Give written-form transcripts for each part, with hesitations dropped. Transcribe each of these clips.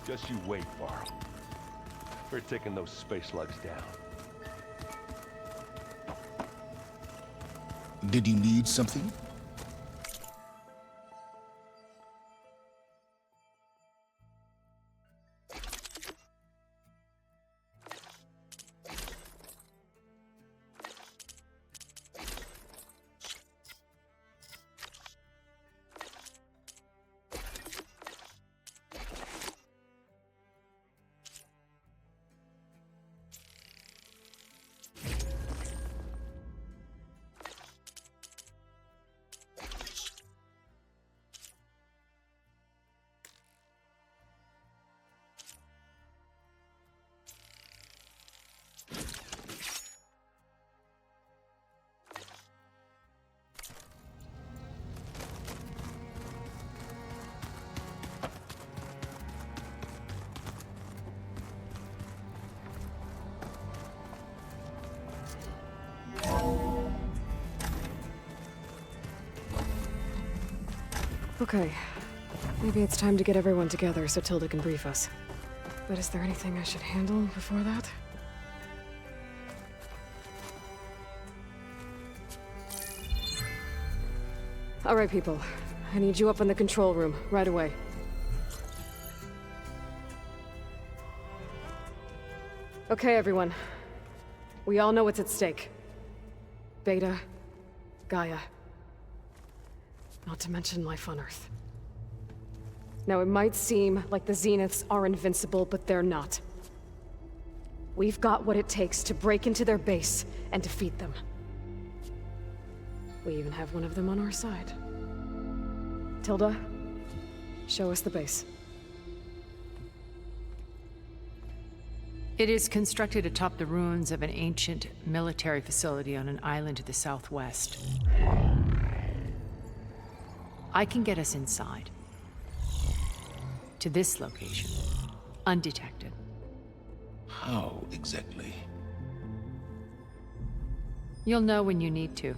Just you wait, Varl. We're taking those space slugs down. Did you need something? Okay. Maybe it's time to get everyone together so Tilda can brief us. But is there anything I should handle before that? Alright, people. I need you up in the control room, right away. Okay, everyone. We all know what's at stake. Beta, Gaia. Not to mention life on Earth. Now, it might seem like the Zeniths are invincible, but they're not. We've got what it takes to break into their base and defeat them. We even have one of them on our side. Tilda, show us the base. It is constructed atop the ruins of an ancient military facility on an island to the southwest. I can get us inside. To this location. Undetected. How exactly? You'll know when you need to.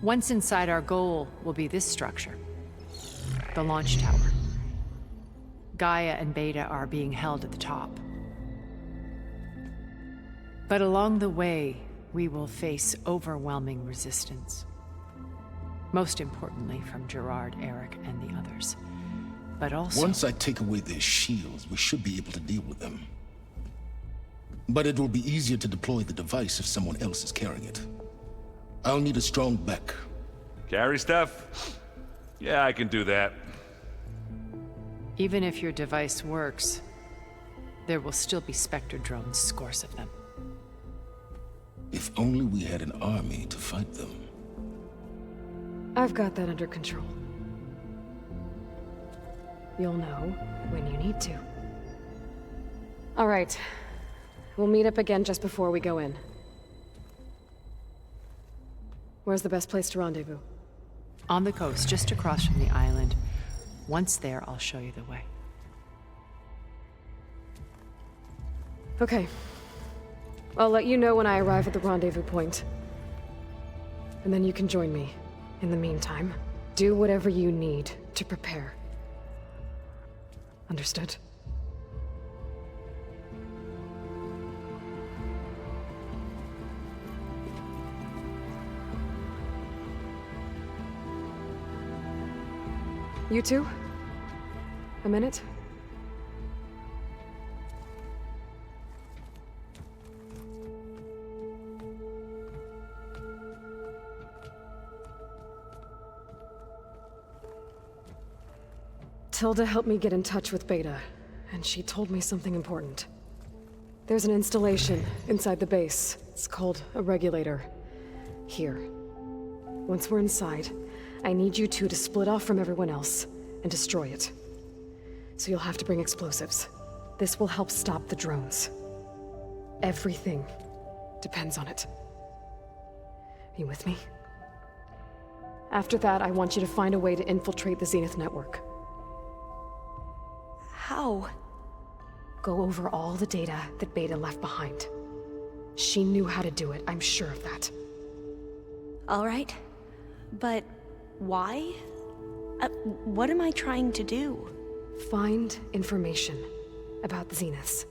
Once inside, our goal will be this structure. The launch tower. Gaia and Beta are being held at the top. But along the way, we will face overwhelming resistance. Most importantly from Gerard, Eric, and the others. But also... Once I take away their shields, we should be able to deal with them. But it will be easier to deploy the device if someone else is carrying it. I'll need a strong back. Carry stuff? Yeah, I can do that. Even if your device works, there will still be Spectre drones, scores of them. If only we had an army to fight them. I've got that under control. You'll know when you need to. All right. We'll meet up again just before we go in. Where's the best place to rendezvous? On the coast, just across from the island. Once there, I'll show you the way. Okay. I'll let you know when I arrive at the rendezvous point. And then you can join me. In the meantime, do whatever you need to prepare. Understood? You two? A minute? Tilda helped me get in touch with Beta, and she told me something important. There's an installation inside the base. It's called a regulator. Here. Once we're inside, I need you two to split off from everyone else and destroy it. So you'll have to bring explosives. This will help stop the drones. Everything depends on it. Are you with me? After that, I want you to find a way to infiltrate the Zenith network. How? Go over all the data that Beta left behind. She knew how to do it, I'm sure of that. All right. But why? What am I trying to do? Find information about the Zeniths.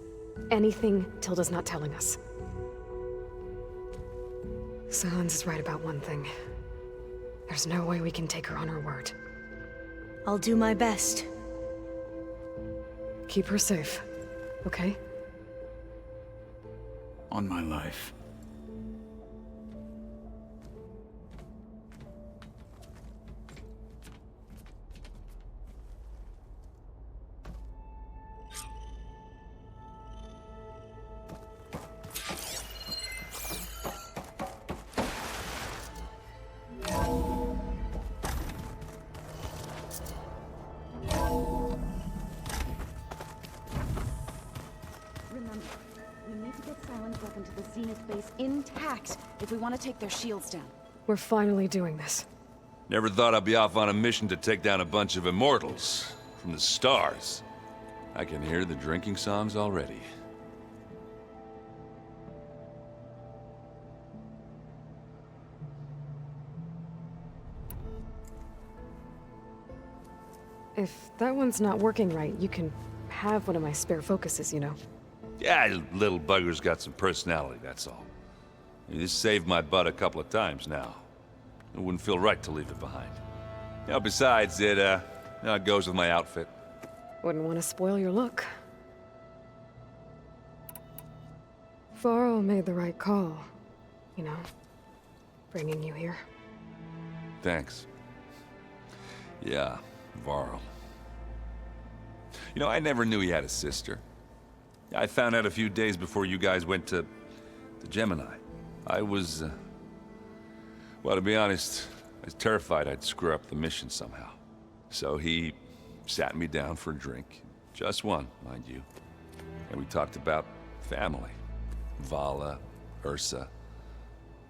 Anything Tilda's not telling us. So Hans is right about one thing. There's no way we can take her on her word. I'll do my best. Keep her safe, okay? On my life. Remember, we need to get Silence back into the Zenith base intact if we want to take their shields down. We're finally doing this. Never thought I'd be off on a mission to take down a bunch of immortals from the stars. I can hear the drinking songs already. If that one's not working right, you can have one of my spare focuses, you know. Yeah, little bugger's got some personality, that's all. This saved my butt a couple of times now. It wouldn't feel right to leave it behind. You know, besides, it goes with my outfit. Wouldn't want to spoil your look. Varl made the right call, you know, bringing you here. Thanks. Yeah, Varl. You know, I never knew he had a sister. I found out a few days before you guys went to Gemini. I was, well, to be honest, I was terrified I'd screw up the mission somehow. So he sat me down for a drink. Just one, mind you. And we talked about family. Vala, Ursa,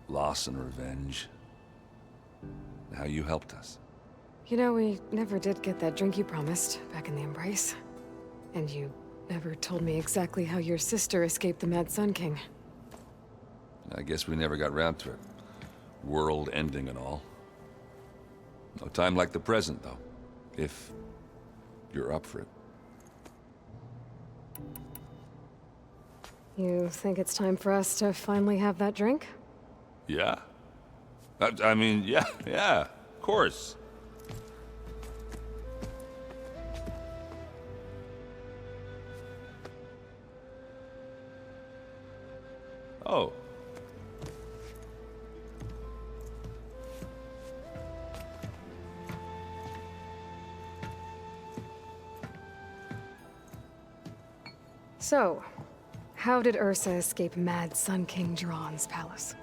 loss and revenge. And how you helped us. You know, we never did get that drink you promised back in the Embrace. And you never told me exactly how your sister escaped the Mad Sun King. I guess we never got round to it. World ending and all. No time like the present, though. If you're up for it. You think it's time for us to finally have that drink? Yeah? I mean, yeah, of course. Oh. So, how did Ursa escape Mad Sun King Jiran's palace?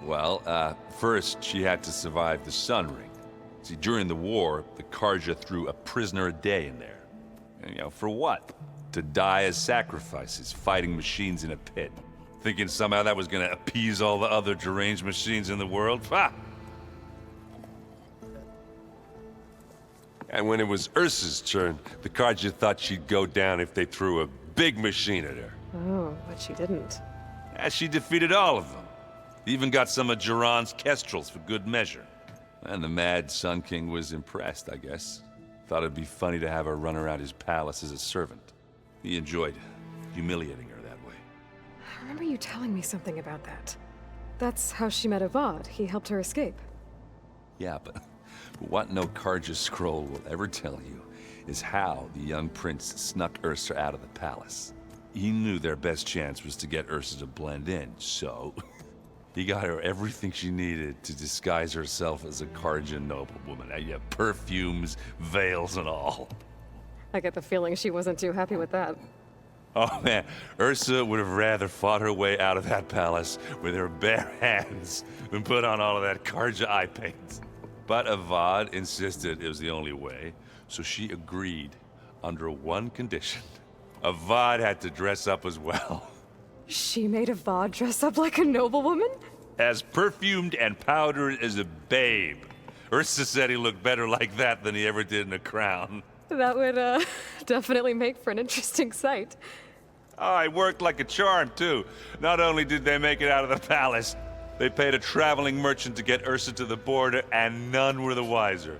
Well, first she had to survive the Sun Ring. See, during the war, the Karja threw a prisoner a day in there. And, you know, for what? To die as sacrifices, fighting machines in a pit. Thinking somehow that was gonna appease all the other deranged machines in the world? Ha! And when it was Ursa's turn, the Karja thought she'd go down if they threw a big machine at her. Oh, but she didn't. And she defeated all of them. Even got some of Jiran's kestrels for good measure. And the Mad Sun King was impressed, I guess. Thought it'd be funny to have her run around his palace as a servant. He enjoyed humiliating her that way. I remember you telling me something about that. That's how she met Avad. He helped her escape. Yeah, but what no Karja scroll will ever tell you is how the young prince snuck Ursa out of the palace. He knew their best chance was to get Ursa to blend in, so he got her everything she needed to disguise herself as a Karja noblewoman. Yeah, perfumes, veils, and all. I get the feeling she wasn't too happy with that. Oh man, Ursa would have rather fought her way out of that palace with her bare hands than put on all of that Karja eye paint. But Avad insisted it was the only way, so she agreed under one condition. Avad had to dress up as well. She made Avad dress up like a noblewoman? As perfumed and powdered as a babe. Ursa said he looked better like that than he ever did in a crown. That would, definitely make for an interesting sight. Oh, it worked like a charm, too. Not only did they make it out of the palace, they paid a traveling merchant to get Ursa to the border, and none were the wiser.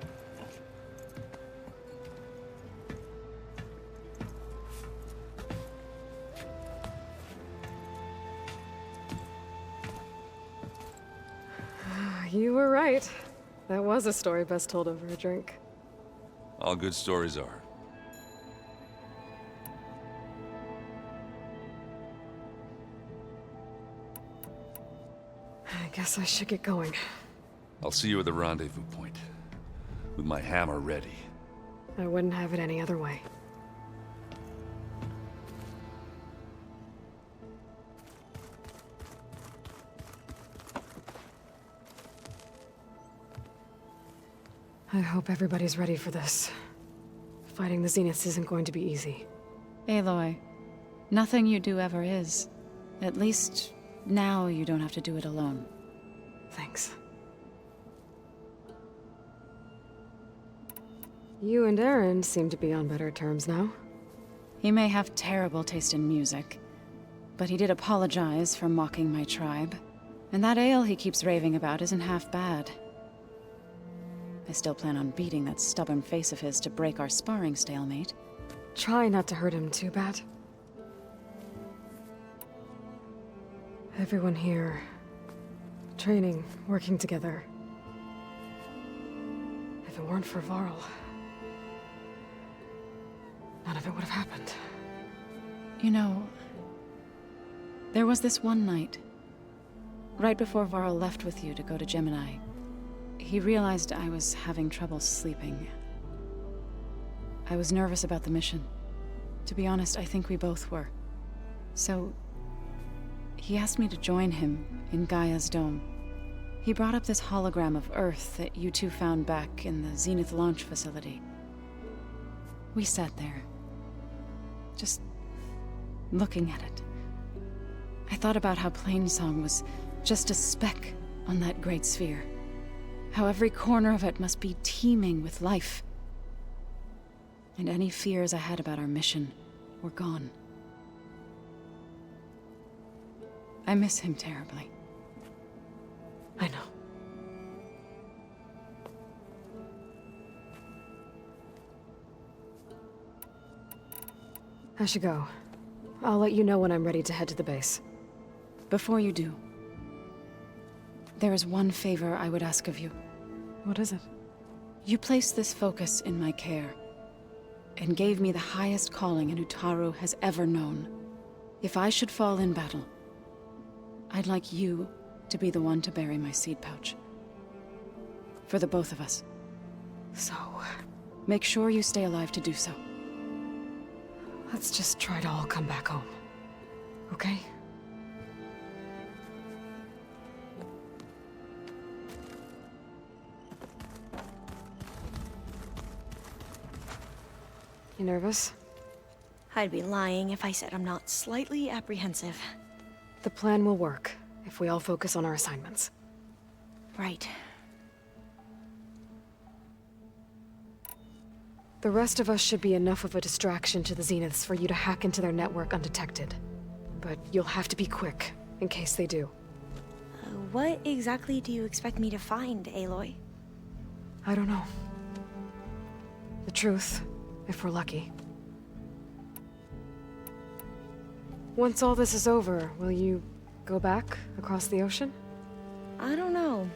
You were right. That was a story best told over a drink. All good stories are. I guess I should get going. I'll see you at the rendezvous point, with my hammer ready. I wouldn't have it any other way. I hope everybody's ready for this. Fighting the Zeniths isn't going to be easy. Aloy, nothing you do ever is. At least, now you don't have to do it alone. Thanks. You and Aaron seem to be on better terms now. He may have terrible taste in music, but he did apologize for mocking my tribe. And that ale he keeps raving about isn't half bad. I still plan on beating that stubborn face of his to break our sparring stalemate. Try not to hurt him too bad. Everyone here, training, working together. If it weren't for Varl, none of it would have happened. You know, there was this one night, right before Varl left with you to go to Gemini. He realized I was having trouble sleeping. I was nervous about the mission. To be honest, I think we both were. So, he asked me to join him in Gaia's dome. He brought up this hologram of Earth that you two found back in the Zenith launch facility. We sat there, just looking at it. I thought about how Plainsong was just a speck on that great sphere. How every corner of it must be teeming with life. And any fears I had about our mission were gone. I miss him terribly. I know. I should go. I'll let you know when I'm ready to head to the base. Before you do, there is one favor I would ask of you. What is it? You placed this focus in my care, and gave me the highest calling an Utaru has ever known. If I should fall in battle, I'd like you to be the one to bury my seed pouch. For the both of us. So, Make sure you stay alive to do so. let's just try to all come back home. Okay? You nervous? I'd be lying if I said I'm not slightly apprehensive. The plan will work if we all focus on our assignments. Right. The rest of us should be enough of a distraction to the Zeniths for you to hack into their network undetected. But you'll have to be quick, in case they do. What exactly do you expect me to find, Aloy? I don't know. The truth, if we're lucky. Once all this is over, will you go back across the ocean? I don't know.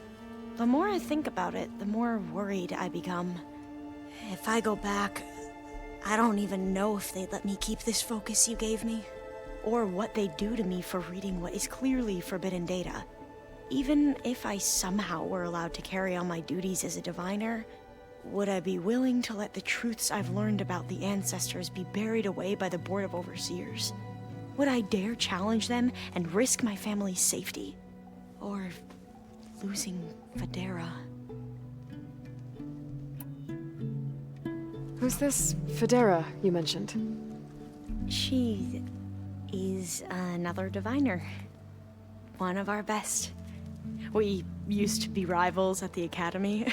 The more I think about it, the more worried I become. If I go back, I don't even know if they'd let me keep this focus you gave me, or what they'd do to me for reading what is clearly forbidden data. Even if I somehow were allowed to carry on my duties as a diviner, would I be willing to let the truths I've learned about the ancestors be buried away by the Board of Overseers? Would I dare challenge them and risk my family's safety? Or losing Federa? Who's this Federa you mentioned? She is another diviner. One of our best. We used to be rivals at the academy.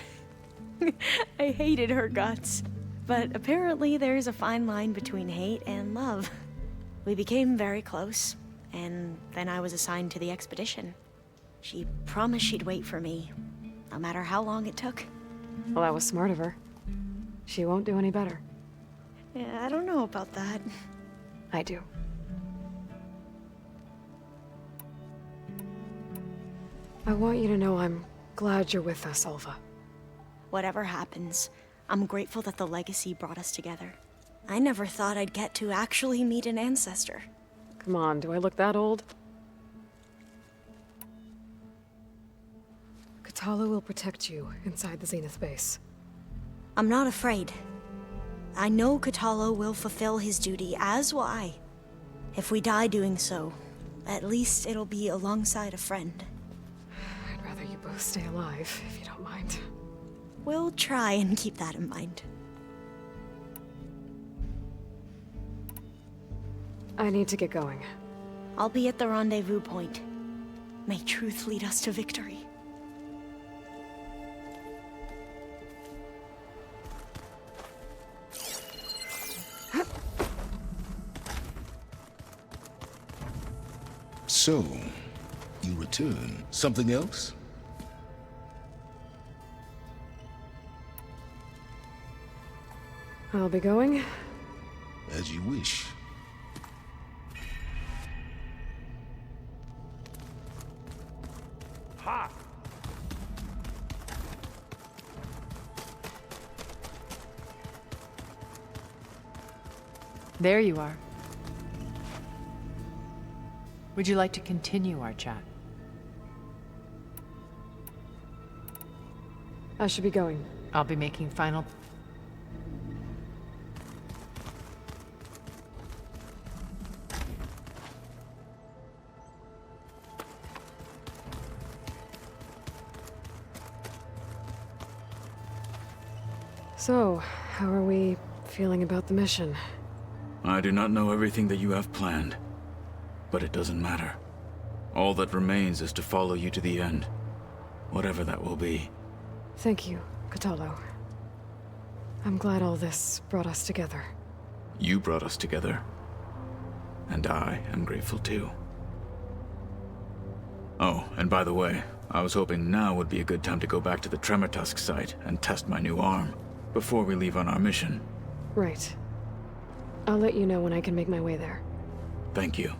I hated her guts. But apparently there's a fine line between hate and love. We became very close, and then I was assigned to the expedition. She promised she'd wait for me, no matter how long it took. Well, that was smart of her. She won't do any better. Yeah, I don't know about that. I do. I want you to know I'm glad you're with us, Alva. Whatever happens, I'm grateful that the legacy brought us together. I never thought I'd get to actually meet an ancestor. Come on, do I look that old? Katala will protect you inside the Zenith base. I'm not afraid. I know Katala will fulfill his duty, as will I. If we die doing so, at least it'll be alongside a friend. I'd rather you both stay alive, if you don't mind. We'll try and keep that in mind. I need to get going. I'll be at the rendezvous point. May truth lead us to victory. So, you return. Something else? I'll be going. As you wish. Ha! There you are. Would you like to continue our chat? I should be going. I'll be making final... So, how are we feeling about the mission? I do not know everything that you have planned, but it doesn't matter. All that remains is to follow you to the end, whatever that will be. Thank you, Katalo. I'm glad all this brought us together. You brought us together, and I am grateful too. Oh, and by the way, I was hoping now would be a good time to go back to the Tremor Tusk site and test my new arm, before we leave on our mission. Right. I'll let you know when I can make my way there. Thank you.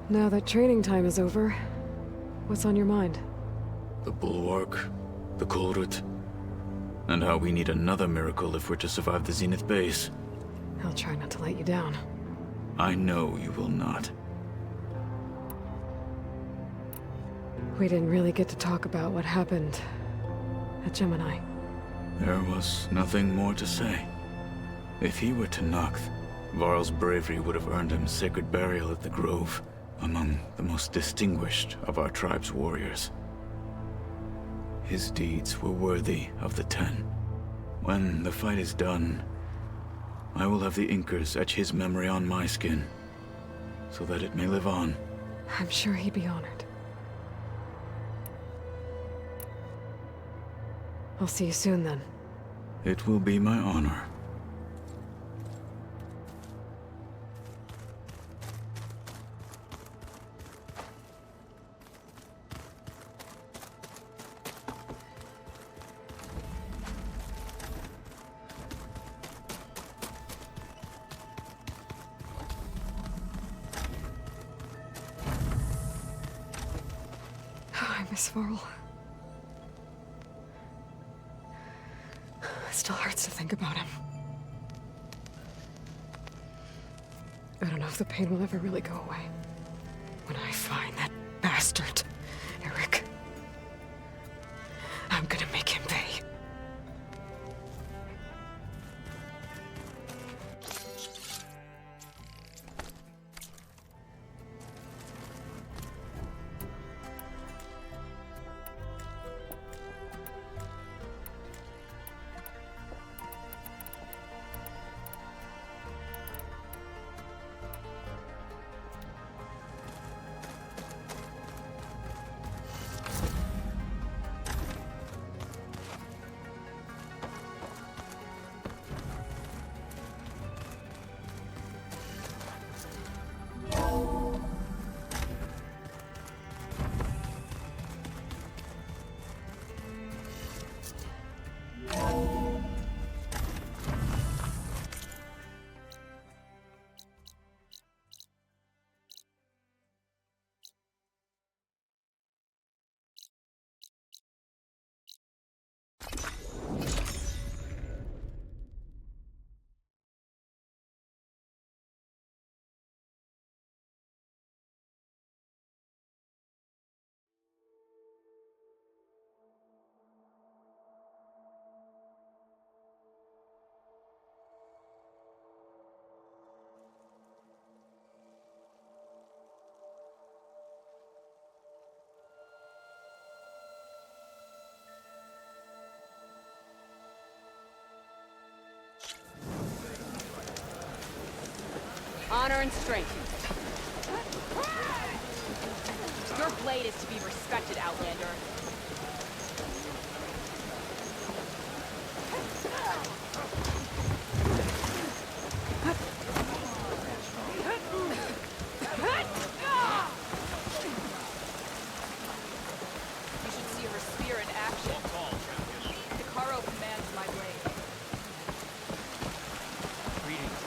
Now that training time is over, what's on your mind? The Bulwark, the Kulrut, and how we need another miracle if we're to survive the Zenith base. I'll try not to let you down. I know you will not. We didn't really get to talk about what happened at Gemini. There was nothing more to say. If he were to Noct, Varl's bravery would have earned him sacred burial at the Grove, among the most distinguished of our tribe's warriors. His deeds were worthy of the Ten. When the fight is done, I will have the Inkers etch his memory on my skin, so that it may live on. I'm sure he'd be honored. I'll see you soon then. It will be my honor. I miss Varl. It still hurts to think about him. I don't know if the pain will ever really go away. When I find that bastard, Eric, I'm gonna make him pay. Honor and strength. Your blade is to be respected, Outlander. You should see her spear in action. Hikaru commands my blade. Greetings.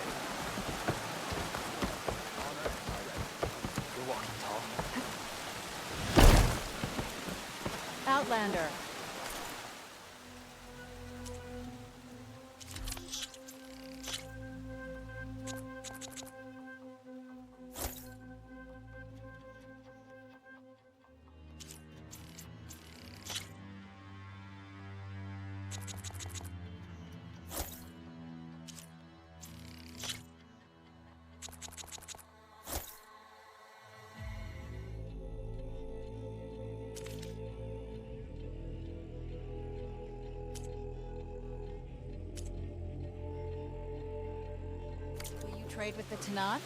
You're walking tall. Outlander. Will you trade with the Tanakh?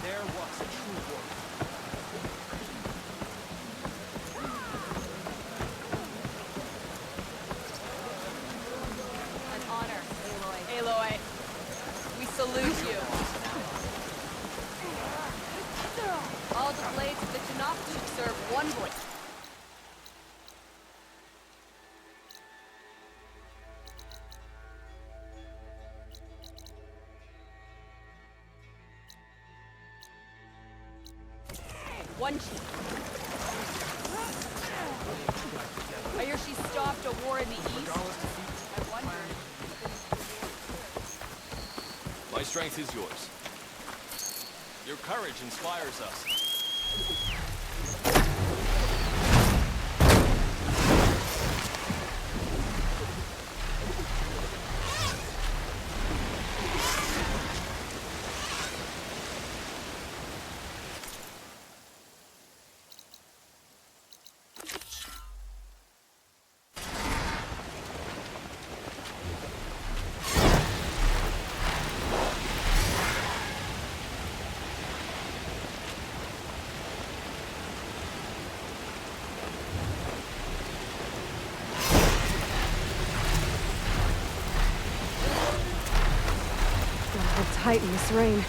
There was a true warrior. An honor, Aloy. Aloy, we salute you. All the blades of the Tanakh should serve one voice. One chief. I hear she stopped a war in the east. I wondered. My strength is yours. Your courage inspires us. Gotta hold tight in this rain.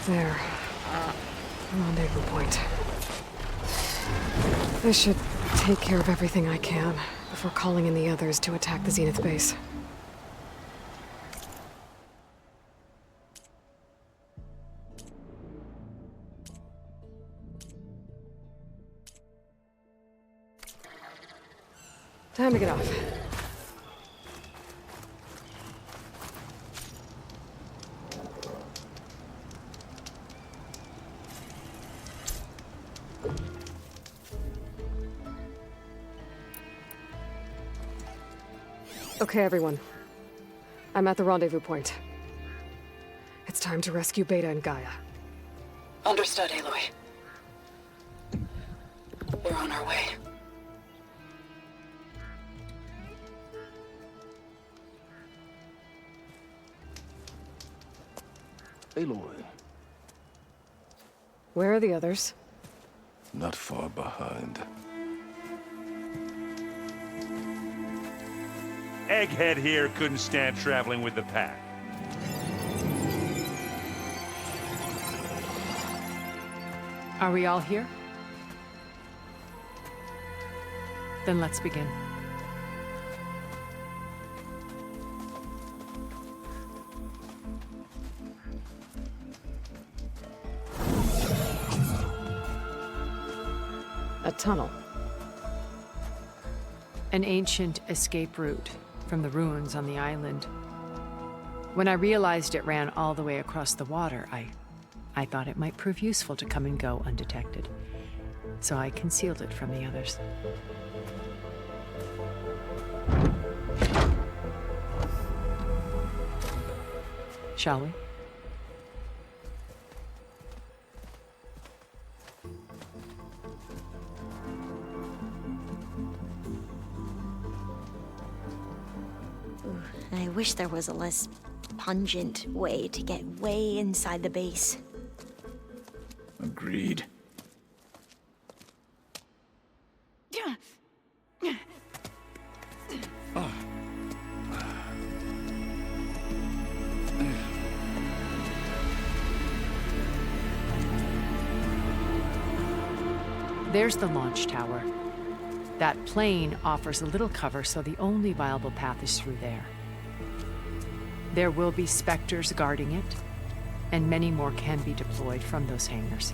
There. Rendezvous point. I should take care of everything I can before calling in the others to attack the Zenith base. Time to get off. Okay, everyone. I'm at the rendezvous point. It's time to rescue Beta and Gaia. Understood, Aloy. We're on our way. Aloy, Where are the others? not far behind. Egghead here couldn't stand traveling with the pack. Are we all here? Then let's begin. A tunnel. An ancient escape route from the ruins on the island. When I realized it ran all the way across the water, I thought it might prove useful to come and go undetected. So I concealed it from the others. Shall we? I wish there was a less pungent way to get way inside the base. Agreed. There's the launch tower. That plane offers a little cover, so the only viable path is through there. There will be Spectres guarding it, and many more can be deployed from those hangars.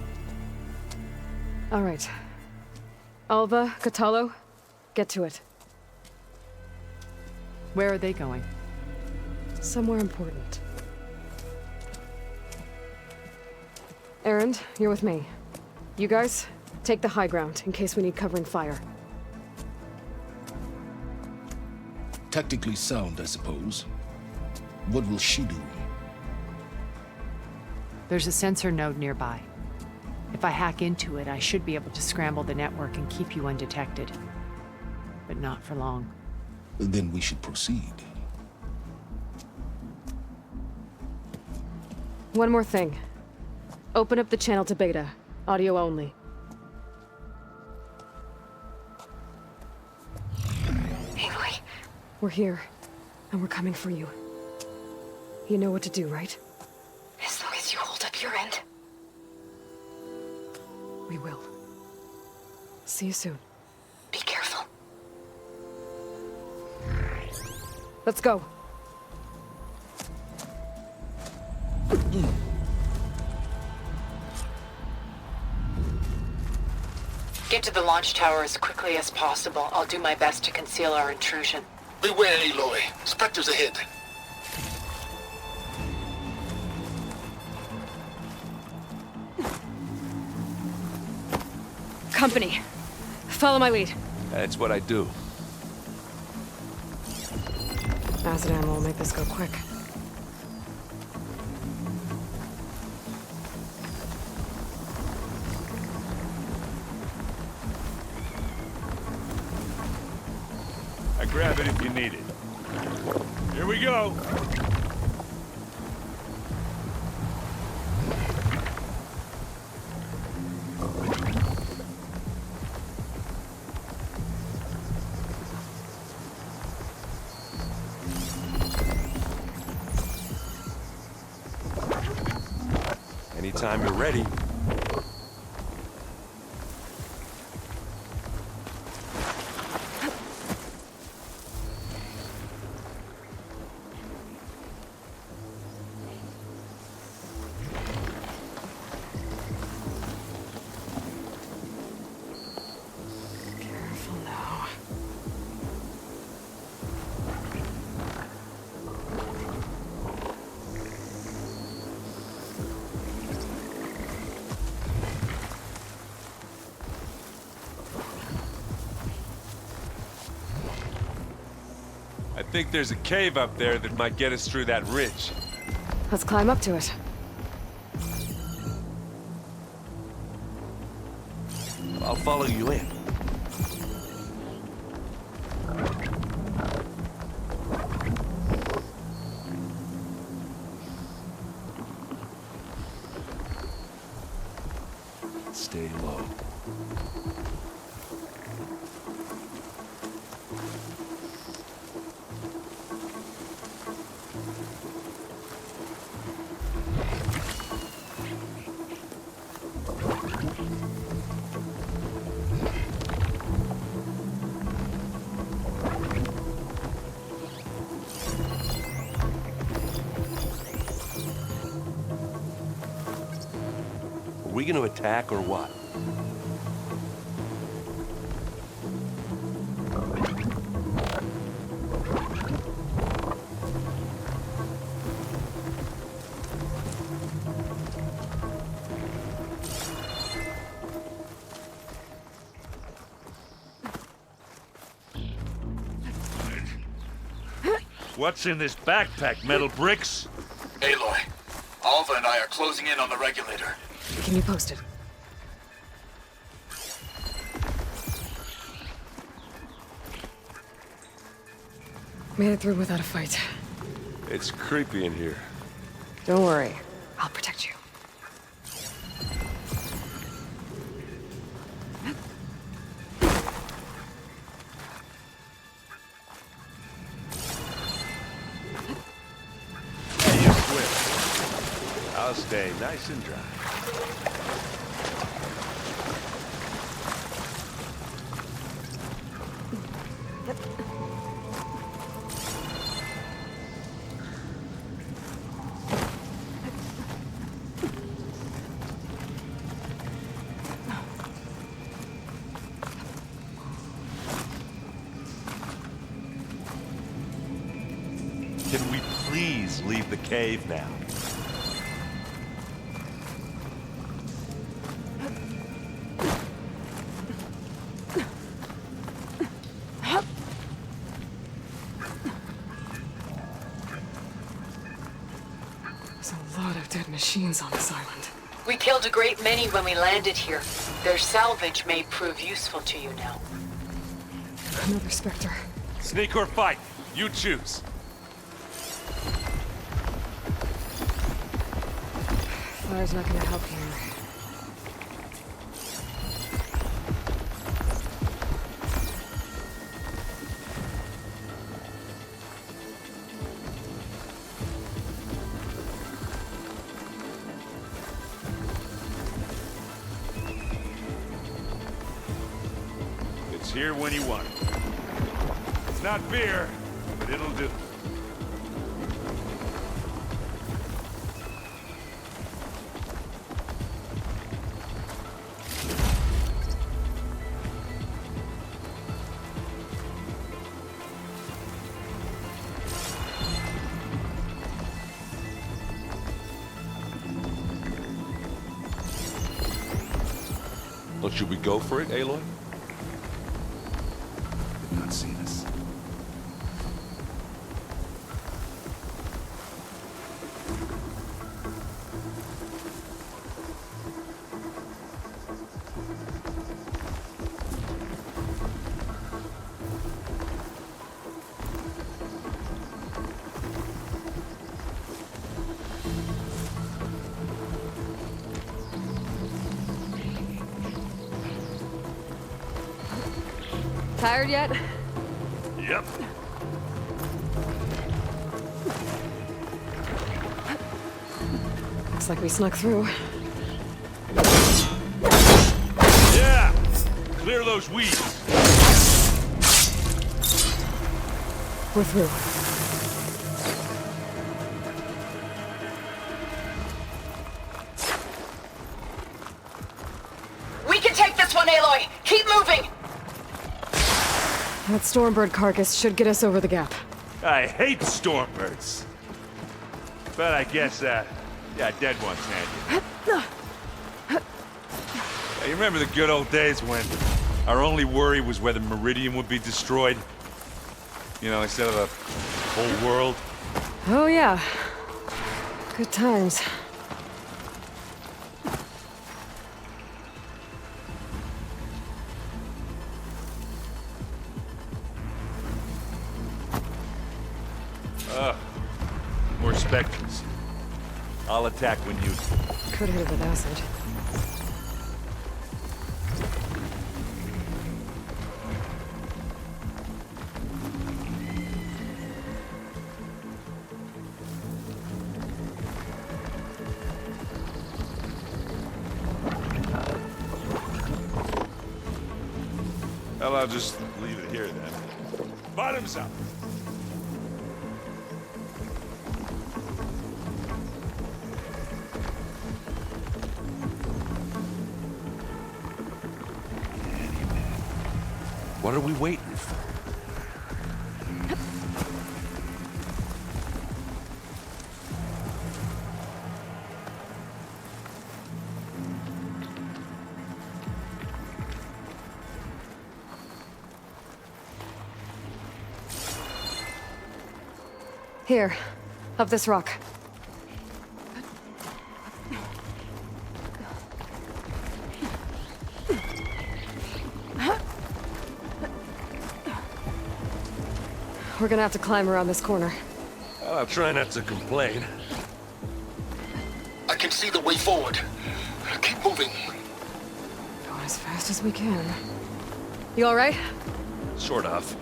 All right. Alva, Catalo, get to it. Where are they going? Somewhere important. Erend, you're with me. You guys, take the high ground in case we need covering fire. Tactically sound, I suppose. What will she do? There's a sensor node nearby. If I hack into it, I should be able to scramble the network and keep you undetected. But not for long. Then we should proceed. One more thing. Open up the channel to Beta. Audio only. Aloy. We're here, and we're coming for you. You know what to do, right? As long as you hold up your end. We will. See you soon. Be careful. Let's go. Get to the launch tower as quickly as possible. I'll do my best to conceal our intrusion. Beware, Aloy. Spectres ahead. Company. Follow my lead. That's what I do. Acid ammo will make this go quick. I grab it if you need it. Here we go. Anytime you're ready. Careful now. think there's a cave up there that might get us through that ridge. Let's climb up to it. I'll follow you in. Stay low. Are we gonna attack or what? What's in this backpack, metal bricks? Aloy, Alva and I are closing in on the regulator. Can you post it? Made it through without a fight. It's creepy in here. Don't worry. I'll protect you. You swim. I'll stay nice and dry. Can we please leave the cave now? There's a lot of dead machines on this island. We killed a great many when we landed here. Their salvage may prove useful to you now. Another Spectre. Sneak or fight? You choose. Fire's not gonna help here. It's here when you want it. It's not beer, but it'll do. Well, should we go for it, Aloy? They've not seen us. Tired yet? Yep. Looks like we snuck through. Yeah! Clear those weeds. We're through. We can take this one, Aloy! Keep moving! That Stormbird carcass should get us over the gap. I hate stormbirds. But I guess, yeah, dead ones handy. Hey, you remember the good old days when our only worry was whether Meridian would be destroyed? You know, instead of a whole world. Oh, yeah. Good times. More specters. I'll attack when you... Could hit it with acid. Well, I'll just leave it here then. Bottoms up! What are we waiting for? Here, up this rock. We're gonna have to climb around this corner. Well, I'll try not to complain. I can see the way forward. Keep moving. Going as fast as we can. You all right? Sort of.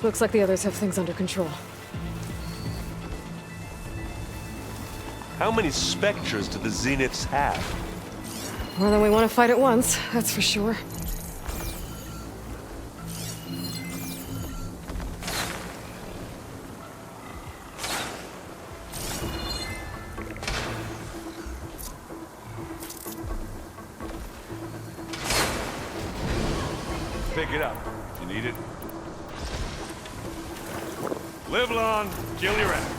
Looks like the others have things under control. How many specters do the Zeniths have? More than we want to fight at once, that's for sure. Pick it up. You need it? Live long, kill your enemy.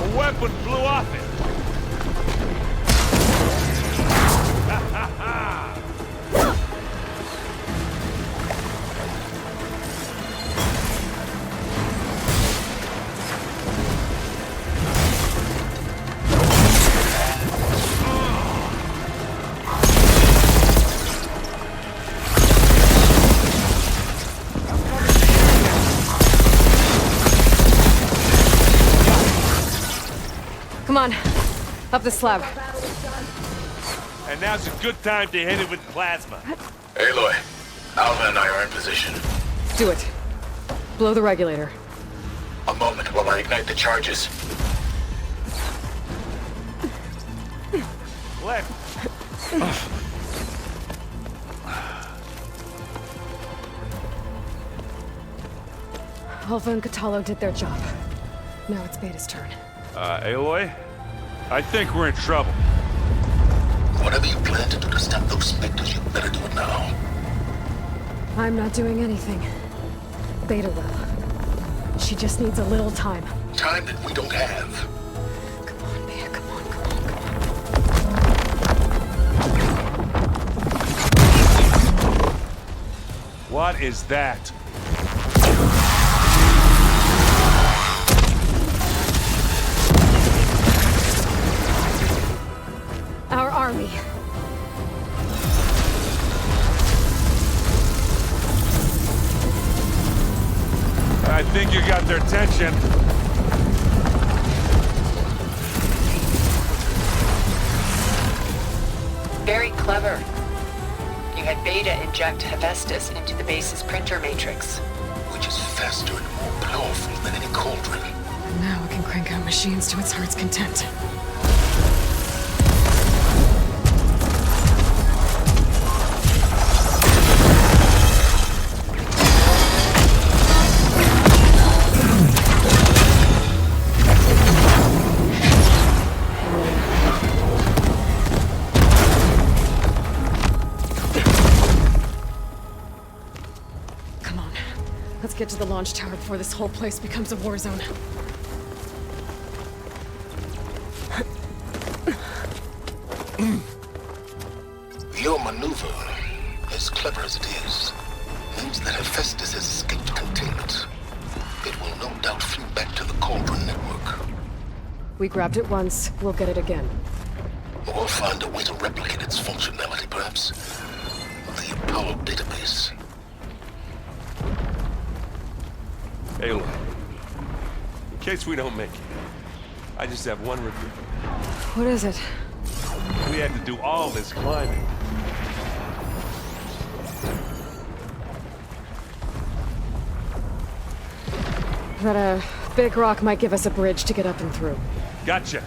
A weapon flew off it. Ha ha ha! Come on, up the slab. And now's a good time to hit it with plasma. Aloy, Alva and I are in position. Do it. Blow the regulator. A moment while I ignite the charges. Left. Alpha and Catalo did their job. Now it's Beta's turn. Aloy? I think we're in trouble. Whatever you plan to do to stop those specters, you better do it now. I'm not doing anything. Beta will. She just needs a little time. Time that we don't have. Come on, Beta, come on, come on, come on. What is that? Our army. I think you got their attention. Very clever. You had Beta inject Hephaestus into the base's printer matrix. Which is faster and more powerful than any cauldron. And now it can crank out machines to its heart's content. to the launch tower before this whole place becomes a war zone. Your maneuver, as clever as it is, means that Hephaestus has escaped containment. It will no doubt flew back to the Cauldron network. We grabbed it once, we'll get it again. Or find a way to replicate its functionality, perhaps. The Apollo database. Aloy, in case we don't make it, I just have one regret. What is it? We had to do all this climbing. That a big rock might give us a bridge to get up and through. Gotcha.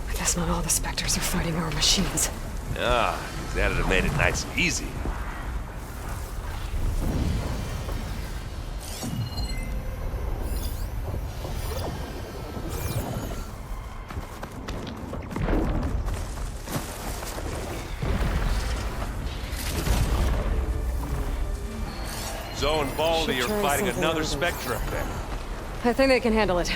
I guess not all the Spectres are fighting our machines. Ah, that'd have made it nice and easy. Zoe and Baldy Should are try fighting something another over there. Spectre up there. I think they can handle it.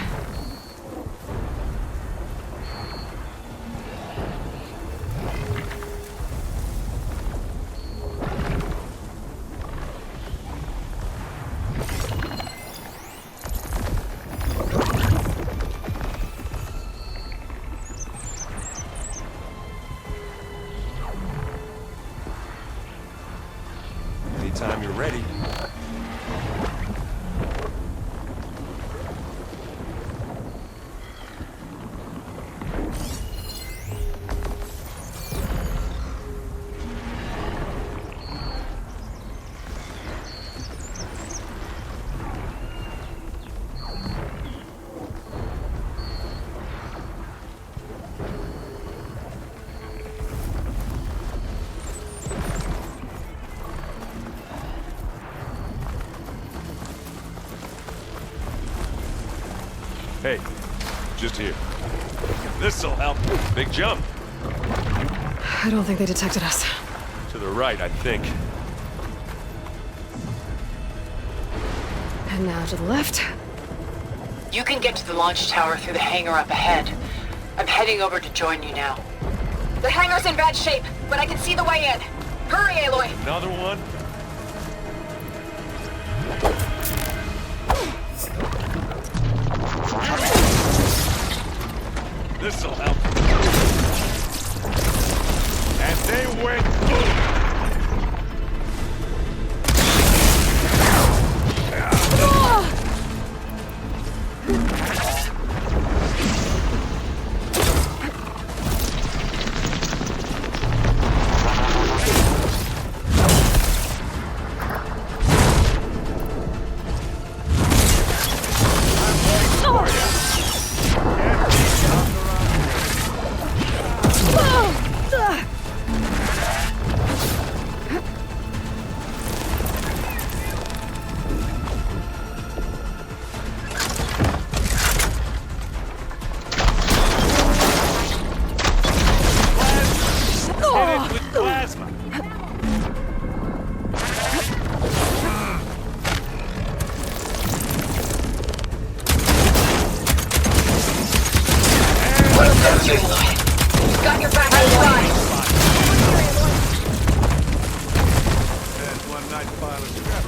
Anytime you're ready. Hey, just here. This'll help. Big jump. I don't think they detected us. To the right, I think. And now to the left. You can get to the launch tower through the hangar up ahead. I'm heading over to join you now. The hangar's in bad shape, but I can see the way in. Hurry, Aloy! Another one? This'll help. And they went boom! Got your back, Aloy! There's one nice pile of scrap.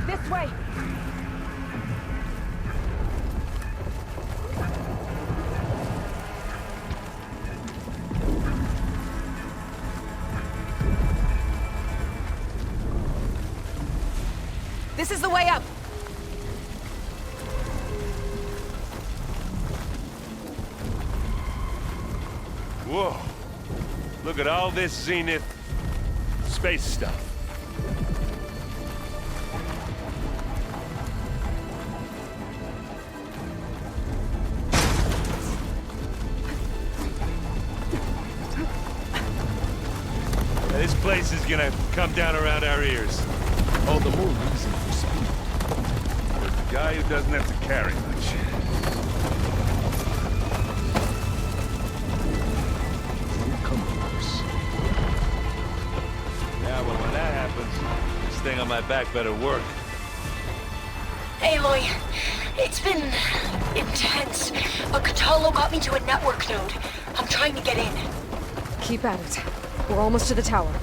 This way! This is the way up! Whoa. Look at all this Zenith space stuff. This place is gonna come down around our ears. All the more reason for speed. Guy who doesn't have to carry much. Yeah, well, when that happens, this thing on my back better work. Aloy, it's been intense, but Catalo got me to a network node. I'm trying to get in. Keep at it. We're almost to the tower.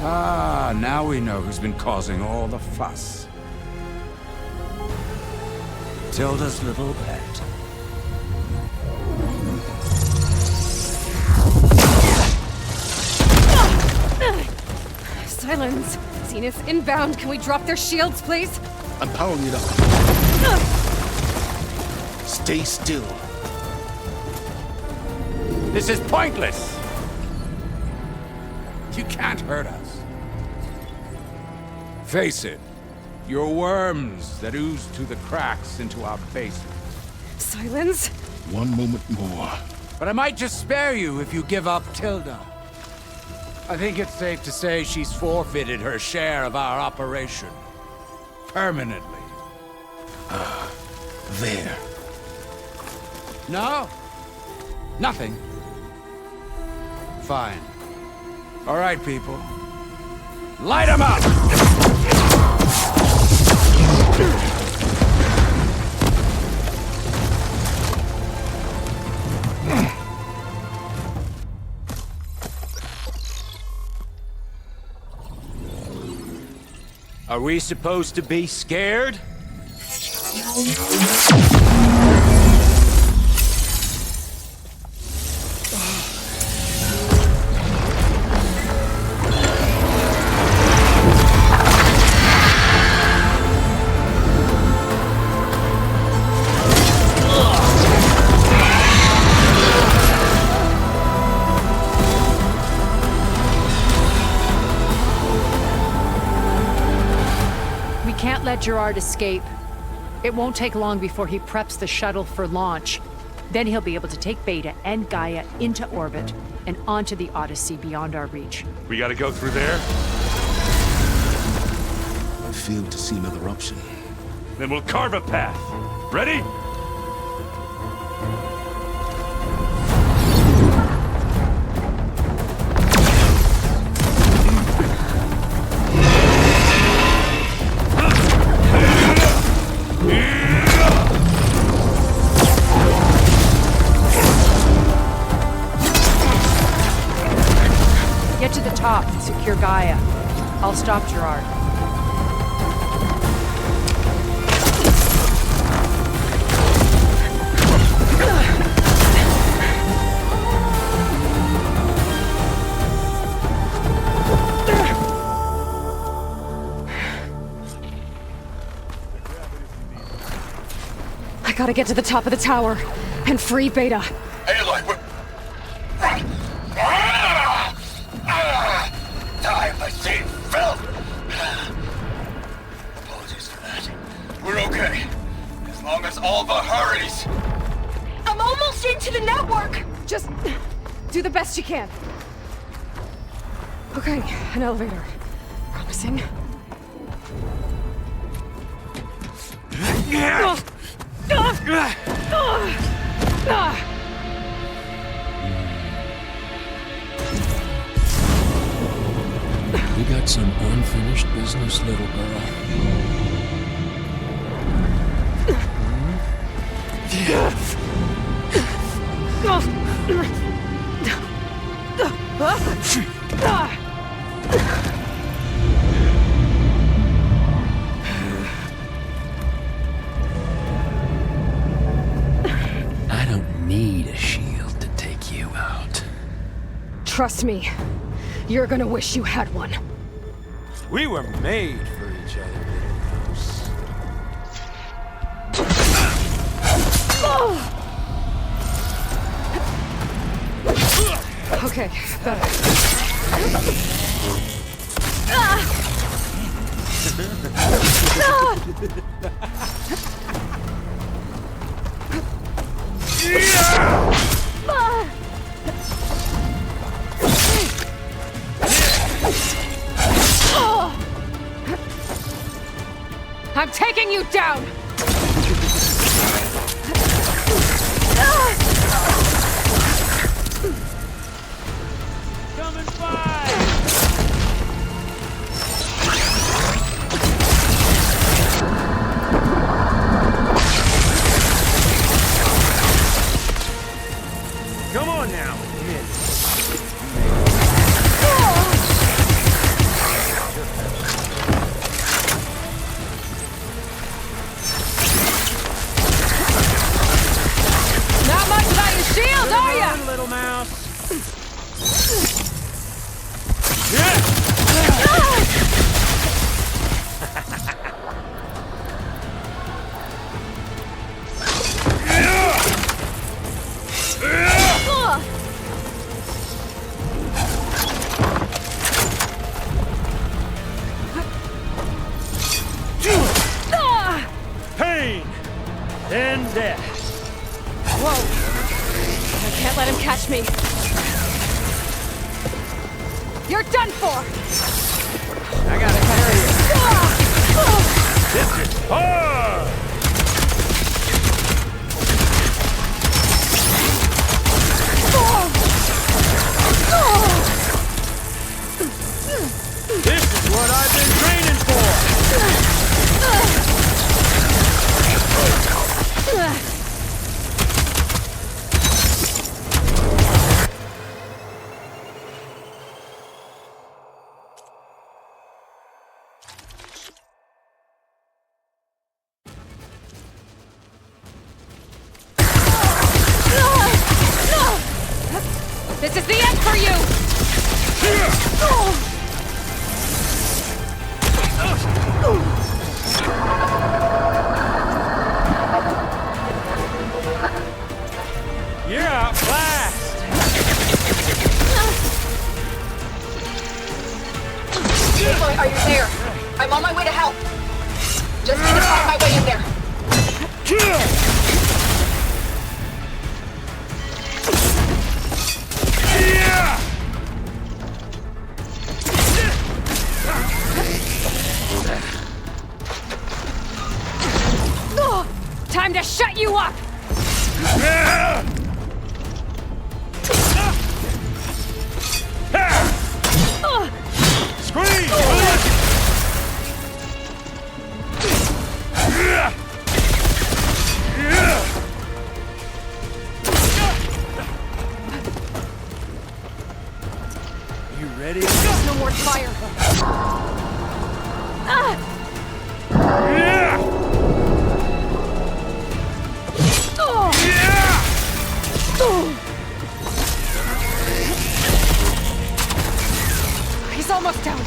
Ah, now we know who's been causing all the fuss. Tilda's little pet. Silence! Zenith inbound! Can we drop their shields, please? I'm powering it up. Stay still. This is pointless! You can't hurt us. Face it, you're worms that ooze through the cracks into our basement. Silence? One moment more. But I might just spare you if you give up Tilda. I think it's safe to say she's forfeited her share of our operation. Permanently. There. No? Nothing. Fine. All right, people. Light 'em up! Are we supposed to be scared? Can't let Gerard escape. It won't take long before he preps the shuttle for launch. Then he'll be able to take Beta and Gaia into orbit and onto the Odyssey beyond our reach. We gotta go through there? I fail to see another option. Then we'll carve a path. Ready? Get to the top and secure Gaia. I'll stop Gerard. I gotta get to the top of the tower and free Beta. Aloy, we're... Die by seeing filth! Apologies for that. We're okay. As long as Alva hurries. I'm almost into the network! Just do the best you can. Okay, an elevator. Promising. We got some unfinished business, little girl. I don't need a shield to take you out. Trust me, you're gonna wish you had one. We were made for each other. Okay, better. I'm taking you down! Coming by! Come on now. Not much about your shield, are ya? Run, little mouse. Pain and death. Whoa! I can't let him catch me. You're done for! I gotta carry you. This is hard. This is what I've been training for. This is the end for you! You're out last. Aloy, are you there? I'm on my way to help. Just need to find my way in there. Time to shut you up! Scream! You ready? No more fire! He's almost down.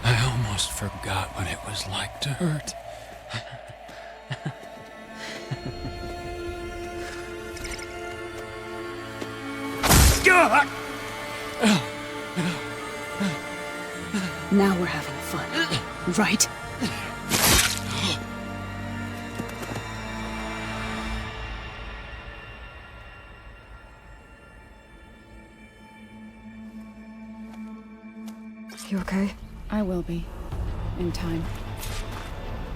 I almost forgot what it was like to hurt. Now we're having fun, right? You okay? I will be. In time.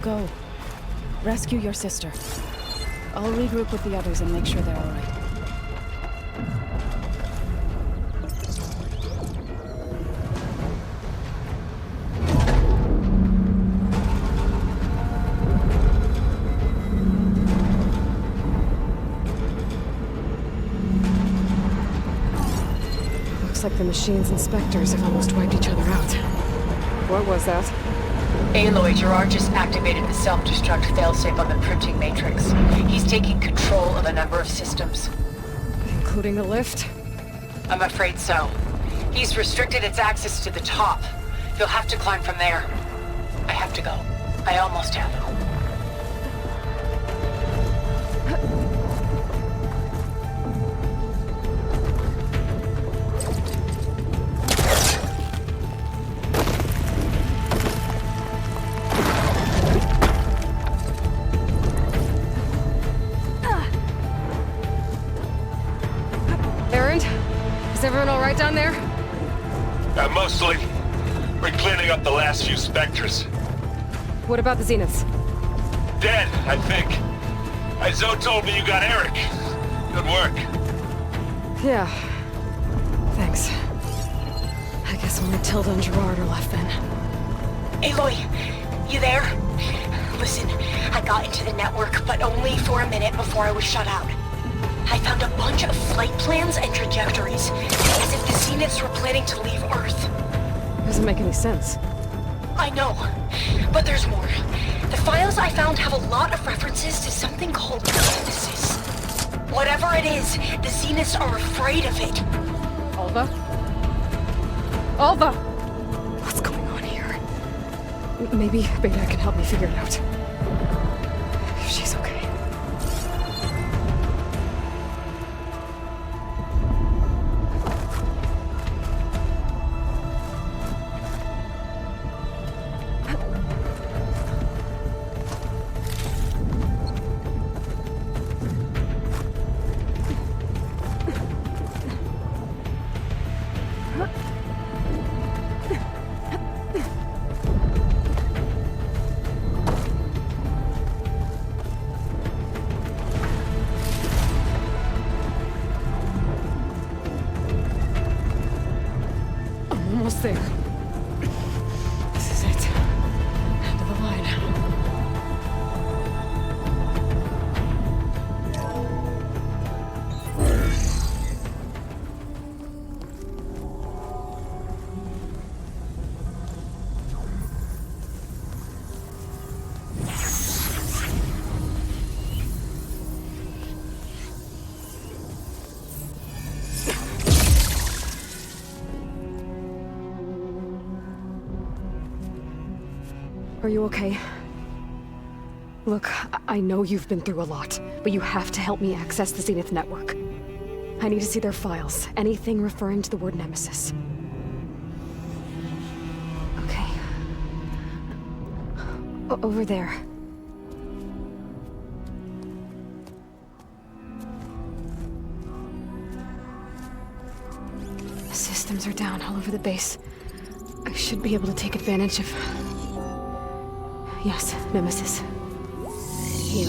Go. Rescue your sister. I'll regroup with the others and make sure they're all right. Looks like the machine's inspectors have almost wiped each other out. What was that? Aloy, Gerard just activated the self-destruct failsafe on the printing matrix. He's taking control of a number of systems. Including the lift? I'm afraid so. He's restricted its access to the top. You'll have to climb from there. I have to go. I almost have. Is everyone all right down there? Mostly. We're cleaning up the last few specters. What about the Zeniths? Dead, I think. Zoe told me you got Eric. Good work. Yeah. Thanks. I guess only Tilda and Gerard are left then. Aloy, you there? Listen, I got into the network, but only for a minute before I was shut out. I found a bunch of flight plans and trajectories, as if the Zeniths were planning to leave Earth. Doesn't make any sense. I know, but there's more. The files I found have a lot of references to something called Nemesis. Whatever it is, the Zeniths are afraid of it. Alva? Alva! What's going on here? Maybe Beta can help me figure it out. If she's okay. Almost there. This is it. End of the line. Are you okay? Look, I know you've been through a lot, but you have to help me access the Zenith network. I need to see their files, anything referring to the word Nemesis. Okay. Over there. The systems are down all over the base. I should be able to take advantage of... Yes, Nemesis. Here.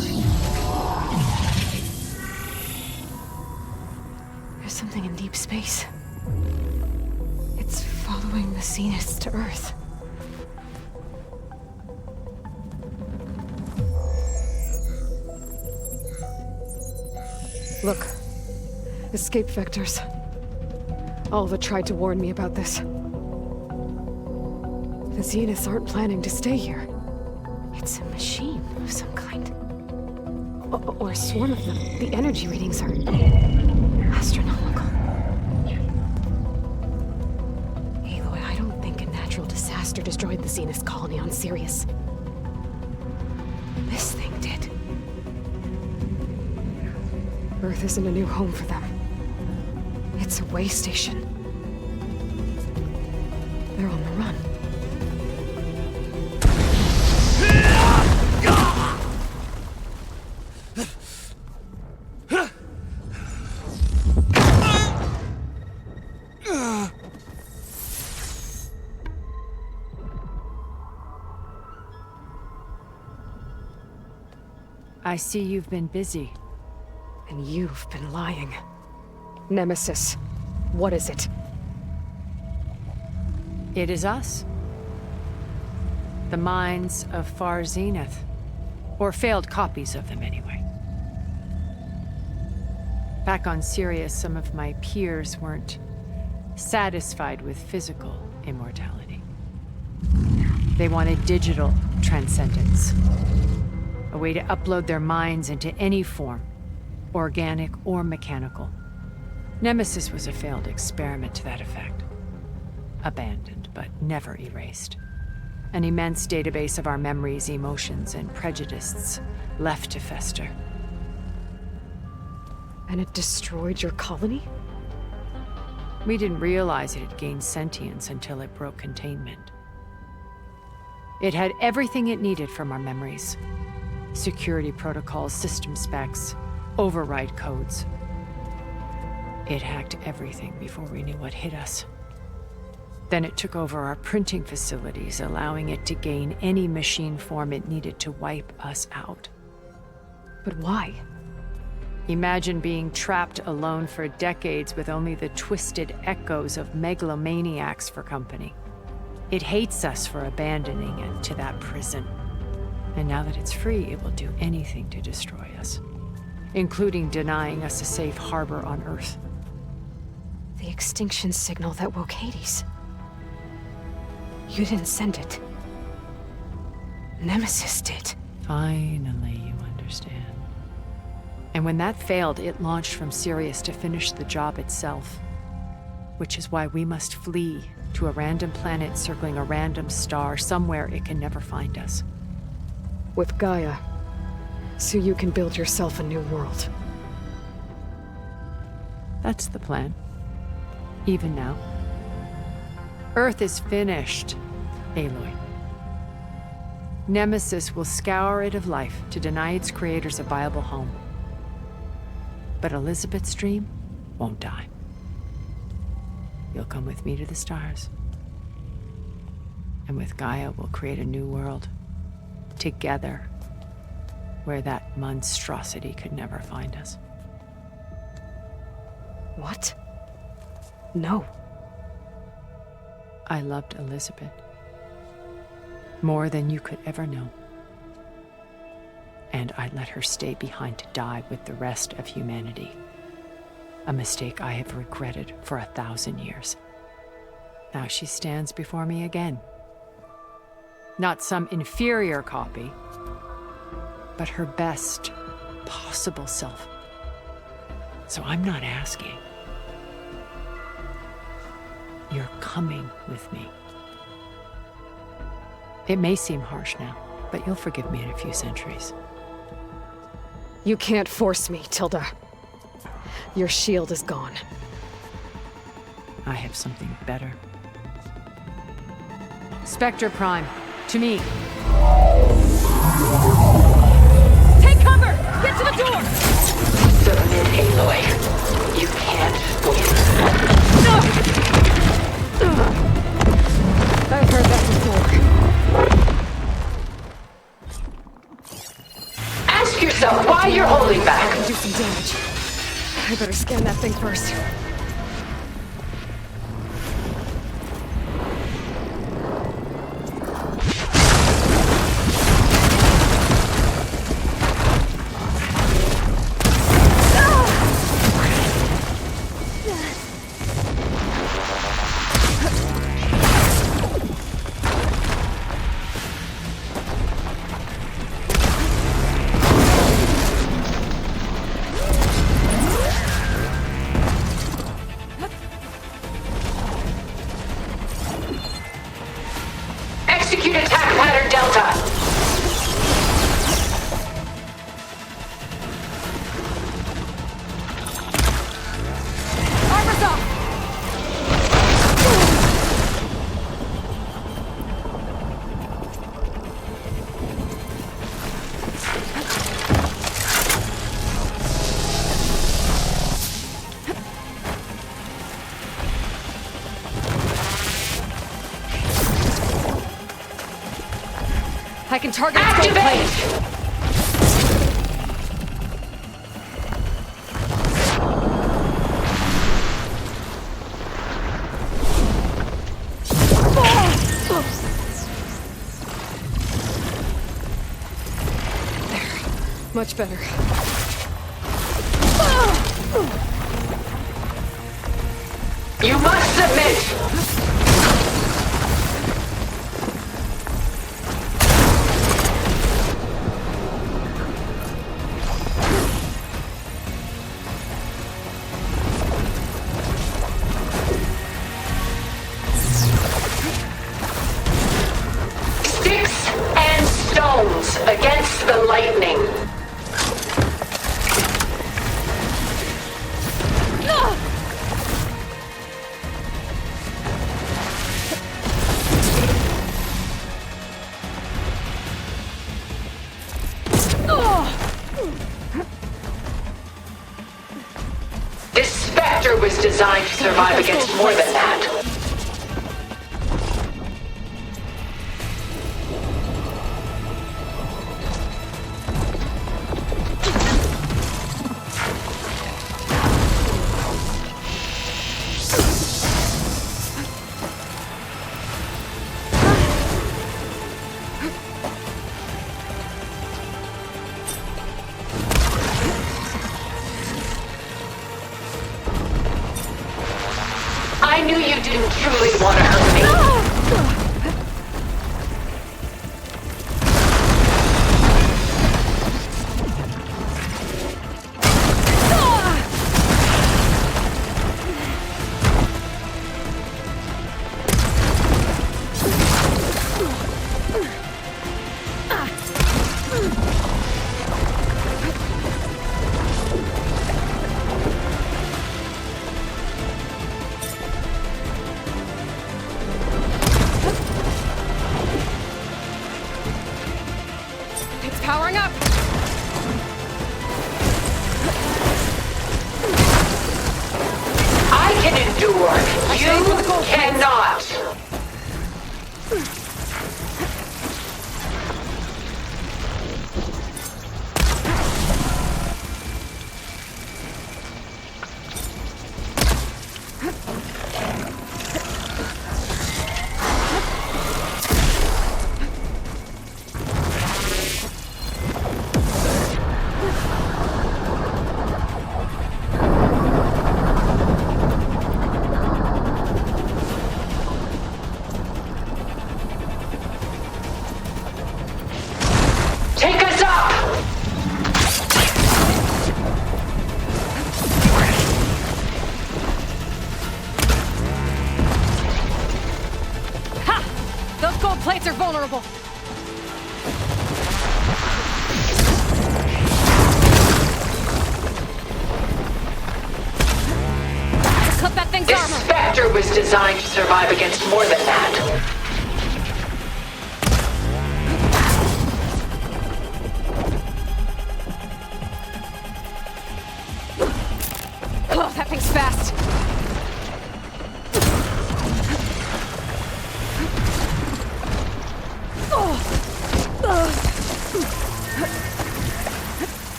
There's something in deep space. It's following the Zeniths to Earth. Look. Escape vectors. Alva tried to warn me about this. The Zeniths aren't planning to stay here. It's a machine of some kind. Or a swarm of them. The energy readings are... astronomical. Aloy, I don't think a natural disaster destroyed the Zenith colony on Sirius. This thing did. Earth isn't a new home for them. It's a way station. They're on the run. I see you've been busy. And you've been lying. Nemesis, what is it? It is us. The minds of Far Zenith. Or failed copies of them, anyway. Back on Sirius, some of my peers weren't satisfied with physical immortality. They wanted digital transcendence. A way to upload their minds into any form, organic or mechanical. Nemesis was a failed experiment to that effect. Abandoned, but never erased. An immense database of our memories, emotions, and prejudices left to fester. And it destroyed your colony? We didn't realize it had gained sentience until it broke containment. It had everything it needed from our memories. Security protocols, system specs, override codes. It hacked everything before we knew what hit us. Then it took over our printing facilities, allowing it to gain any machine form it needed to wipe us out. But why? Imagine being trapped alone for decades with only the twisted echoes of megalomaniacs for company. It hates us for abandoning it to that prison. And now that it's free, it will do anything to destroy us, including denying us a safe harbor on Earth. The extinction signal that woke Hades. You didn't send it. Nemesis did. Finally, you understand. And when that failed, it launched from Sirius to finish the job itself. Which is why we must flee to a random planet circling a random star, somewhere it can never find us. With Gaia. So you can build yourself a new world. That's the plan. Even now. Earth is finished, Aloy. Nemesis will scour it of life to deny its creators a viable home. But Elizabeth's dream won't die. You'll come with me to the stars. And with Gaia, we'll create a new world. Together. Where that monstrosity could never find us. What? No. I loved Elizabeth. More than you could ever know. And I let her stay behind to die with the rest of humanity. A mistake I have regretted for 1,000 years. Now she stands before me again. Not some inferior copy, but her best possible self. So I'm not asking. You're coming with me. It may seem harsh now, but you'll forgive me in a few centuries. You can't force me, Tilda. Your shield is gone. I have something better. Spectre Prime, to me. Take cover! Get to the door! Submit, Aloy. You can't win. I've heard that before. Ask yourself why you're holding back. I can do some damage. I better scan that thing first. Execute attack pattern Delta. Armor's off! I can target its gold plate. There. Much better. You must submit. against the lightning. This Spectre was designed to survive against more than that. I knew you didn't truly want to hurt me. Powering up! I can endure. You cannot. Take us up! Ha! Those gold plates are vulnerable. Clip that thing's armor. This Spectre was designed to survive against more than that. Oh, that thing's fast.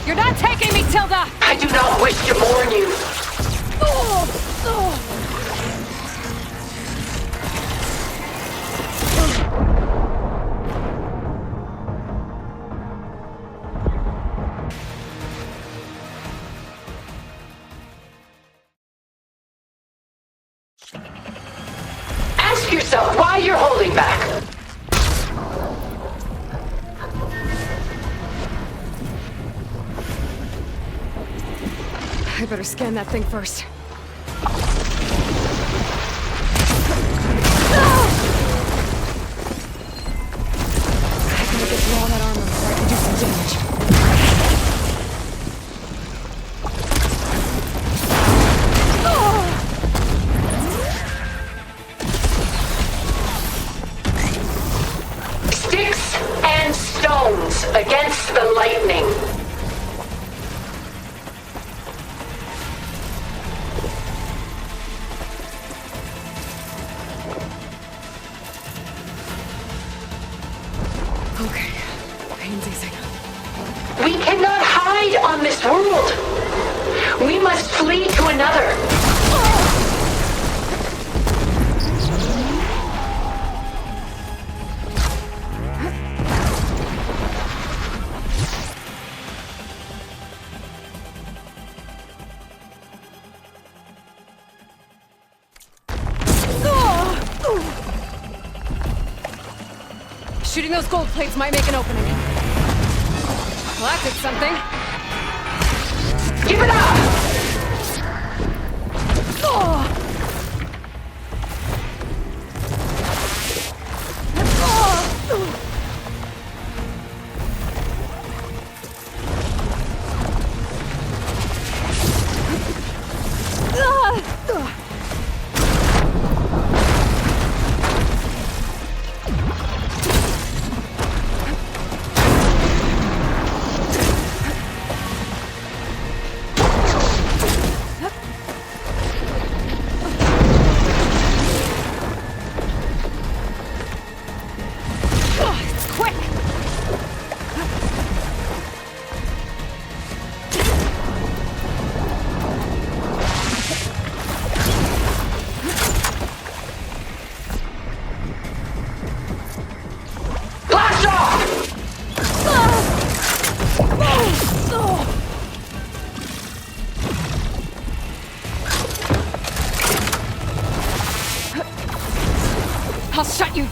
You're not taking me, Tilda! I do not wish to mourn you. Ask yourself why you're holding back. I better scan that thing first. I gotta get through all that armor before I can do some damage. Sticks and stones against the lightning. Okay, pain's easing. We cannot hide on this world. We must flee to another. Shooting those gold plates might make an opening. Well, that did something. Give it up!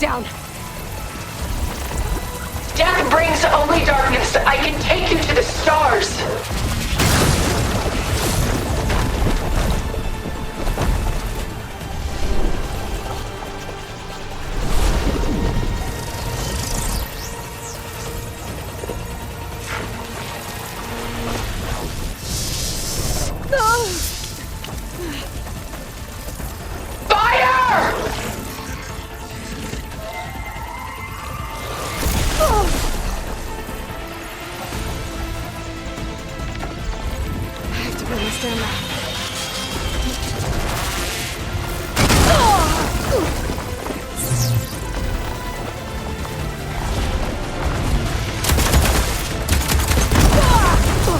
down! Death brings only darkness. I can take you to the stars.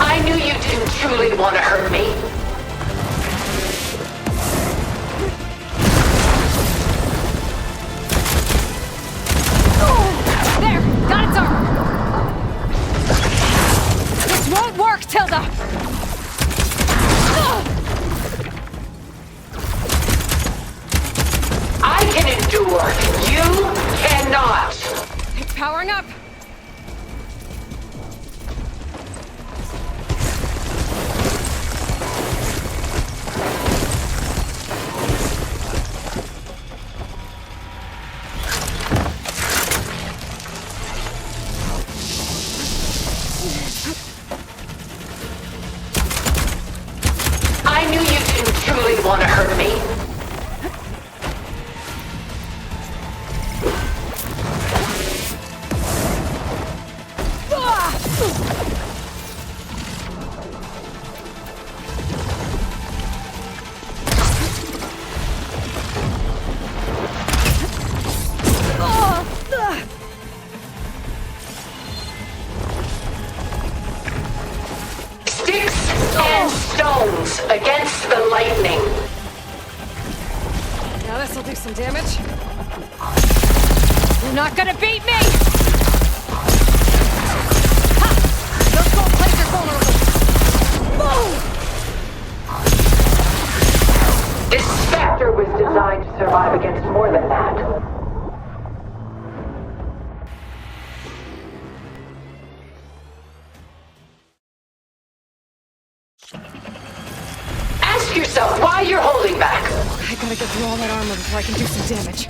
I knew you didn't truly want to hurt me. There! Got its arm! This won't work, Tilda! I can endure. You cannot. It's powering up! I knew you didn't truly want to hurt me. Sticks and stones against the lightning. Now this'll do some damage. You're not gonna beat me! Ha! Those gold plates are vulnerable! This specter was designed to survive against more than that. Ask yourself why you're holding back. I gotta get through all that armor before I can do some damage.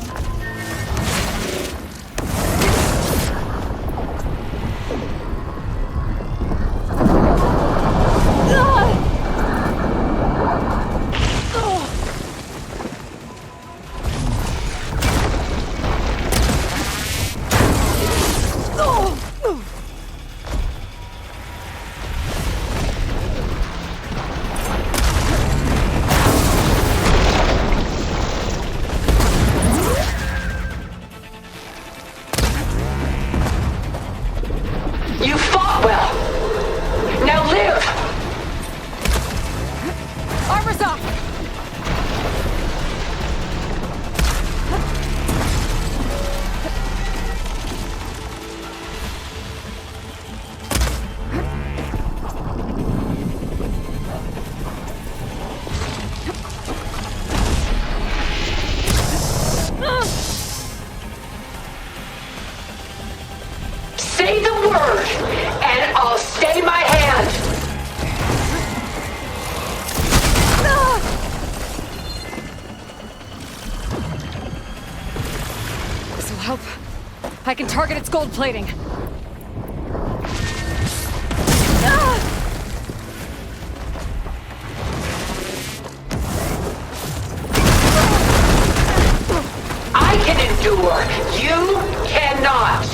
You fought well. Now live. Armor's off! Say the word, and I'll stay my hand. This'll help. I can target its gold plating. I can endure. You cannot.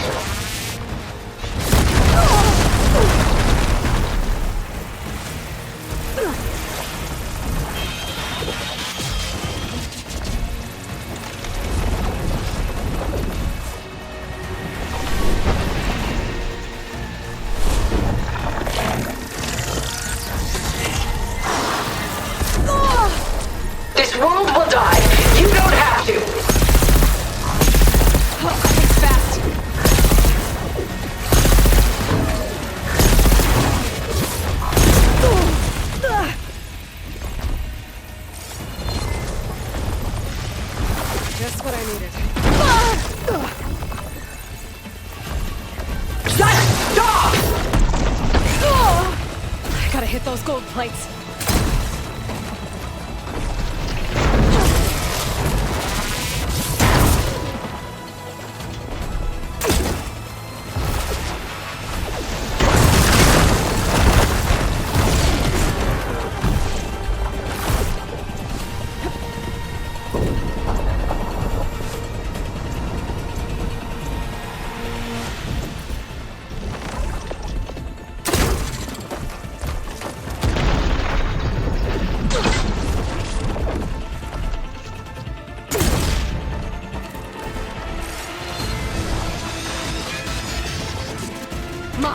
those gold plates.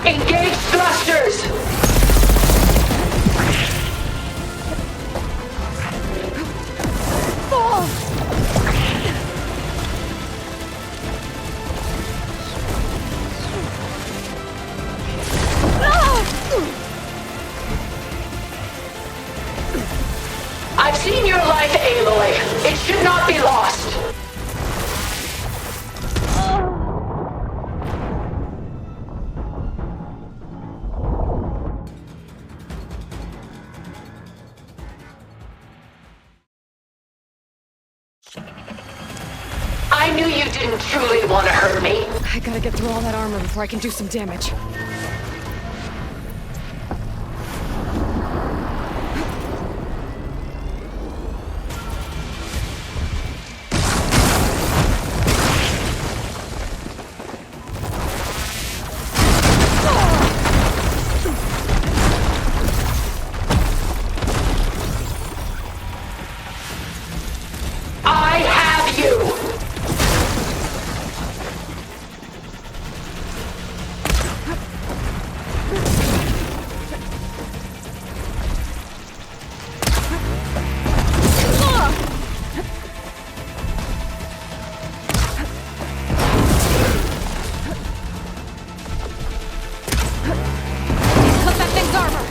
Engage thrusters! I've seen your life, Aloy. It should not be lost. I knew you didn't truly want to hurt me. I gotta get through all that armor before I can do some damage. I have you! Cut that thing's armor!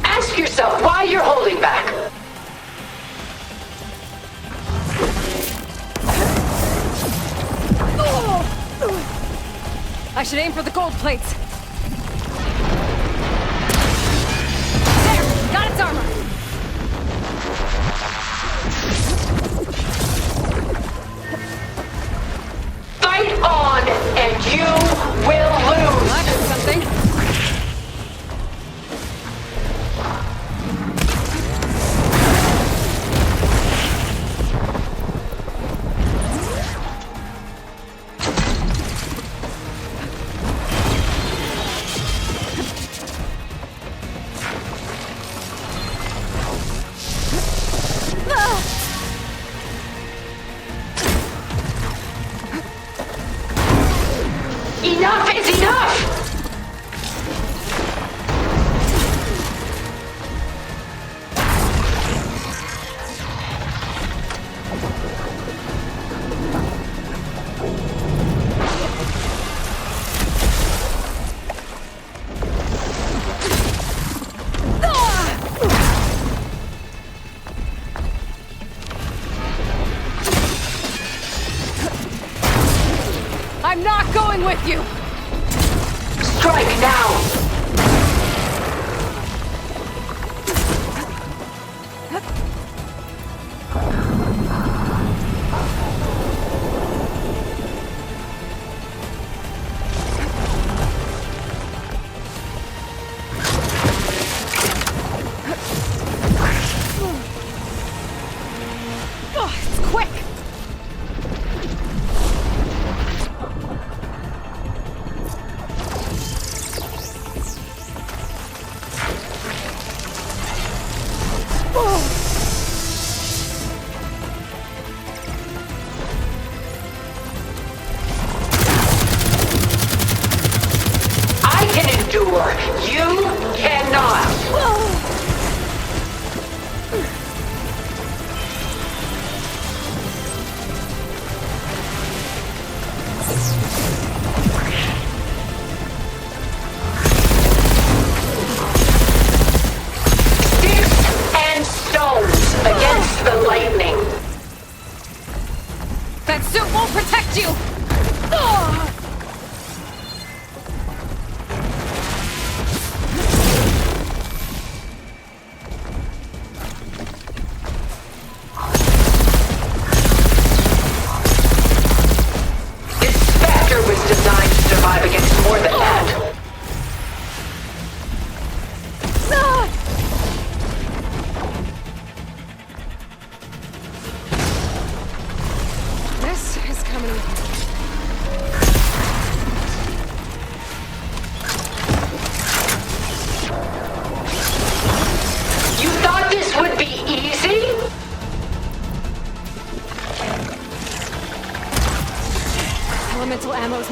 Ask yourself why you're holding back. I should aim for the gold plates. There! Got its armor! Fight on, and you will lose! I did something.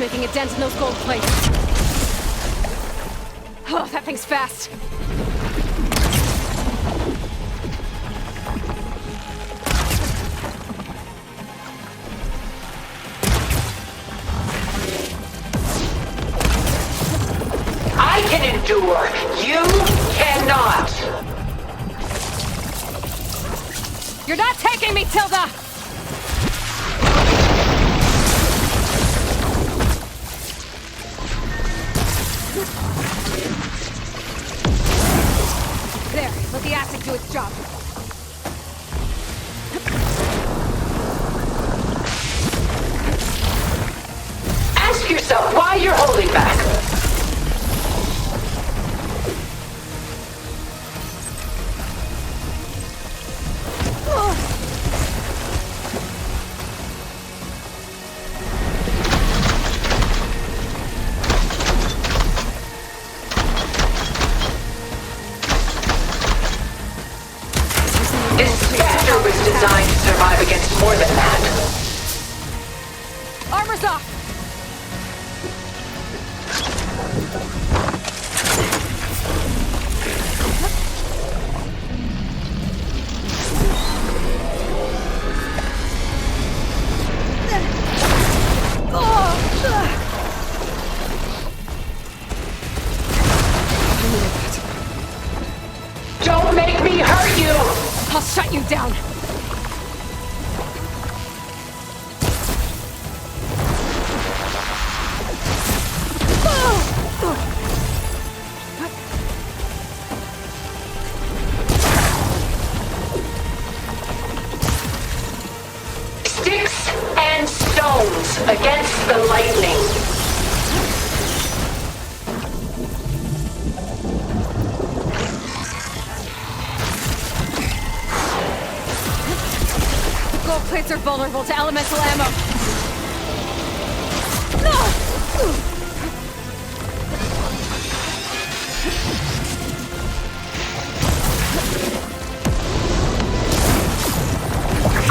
making a dent in those gold plates. Oh, that thing's fast. I can endure. You cannot. You're not taking me, Tilda! There, let the acid do its job. Ask yourself why you're holding back. This Spectre was designed to survive against more than that. Armor's off! Don't make me hurt you! I'll shut you down! Sticks and stones against the lightning. Gold plates are vulnerable to elemental ammo.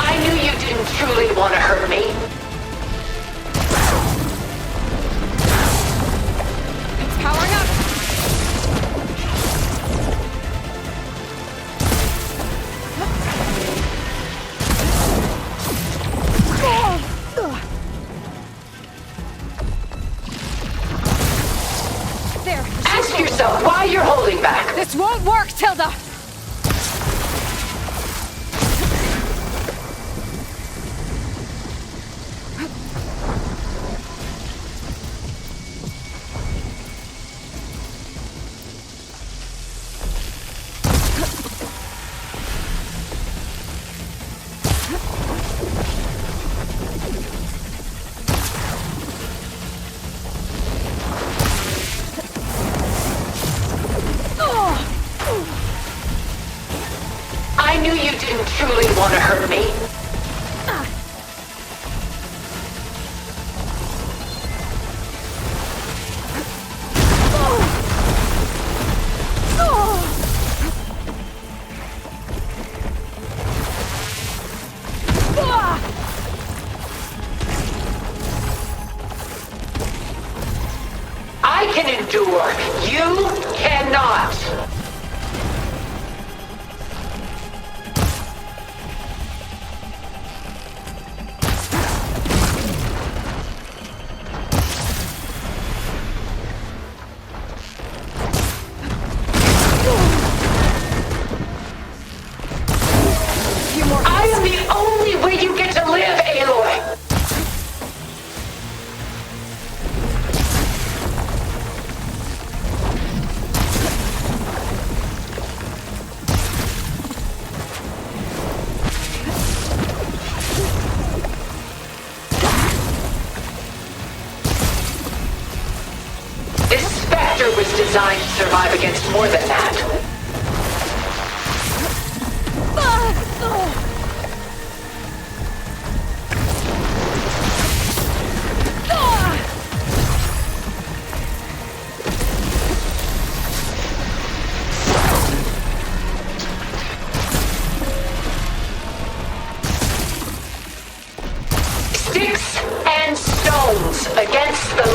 I knew you didn't truly want to hurt me. It's powering up! There. Ask yourself why you're holding back. This won't work, Tilda! I knew you didn't truly want to hurt me. I can endure. You cannot. I am the only way you get to live, Aloy! This Spectre was designed to survive against more than that. Sticks and stones against the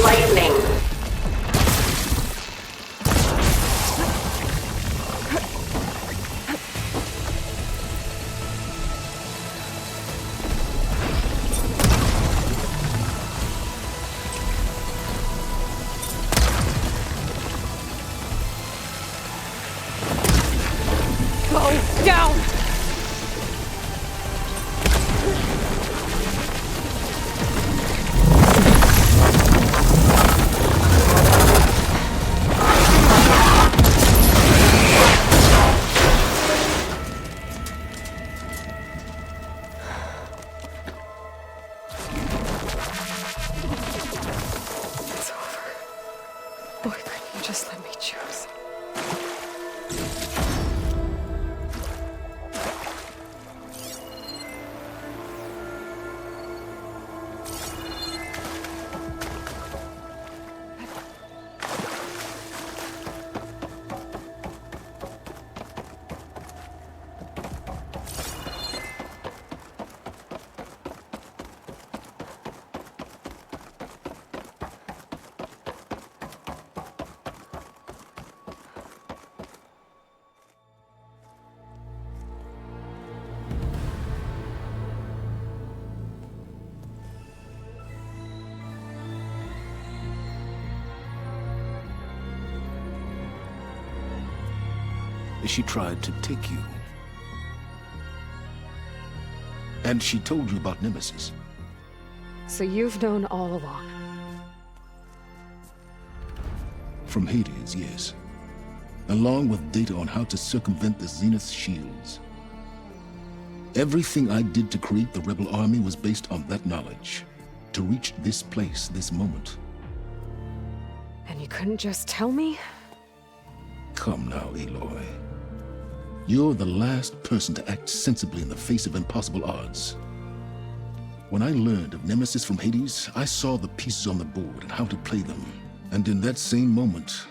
Go down! It's over. Why couldn't you just let me choose? She tried to take you. And she told you about Nemesis. So you've known all along. From Hades, yes. Along with data on how to circumvent the Zenith's shields. Everything I did to create the Rebel Army was based on that knowledge. To reach this place, this moment. And you couldn't just tell me? Come now, Aloy. You're the last person to act sensibly in the face of impossible odds. When I learned of Nemesis from Hades, I saw the pieces on the board and how to play them. And in that same moment,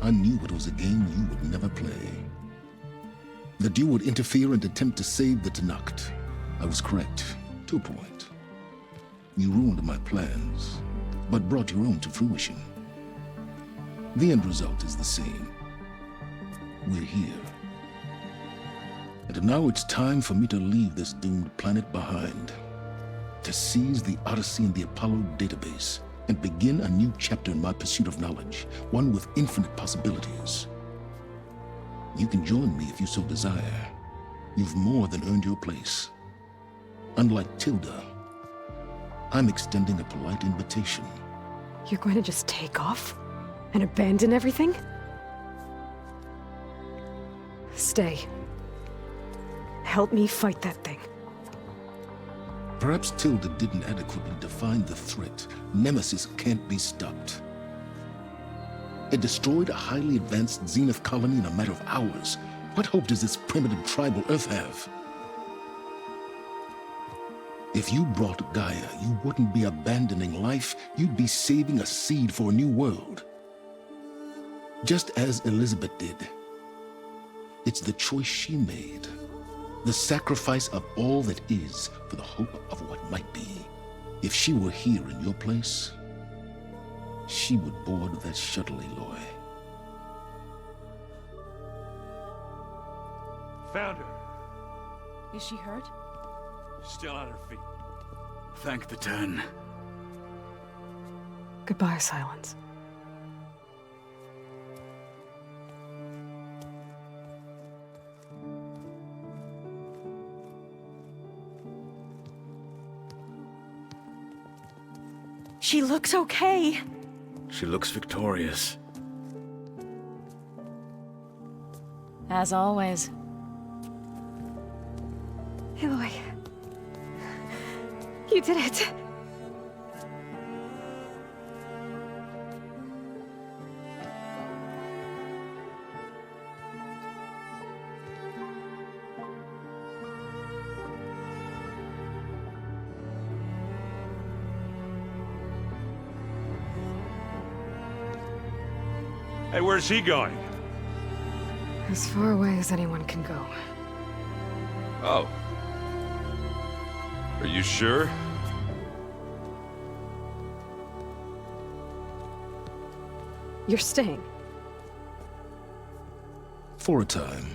I knew it was a game you would never play. That you would interfere and attempt to save the Tenakth. I was correct, to a point. You ruined my plans, but brought your own to fruition. The end result is the same. We're here. And now it's time for me to leave this doomed planet behind. To seize the Odyssey and the Apollo database, and begin a new chapter in my pursuit of knowledge, one with infinite possibilities. You can join me if you so desire. You've more than earned your place. Unlike Tilda, I'm extending a polite invitation. You're going to just take off? And abandon everything? Stay. Help me fight that thing. Perhaps Tilda didn't adequately define the threat. Nemesis can't be stopped. It destroyed a highly advanced Zenith colony in a matter of hours. What hope does this primitive tribal Earth have? If you brought Gaia, you wouldn't be abandoning life, you'd be saving a seed for a new world. Just as Elizabeth did. It's the choice she made. The sacrifice of all that is for the hope of what might be. If she were here in your place, she would board that shuttle, Aloy. Found her. Is she hurt? Still on her feet. Thank the Ten. Goodbye, Silence. She looks okay. She looks victorious. As always. Aloy. You did it. Hey, where's he going? As far away as anyone can go. Oh. Are you sure? You're staying. For a time.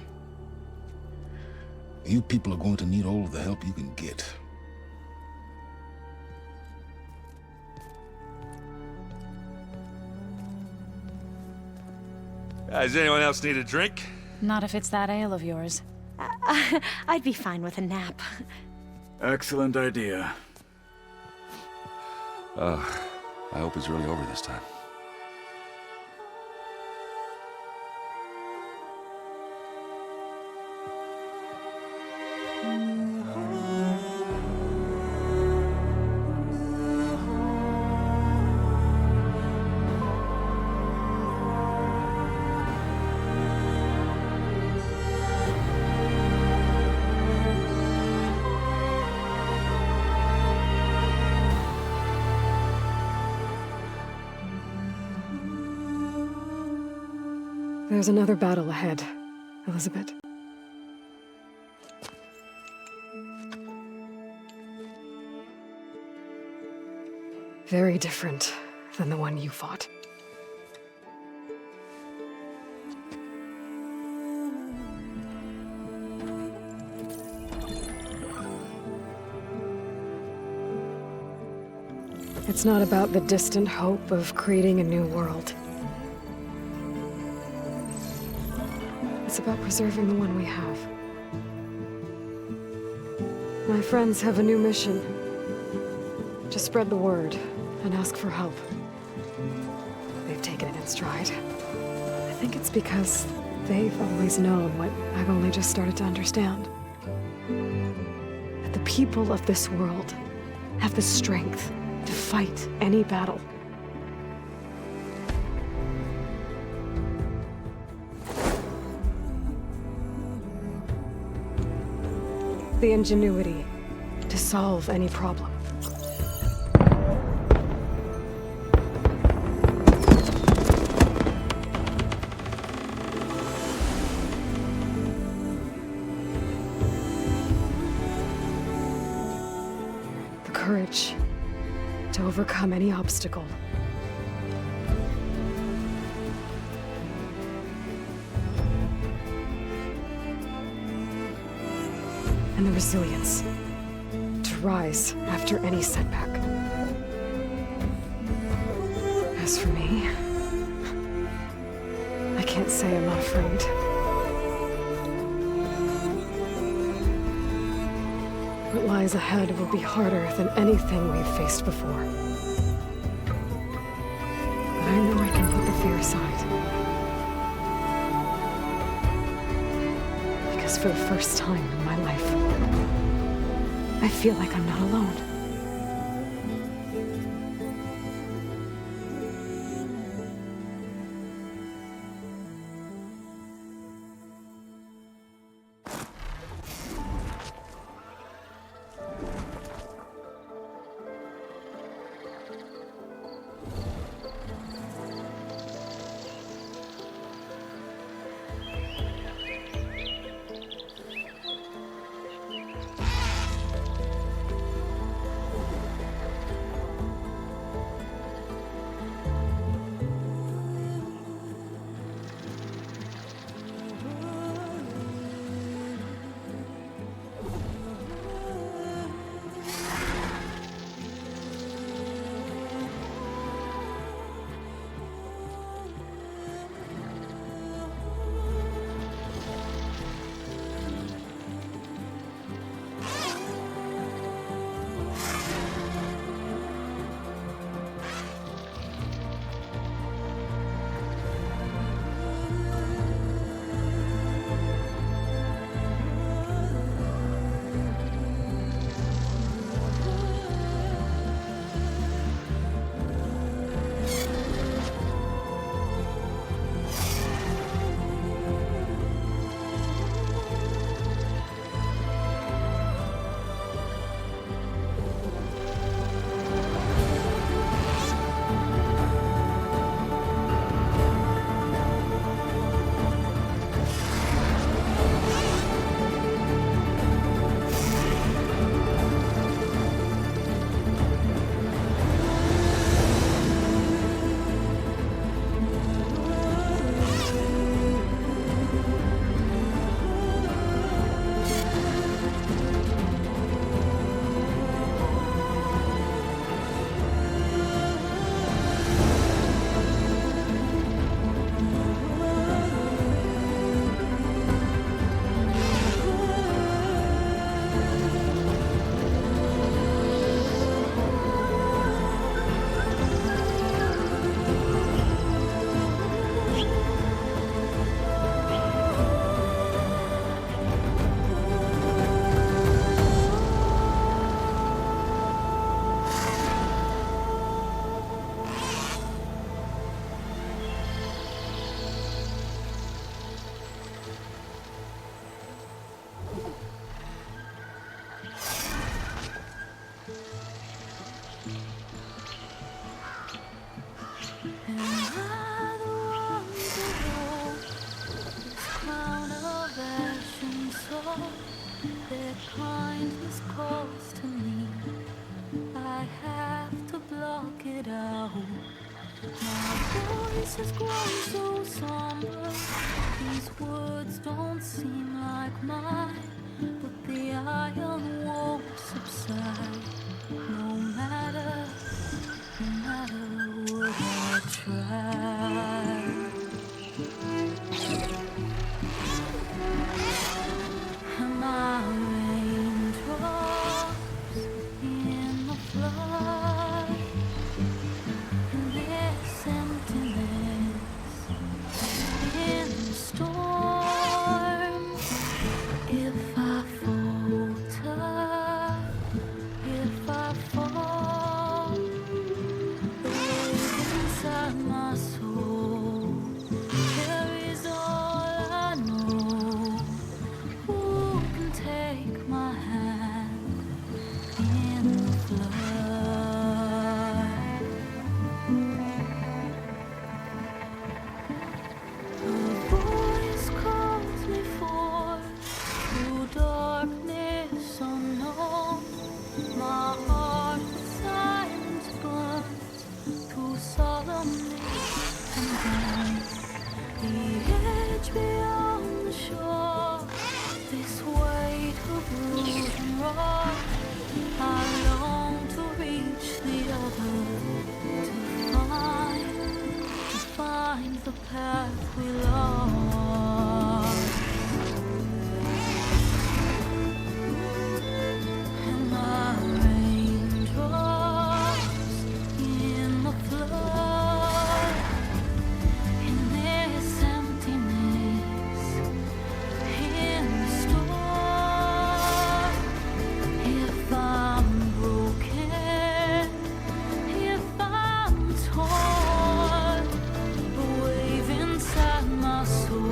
You people are going to need all of the help you can get. Does anyone else need a drink? Not if it's that ale of yours. I'd be fine with a nap. Excellent idea. I hope it's really over this time. There's another battle ahead, Elizabeth. Very different than the one you fought. It's not about the distant hope of creating a new world. It's about preserving the one we have. My friends have a new mission. To spread the word and ask for help. They've taken it in stride. I think it's because they've always known what I've only just started to understand. That the people of this world have the strength to fight any battle. The ingenuity to solve any problem. The courage to overcome any obstacle. And the resilience to rise after any setback. As for me, I can't say I'm not afraid. What lies ahead will be harder than anything we've faced before. But I know I can put the fear aside. Because for the first time in my life, I feel like I'm not alone. has grown so somber. These words don't seem like mine, but the iron won't subside. No matter what I try. My raindrops in the flood, this emptiness in the storm. If I falter, if I fall, the weight inside my soul carries all I know. Who can take my hand in the flood? A voice calls me forth through darkness unknown. My heart with silence burns too solemnly and then the edge beyond the shore. This weight of root and rock, I long to reach the other, to find the path we lost. And my raindrops in the flood, in this emptiness, in the storm. If I'm broken, if I'm torn, a wave inside my soul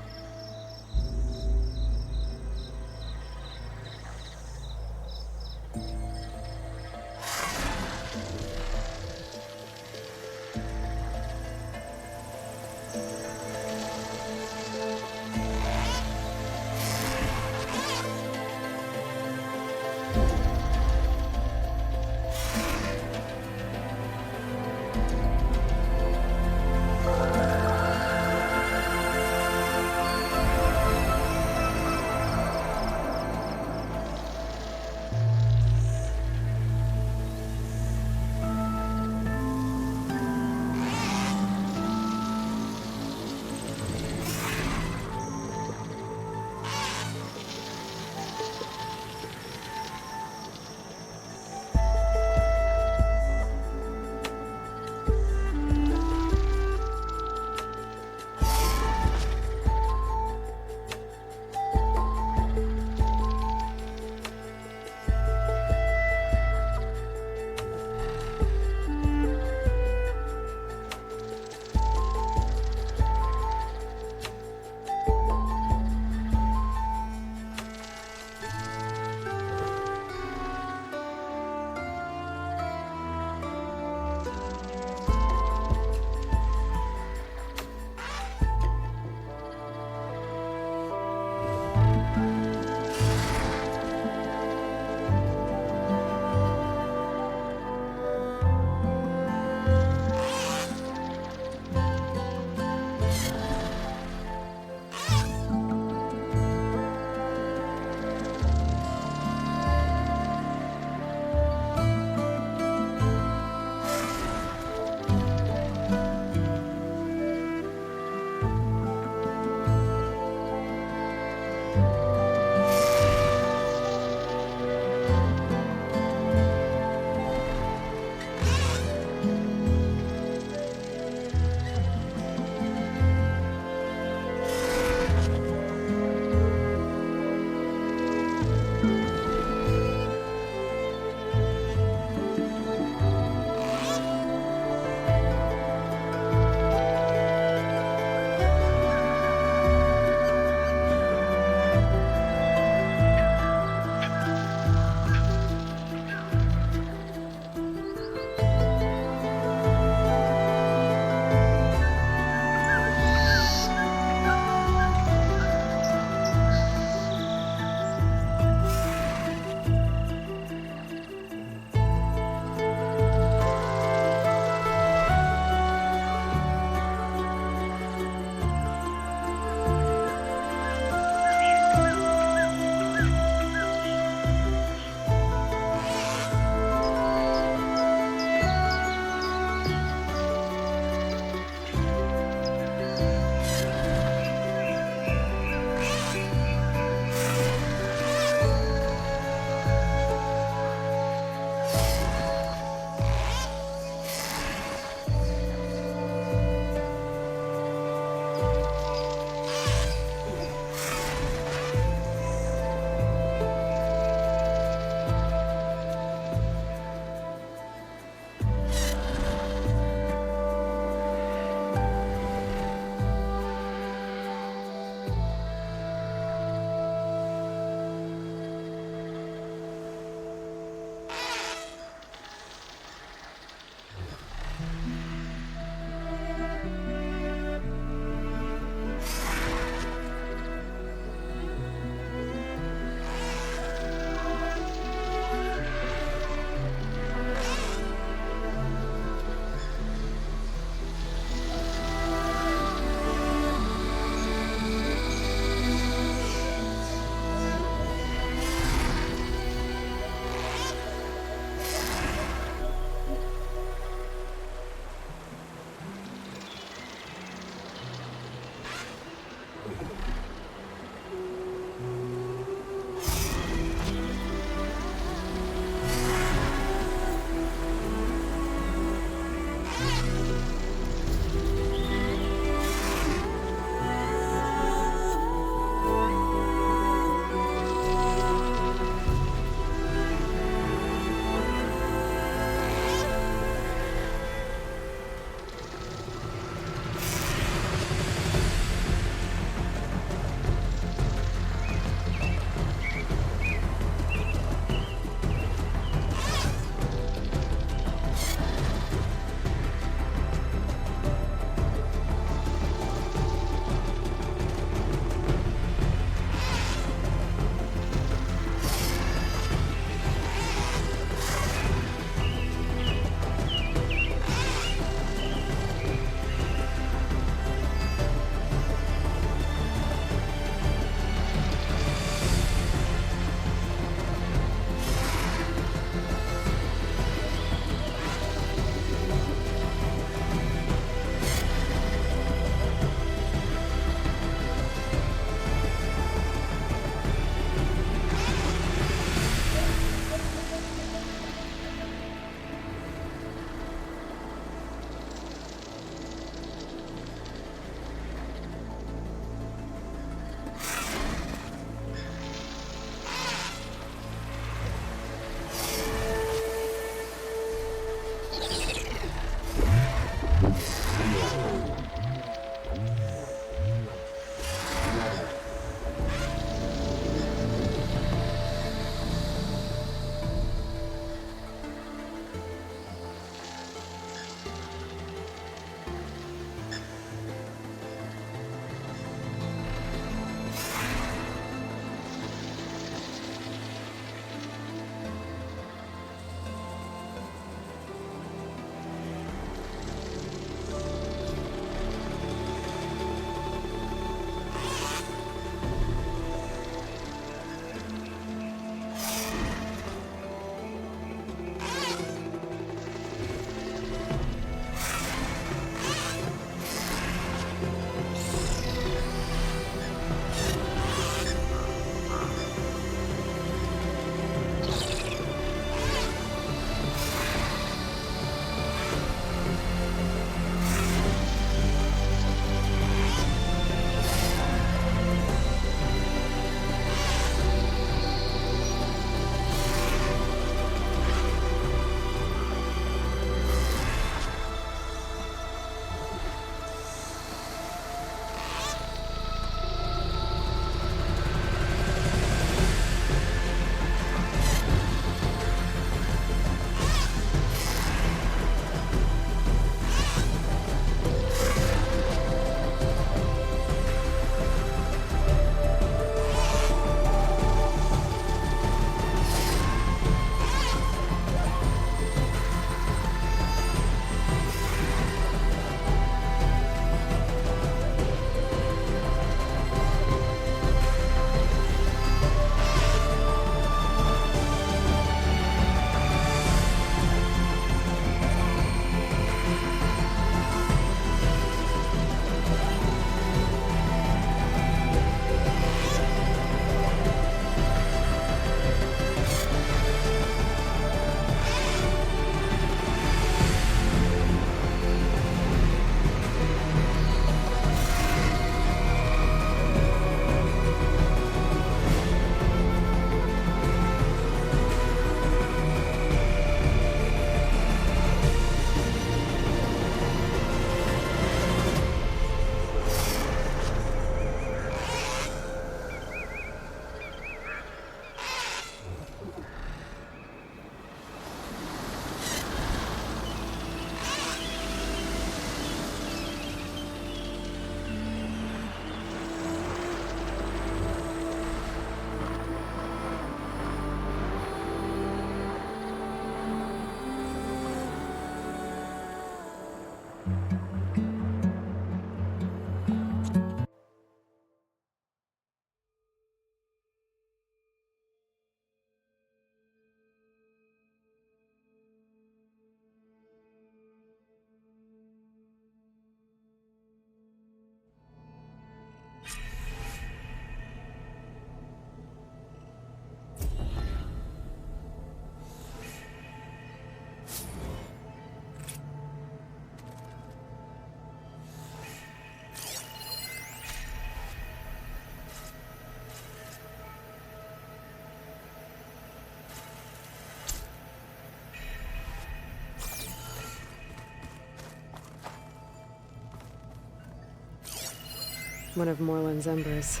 one of Morland's embers.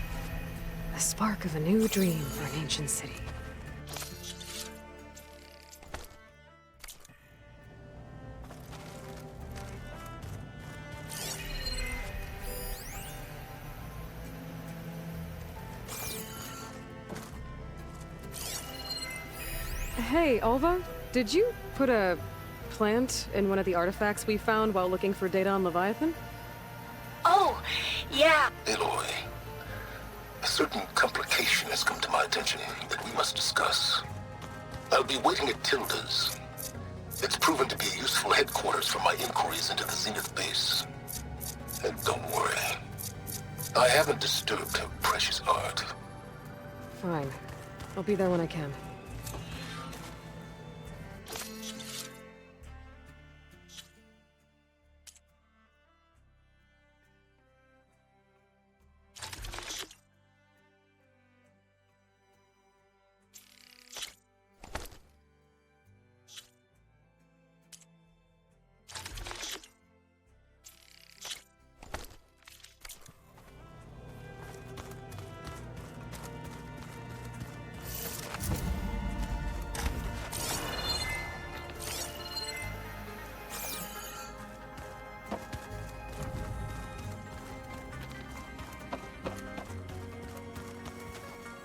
A spark of a new dream for an ancient city. Hey, Alva, did you put a plant in one of the artifacts we found while looking for data on Leviathan? Oh, yeah. Aloy, a certain complication has come to my attention that we must discuss. I'll be waiting at Tilda's. It's proven to be a useful headquarters for my inquiries into the Zenith base. And don't worry, I haven't disturbed her precious art. Fine. I'll be there when I can.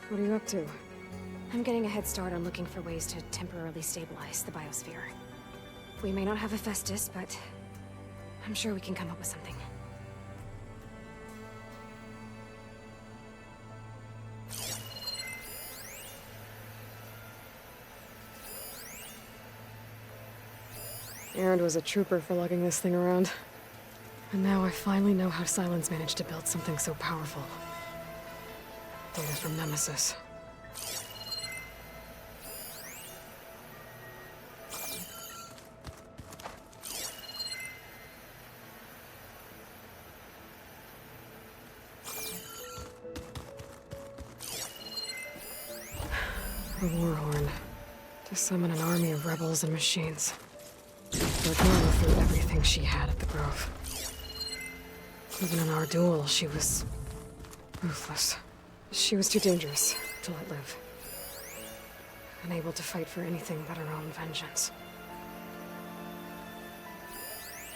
What are you up to? I'm getting a head start on looking for ways to temporarily stabilize the biosphere. We may not have a Festus, but I'm sure we can come up with something. Erend was a trooper for lugging this thing around. And now I finally know how Silence managed to build something so powerful. Data from Nemesis. A warhorn. To summon an army of rebels and machines. But Norma threw everything she had at the Grove. Even in our duel, she was ruthless. She was too dangerous to let live. Unable to fight for anything but her own vengeance.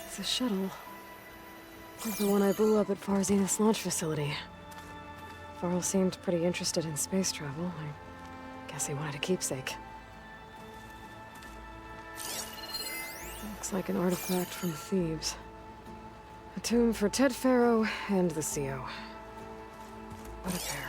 It's a shuttle. Like the one I blew up at Far Zenith's launch facility. Varl seemed pretty interested in space travel. I guess he wanted a keepsake. Looks like an artifact from Thebes. A tomb for Ted Pharaoh and the CO. What a pair.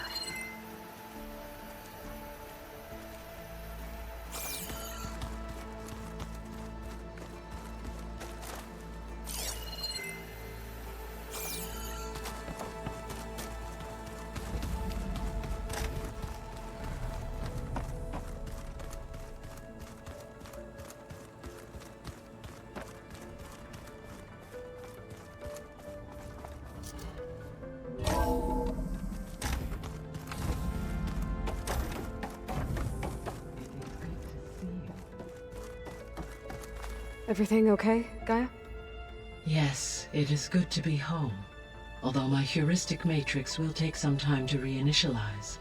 Everything okay, Gaia? Yes, it is good to be home. Although my heuristic matrix will take some time to reinitialize.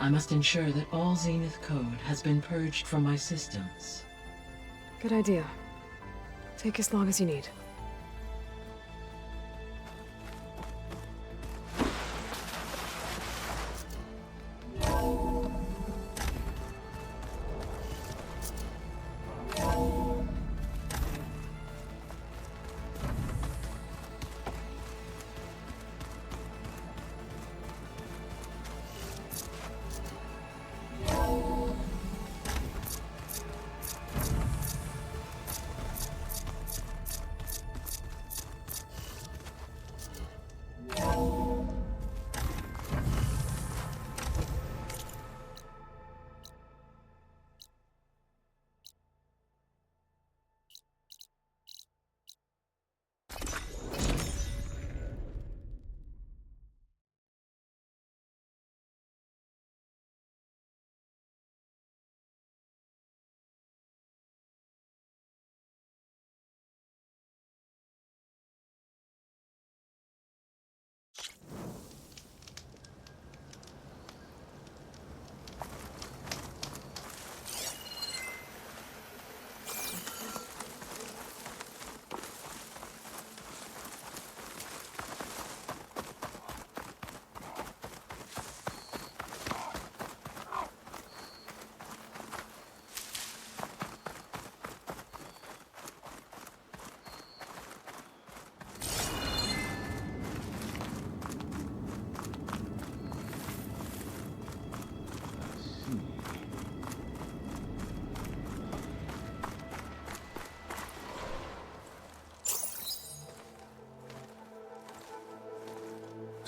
I must ensure that all Zenith code has been purged from my systems. Good idea. Take as long as you need.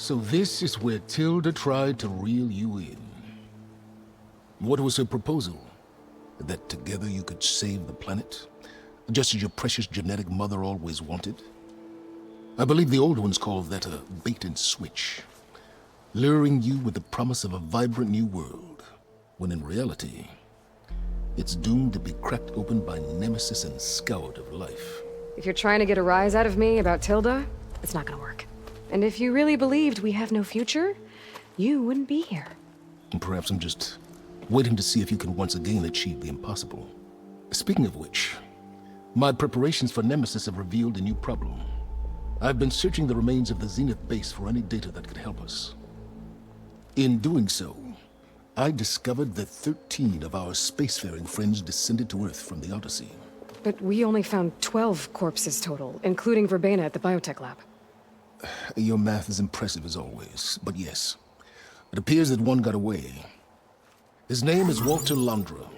So this is where Tilda tried to reel you in. What was her proposal? That together you could save the planet? Just as your precious genetic mother always wanted? I believe the old ones called that a bait and switch. Luring you with the promise of a vibrant new world, when in reality, it's doomed to be cracked open by nemesis and scoured of life. If you're trying to get a rise out of me about Tilda, it's not gonna work. And if you really believed we have no future, you wouldn't be here. And perhaps I'm just waiting to see if you can once again achieve the impossible. Speaking of which, my preparations for Nemesis have revealed a new problem. I've been searching the remains of the Zenith base for any data that could help us. In doing so, I discovered that 13 of our spacefaring friends descended to Earth from the Odyssey. But we only found 12 corpses total, including Verbena at the biotech lab. Your math is impressive as always, but yes, it appears that one got away. His name is Walter Londra.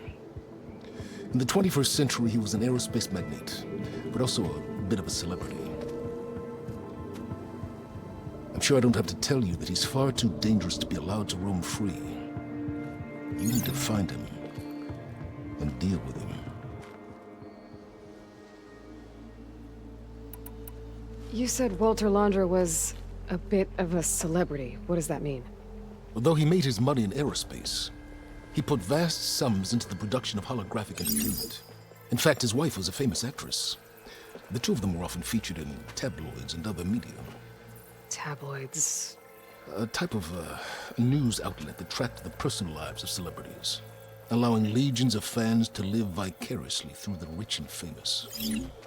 In the 21st century, he was an aerospace magnate, but also a bit of a celebrity. I'm sure I don't have to tell you that he's far too dangerous to be allowed to roam free. You need to find him and deal with him. You said Walter Londra was a bit of a celebrity. What does that mean? Although he made his money in aerospace, he put vast sums into the production of holographic entertainment. In fact, his wife was a famous actress. The two of them were often featured in tabloids and other media. Tabloids? A type of news outlet that tracked the personal lives of celebrities, allowing legions of fans to live vicariously through the rich and famous.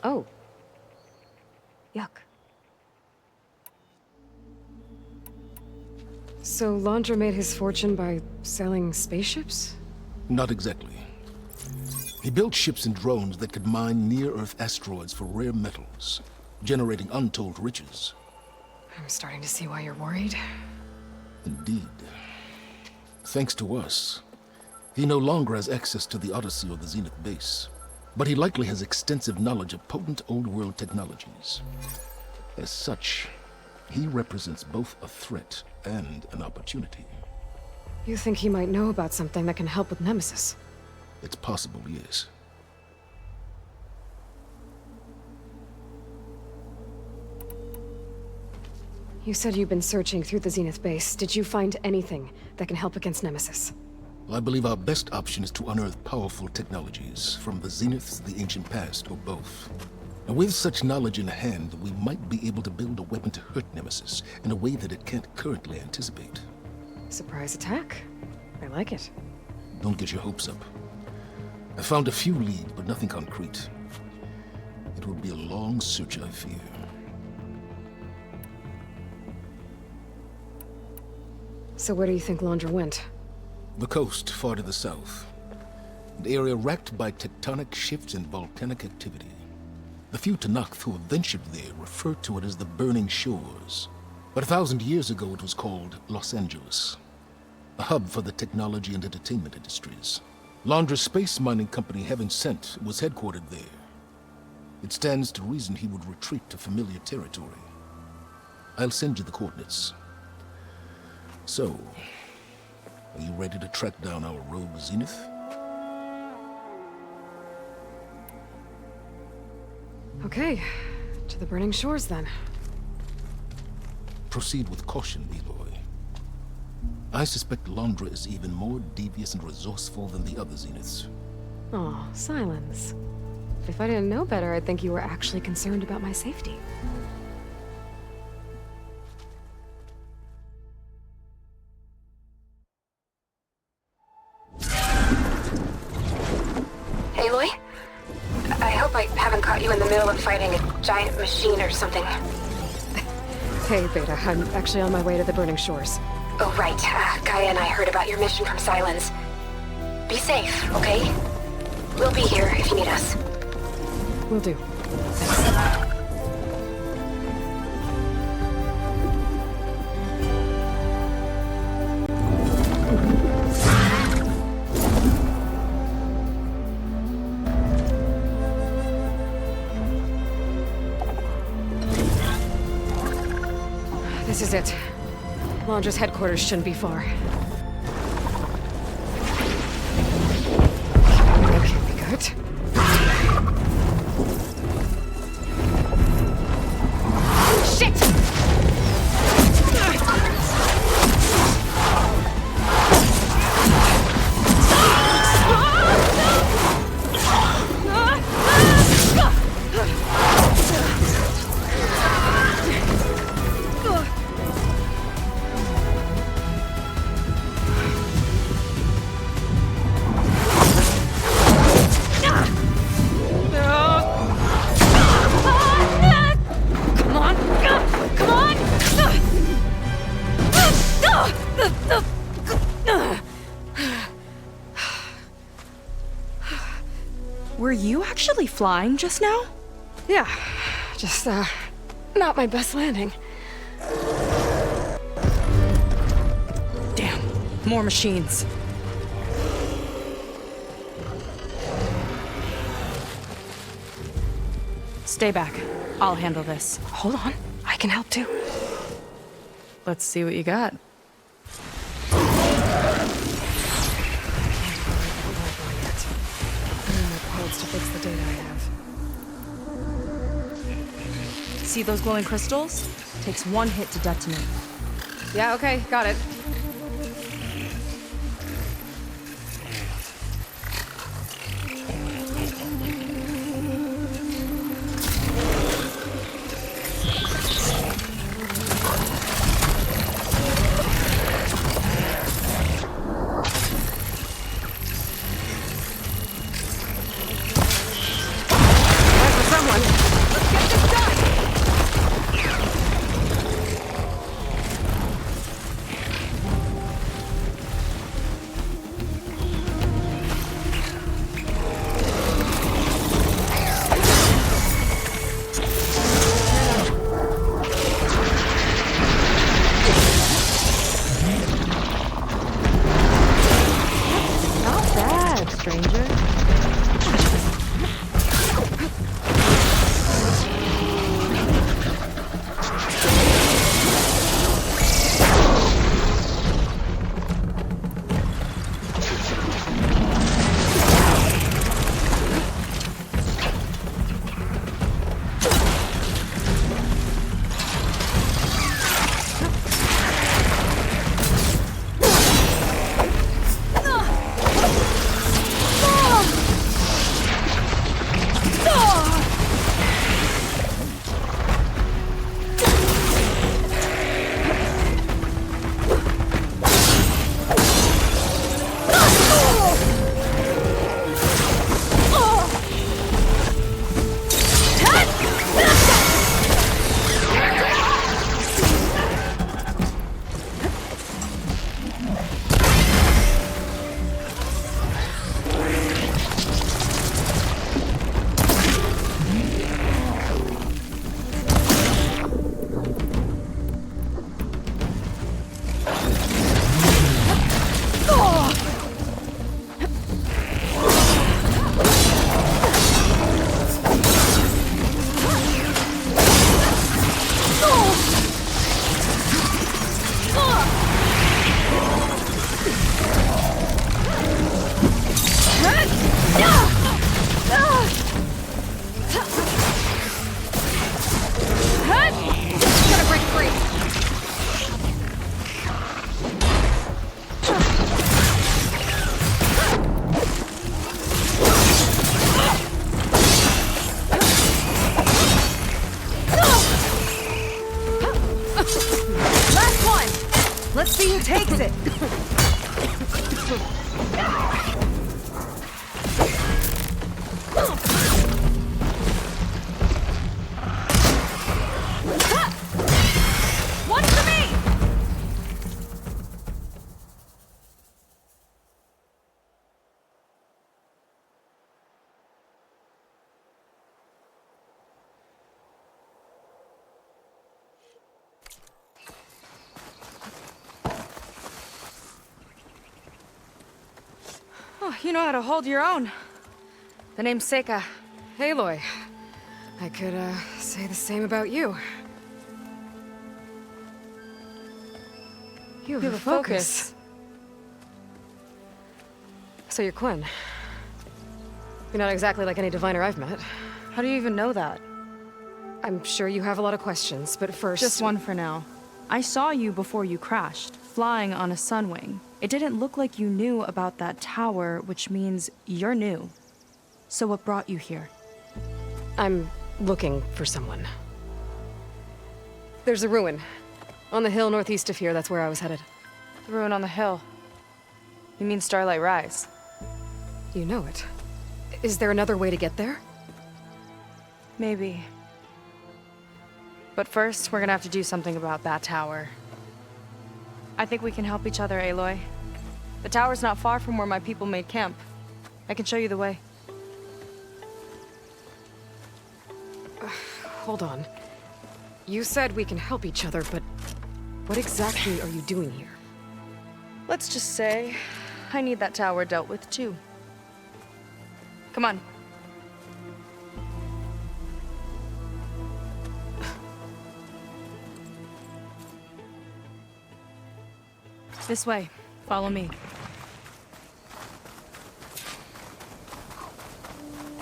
Oh. Yuck. So Londra made his fortune by selling spaceships? Not exactly. He built ships and drones that could mine near-Earth asteroids for rare metals, generating untold riches. I'm starting to see why you're worried. Indeed. Thanks to us, he no longer has access to the Odyssey or the Zenith base, but he likely has extensive knowledge of potent old-world technologies. As such, he represents both a threat and an opportunity. You think he might know about something that can help with Nemesis? It's possible, yes. You said you've been searching through the Zenith base. Did you find anything that can help against Nemesis? I believe our best option is to unearth powerful technologies, from the Zeniths, the ancient past, or both. And with such knowledge in hand, we might be able to build a weapon to hurt Nemesis in a way that it can't currently anticipate. Surprise attack. I like it. Don't get your hopes up. I found a few leads, but nothing concrete. It will be a long search, I fear. So where do you think Londra went? The coast, far to the south. An area racked by tectonic shifts and volcanic activity. The few Tanakh who have ventured there refer to it as the Burning Shores. But 1,000 years ago it was called Los Angeles, a hub for the technology and entertainment industries. Londra's space mining company, Heaven Sent, was headquartered there. It stands to reason he would retreat to familiar territory. I'll send you the coordinates. So, are you ready to track down our rogue Zenith? Okay, to the Burning Shores then. Proceed with caution, Eloy. I suspect Londra is even more devious and resourceful than the other Zeniths. Aw, Silence. If I didn't know better, I'd think you were actually concerned about my safety. Aloy? I hope I haven't caught you in the middle of fighting a giant machine or something. Hey, Beta, I'm actually on my way to the Burning Shores. Oh, right. Gaia and I heard about your mission from Silence. Be safe, okay? We'll be here if you need us. Will do. This is it. Londra's headquarters shouldn't be far. That can't be good. Shit! Were you actually flying just now? Yeah, just, not my best landing. Damn, more machines. Stay back. I'll handle this. Hold on, I can help too. Let's see what you got. To fix the data I have. See those glowing crystals? Takes one hit to detonate. Yeah, okay, got it. Let's see who takes it. One for me. Oh, you know how to hold your own. The name's Seika. Aloy. I could, say the same about you. You have a focus. So you're Quinn. You're not exactly like any diviner I've met. How do you even know that? I'm sure you have a lot of questions, but first... Just one for now. I saw you before you crashed, flying on a sunwing. It didn't look like you knew about that tower, which means you're new. So what brought you here? I'm looking for someone. There's a ruin. On the hill northeast of here, that's where I was headed. The ruin on the hill. You mean Starlight Rise? You know it. Is there another way to get there? Maybe. But first, we're gonna have to do something about that tower. I think we can help each other, Aloy. The tower's not far from where my people made camp. I can show you the way. Hold on. You said we can help each other, but what exactly are you doing here? Let's just say, I need that tower dealt with too. Come on. This way. Follow me.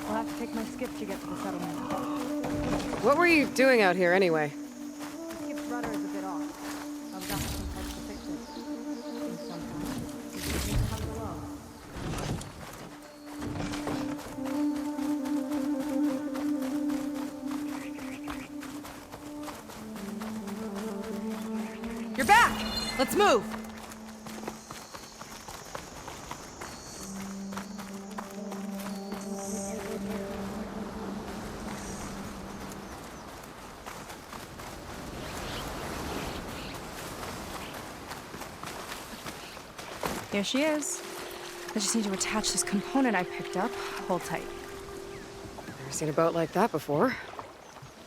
I'll have to take my skiff to get to the settlement. What were you doing out here anyway? The skiff's rudder is a bit off. I was after some parts to fix it. And sometimes you just need to come along. You're back! Let's move! Here she is. I just need to attach this component I picked up. Hold tight. Never seen a boat like that before.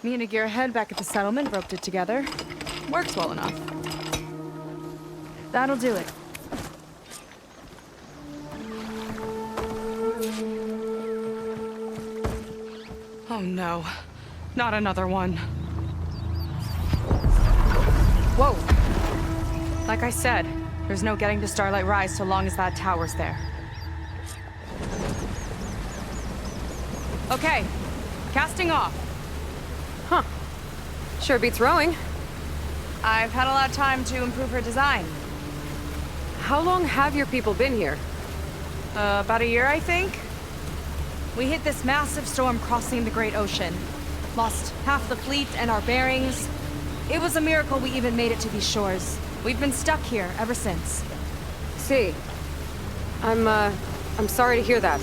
Me and a gearhead back at the settlement roped it together. Works well enough. That'll do it. Oh no. Not another one. Whoa. Like I said, there's no getting to Starlight Rise so long as that tower's there. Okay, casting off. Huh. Sure beats rowing. I've had a lot of time to improve her design. How long have your people been here? About a year, I think. We hit this massive storm crossing the Great Ocean. Lost half the fleet and our bearings. It was a miracle we even made it to these shores. We've been stuck here ever since. See. I'm sorry to hear that.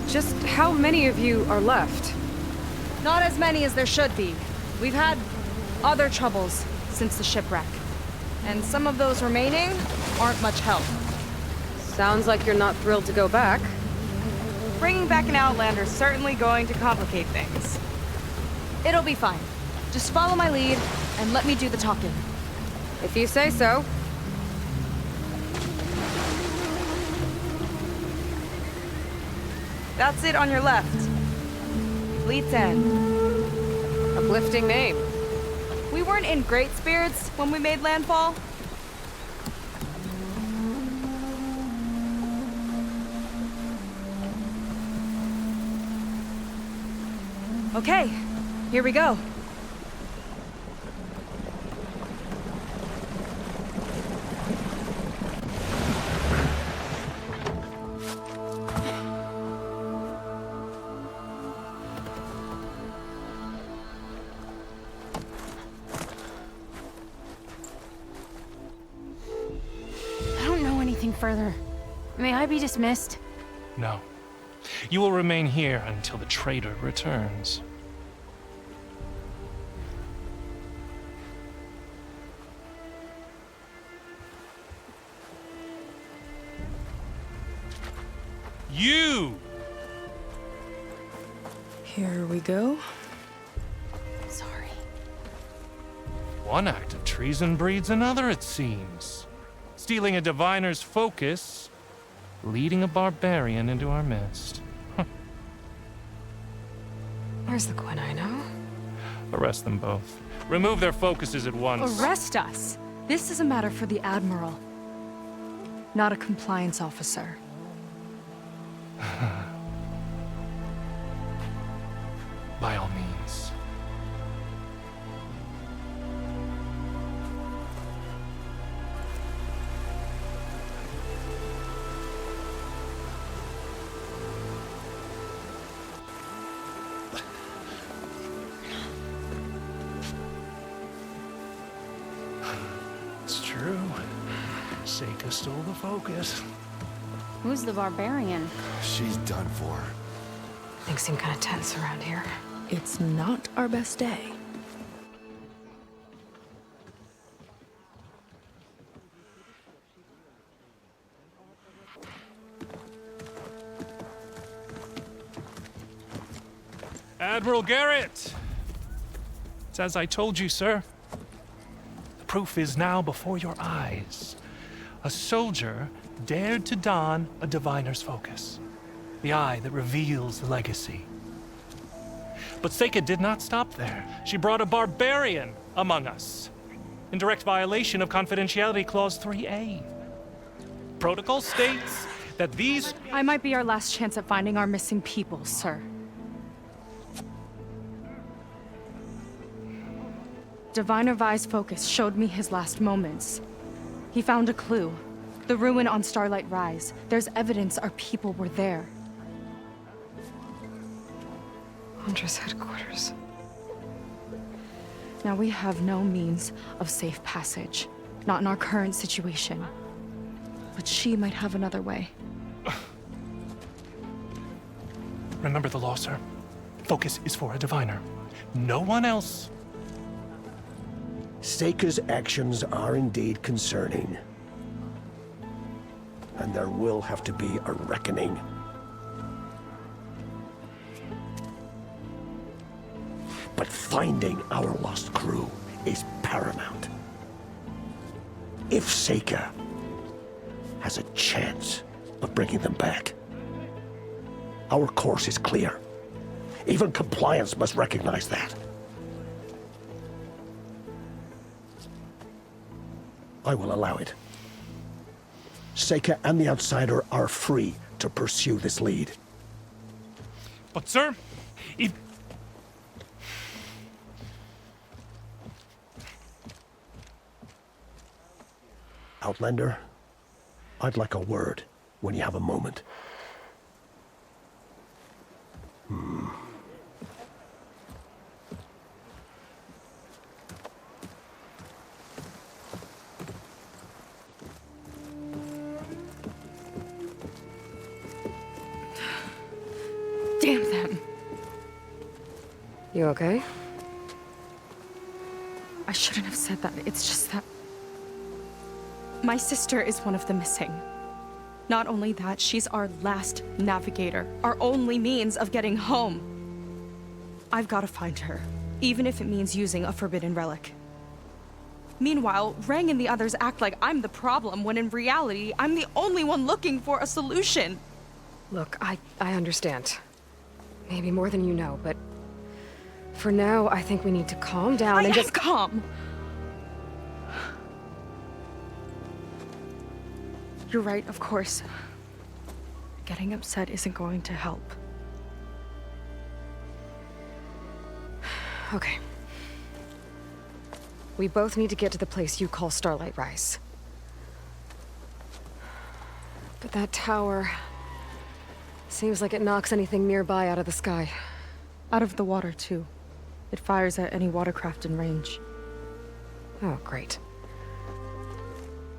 Just how many of you are left? Not as many as there should be. We've had other troubles since the shipwreck. And some of those remaining aren't much help. Sounds like you're not thrilled to go back. Bringing back an Outlander's certainly going to complicate things. It'll be fine. Just follow my lead and let me do the talking. If you say so. That's it on your left. Fleet's End. Uplifting name. We weren't in great spirits when we made landfall. Okay, here we go. Further. May I be dismissed? No. You will remain here until the traitor returns. You! Here we go. Sorry. One act of treason breeds another, it seems. Stealing a diviner's focus, leading a barbarian into our midst. Where's the Quinn I know? Arrest them both. Remove their focuses at once. Arrest us? This is a matter for the Admiral, not a compliance officer. By all means. It's true. Seika stole the focus. Who's the barbarian? She's done for. Things seem kind of tense around here. It's not our best day. Admiral Garrett! It's as I told you, sir. The proof is now before your eyes. A soldier dared to don a diviner's focus, the eye that reveals the legacy. But Seika did not stop there. She brought a barbarian among us, in direct violation of Confidentiality Clause 3A. Protocol states that these... I might be our last chance at finding our missing people, sir. Diviner Vi's focus showed me his last moments. He found a clue. The ruin on Starlight Rise. There's evidence our people were there. Huntress headquarters. Now we have no means of safe passage. Not in our current situation. But she might have another way. Remember the law, sir. Focus is for a diviner. No one else. Seika's actions are indeed concerning. And there will have to be a reckoning. But finding our lost crew is paramount. If Seika has a chance of bringing them back, our course is clear. Even compliance must recognize that. I will allow it. Seika and the Outsider are free to pursue this lead. But, sir, if... Outlander, I'd like a word when you have a moment. Damn them. You okay? I shouldn't have said that. It's just that... my sister is one of the missing. Not only that, she's our last navigator. Our only means of getting home. I've got to find her, even if it means using a forbidden relic. Meanwhile, Rang and the others act like I'm the problem, when in reality, I'm the only one looking for a solution. Look, I understand. Maybe more than you know, but... for now, I think we need to calm down and just... calm! You're right, of course. Getting upset isn't going to help. Okay. We both need to get to the place you call Starlight Rise. But that tower... seems like it knocks anything nearby out of the sky. Out of the water, too. It fires at any watercraft in range. Oh, great.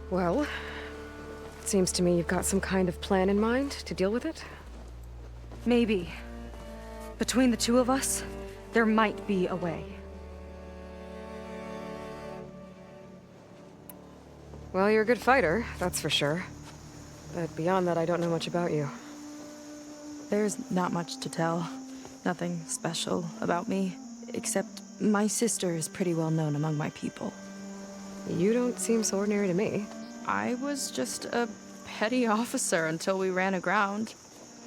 Well, it seems to me you've got some kind of plan in mind to deal with it. Maybe. Between the two of us, there might be a way. Well, you're a good fighter, that's for sure. But beyond that, I don't know much about you. There's not much to tell. Nothing special about me, except my sister is pretty well known among my people. You don't seem so ordinary to me. I was just a petty officer until we ran aground.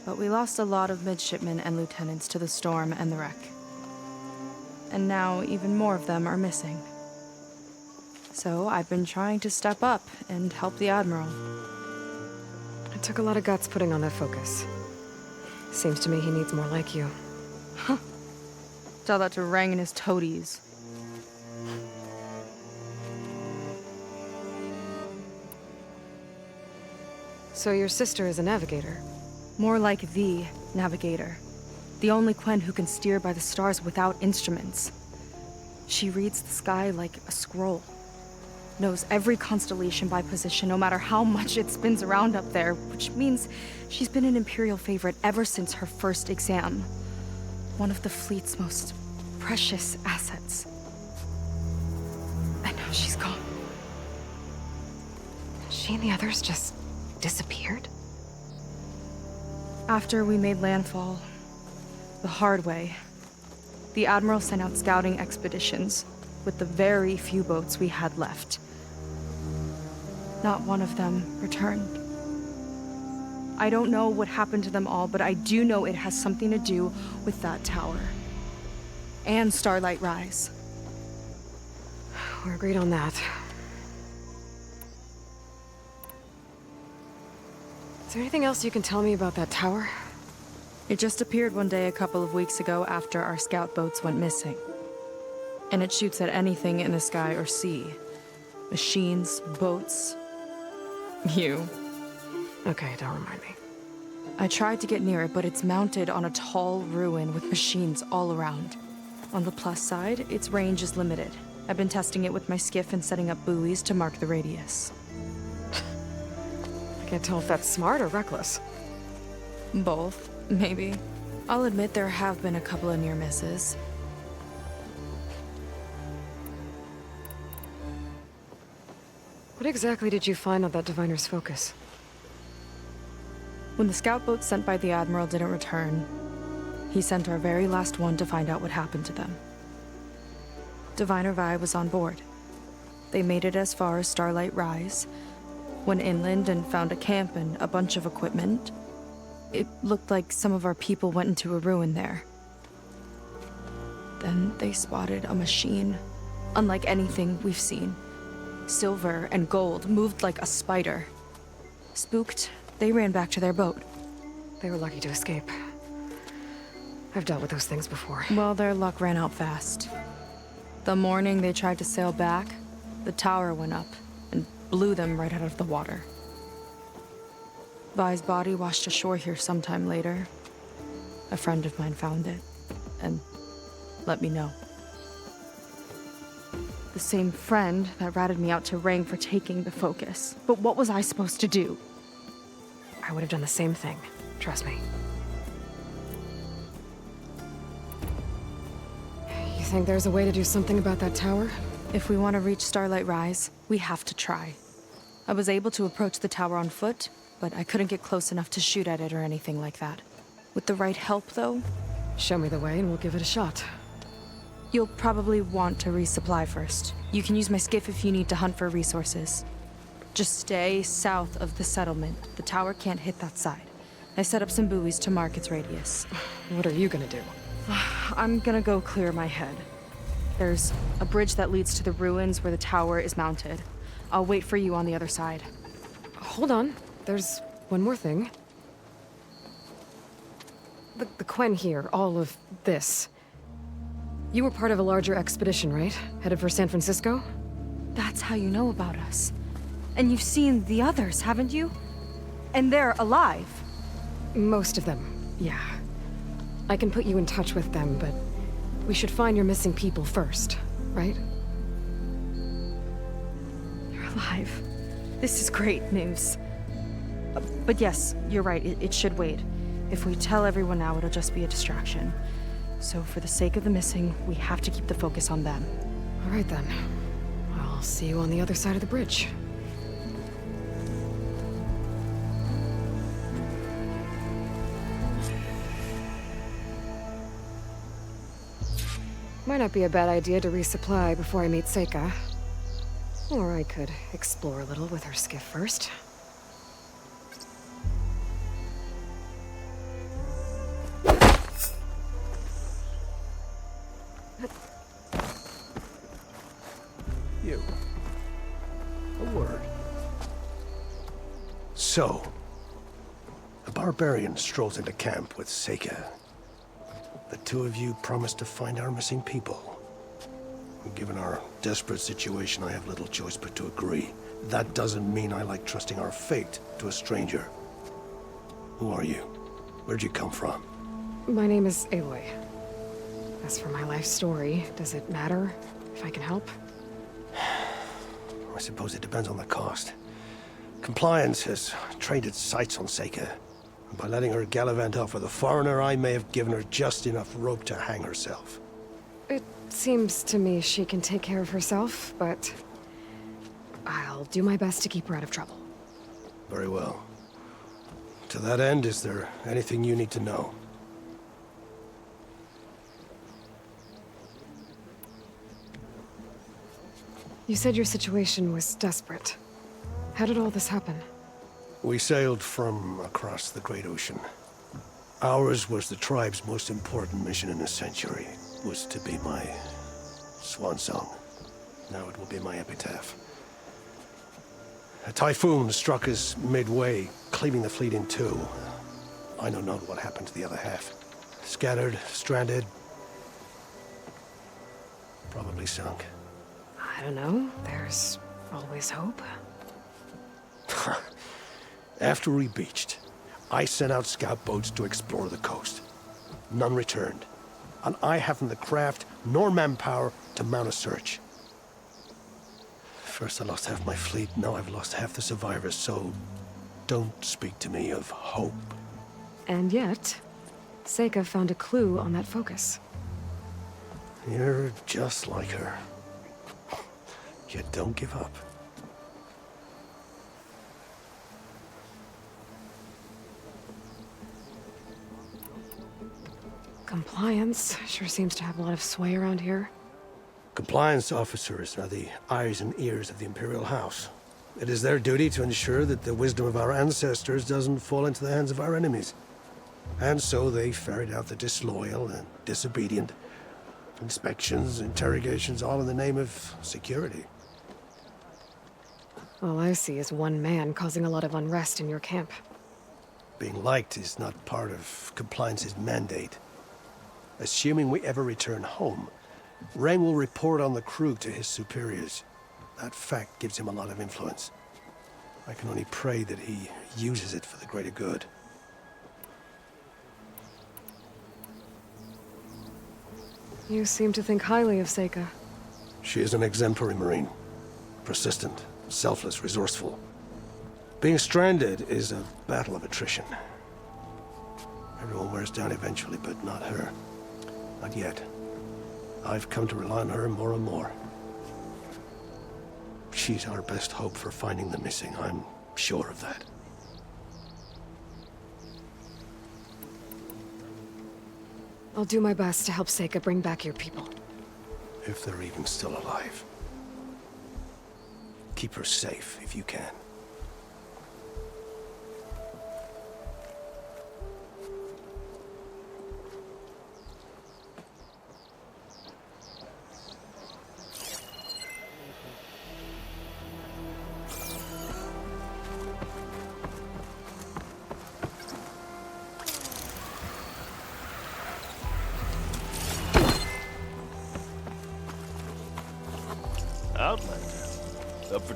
But we lost a lot of midshipmen and lieutenants to the storm and the wreck. And now even more of them are missing. So I've been trying to step up and help the Admiral. It took a lot of guts putting on that focus. Seems to me he needs more like you. Tell that to Rang and his toadies. So your sister is a navigator? More like the navigator. The only Quen who can steer by the stars without instruments. She reads the sky like a scroll. Knows every constellation by position, no matter how much it spins around up there, which means she's been an Imperial favorite ever since her first exam. One of the fleet's most precious assets. And now she's gone. She and the others just disappeared? After we made landfall, the hard way, the Admiral sent out scouting expeditions with the very few boats we had left. Not one of them returned. I don't know what happened to them all, but I do know it has something to do with that tower. And Starlight Rise. We're agreed on that. Is there anything else you can tell me about that tower? It just appeared one day a couple of weeks ago after our scout boats went missing. And it shoots at anything in the sky or sea. Machines, boats. You. Okay, don't remind me. I tried to get near it, but it's mounted on a tall ruin with machines all around. On the plus side, its range is limited. I've been testing it with my skiff and setting up buoys to mark the radius. I can't tell if that's smart or reckless. Both, maybe. I'll admit there have been a couple of near misses. What exactly did you find on that diviner's focus? When the scout boat sent by the Admiral didn't return, he sent our very last one to find out what happened to them. Diviner Vi was on board. They made it as far as Starlight Rise, went inland and found a camp and a bunch of equipment. It looked like some of our people went into a ruin there. Then they spotted a machine, unlike anything we've seen. Silver and gold, moved like a spider. Spooked, they ran back to their boat. They were lucky to escape. I've dealt with those things before. Well, their luck ran out fast. The morning they tried to sail back, the tower went up and blew them right out of the water. Vi's body washed ashore here sometime later. A friend of mine found it and let me know. The same friend that ratted me out to Rang for taking the focus. But what was I supposed to do? I would have done the same thing. Trust me. You think there's a way to do something about that tower? If we want to reach Starlight Rise, we have to try. I was able to approach the tower on foot, but I couldn't get close enough to shoot at it or anything like that. With the right help, though... Show me the way and we'll give it a shot. You'll probably want to resupply first. You can use my skiff if you need to hunt for resources. Just stay south of the settlement. The tower can't hit that side. I set up some buoys to mark its radius. What are you gonna do? I'm gonna go clear my head. There's a bridge that leads to the ruins where the tower is mounted. I'll wait for you on the other side. Hold on. There's one more thing. The Quen here, all of this. You were part of a larger expedition, right? Headed for San Francisco? That's how you know about us. And you've seen the others, haven't you? And they're alive. Most of them, yeah. I can put you in touch with them, but we should find your missing people first, right? They're alive. This is great news. But yes, you're right, it should wait. If we tell everyone now, it'll just be a distraction. So for the sake of the missing, we have to keep the focus on them. All right then. I'll see you on the other side of the bridge. Might not be a bad idea to resupply before I meet Seika. Or I could explore a little with her skiff first. You. So, a barbarian strolls into camp with Seika. The two of you promised to find our missing people. Given our desperate situation, I have little choice but to agree. That doesn't mean I like trusting our fate to a stranger. Who are you? Where'd you come from? My name is Aloy. As for my life story, does it matter if I can help? I suppose it depends on the cost. Compliance has trained its sights on Seika. And by letting her gallivant off with a foreigner, I may have given her just enough rope to hang herself. It seems to me she can take care of herself, but I'll do my best to keep her out of trouble. Very well. To that end, is there anything you need to know? You said your situation was desperate. How did all this happen? We sailed from across the Great Ocean. Ours was the tribe's most important mission in a century. It was to be my swan song. Now it will be my epitaph. A typhoon struck us midway, cleaving the fleet in two. I know not what happened to the other half. Scattered, stranded, probably sunk. I don't know. There's always hope. After we beached, I sent out scout boats to explore the coast. None returned, and I haven't the craft nor manpower to mount a search. First I lost half my fleet, now I've lost half the survivors, so don't speak to me of hope. And yet, Seika found a clue on that focus. You're just like her. You don't give up. Compliance sure seems to have a lot of sway around here. Compliance officers are the eyes and ears of the Imperial House. It is their duty to ensure that the wisdom of our ancestors doesn't fall into the hands of our enemies. And so they ferret out the disloyal and disobedient. Inspections, interrogations, all in the name of security. All I see is one man causing a lot of unrest in your camp. Being liked is not part of Compliance's mandate. Assuming we ever return home, Rang will report on the crew to his superiors. That fact gives him a lot of influence. I can only pray that he uses it for the greater good. You seem to think highly of Seika. She is an exemplary Marine. Persistent, selfless, resourceful. Being stranded is a battle of attrition. Everyone wears down eventually, but not her. Not yet. I've come to rely on her more and more. She's our best hope for finding the missing, I'm sure of that. I'll do my best to help Seika bring back your people. If they're even still alive. Keep her safe if you can. Outlander. Up for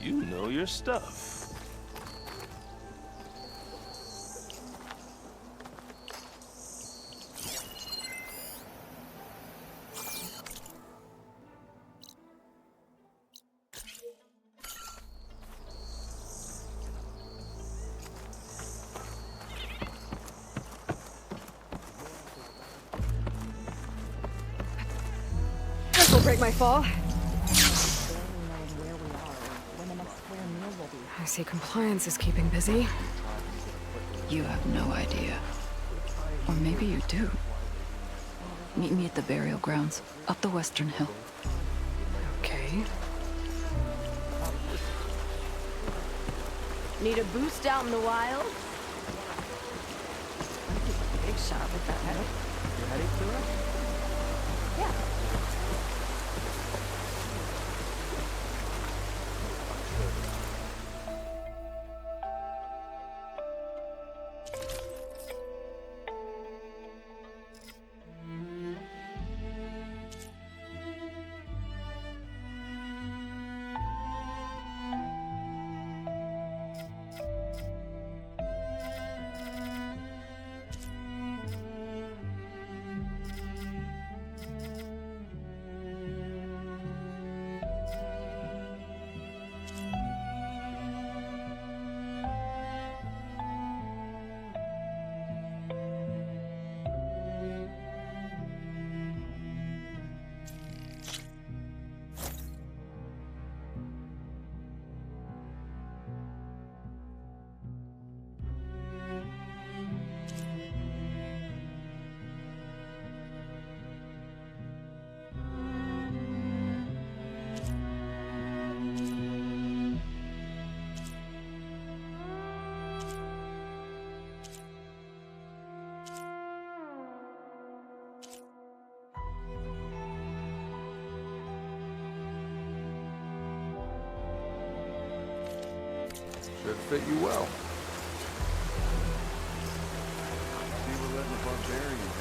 You know your stuff. celebrate my fall. I see compliance is keeping busy. You have no idea. Or maybe you do. Meet me at the burial grounds, up the western hill. Okay. Need a boost out in the wild? Big shot with that head. Your headache clear? Yeah. Should fit you well. See, we're letting the barbarians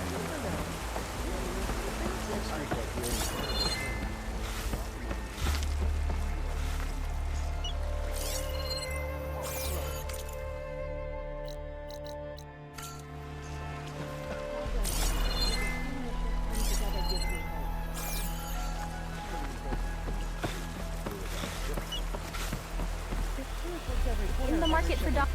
In the market for dogs.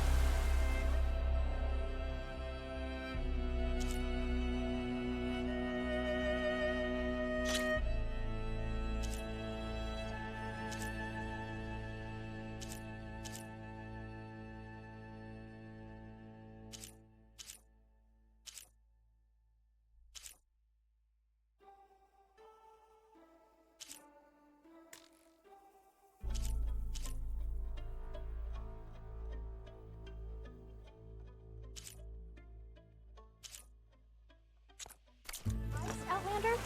Outlander?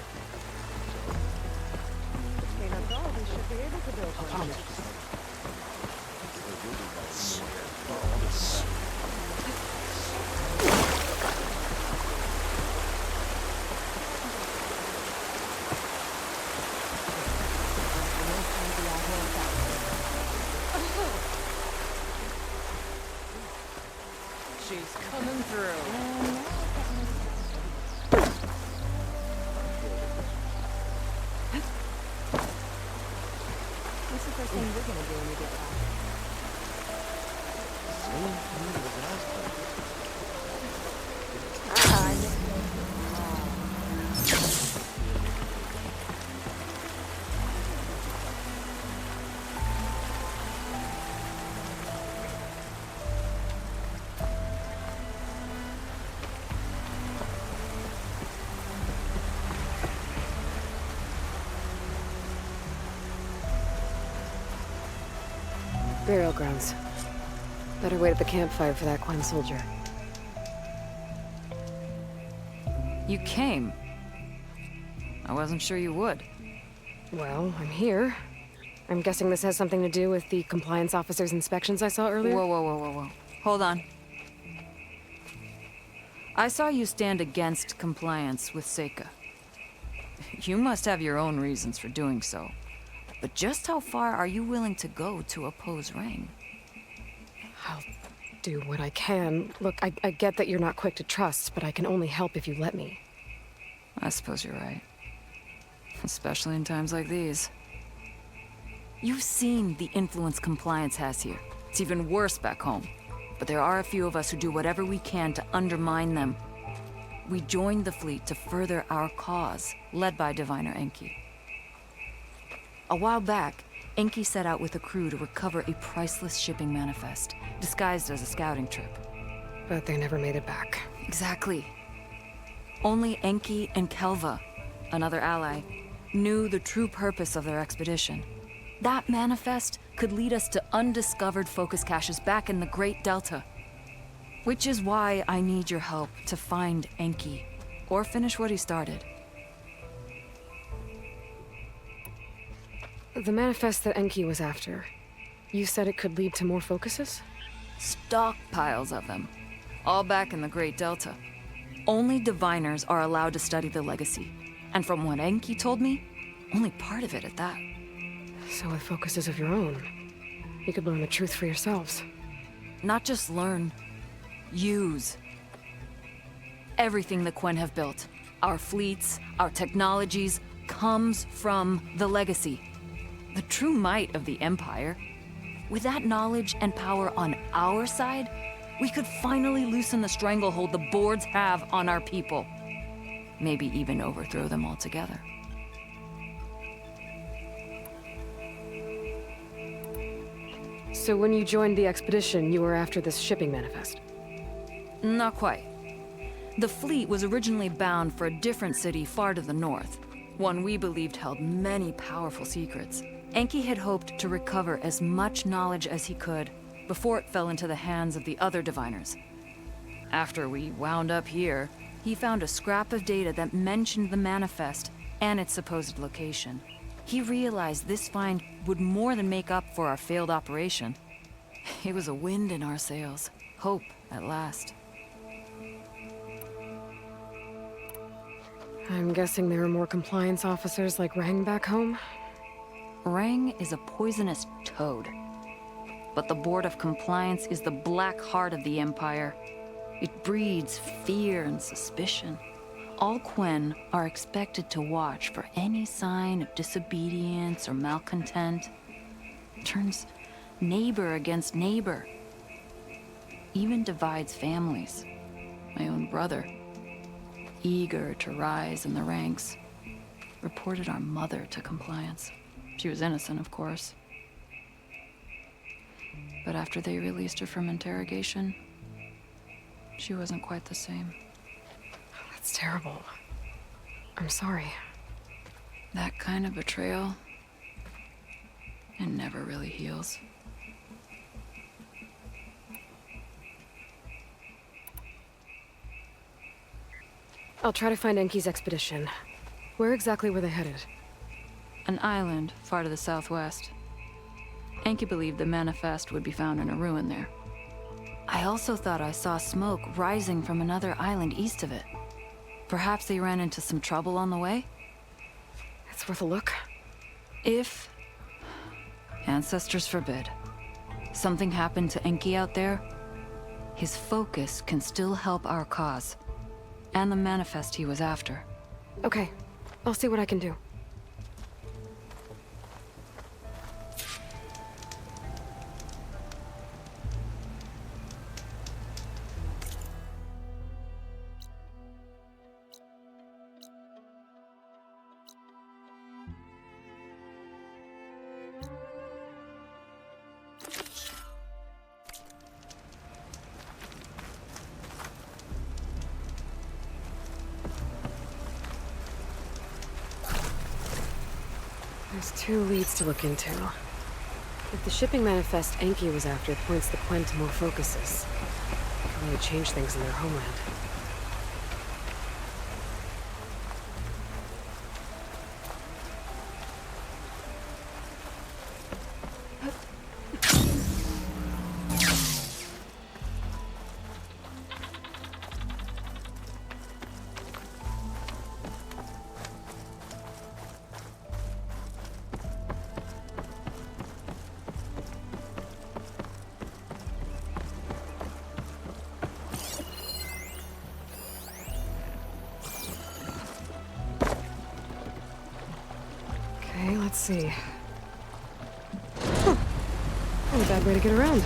Between us all, we should be able to build one. She's coming through. What's the first thing we're gonna do when we get back? Burial grounds. Better wait at the campfire for that Quen soldier. You came. I wasn't sure you would. Well, I'm here. I'm guessing this has something to do with the compliance officer's inspections I saw earlier? Whoa. Hold on. I saw you stand against compliance with Seika. You must have your own reasons for doing so. But just how far are you willing to go to oppose Rang? I'll do what I can. Look, I get that you're not quick to trust, but I can only help if you let me. I suppose you're right. Especially in times like these. You've seen the influence compliance has here. It's even worse back home. But there are a few of us who do whatever we can to undermine them. We joined the fleet to further our cause, led by Diviner Enki. A while back, Enki set out with a crew to recover a priceless shipping manifest, disguised as a scouting trip. But they never made it back. Exactly. Only Enki and Kelva, another ally, knew the true purpose of their expedition. That manifest could lead us to undiscovered focus caches back in the Great Delta. Which is why I need your help to find Enki, or finish what he started. The manifest that Enki was after, you said it could lead to more focuses? Stockpiles of them, all back in the Great Delta. Only diviners are allowed to study the legacy, and from what Enki told me, only part of it at that. So with focuses of your own, you could learn the truth for yourselves. Not just learn, use. Everything the Quen have built, our fleets, our technologies, comes from the legacy. The true might of the Empire. With that knowledge and power on our side, we could finally loosen the stranglehold the boards have on our people. Maybe even overthrow them altogether. So when you joined the expedition, you were after this shipping manifest? Not quite. The fleet was originally bound for a different city far to the north, one we believed held many powerful secrets. Enki had hoped to recover as much knowledge as he could before it fell into the hands of the other diviners. After we wound up here, he found a scrap of data that mentioned the manifest and its supposed location. He realized this find would more than make up for our failed operation. It was a wind in our sails. Hope, at last. I'm guessing there are more compliance officers like Rang back home? Rang is a poisonous toad. But the Board of Compliance is the black heart of the Empire. It breeds fear and suspicion. All Quen are expected to watch for any sign of disobedience or malcontent. Turns neighbor against neighbor. Even divides families. My own brother, eager to rise in the ranks, reported our mother to Compliance. She was innocent, of course. But after they released her from interrogation, she wasn't quite the same. That's terrible. I'm sorry. That kind of betrayal, it never really heals. I'll try to find Enki's expedition. Where exactly were they headed? An island far to the southwest. Enki believed the manifest would be found in a ruin there. I also thought I saw smoke rising from another island east of it. Perhaps they ran into some trouble on the way? It's worth a look. If, ancestors forbid, something happened to Enki out there, his focus can still help our cause, and the manifest he was after. Okay, I'll see what I can do. There's 2 leads to look into. If the shipping manifest Enki was after points the Quen to more focuses, it can really change things in their homeland. Okay, let's see. Huh. Not a bad way to get around.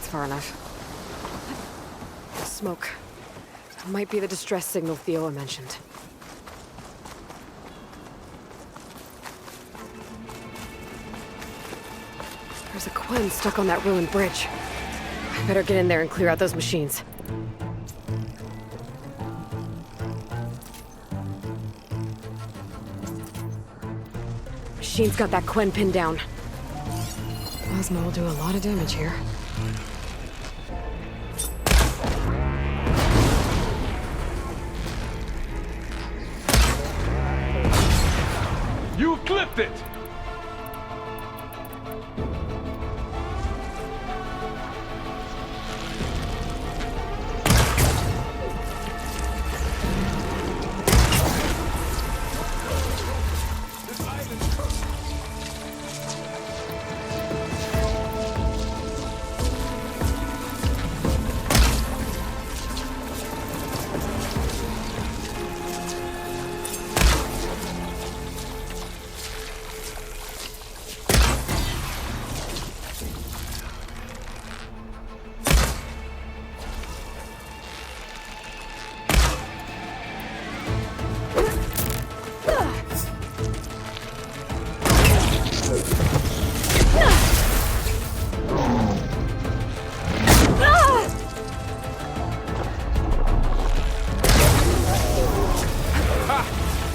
That's far enough. The smoke. Might be the distress signal Theoa mentioned. There's a Quen stuck on that ruined bridge. I better get in there and clear out those machines. Machine's got that Quen pinned down. Plasma will do a lot of damage here. You clipped it!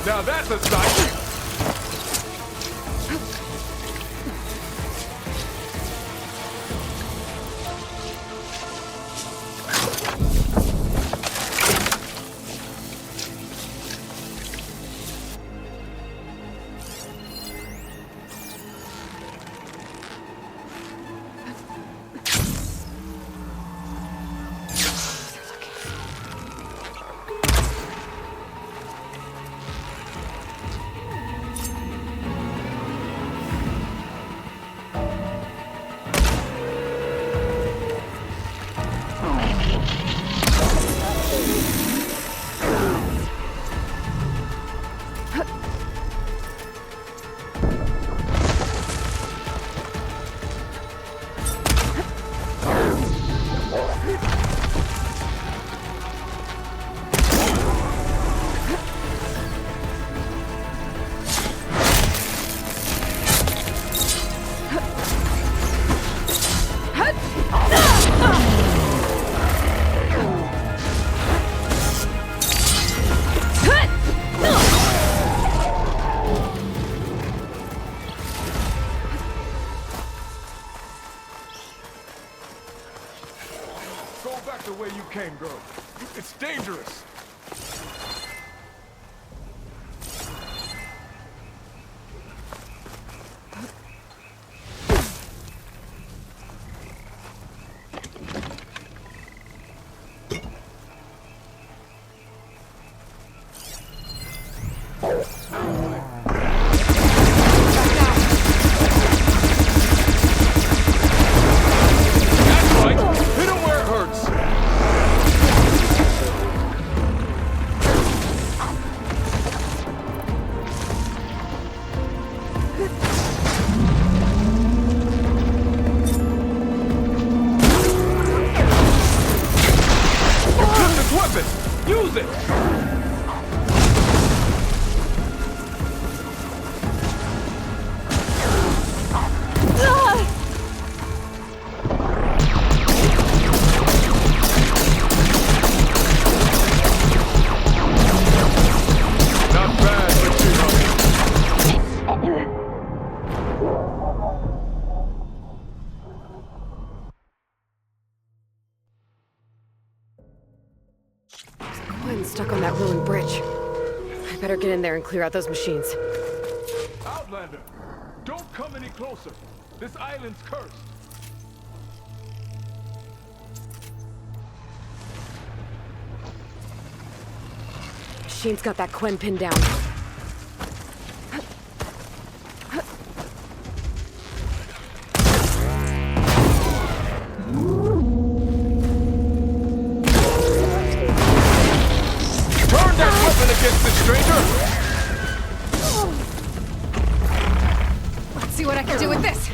Now that's a sight! The way you came, girl. It's dangerous. Use it! Not bad, Quen stuck on that ruined bridge. I better get in there and clear out those machines. Outlander, don't come any closer. This island's cursed. Machine's got that Quen pinned down. Against the stranger? Let's see what I can do with this.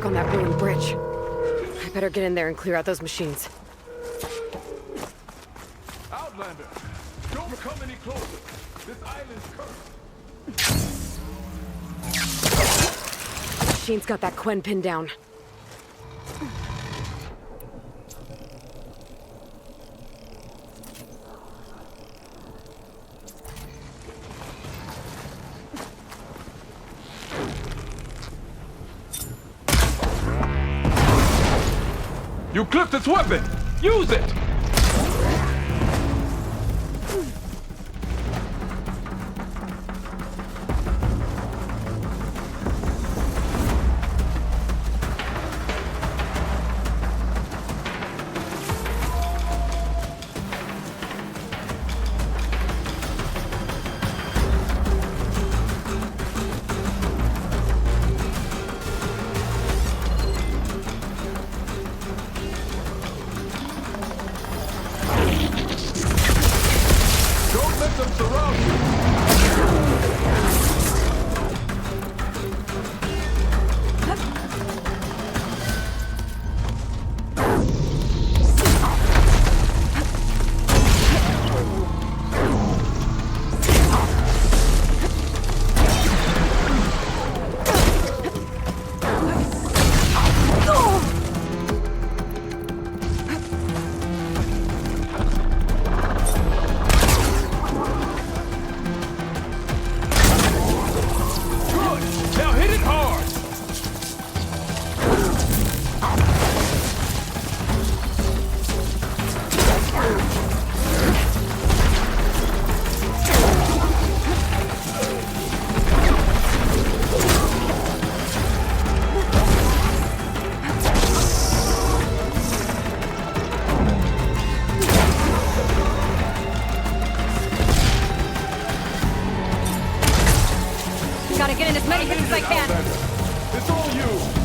stuck on that ruined bridge. I better get in there and clear out those machines. Outlander, don't come any closer. This island's cursed. Machine's got that Quen pinned down. You clipped its weapon! Use it! Gotta get in as many hits as I can. It's all you!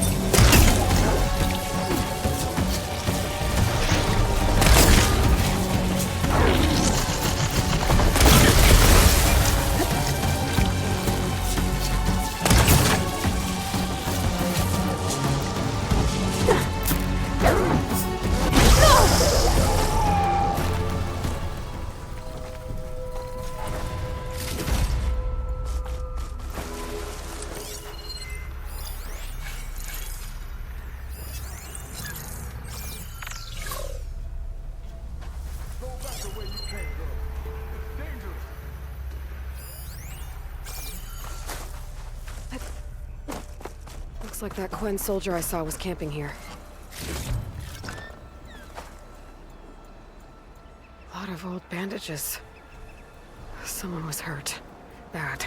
Looks like that Quen soldier I saw was camping here. A lot of old bandages. Someone was hurt. Bad.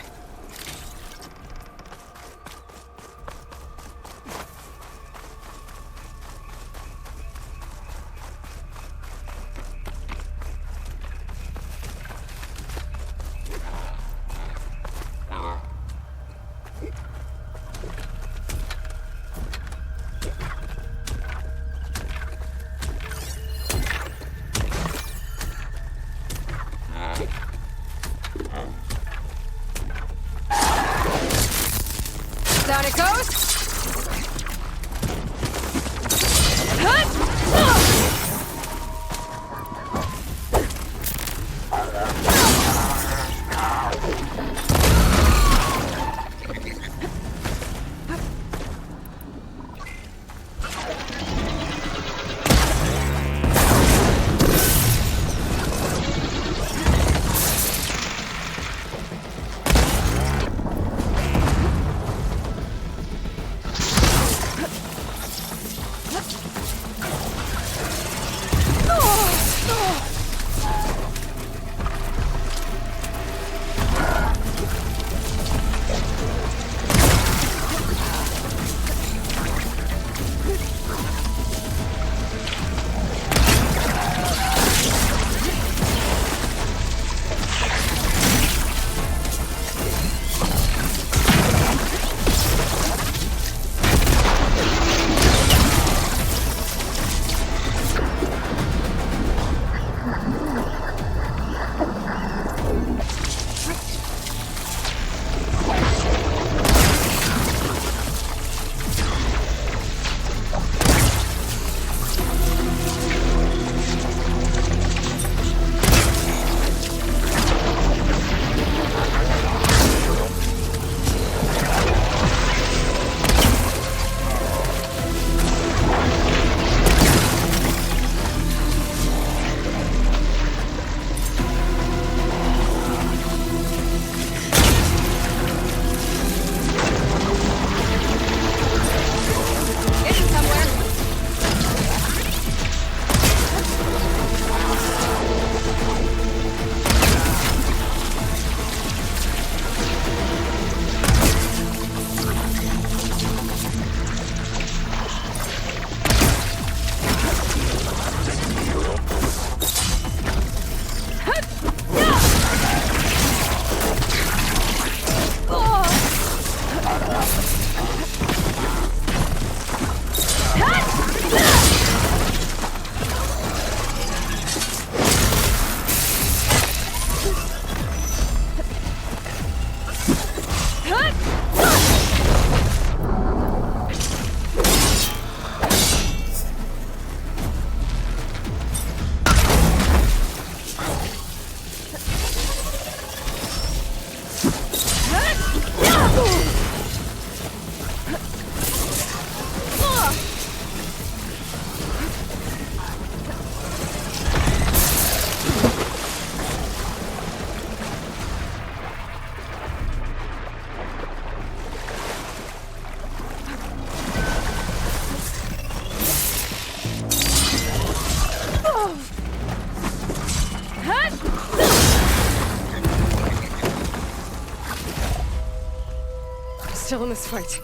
still in this fight.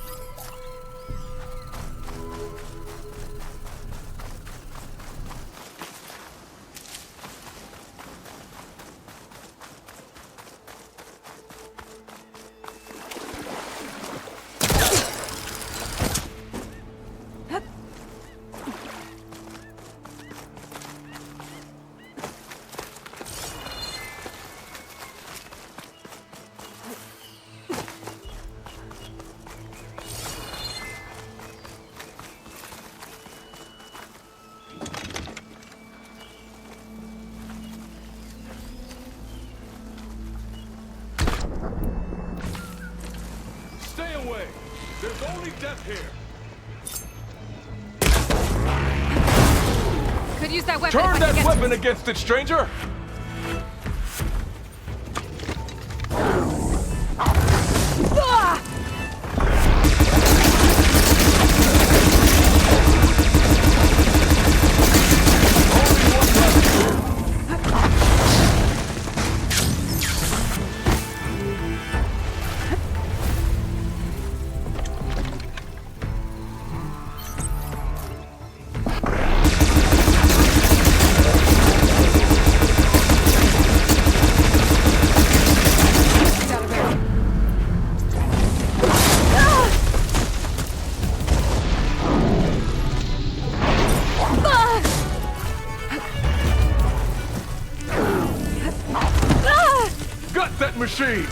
Stay away! There's only death here! Could use that weapon. Turn that weapon against it, stranger! Gut that machine!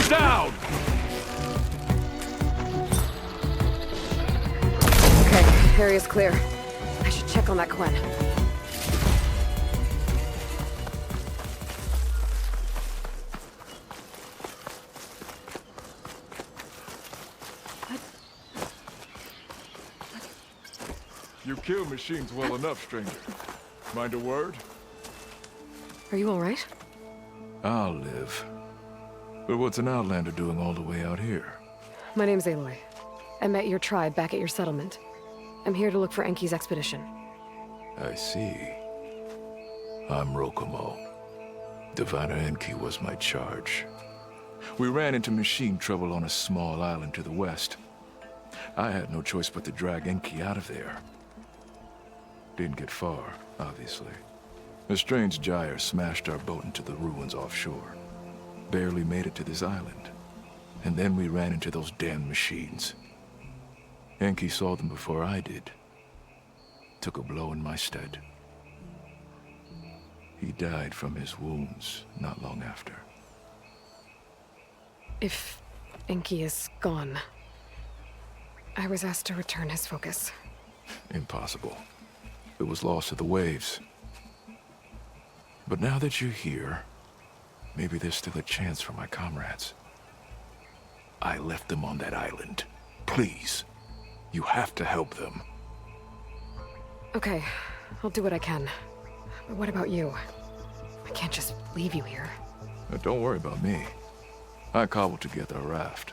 Down! Okay, area's clear. I should check on that Quen. You kill machines well enough, stranger. Mind a word? Are you alright? I'll live. But what's an outlander doing all the way out here? My name's Aloy. I met your tribe back at your settlement. I'm here to look for Enki's expedition. I see. I'm Rokomo. Diviner Enki was my charge. We ran into machine trouble on a small island to the west. I had no choice but to drag Enki out of there. Didn't get far, obviously. A strange gyre smashed our boat into the ruins offshore. Barely made it to this island. And then we ran into those damn machines. Enki saw them before I did. Took a blow in my stead. He died from his wounds not long after. If Enki is gone, I was asked to return his focus. Impossible. It was lost to the waves. But now that you're here, maybe there's still a chance for my comrades. I left them on that island. Please, you have to help them. Okay, I'll do what I can. But what about you? I can't just leave you here. Don't worry about me. I cobbled together a raft.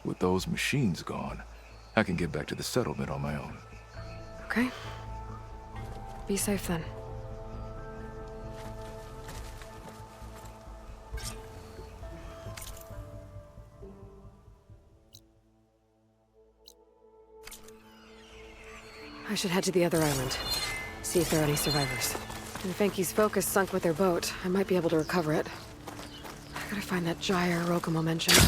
With those machines gone, I can get back to the settlement on my own. Okay. Be safe then. I should head to the other island. See if there are any survivors. And if Enki's focus sunk with their boat, I might be able to recover it. I gotta find that gyre Rokomo mentioned.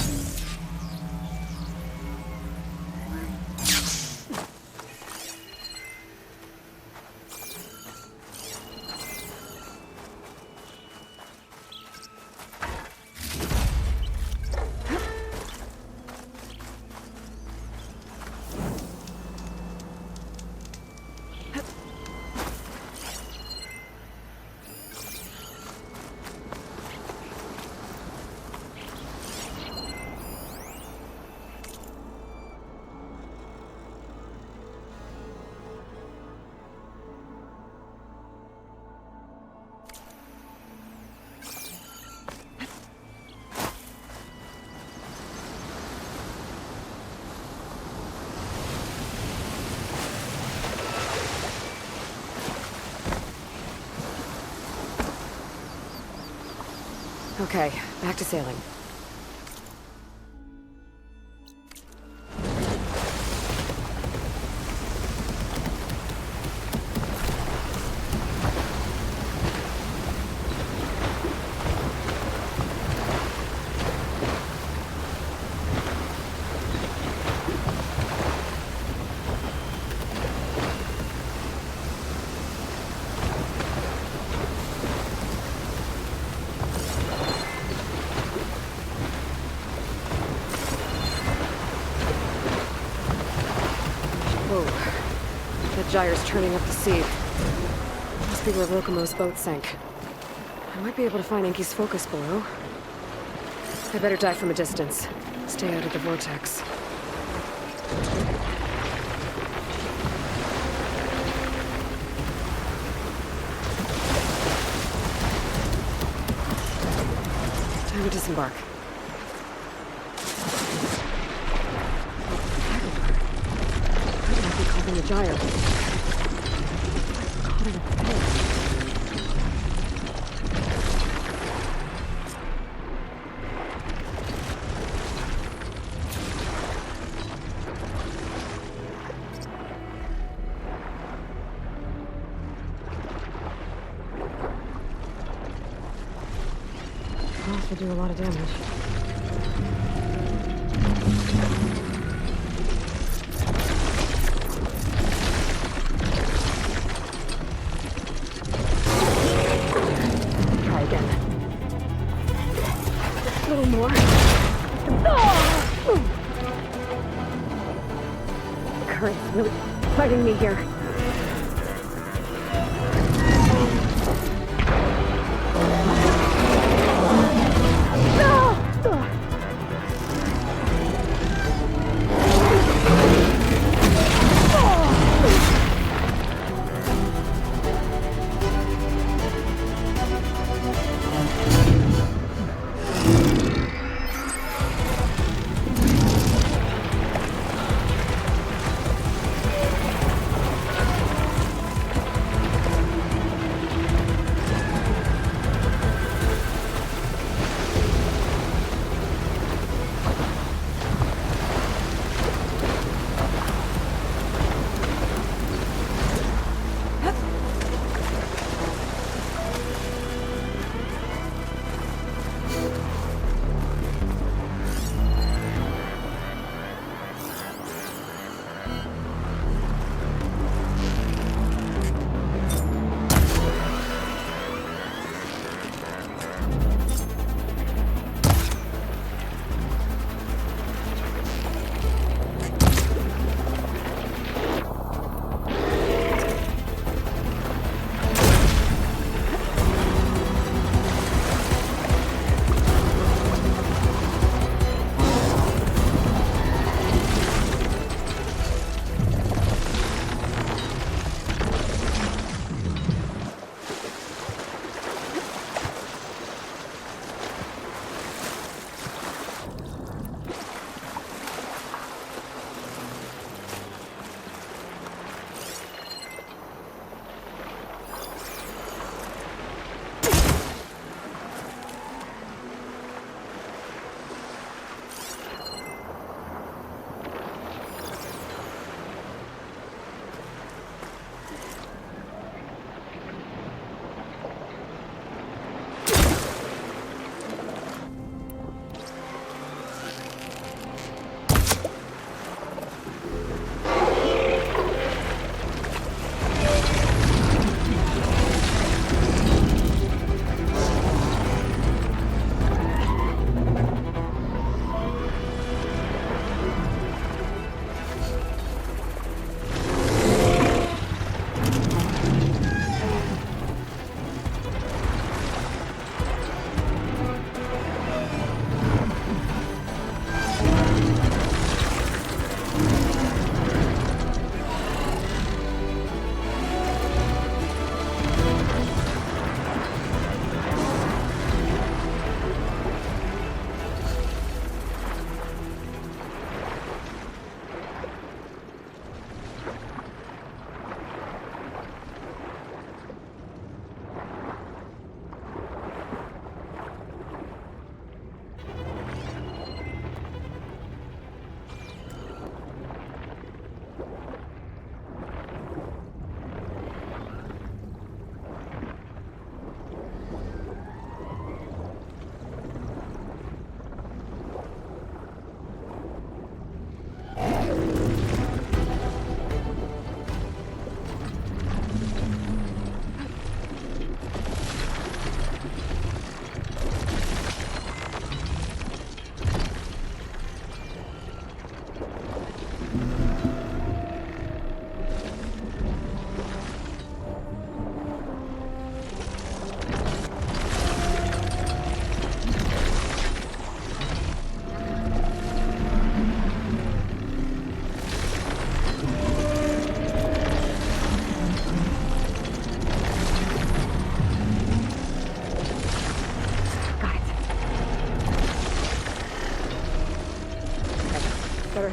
Okay, back to sailing. That gyre's turning up the sea. Must be where Rokomo's boat sank. I might be able to find Enki's focus below. I better dive from a distance. Stay out of the vortex. Time to disembark. In the gyre. Caught in a pit. This will do a lot of damage. A little more. The current's really fighting me here.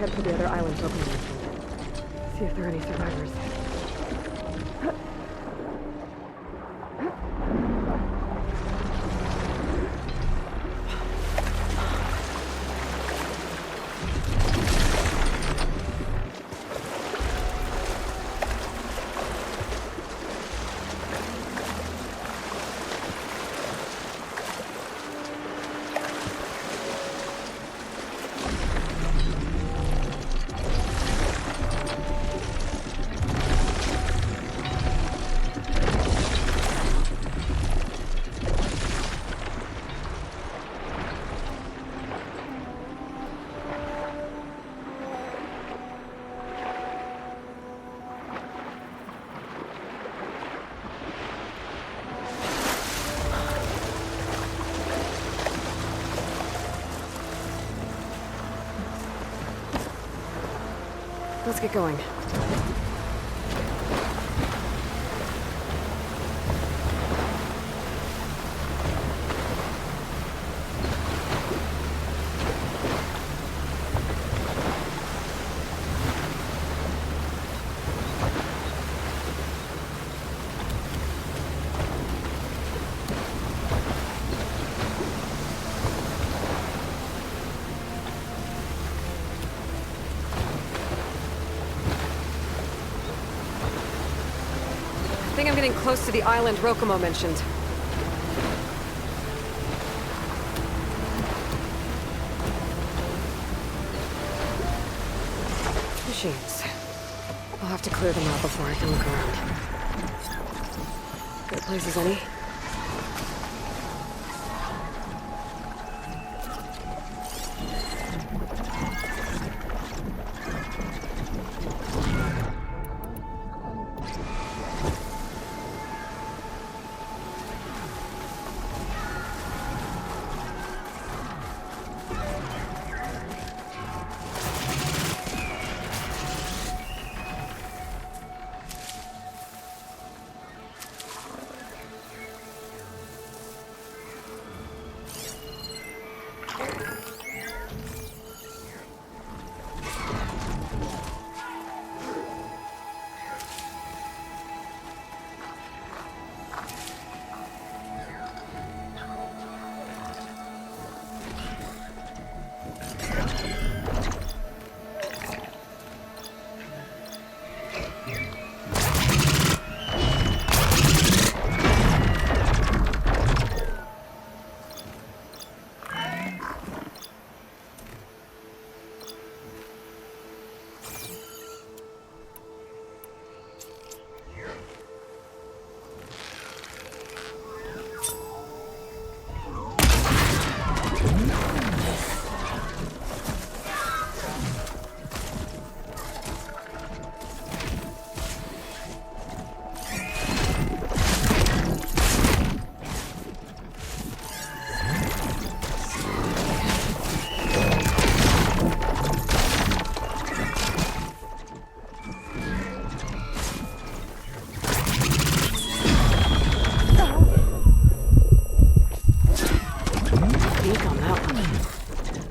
head for the other island Pokemon mentioned. See if there are any survivors. Let's get going. I think I'm getting close to the island Rokomo mentioned. Machines. I'll have to clear them out before I can look around. Good places, any?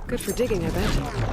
Good for digging, I bet.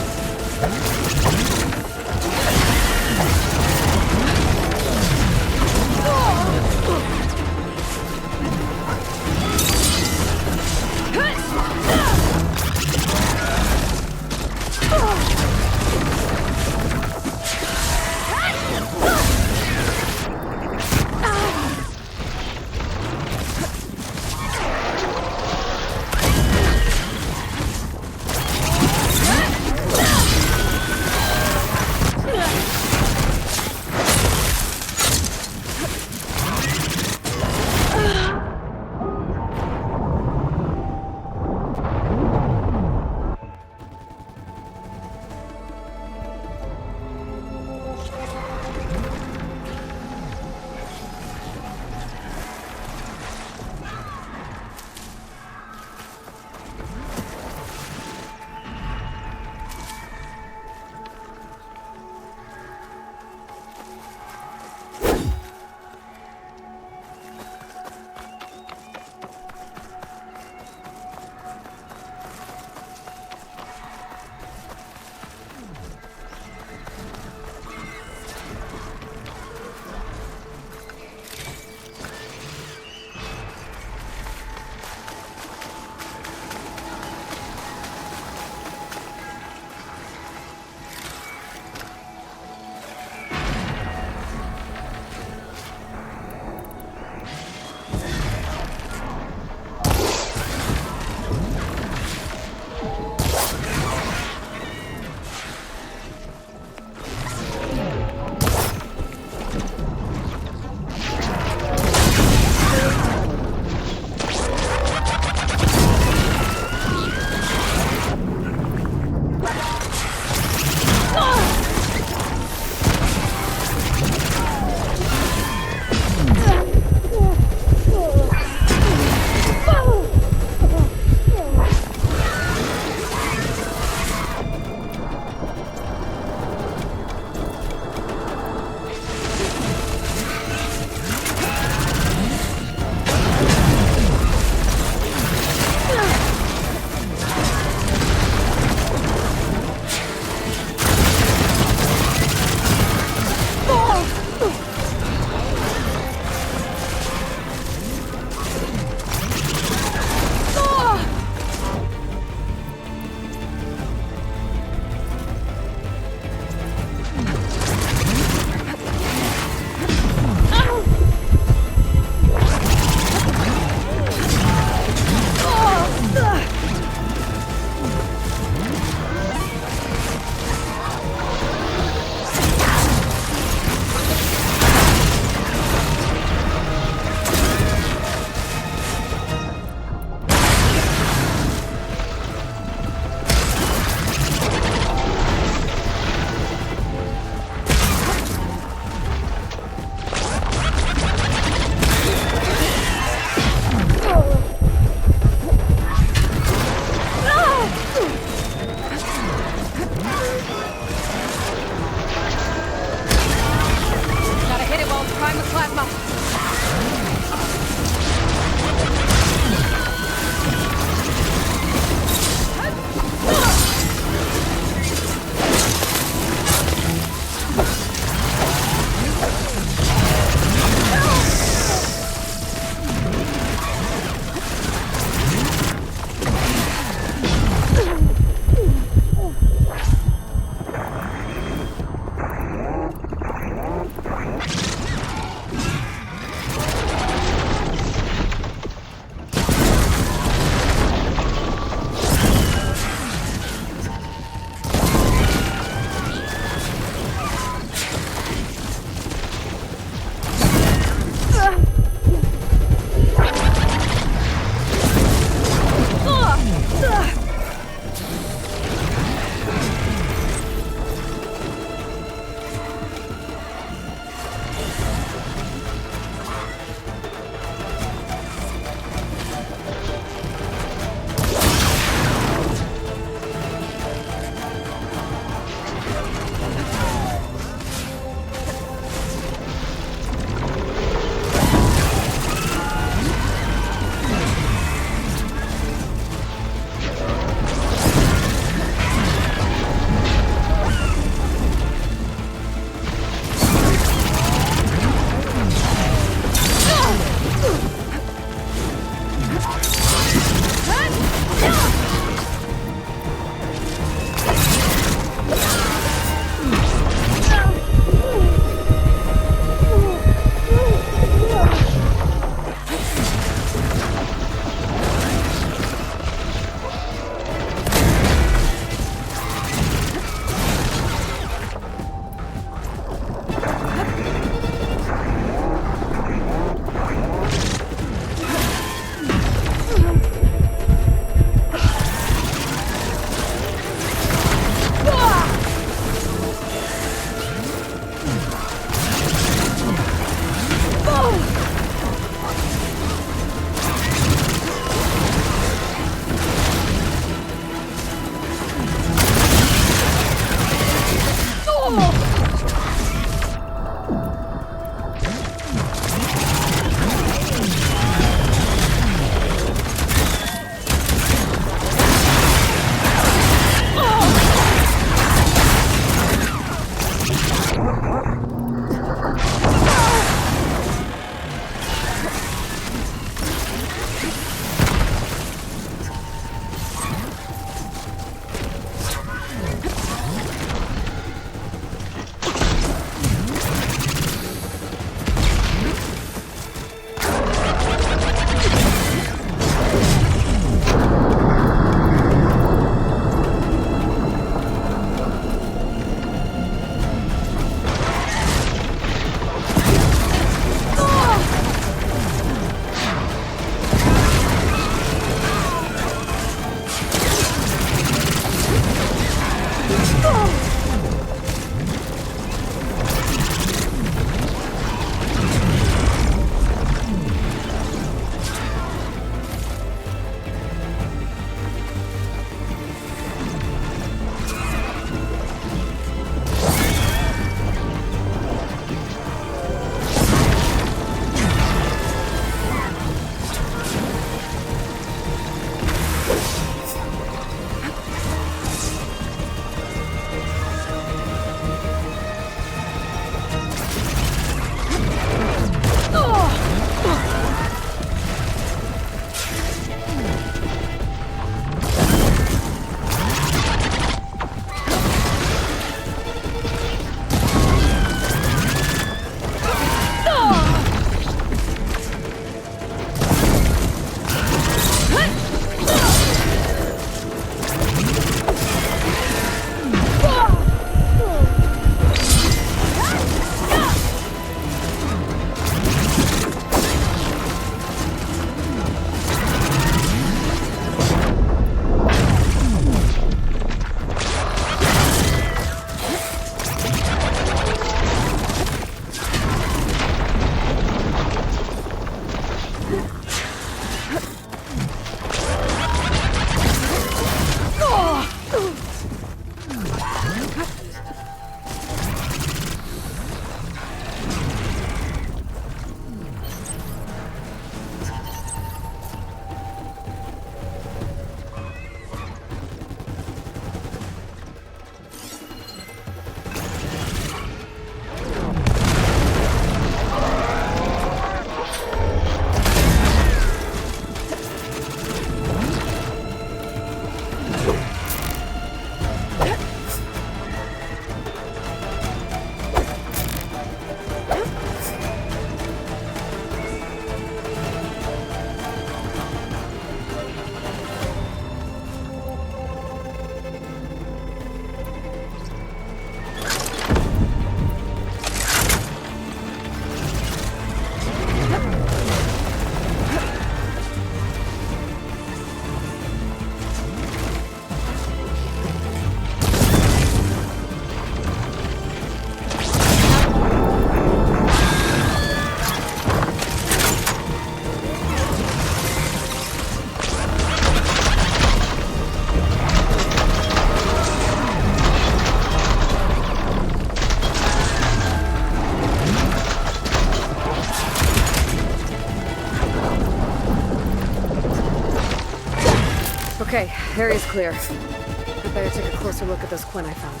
Area's clear. I better take a closer look at those Quen I found.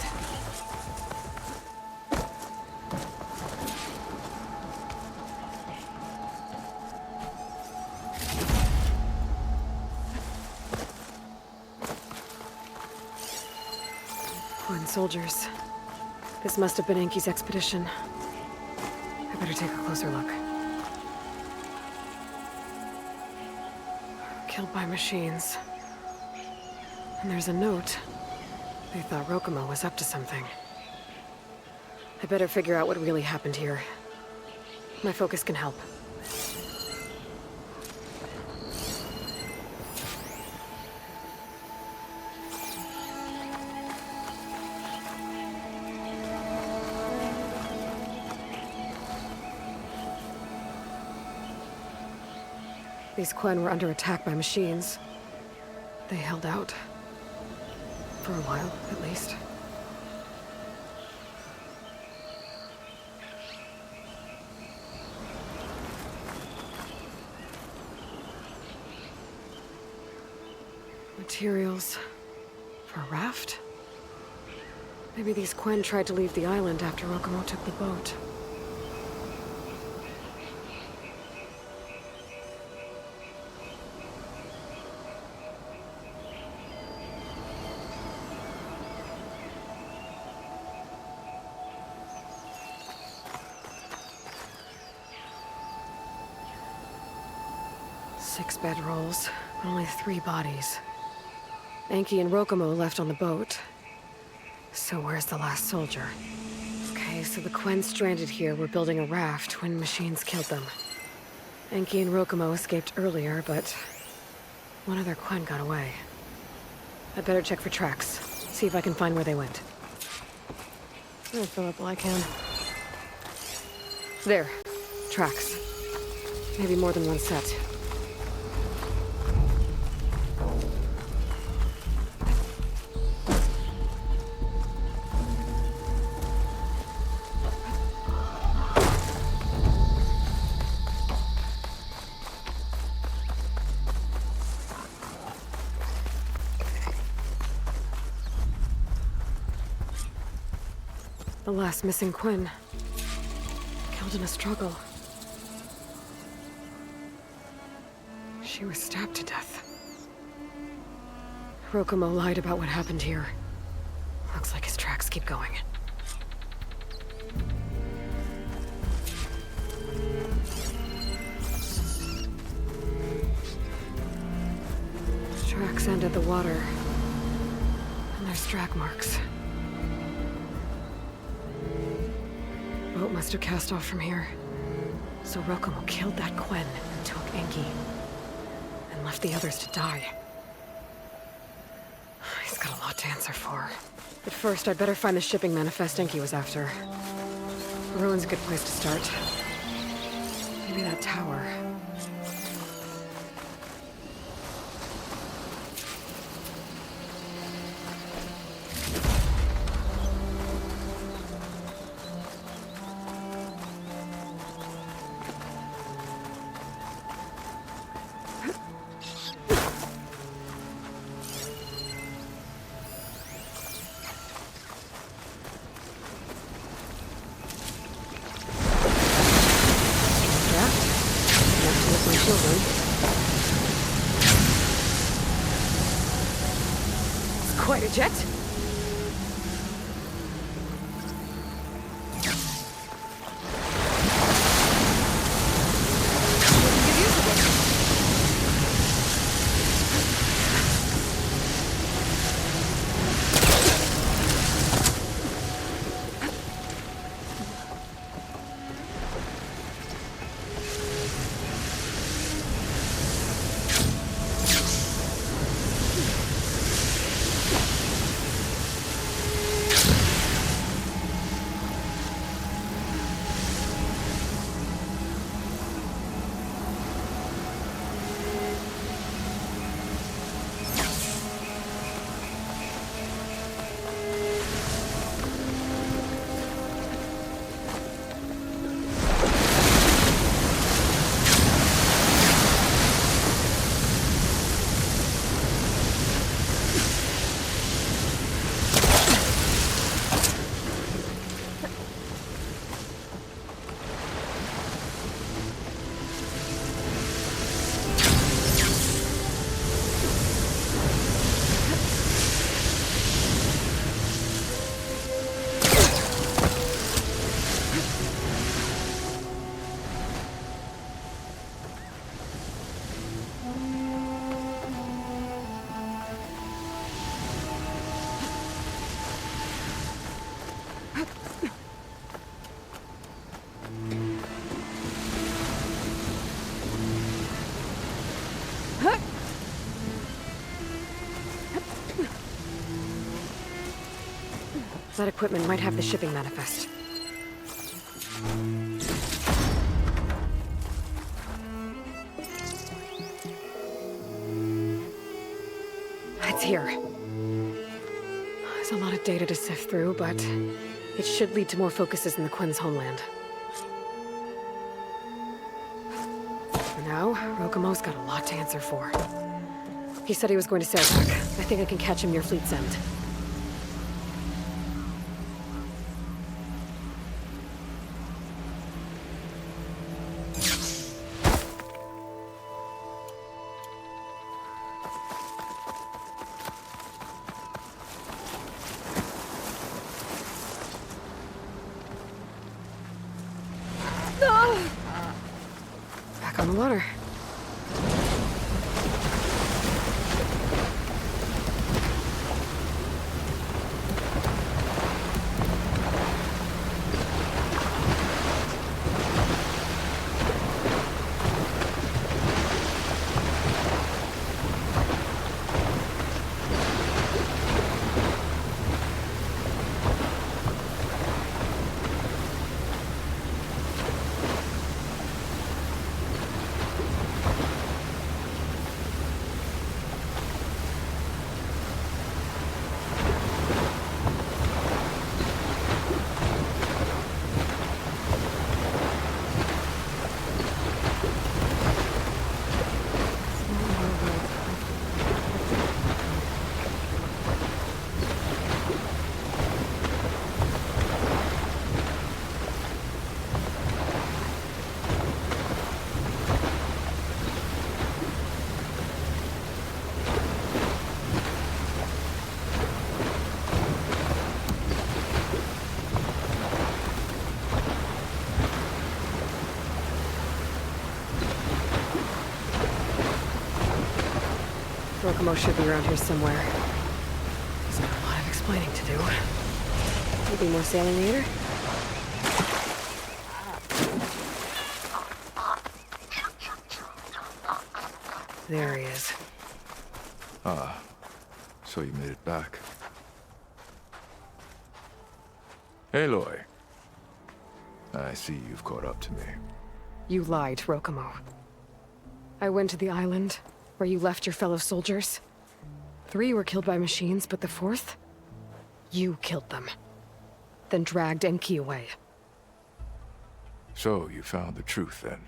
Quen soldiers. This must have been Enki's expedition. I better take a closer look. Killed by machines. And there's a note. They thought Rokumo was up to something. I better figure out what really happened here. My focus can help. These Quen were under attack by machines. They held out. For a while, at least. Materials for a raft? Maybe these Quen tried to leave the island after Rokumo took the boat. Six bedrolls, but only 3 bodies. Enki and Rokumo left on the boat. So where's the last soldier? Okay, so the Quen stranded here were building a raft when machines killed them. Enki and Rokumo escaped earlier, but one of their Quen got away. I'd better check for tracks, see if I can find where they went. I'll fill up while I can. There. Tracks. Maybe more than one set. The last missing Quen. Killed in a struggle. She was stabbed to death. Rokumo lied about what happened here. Looks like his tracks keep going. Tracks end at the water. And there's drag marks. Boat must have cast off from here. So Rokumo killed that Quen and took Enki. And left the others to die. He's got a lot to answer for. But first, I'd better find the shipping manifest Enki was after. The ruin's a good place to start. Maybe that tower. Quite a jet. That equipment might have the shipping manifest. It's here. There's a lot of data to sift through, but it should lead to more focuses in the Quinn's homeland. For now, Rokomo's got a lot to answer for. He said he was going to sail back. I think I can catch him near Fleet's End. Back on the water. Rokomo should be around here somewhere. He's got a lot of explaining to do. Maybe more sailing later? There he is. Ah, so you made it back. Aloy. I see you've caught up to me. You lied, Rokomo. I went to the island where you left your fellow soldiers. 3 were killed by machines, but the 4th? You killed them. Then dragged Enki away. So you found the truth then.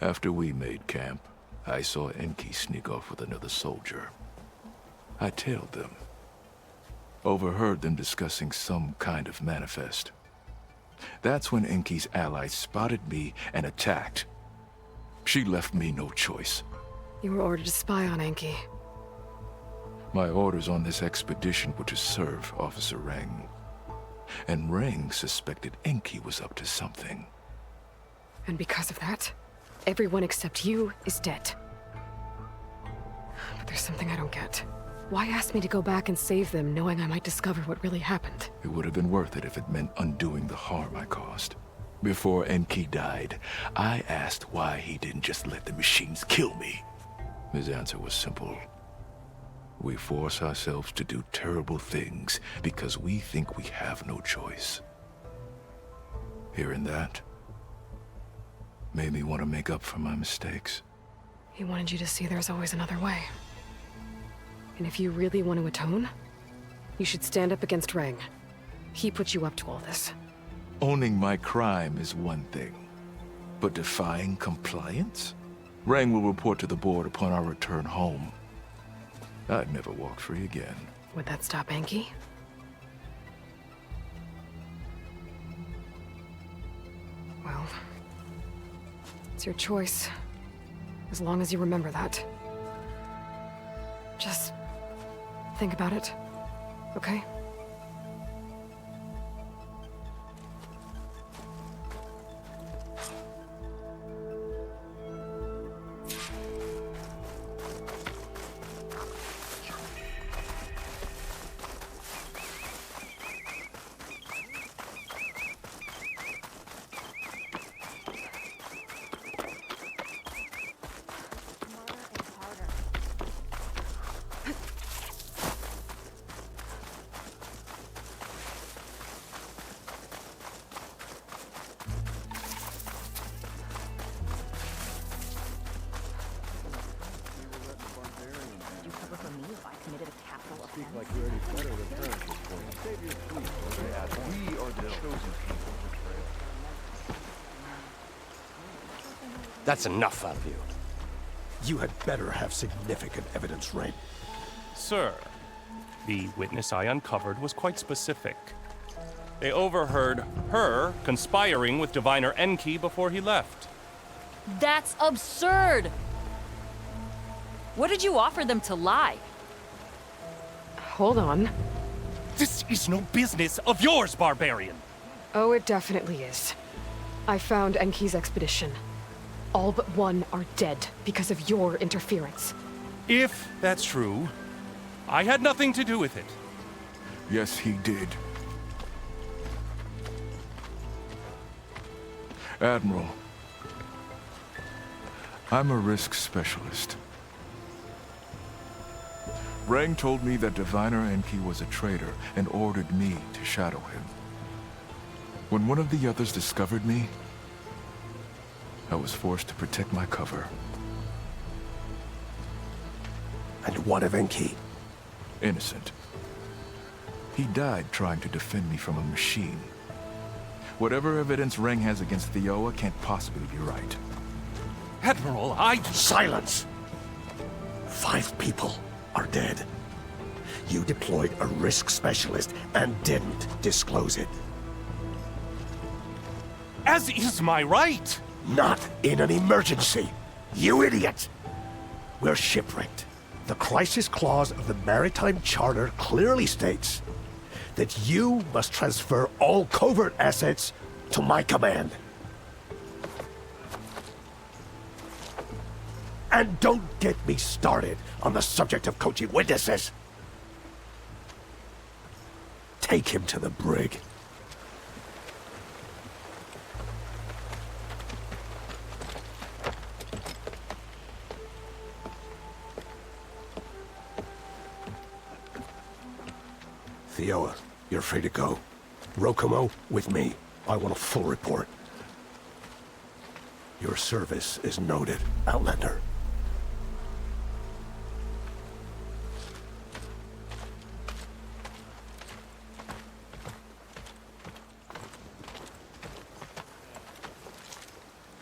After we made camp, I saw Enki sneak off with another soldier. I tailed them. Overheard them discussing some kind of manifest. That's when Enki's allies spotted me and attacked. She left me no choice. You were ordered to spy on Enki. My orders on this expedition were to serve Officer Reng. And Reng suspected Enki was up to something. And because of that, everyone except you is dead. But there's something I don't get. Why ask me to go back and save them, knowing I might discover what really happened? It would have been worth it if it meant undoing the harm I caused. Before Enki died, I asked why he didn't just let the machines kill me. His answer was simple. We force ourselves to do terrible things because we think we have no choice. Hearing that made me want to make up for my mistakes. He wanted you to see there's always another way. And if you really want to atone, you should stand up against Reng. He put you up to all this. Owning my crime is one thing, but defying compliance? Reng will report to the board upon our return home. I'd never walk free again. Would that stop Enki? Well, it's your choice. As long as you remember that. Just think about it, okay? like you're any better than her at this point. Save your fleet. We are the chosen people. That's enough out of you. You had better have significant evidence, Rain. Sir, the witness I uncovered was quite specific. They overheard her conspiring with Diviner Enki before he left. That's absurd! What did you offer them to lie? Hold on. This is no business of yours, barbarian! Oh, it definitely is. I found Enki's expedition. All but one are dead because of your interference. If that's true, I had nothing to do with it. Yes, he did. Admiral, I'm a risk specialist. Rang told me that Diviner Enki was a traitor and ordered me to shadow him. When one of the others discovered me, I was forced to protect my cover. And what of Enki? Innocent. He died trying to defend me from a machine. Whatever evidence Rang has against Theoa can't possibly be right. Admiral, Silence! 5 people are dead. You deployed a risk specialist and didn't disclose it. As is my right! Not in an emergency, you idiot! We're shipwrecked. The crisis clause of the Maritime Charter clearly states that you must transfer all covert assets to my command. And don't get me started on the subject of coaching witnesses. Take him to the brig. Theoa, you're free to go. Rokomo, with me. I want a full report. Your service is noted, Outlander.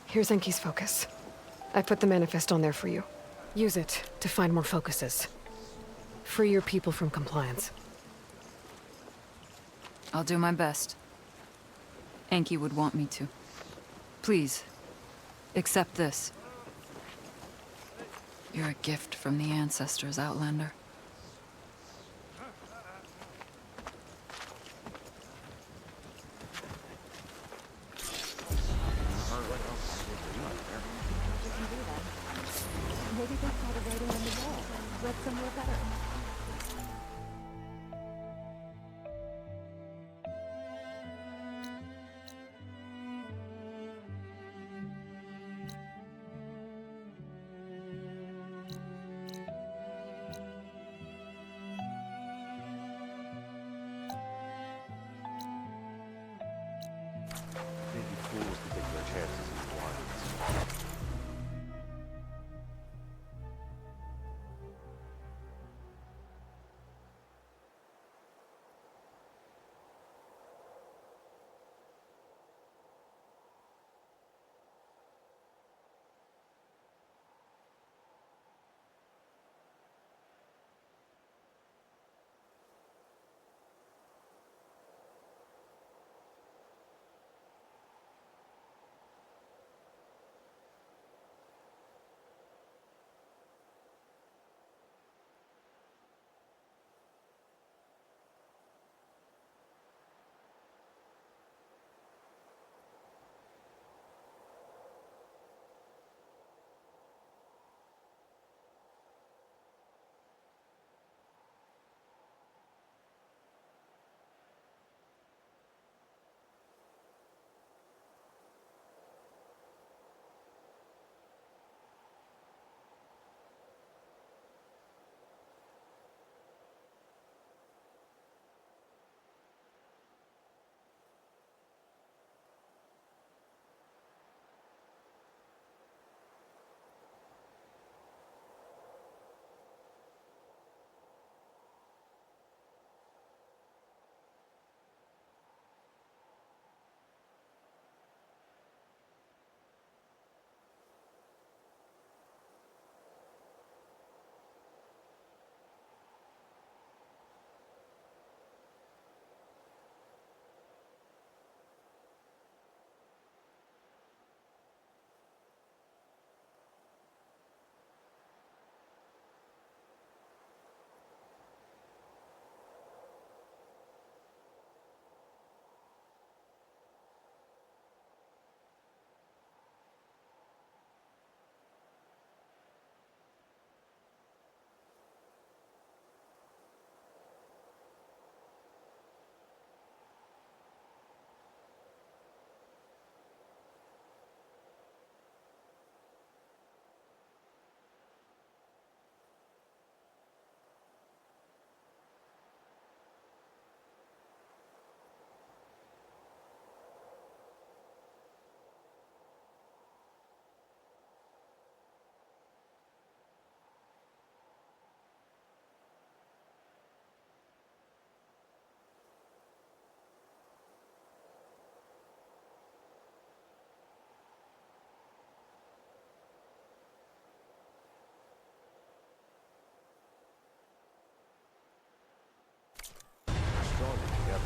Here's Enki's focus. I put the manifest on there for you. Use it to find more focuses. Free your people from compliance. I'll do my best. Enki would want me to. Please, accept this. You're a gift from the ancestors, Outlander. Maybe they saw the writing on the wall. Read somewhere better. together.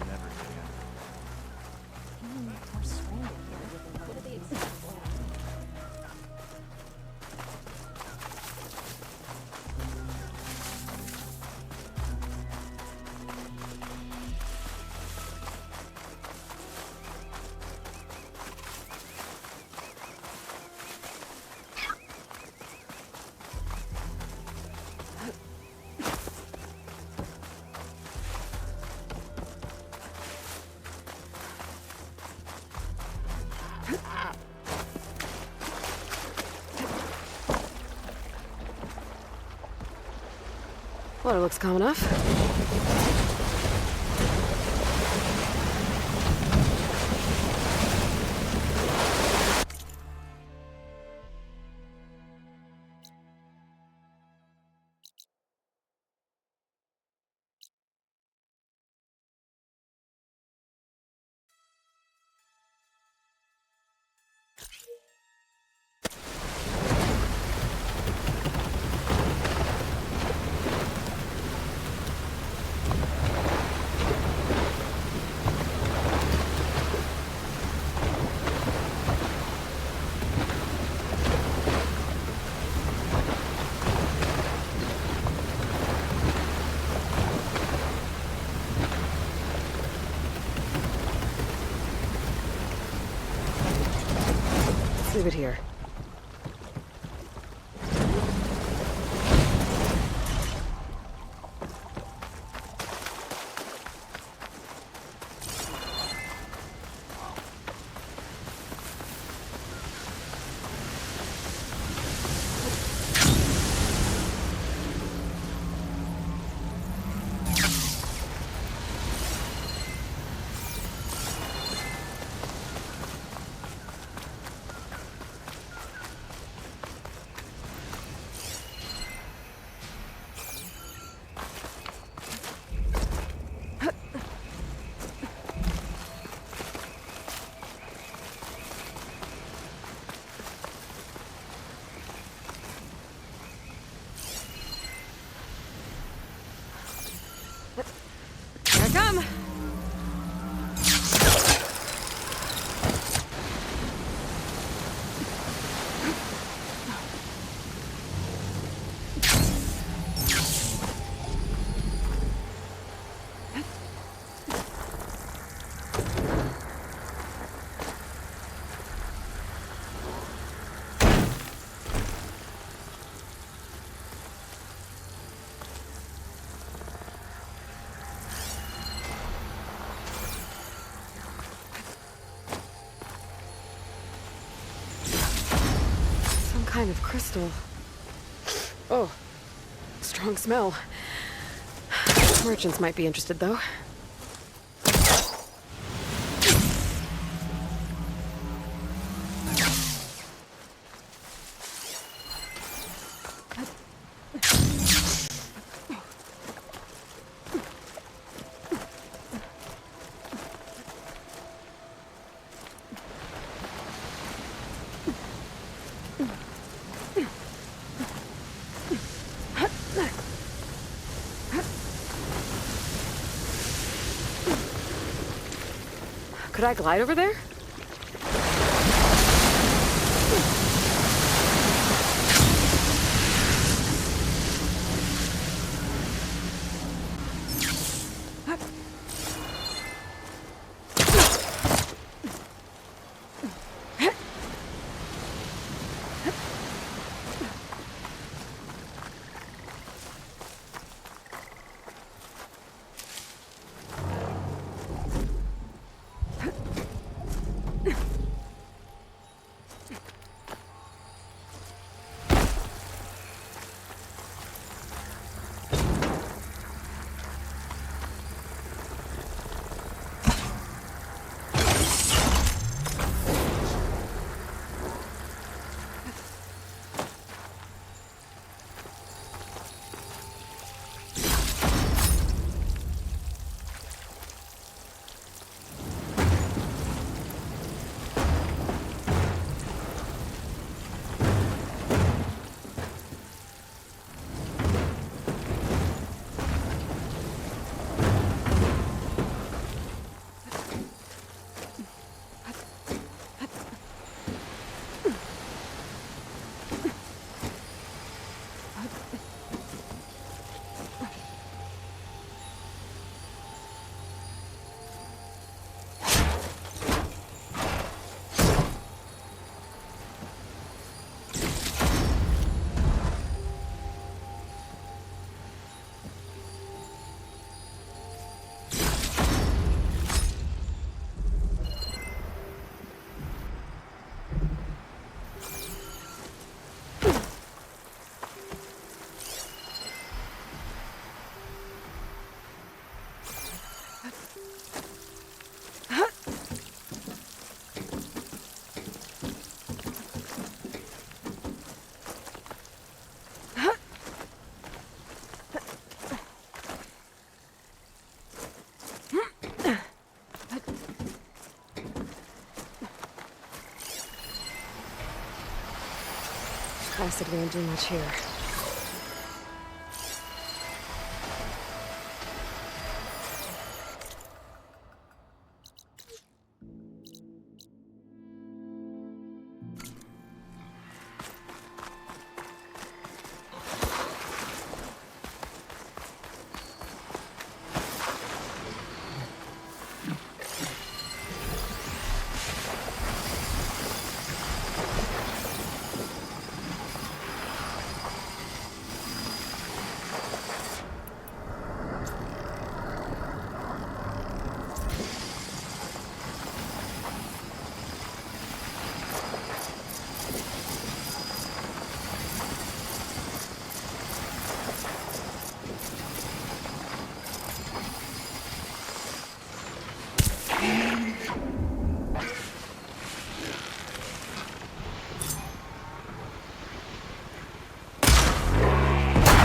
Never can. We're stranded here. What do they expect? Water looks calm enough. Leave it here. Here I come. Kind of crystal. Oh, strong smell. Merchants might be interested, though. Could I glide over there? Acid won't do much here.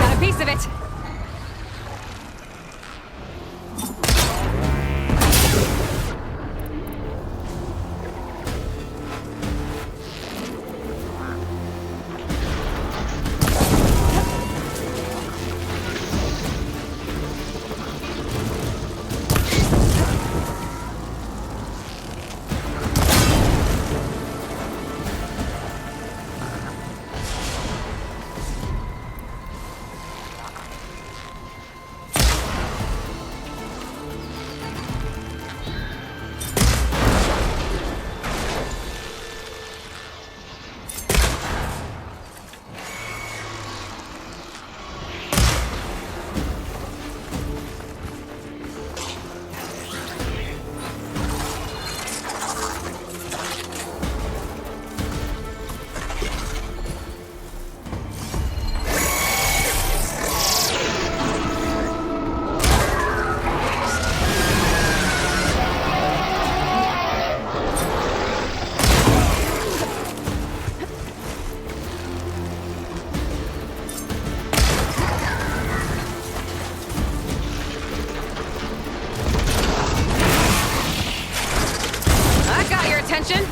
Got a piece of it! Attention!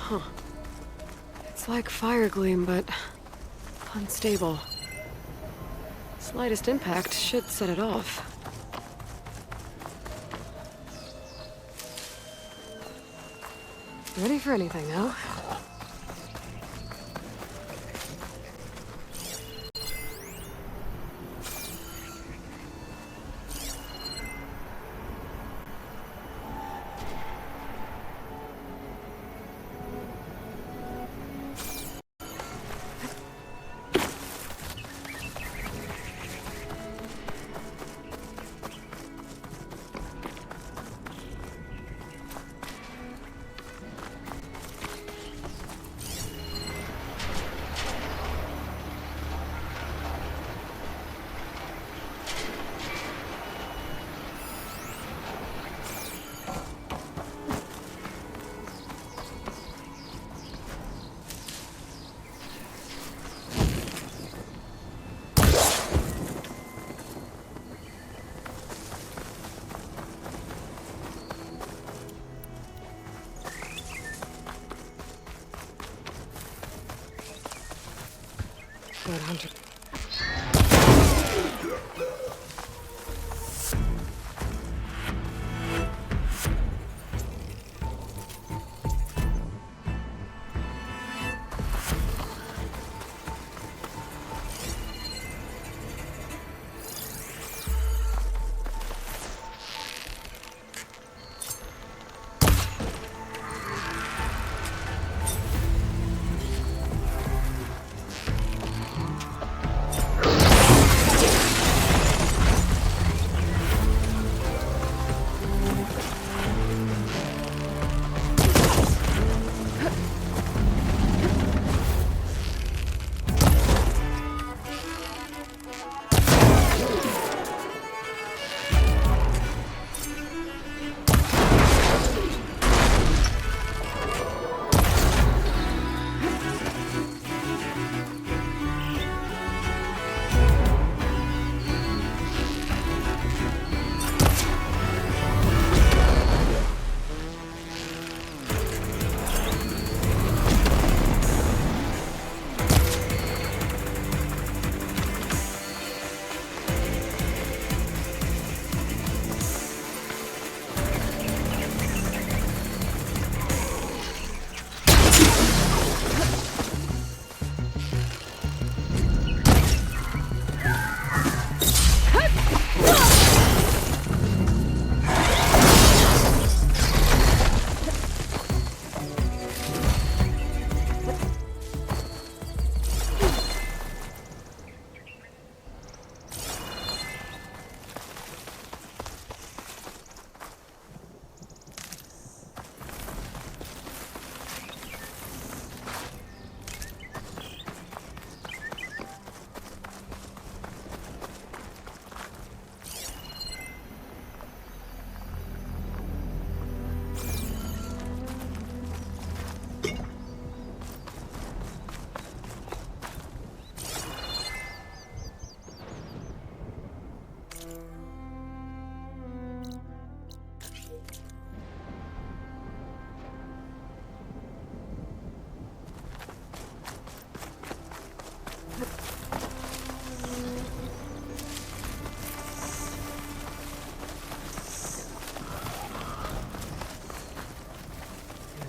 Huh. It's like fire gleam, but unstable. Slightest impact should set it off. Ready for anything now? Good hunter.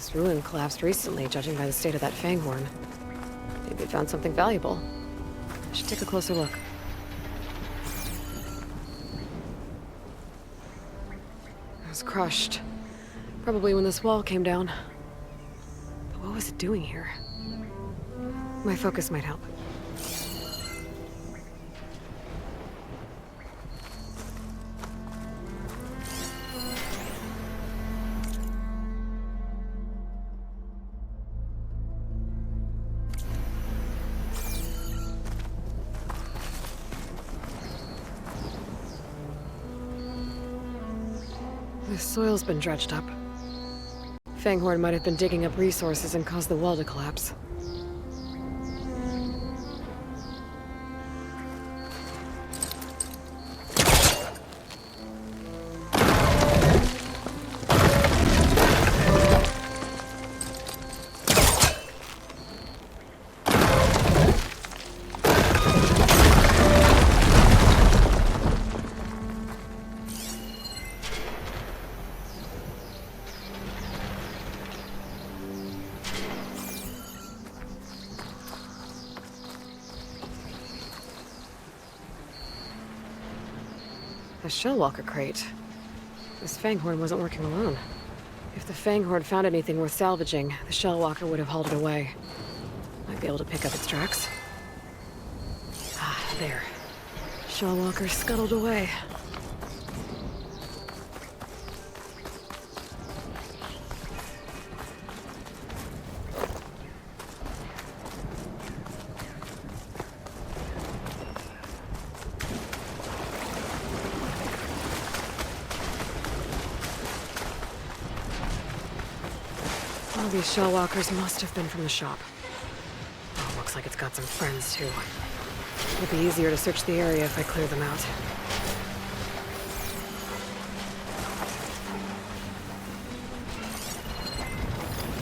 This ruin collapsed recently, judging by the state of that fanghorn. Maybe they found something valuable. I should take a closer look. It was crushed. Probably when this wall came down. But what was it doing here? My focus might help. The soil's been dredged up. Fanghorn might have been digging up resources and caused the wall to collapse. The Shellwalker crate. This Fanghorn wasn't working alone. If the Fanghorn found anything worth salvaging, the Shellwalker would have hauled it away. Might be able to pick up its tracks. Ah, there. Shellwalker scuttled away. All these Shellwalkers must have been from the shop. Oh, looks like it's got some friends, too. It'll be easier to search the area if I clear them out.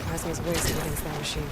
Plasma's wasted against that machine.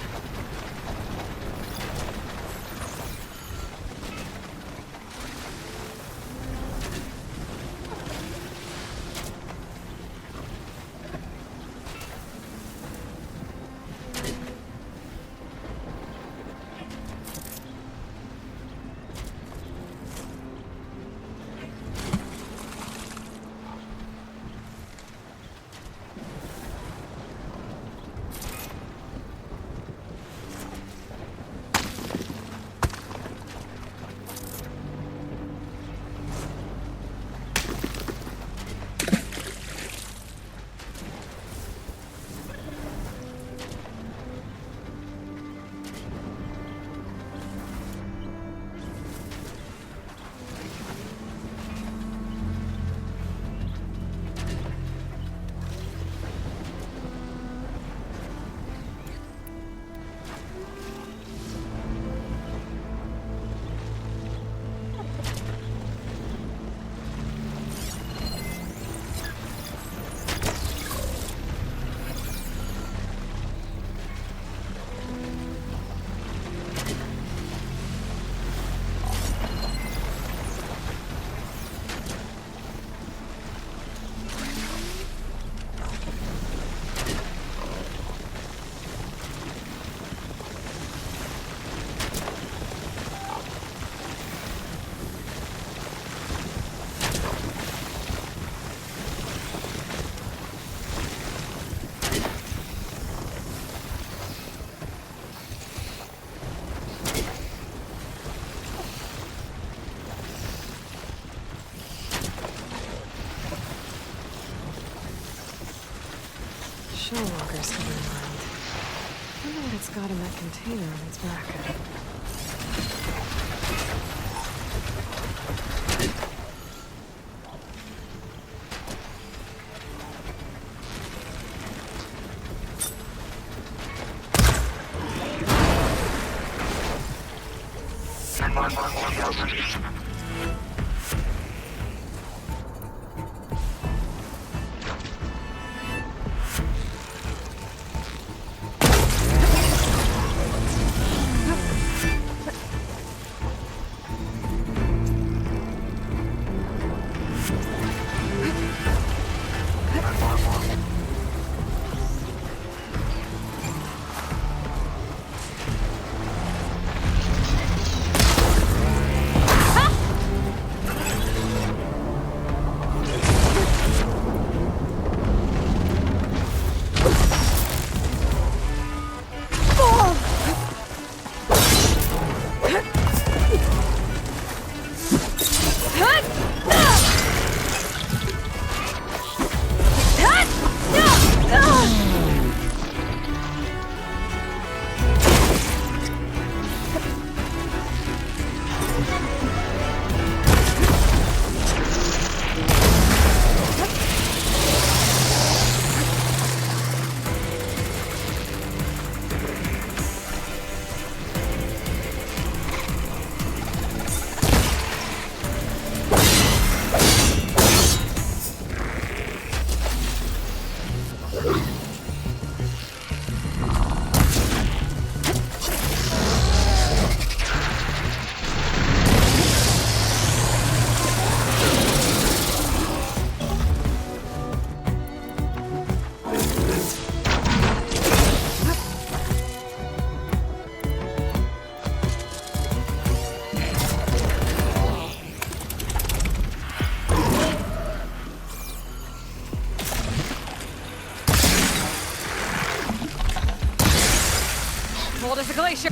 Shellwalker's coming around. I wonder what it's got in that container in its bracket. glacier!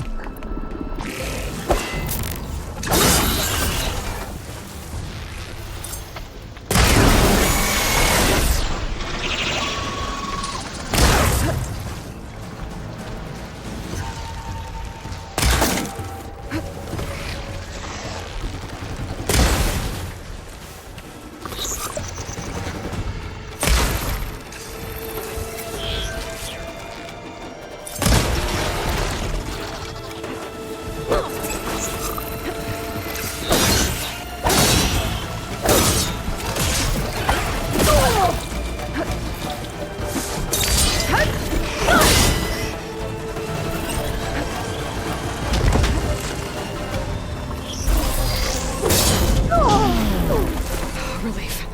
Relief.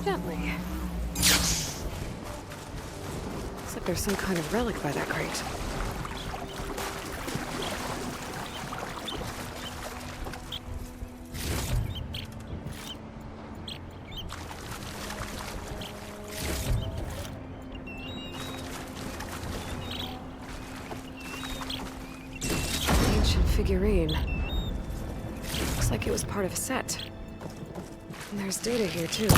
Gently. Looks like there's some kind of relic by that grate. Ancient figurine. Looks like it was part of a set. And there's data here, too.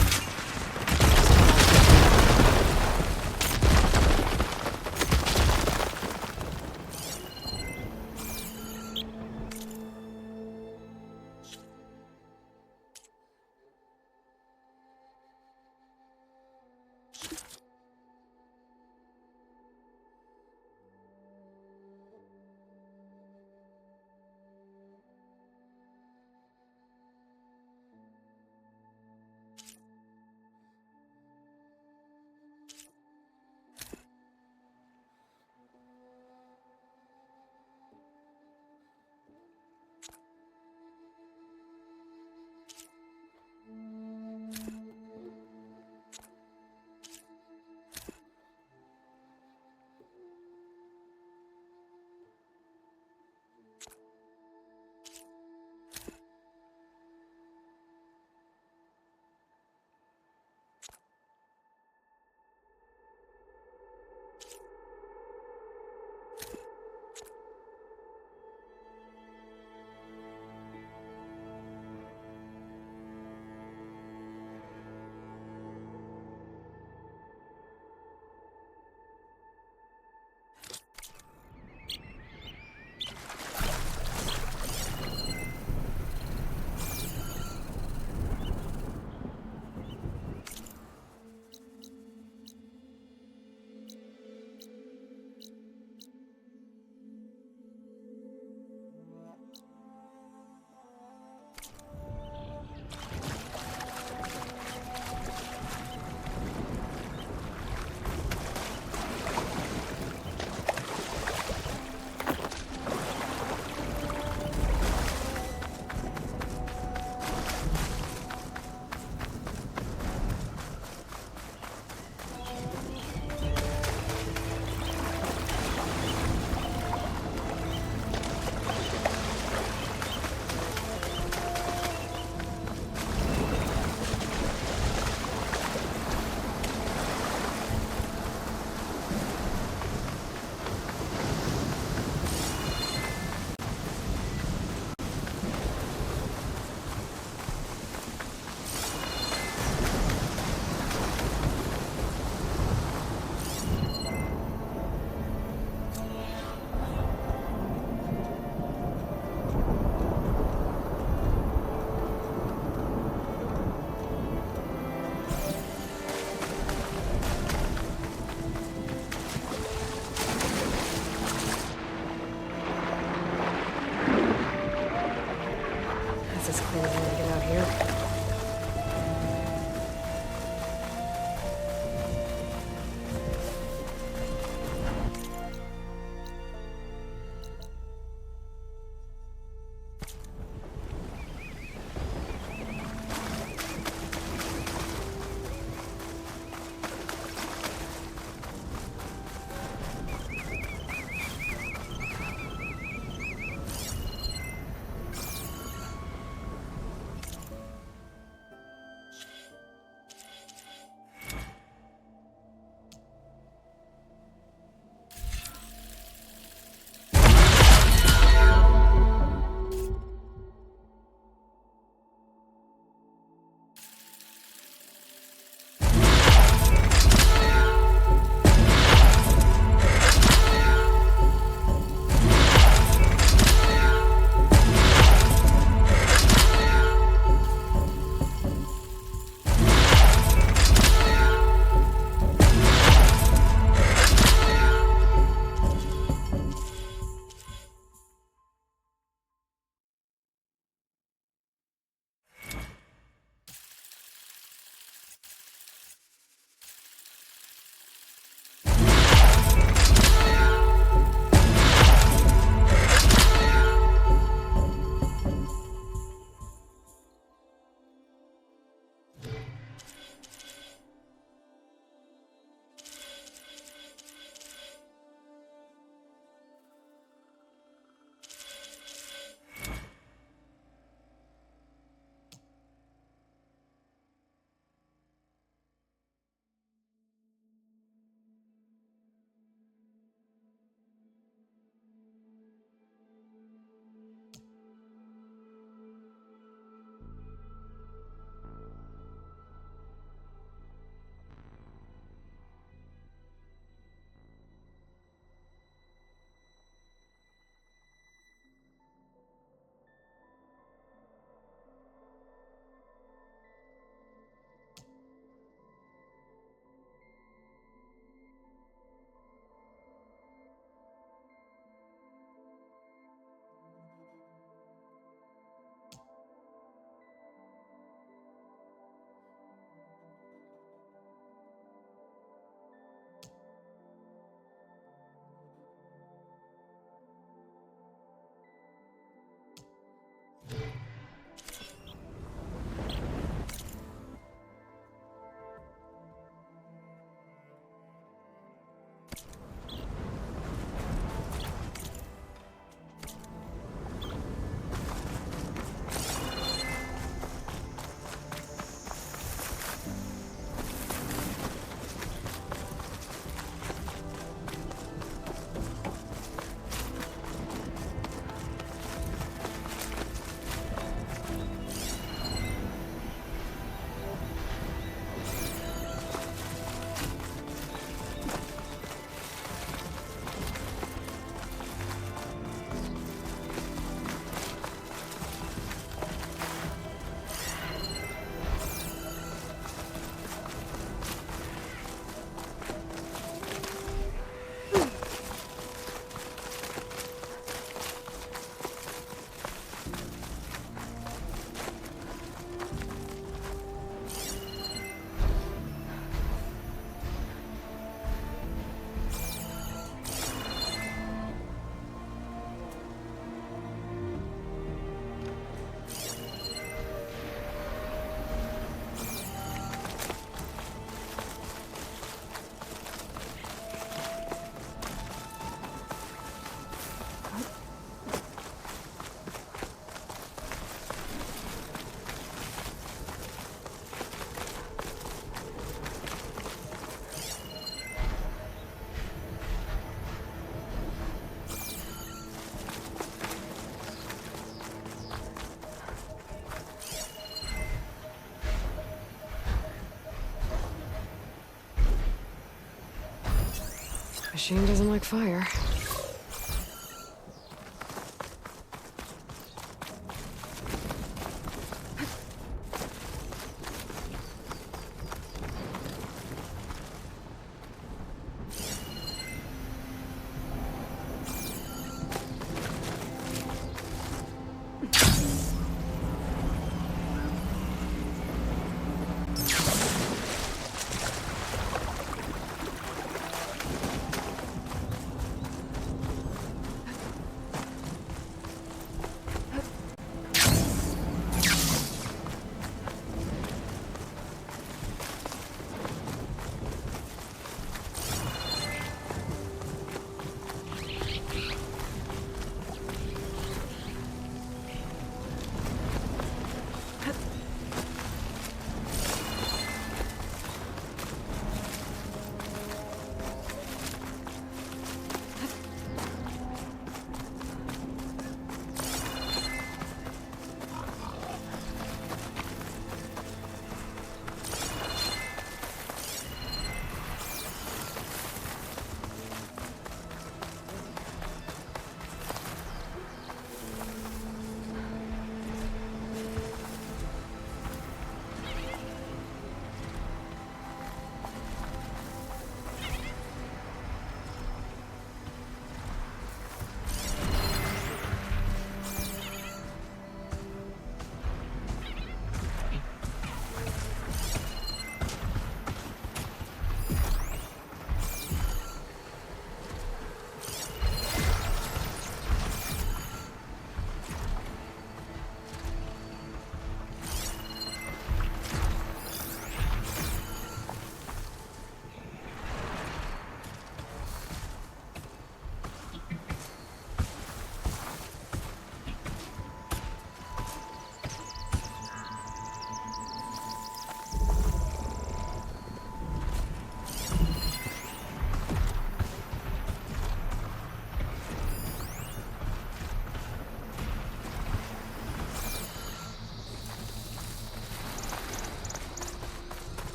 Machine doesn't like fire.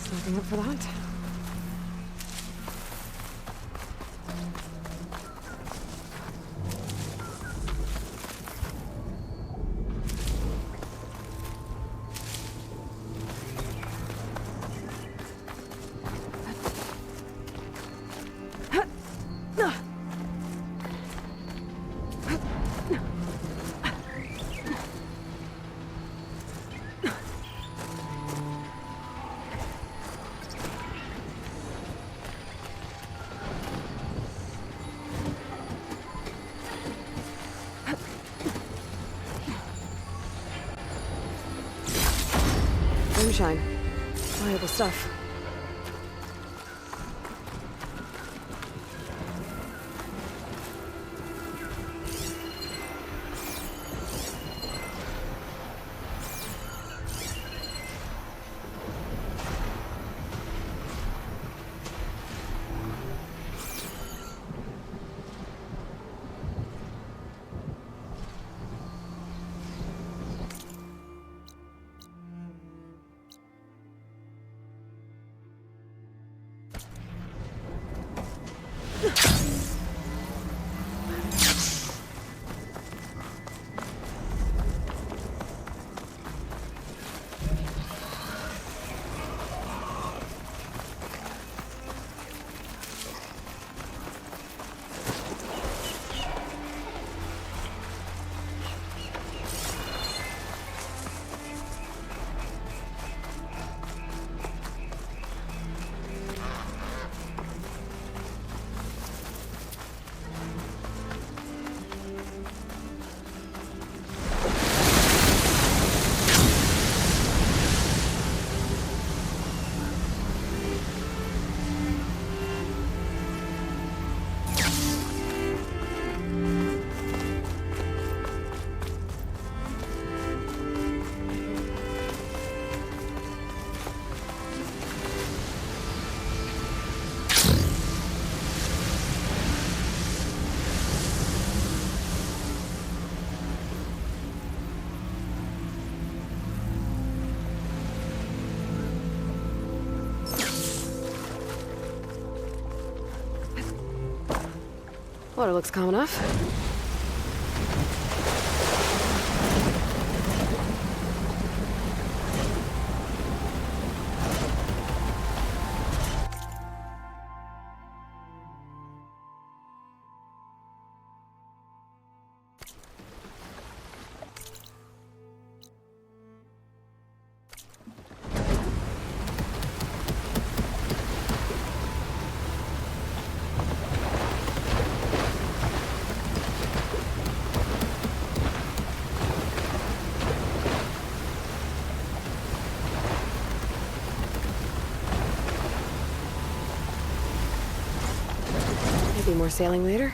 Nothing up for that. Moonshine. Valuable stuff. Water looks calm enough. Maybe more sailing later?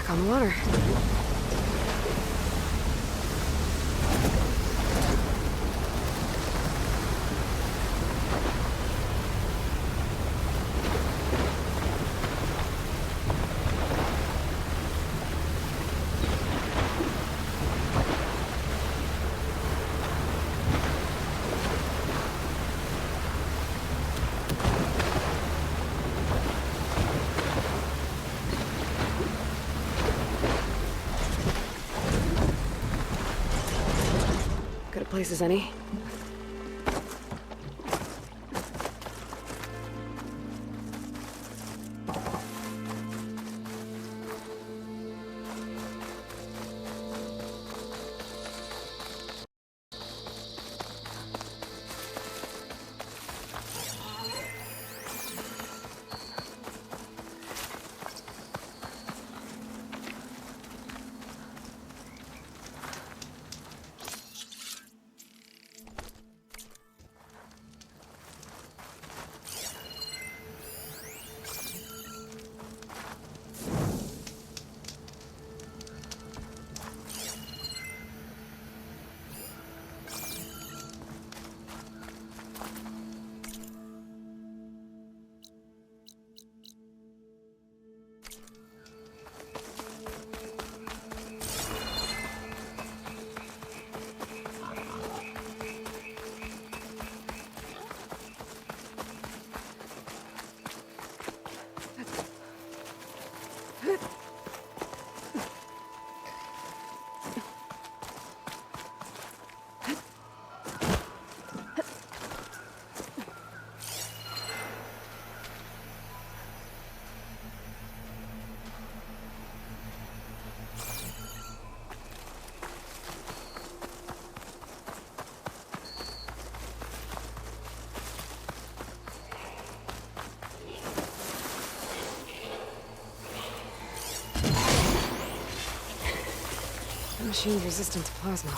On the water. Good a place as any. The machine's resistant to plasma.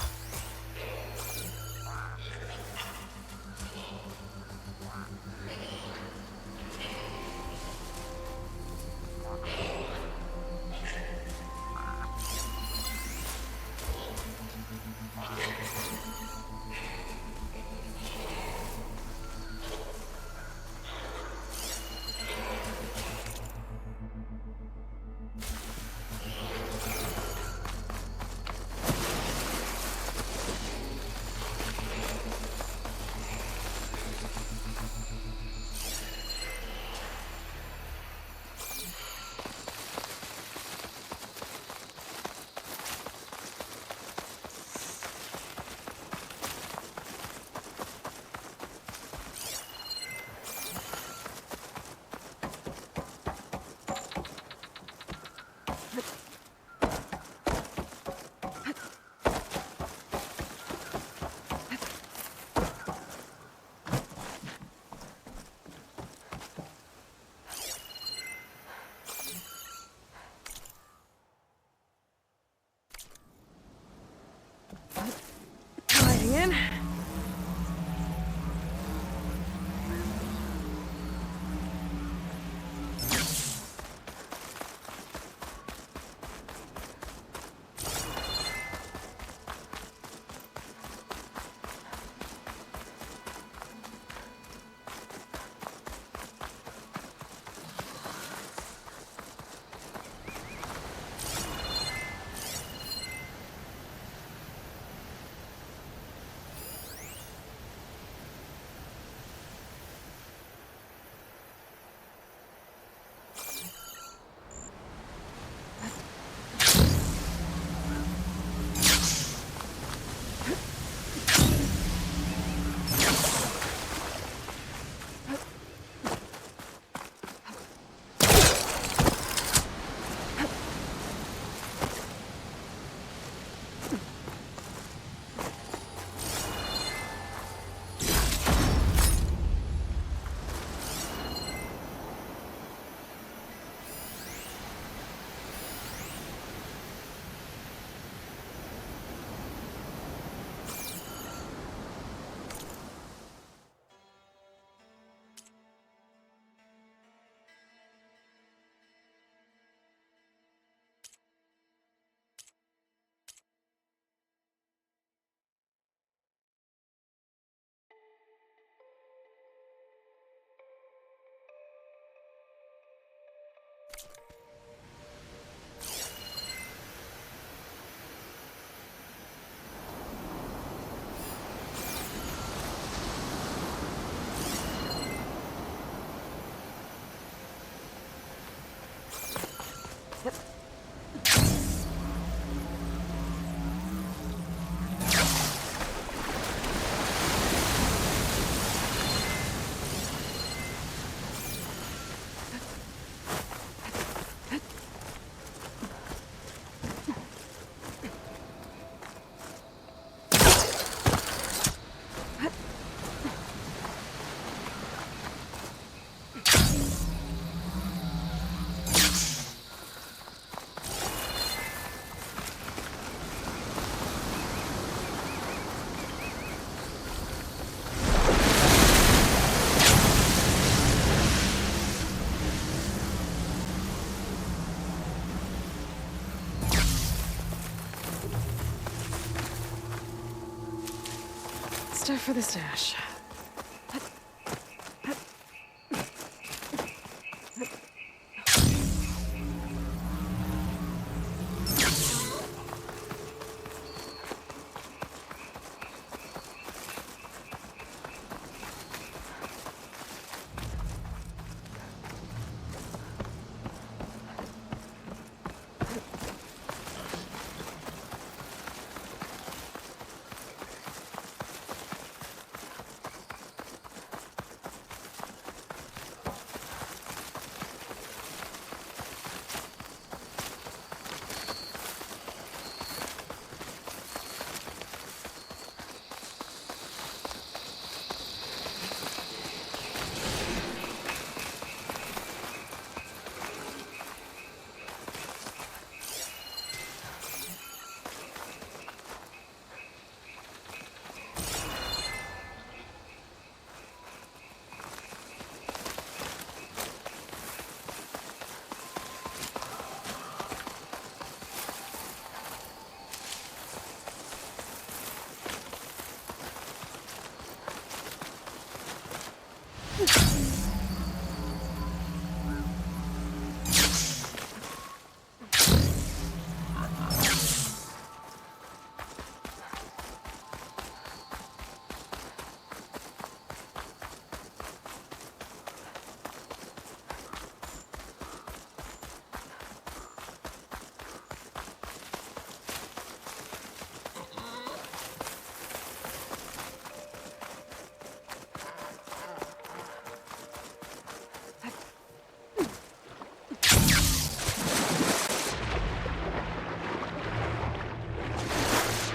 stuff for the stash.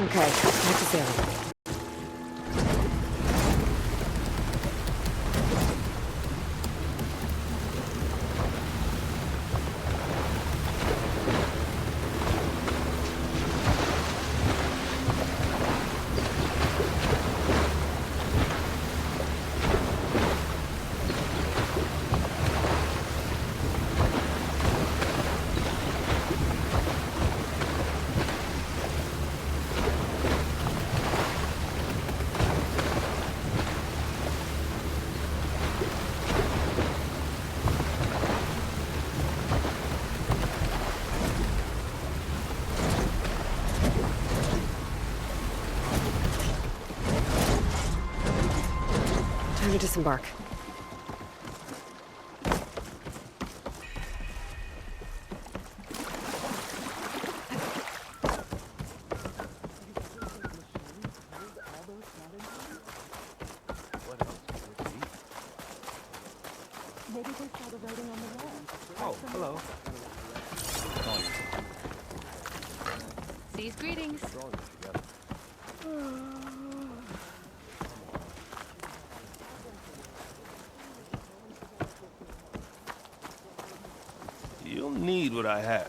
Okay, back to sailing. Time to disembark. Maybe they saw the writing on the wall. Oh, hello. Sea's greetings. You'll need what I have.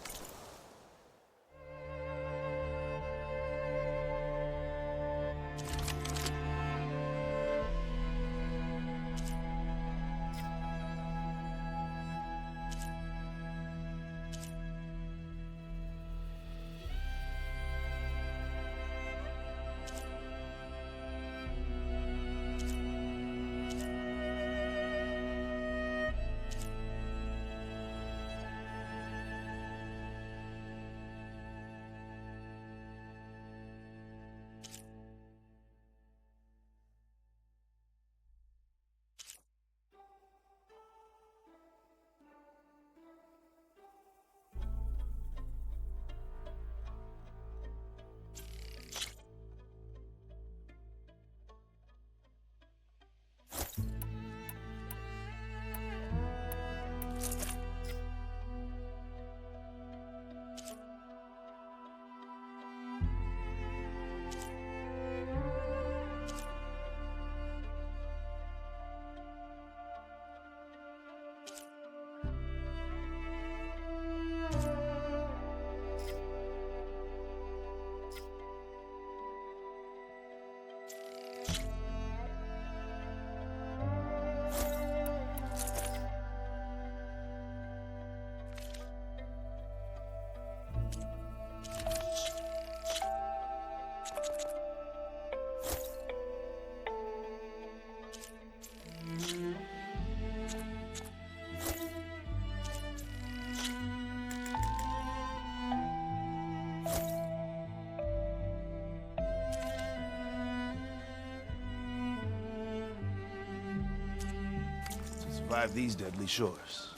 survive these deadly shores.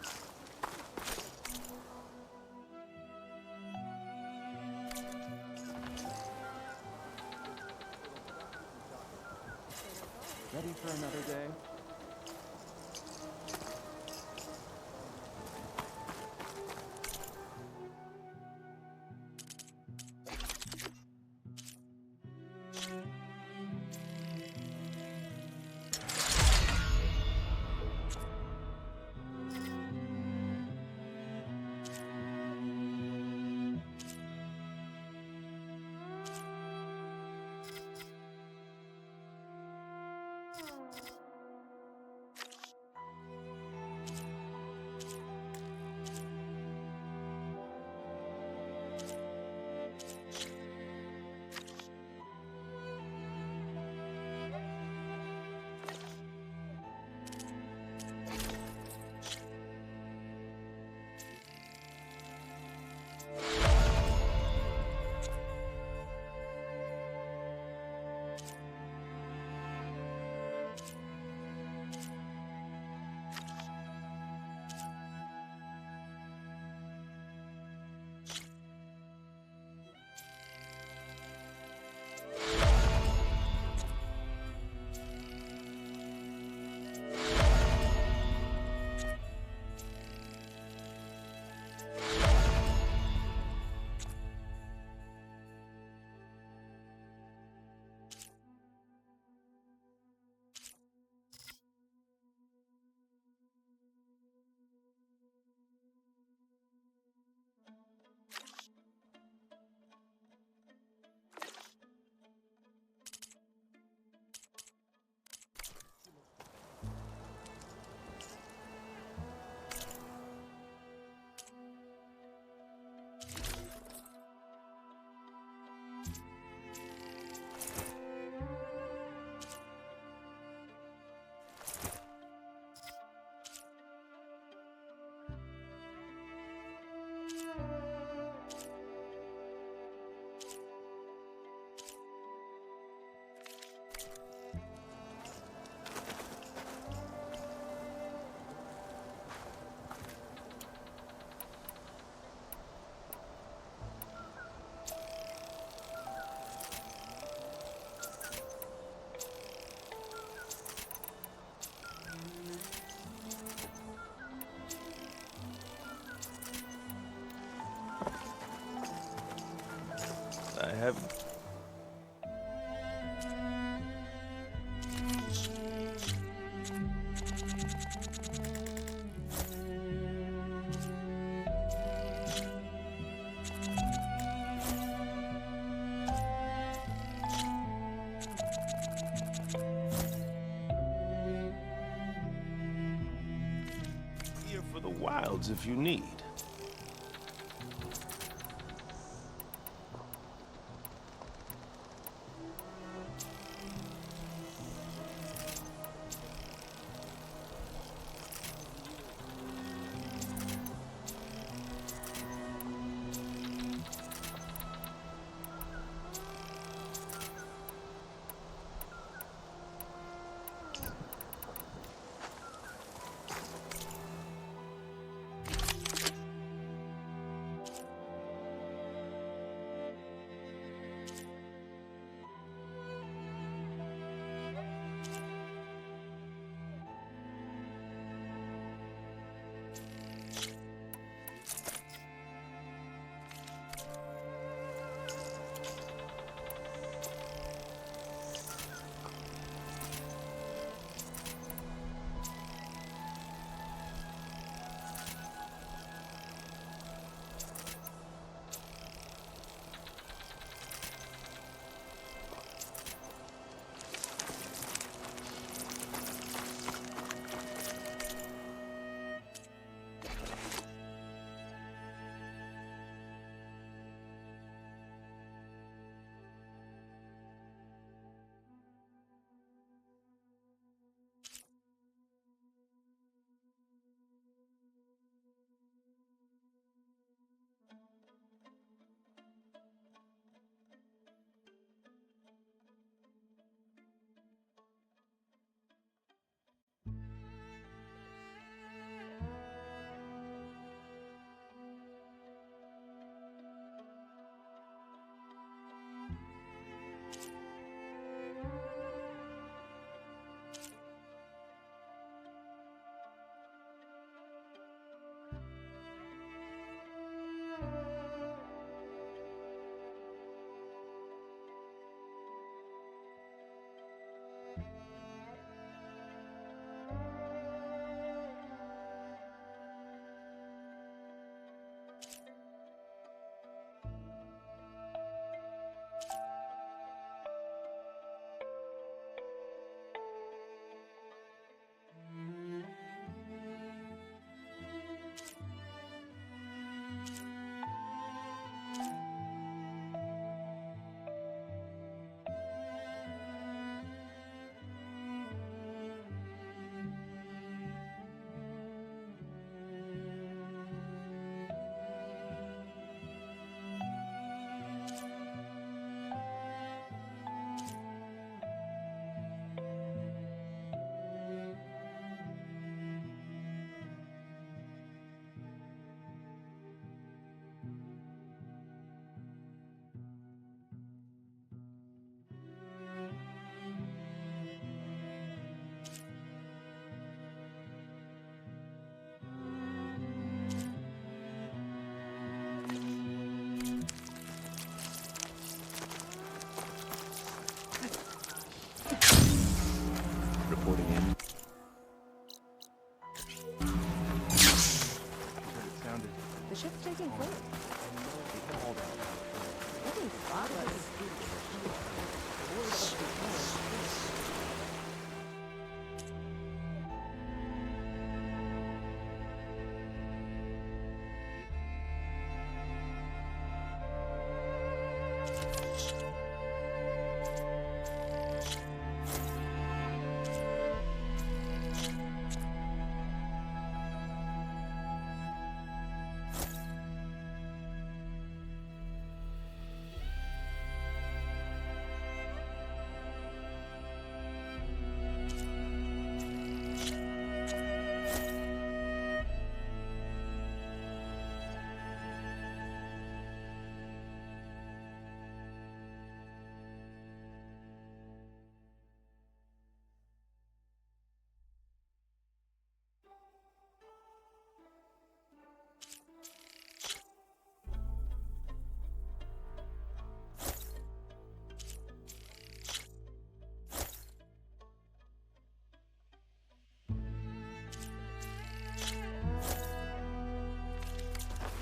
Ready for another day? I haven't. Here for the wilds if you need.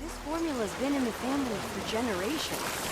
This formula's been in the family for generations.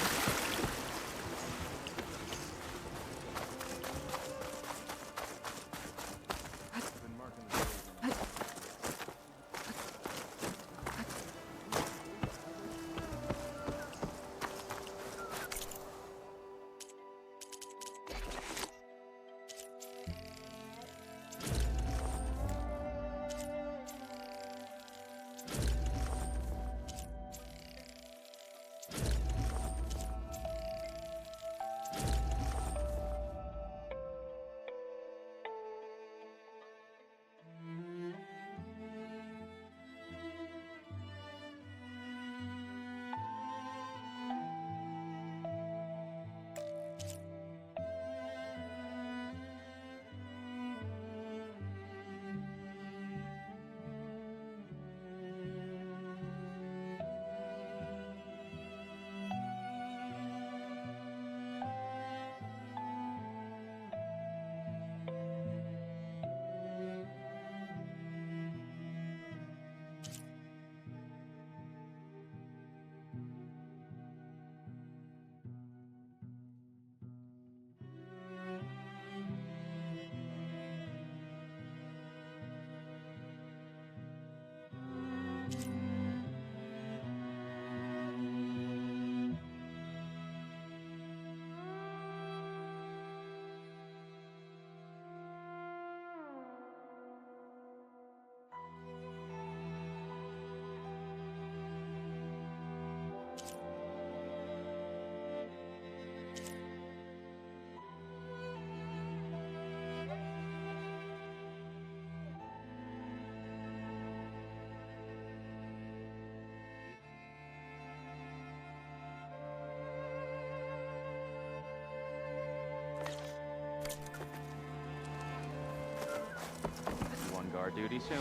On guard duty soon.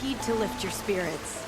guaranteed to lift your spirits.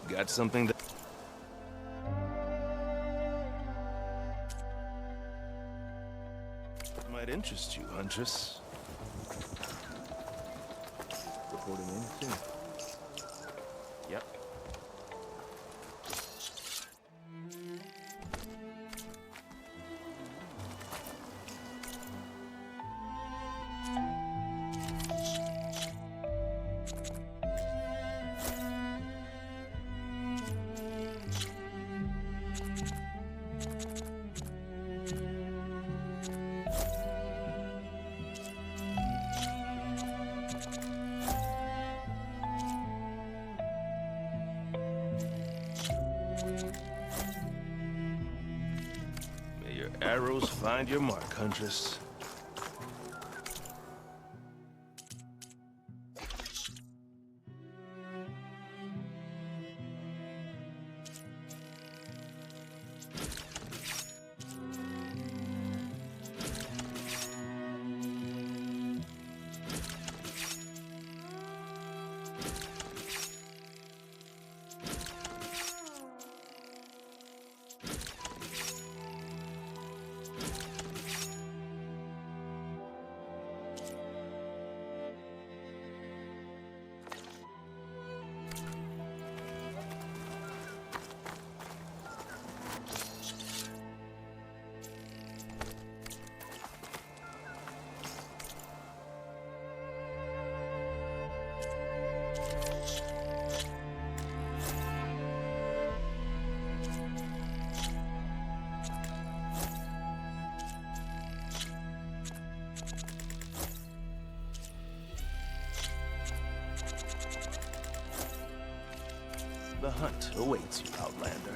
Got something that might interest you, Huntress. Reporting in soon. Yep. Arrows find your mark, Huntress. The hunt awaits you, Outlander.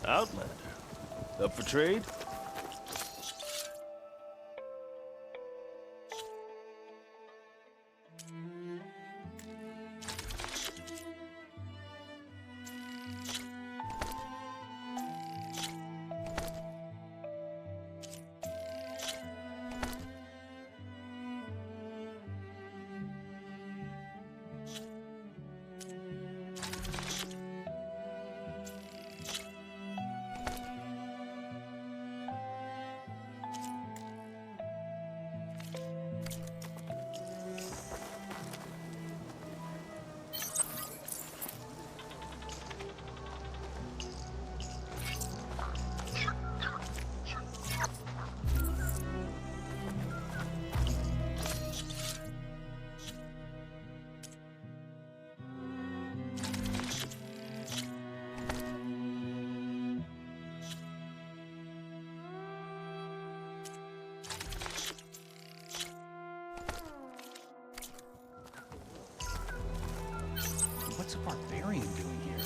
Outlander. Up for trade? What's a barbarian doing here?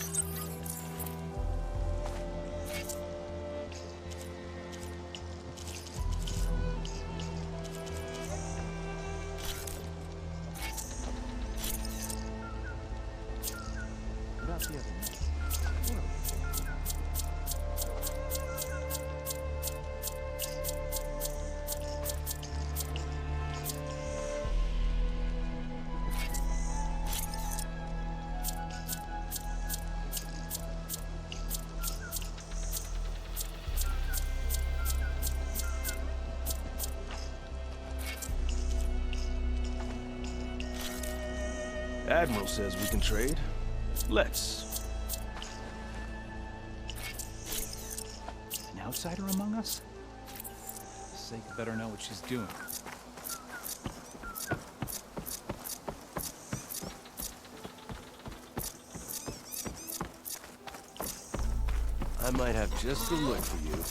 What about the other men? What are Admiral says we can trade. Let's. An outsider among us? Seika better know what she's doing. I might have just the look for you.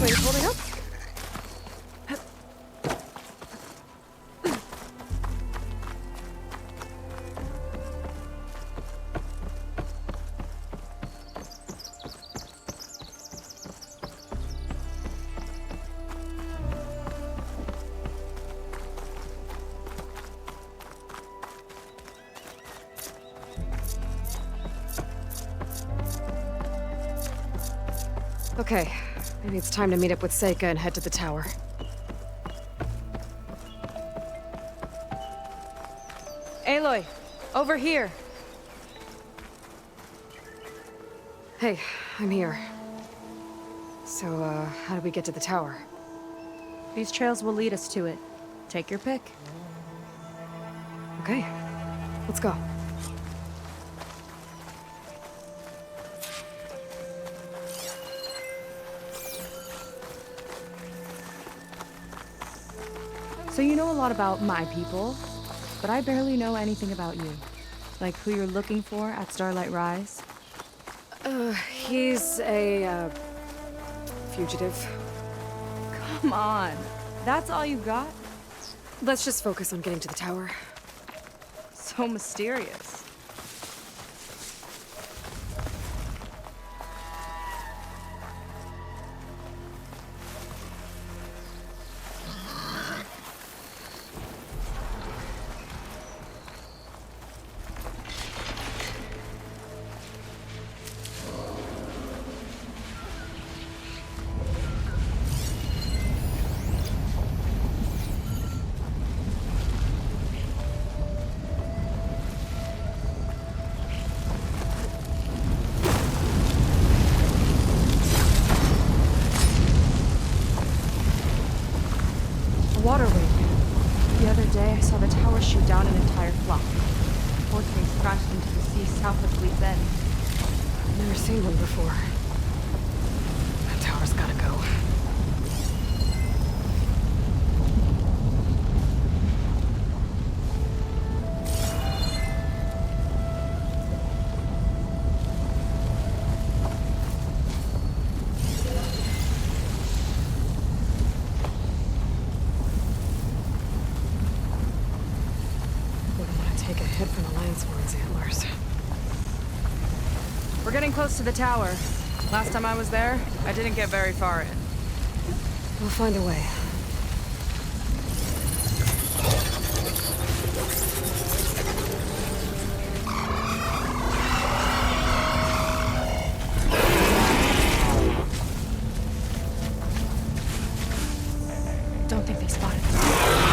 Wait, holding up? Okay, maybe it's time to meet up with Seika and head to the tower. Aloy, over here. Hey, I'm here. So, how do we get to the tower? These trails will lead us to it. Take your pick. Okay, let's go. So you know a lot about my people, but I barely know anything about you. Like who you're looking for at Starlight Rise? He's a, fugitive. Come on. That's all you got? Let's just focus on getting to the tower. So mysterious. Waterway. The other day, I saw the tower shoot down an entire flock. Four things crashed into the sea south of Fleet's End. I've never seen one before. That tower's gotta go. That's Ward's antlers. We're getting close to the tower. Last time I was there, I didn't get very far in. We'll find a way. Don't think they spotted us.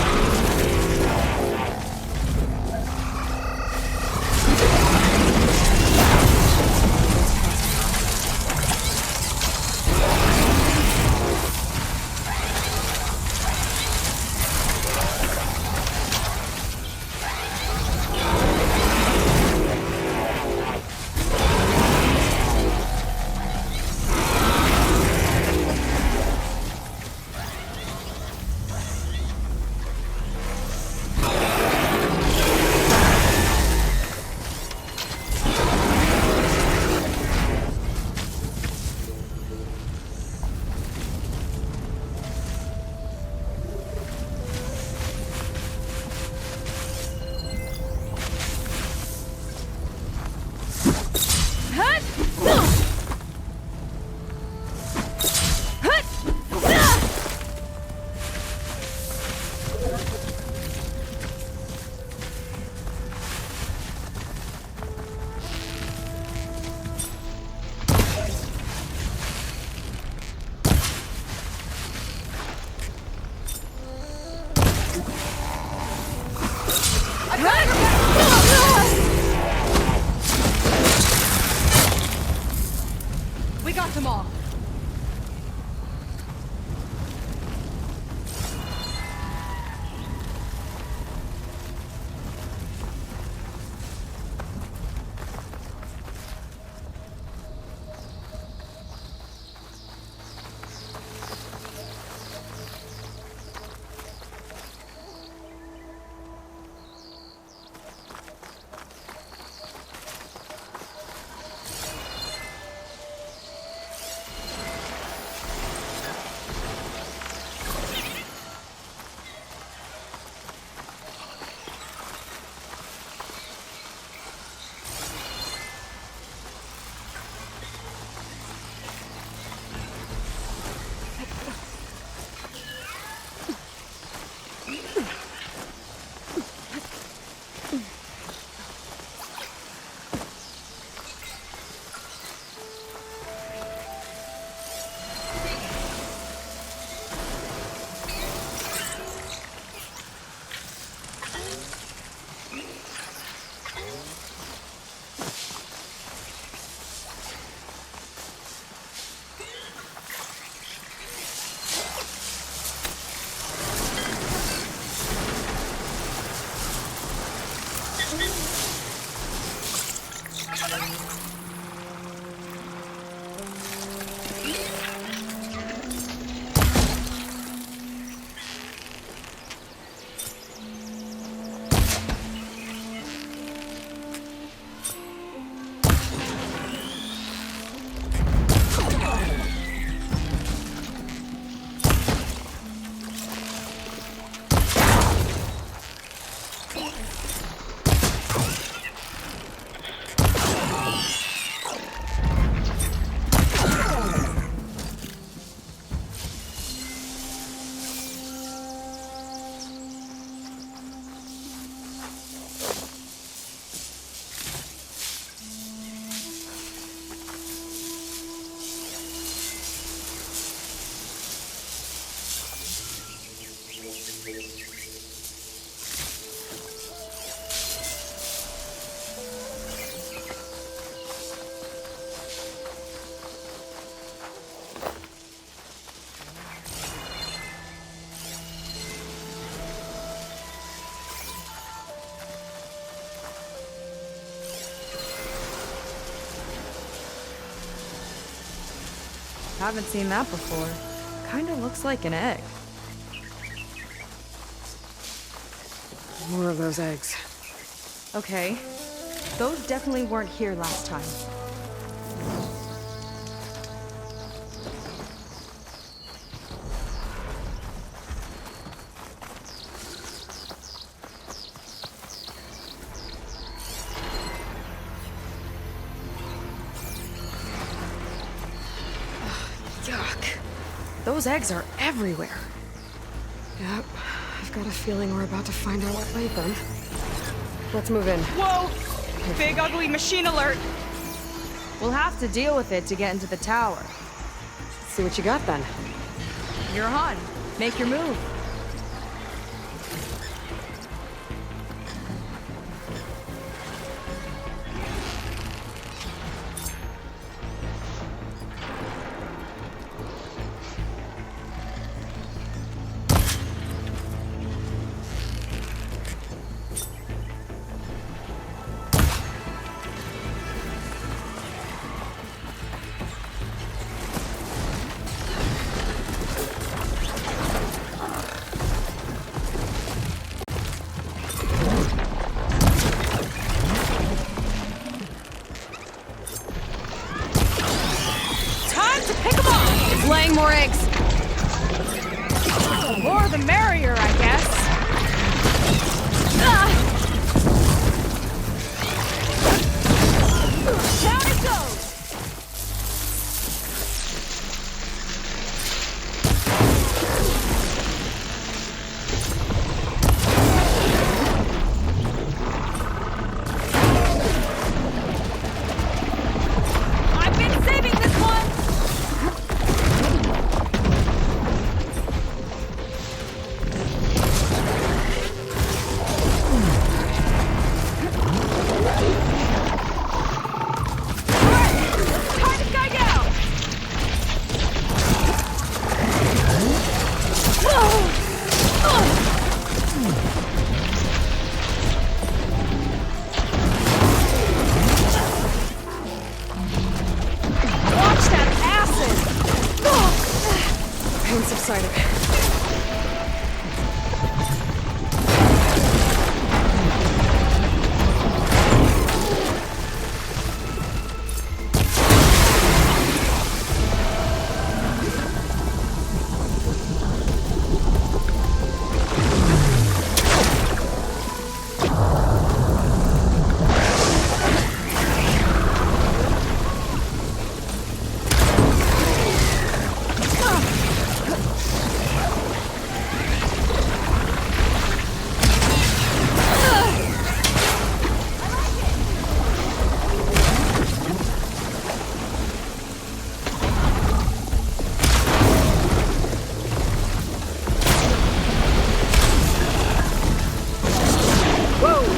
We got them all. Haven't seen that before. Kinda looks like an egg. More of those eggs. Okay. Those definitely weren't here last time. Those eggs are everywhere. Yep, I've got a feeling we're about to find out what laid them. Let's move in. Whoa! Big ugly machine alert! We'll have to deal with it to get into the tower. Let's see what you got then. You're on. Make your move. Laying more eggs. The more the merrier, I guess. Down it goes! I've been saving this one! Subsided.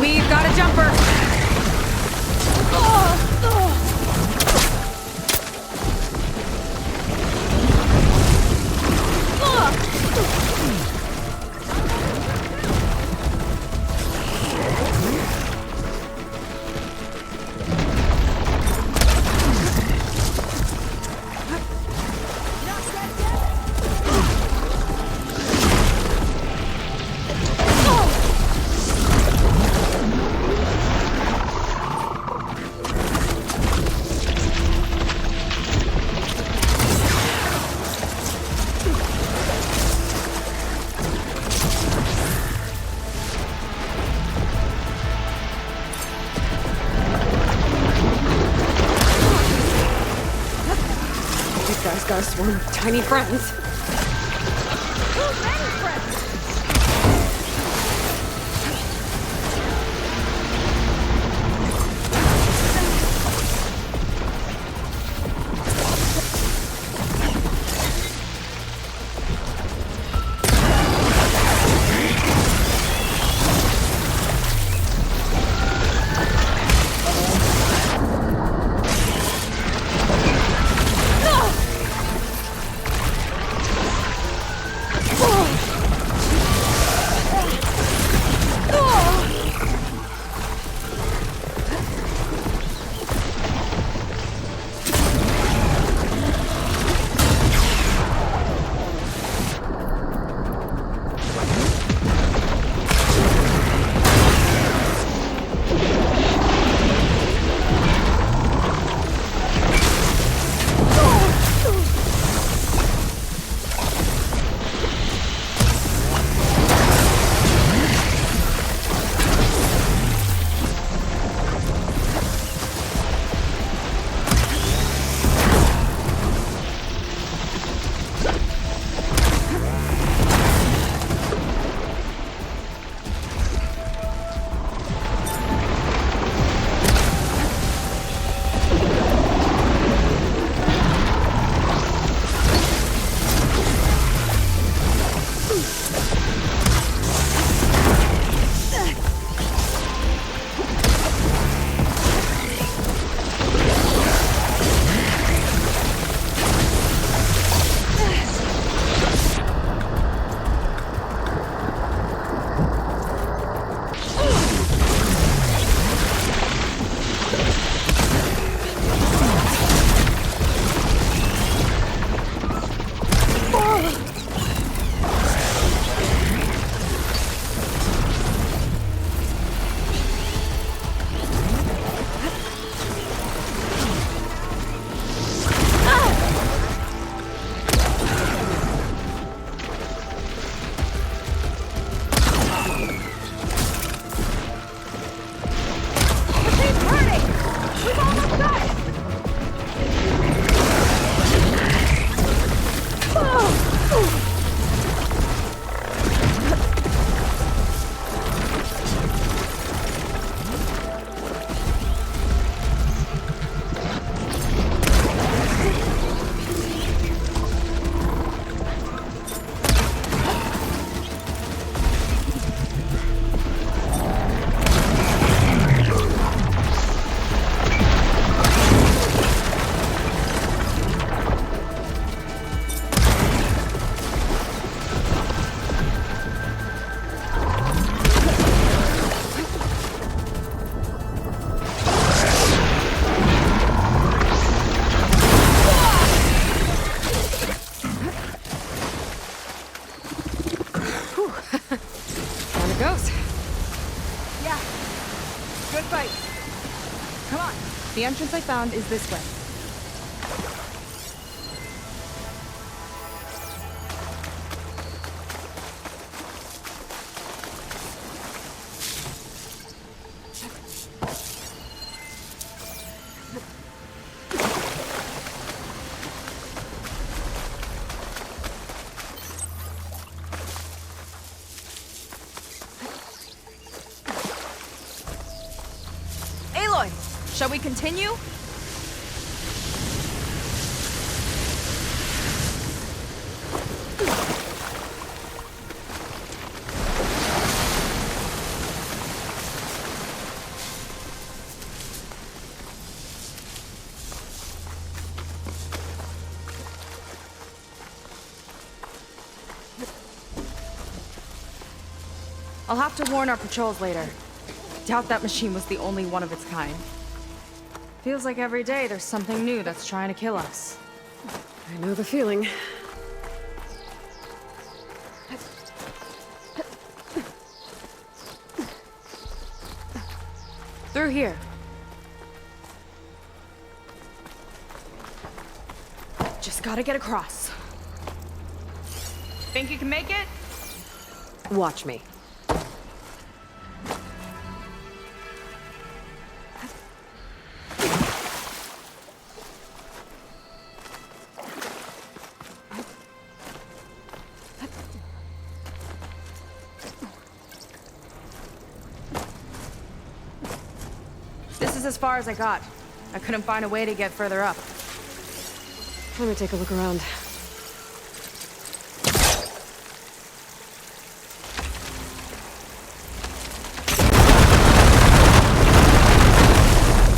We've got a jumper! Got a swarm of tiny friends. Too many friends! Whew. Down it goes. Yeah. Good fight. Come on. The entrance I found is this way. Shall we continue? I'll have to warn our patrols later. Doubt that machine was the only one of its kind. Feels like every day there's something new that's trying to kill us. I know the feeling. Through here. Just gotta get across. Think you can make it? Watch me. This is as far as I got. I couldn't find a way to get further up. Let me take a look around.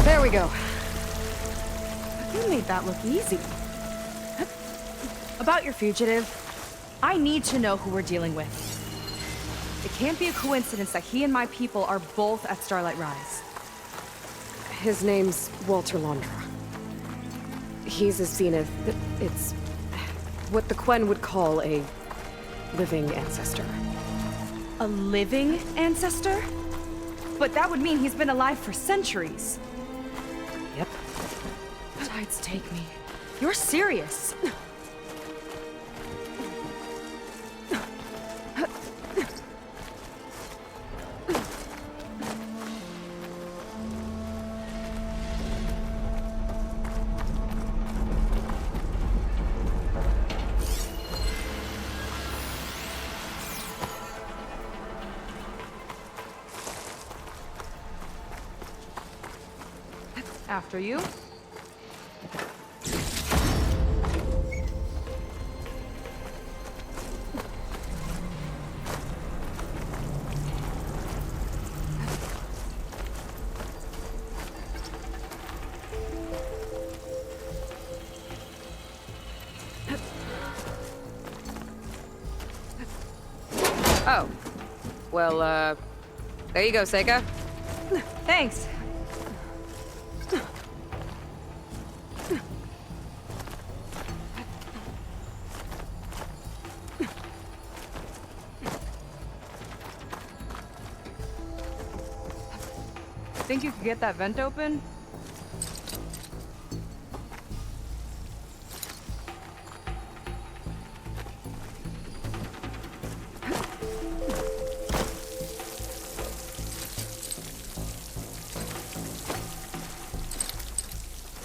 There we go. You made that look easy. About your fugitive, I need to know who we're dealing with. It can't be a coincidence that he and my people are both at Starlight Rise. His name's Walter Laundra. He's a Zenith. It's what the Quen would call a living ancestor. A living ancestor? But that would mean he's been alive for centuries. Yep. Tides take me. You're serious. After you. Oh. Well, there you go, Seika. Thanks. Think you could get that vent open?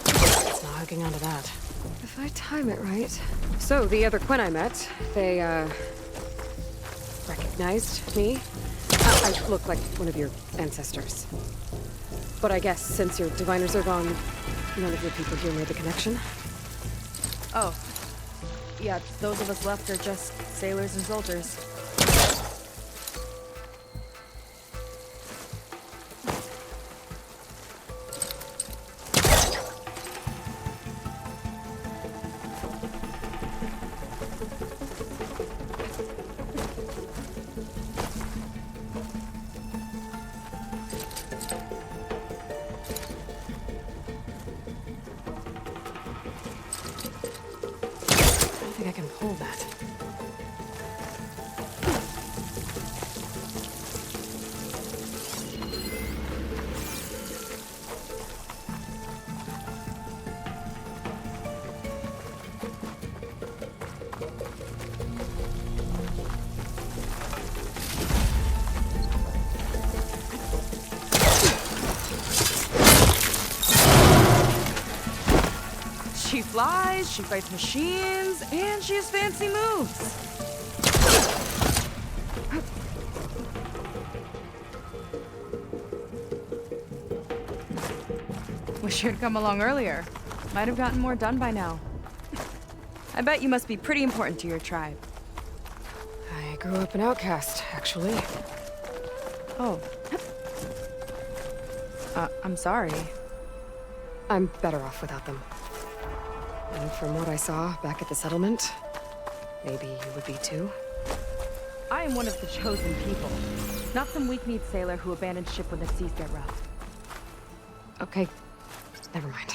It's not hooking onto that. If I time it right. So, the other Quen I met, they, recognized me. I look like one of your ancestors. But I guess since your diviners are gone, none of your people here made the connection. Oh. Yeah, those of us left are just sailors and soldiers. I can pull that. flies, she fights machines, and she has fancy moves. Wish you'd come along earlier. Might have gotten more done by now. I bet you must be pretty important to your tribe. I grew up an outcast, actually. Oh. I'm sorry. I'm better off without them. And from what I saw back at the settlement, maybe you would be too? I am one of the chosen people. Not some weak-kneed sailor who abandoned ship when the seas get rough. Okay, never mind.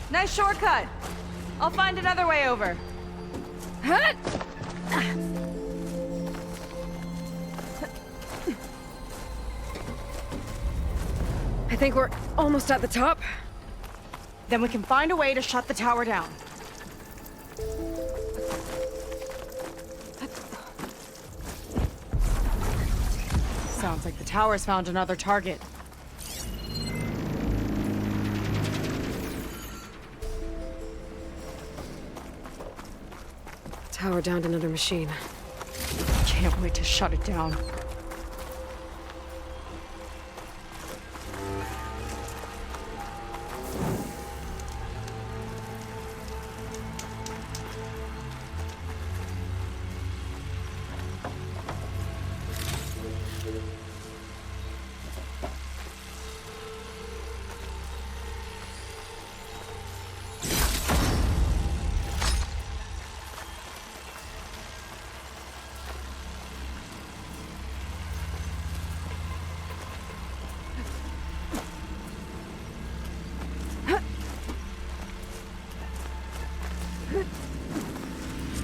Nice shortcut. I'll find another way over. I think we're almost at the top. Then we can find a way to shut the tower down. Sounds like the tower's found another target. Tower downed another machine. Can't wait to shut it down.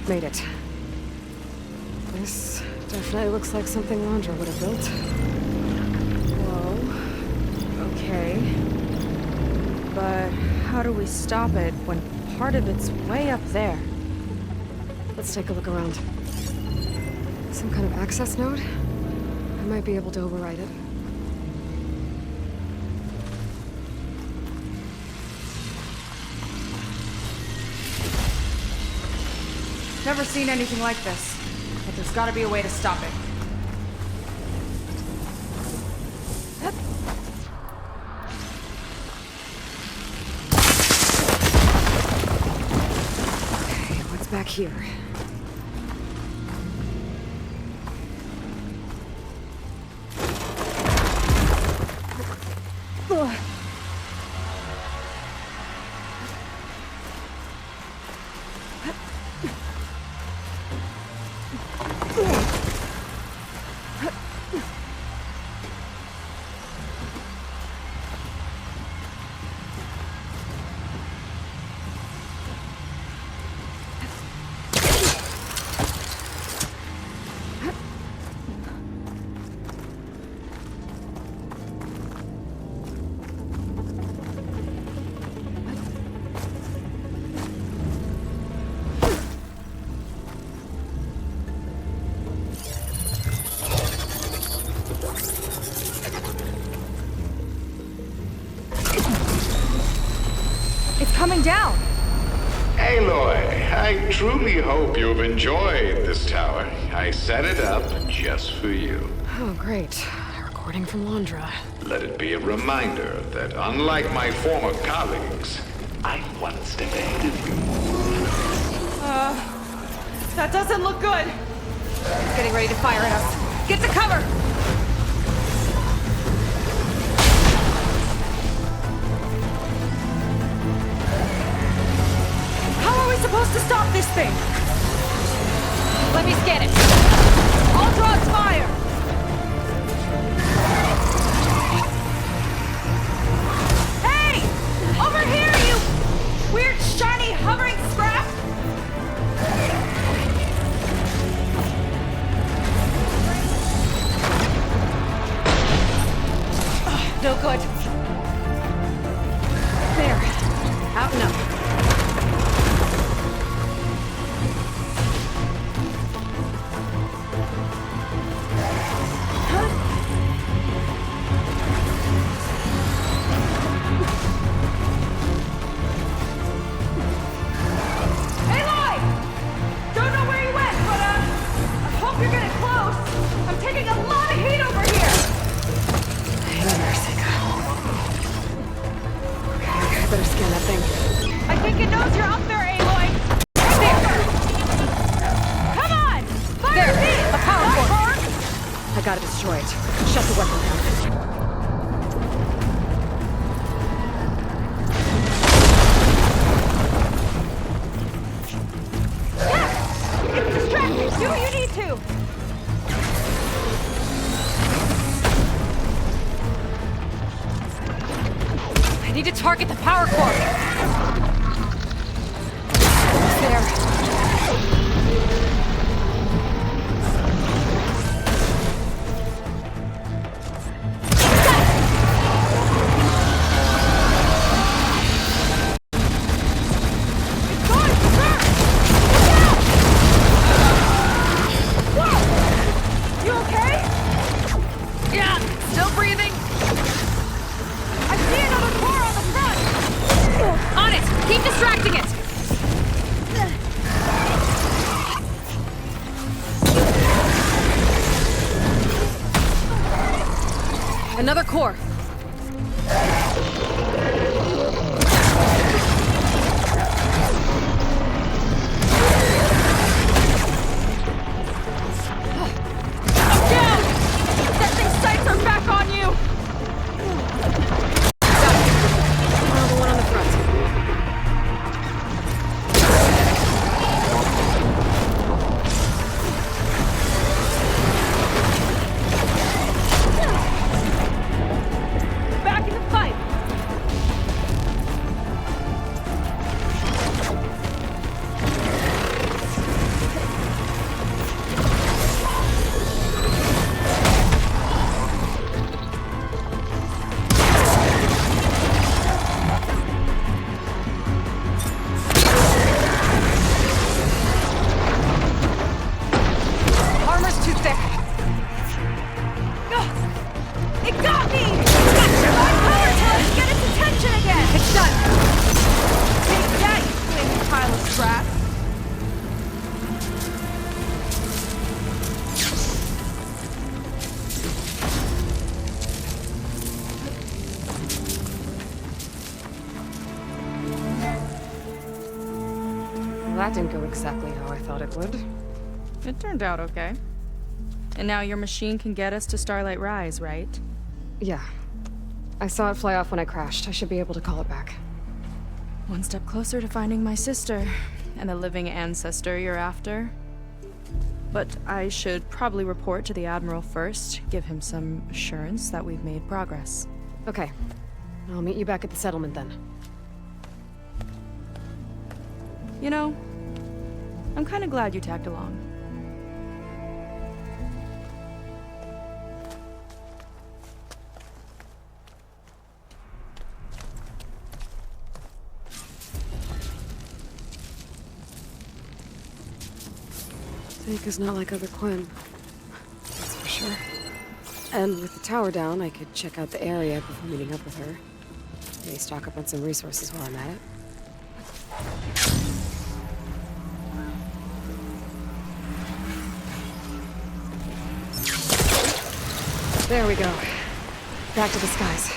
Made it. This definitely looks like something Landra would have built. Whoa. Okay. But how do we stop it when part of it's way up there? Let's take a look around. Some kind of access node? I might be able to override it. Never seen anything like this, but there's gotta be a way to stop it. Okay, what's back here? Ugh. Coming down! Aloy, I truly hope you've enjoyed this tower. I set it up just for you. Oh, great. A recording from Landra. Let it be a reminder that unlike my former colleagues, I'm one step ahead of you. That doesn't look good. He's getting ready to fire at us. Get to cover! Supposed to stop this thing! Let me scan it! I'll draw its fire! Hey! gotta destroy it. Shut the weapon down. It's distracted! Do what you need to! I need to target the power core! There. Another core. That didn't go exactly how I thought it would. It turned out okay. And now your machine can get us to Starlight Rise, right? Yeah. I saw it fly off when I crashed. I should be able to call it back. One step closer to finding my sister, and the living ancestor you're after. But I should probably report to the Admiral first, give him some assurance that we've made progress. Okay. I'll meet you back at the settlement then. You know, I'm kind of glad you tagged along. Seika's not like other Quinn. That's for sure. And with the tower down, I could check out the area before meeting up with her. Maybe stock up on some resources while I'm at it. There we go. Back to the skies.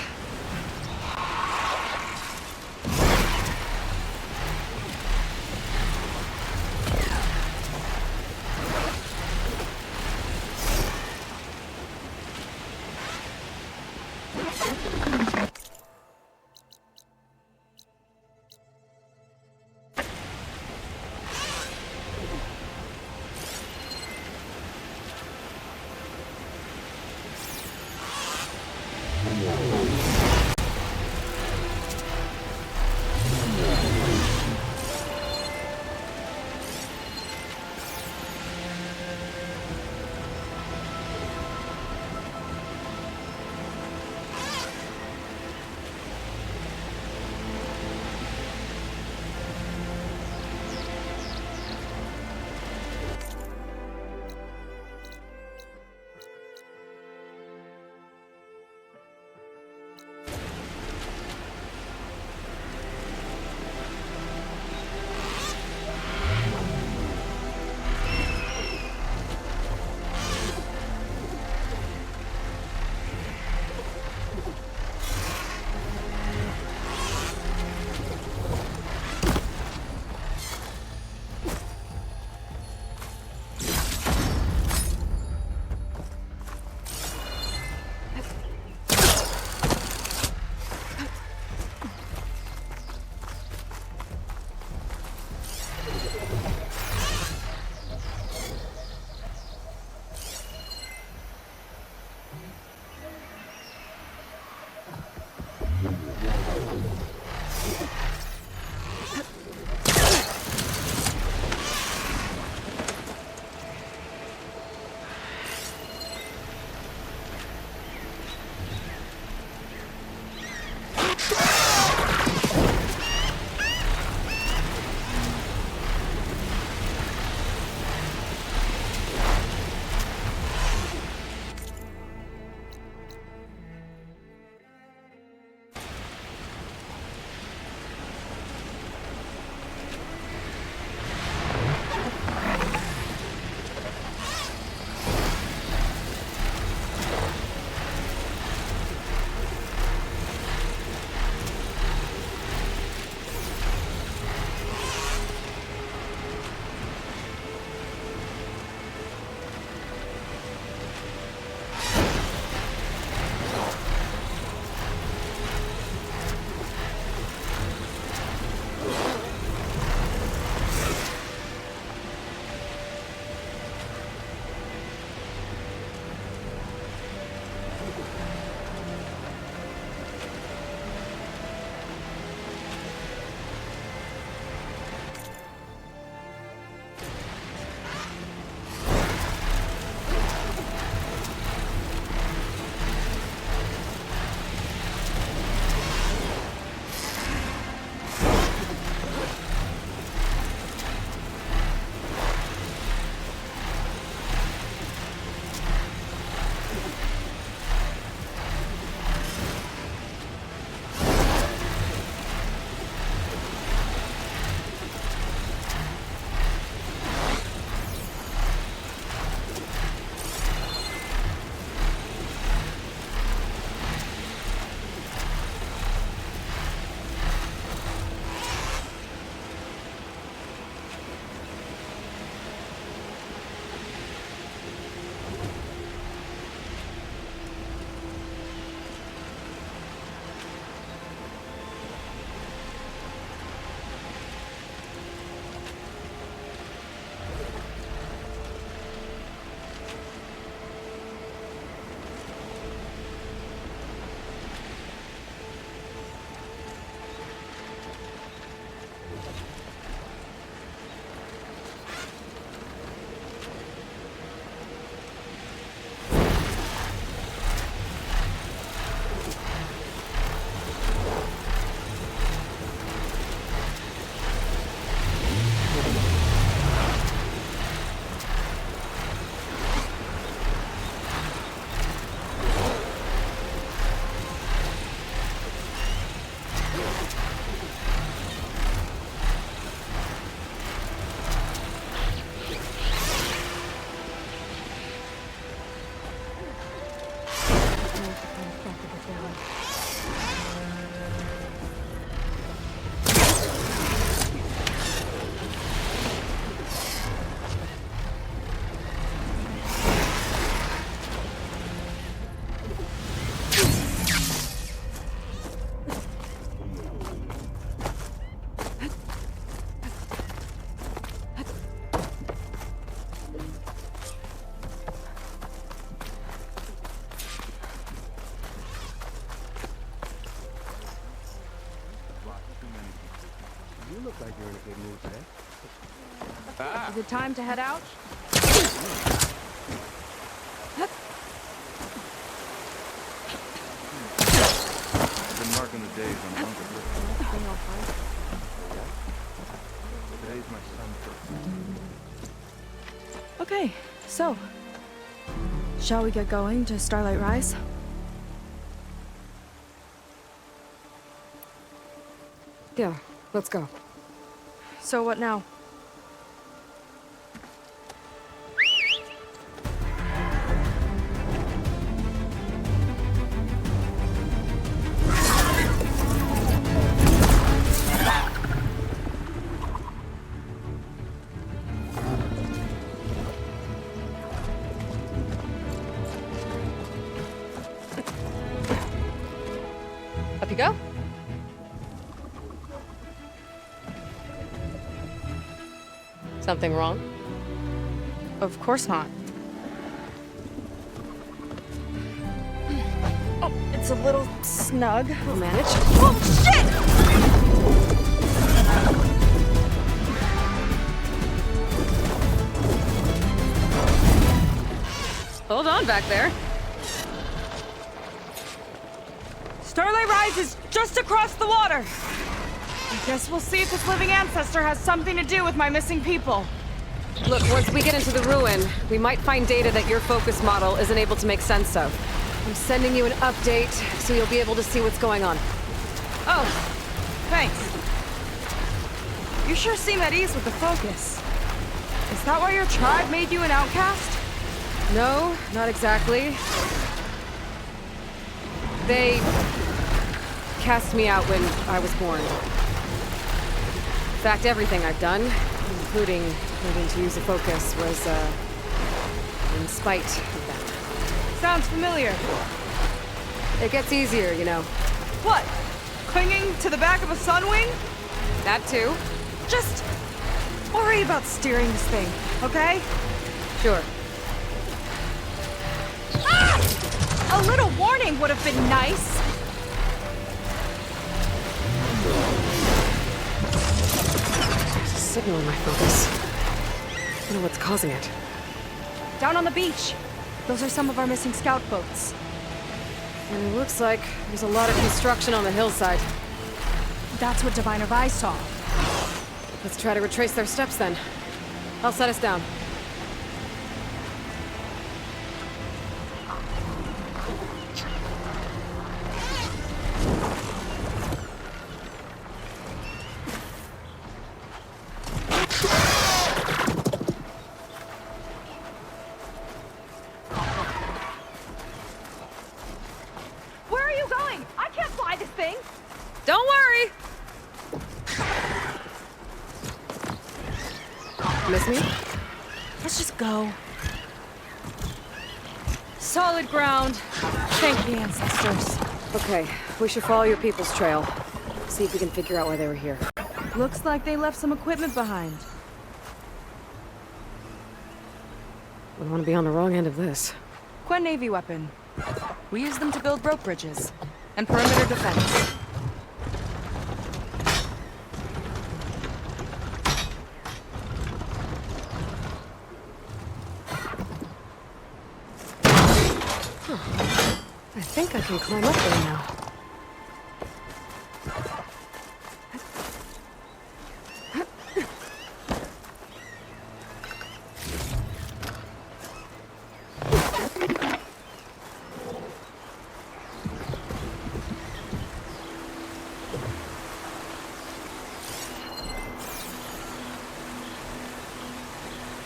Is it time to head out? I've been marking the days on a month of Today's my son's birthday. Okay, so shall we get going to Starlight Rise? Yeah, let's go. So what now? Up you go. Something wrong? Of course not. Oh, it's a little snug. We'll manage. Oh, shit! Hold on back there. Starlight Rise is just across the water. I guess we'll see if this living ancestor has something to do with my missing people. Look, once we get into the ruin, we might find data that your focus model isn't able to make sense of. I'm sending you an update so you'll be able to see what's going on. Oh, thanks. You sure seem at ease with the focus. Is that why your tribe made you an outcast? No, not exactly. They cast me out when I was born. In fact, everything I've done, including needing to use a focus, was in spite of them. Sounds familiar. It gets easier, you know. What? Clinging to the back of a sunwing? That too. Just worry about steering this thing, okay? Sure. Ah! A little warning would have been nice. There's a signal in my focus. I don't know what's causing it. Down on the beach. Those are some of our missing scout boats. And it looks like there's a lot of construction on the hillside. That's what Diviner Vi saw. Let's try to retrace their steps then. I'll set us down. Where are you going? I can't fly this thing. Don't worry! Miss me? Let's just go. Solid ground. Thank the ancestors. Okay, we should follow your people's trail. See if we can figure out why they were here. Looks like they left some equipment behind. We want to be on the wrong end of this. Quen Navy weapon. We use them to build rope bridges and perimeter defense. I think I can climb up there now.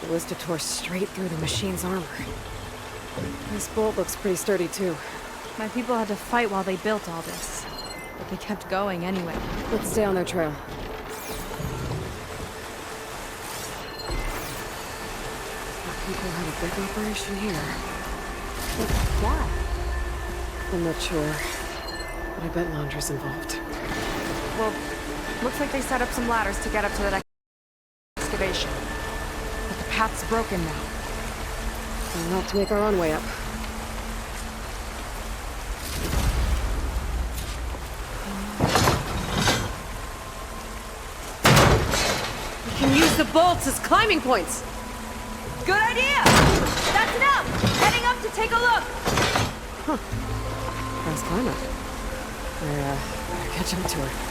The Ballista tore straight through the machine's armor. This bolt looks pretty sturdy too. My people had to fight while they built all this. But they kept going anyway. Let's stay on their trail. People had a big operation here. Why? I'm not sure. But I bet Laundry's involved. Well, looks like they set up some ladders to get up to that excavation. But the path's broken now. We'll have to make our own way up. the bolts as climbing points! Good idea! That's enough! Heading up to take a look! Huh. Fast climber. Better catch up to her.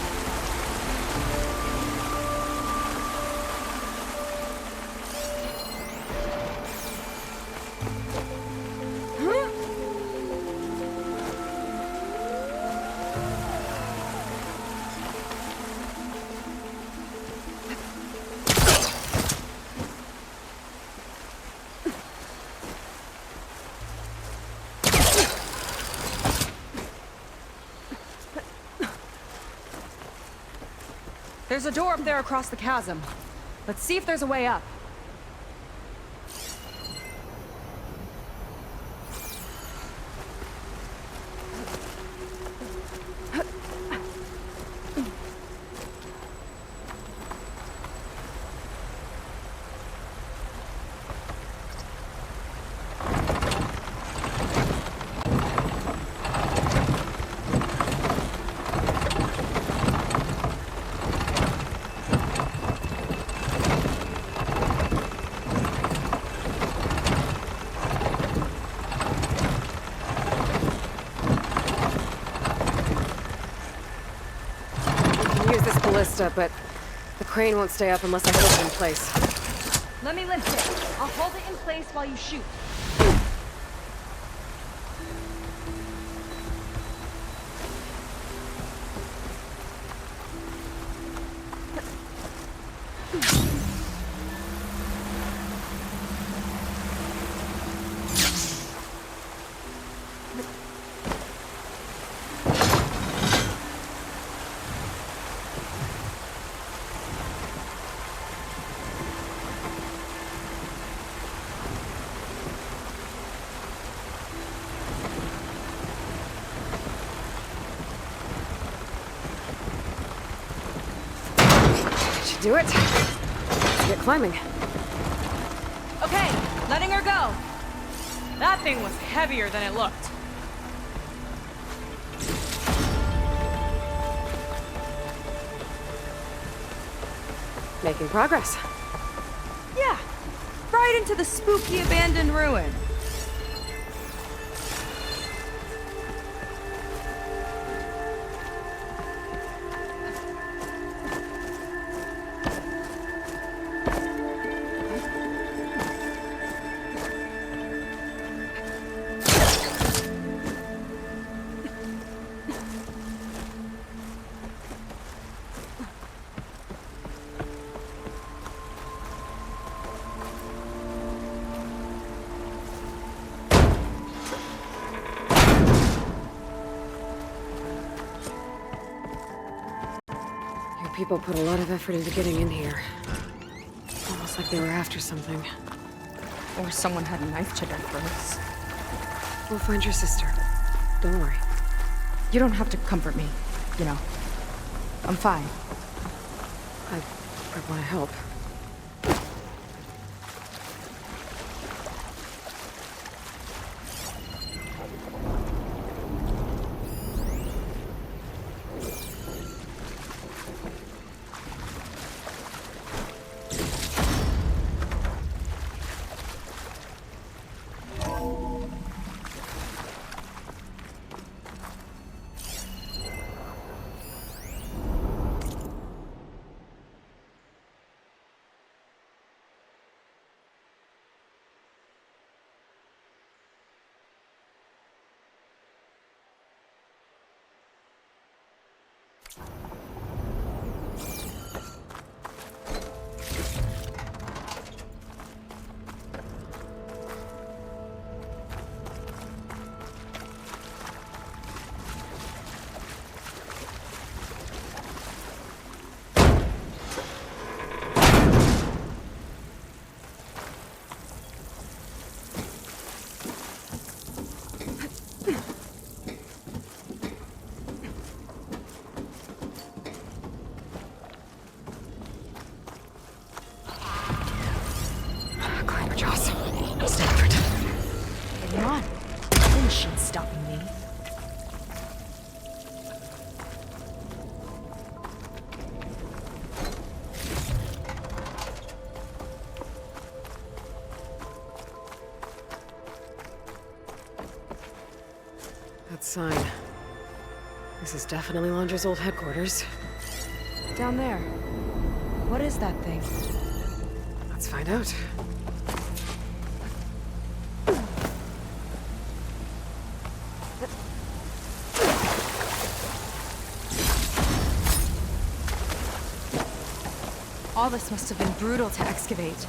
There's a door up there across the chasm. Let's see if there's a way up. But the crane won't stay up unless I hold it in place. Let me lift it. I'll hold it in place while you shoot. Do it. Let's get climbing. Okay, letting her go. That thing was heavier than it looked. Making progress. Yeah, right into the spooky abandoned ruin. People put a lot of effort into getting in here. Almost like they were after something. Or someone had a knife to their throats. We'll find your sister. Don't worry. You don't have to comfort me, you know. I'm fine. I want to help. Stopping me. That sign. This is definitely Londra's old headquarters. Down there. What is that thing? Let's find out. All this must have been brutal to excavate.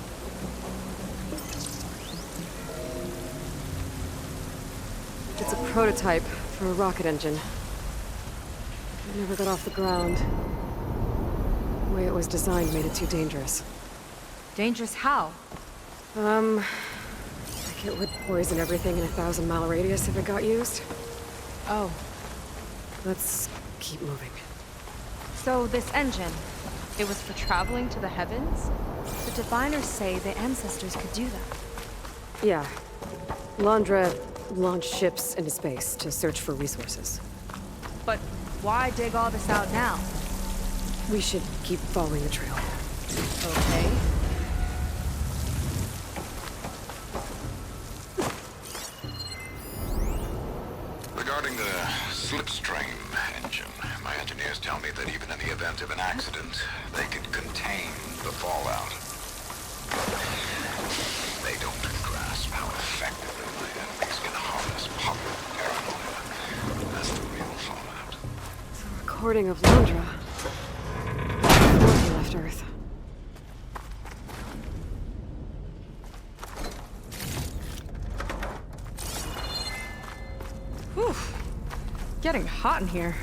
It's a prototype for a rocket engine. It never got off the ground. The way it was designed made it too dangerous. Dangerous how? Like it would poison everything in a 1,000-mile radius if it got used. Oh. Let's keep moving. So this engine, it was for traveling to the heavens? The diviners say the ancestors could do that. Yeah. Londra launched ships into space to search for resources. But why dig all this out now? We should keep following the trail. Okay. Regarding the slipstream engine, my engineers tell me that even in the event of an accident, they could contain the fallout. They don't grasp how effectively my enemies can harness public paranoia. That's the real fallout. It's a recording of Londra. Before he left Earth. Whew. Getting hot in here.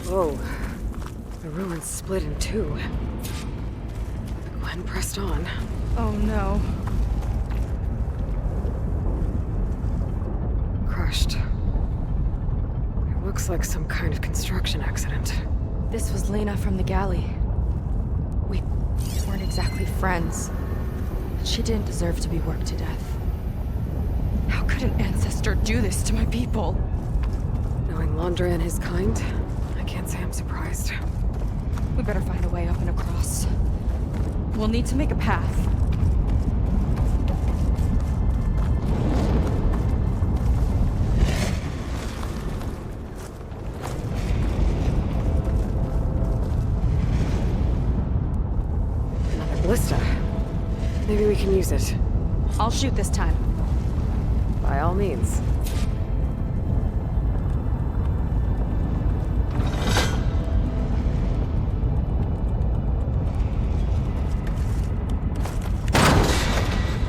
Whoa. The ruins split in two. Gwen pressed on. Oh no. Crushed. It looks like some kind of construction accident. This was Lena from the galley. We weren't exactly friends. But she didn't deserve to be worked to death. How could an ancestor do this to my people? Knowing Londra and his kind, I can't say I'm surprised. We better find a way up and across. We'll need to make a path. Another ballista. Maybe we can use it. I'll shoot this time. By all means.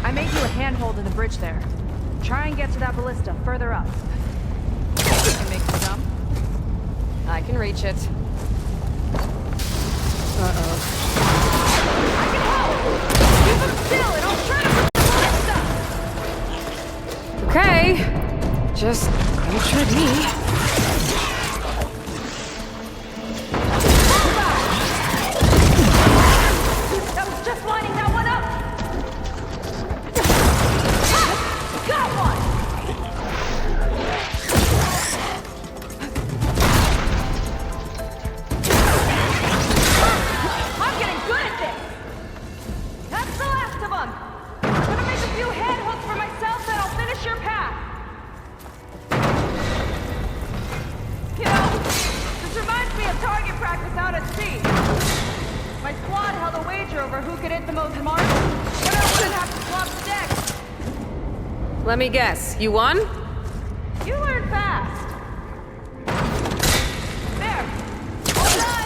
I made you a handhold in the bridge there. Try and get to that ballista further up. You can make the jump. I can reach it. Uh-oh. I can help! Keep them still and I'll try to put the ballista! Okay. Just don't trip me. That was just lining that one up! Got one! I'm getting good at this! That's the last of them! I'm gonna make a few hand hooks for myself, then I'll finish your path! You know, this reminds me of target practice out at sea. My squad held a wager over who could hit the most marks, but I wouldn't have to swap the deck. Let me guess. You won? You learn fast. There. All done.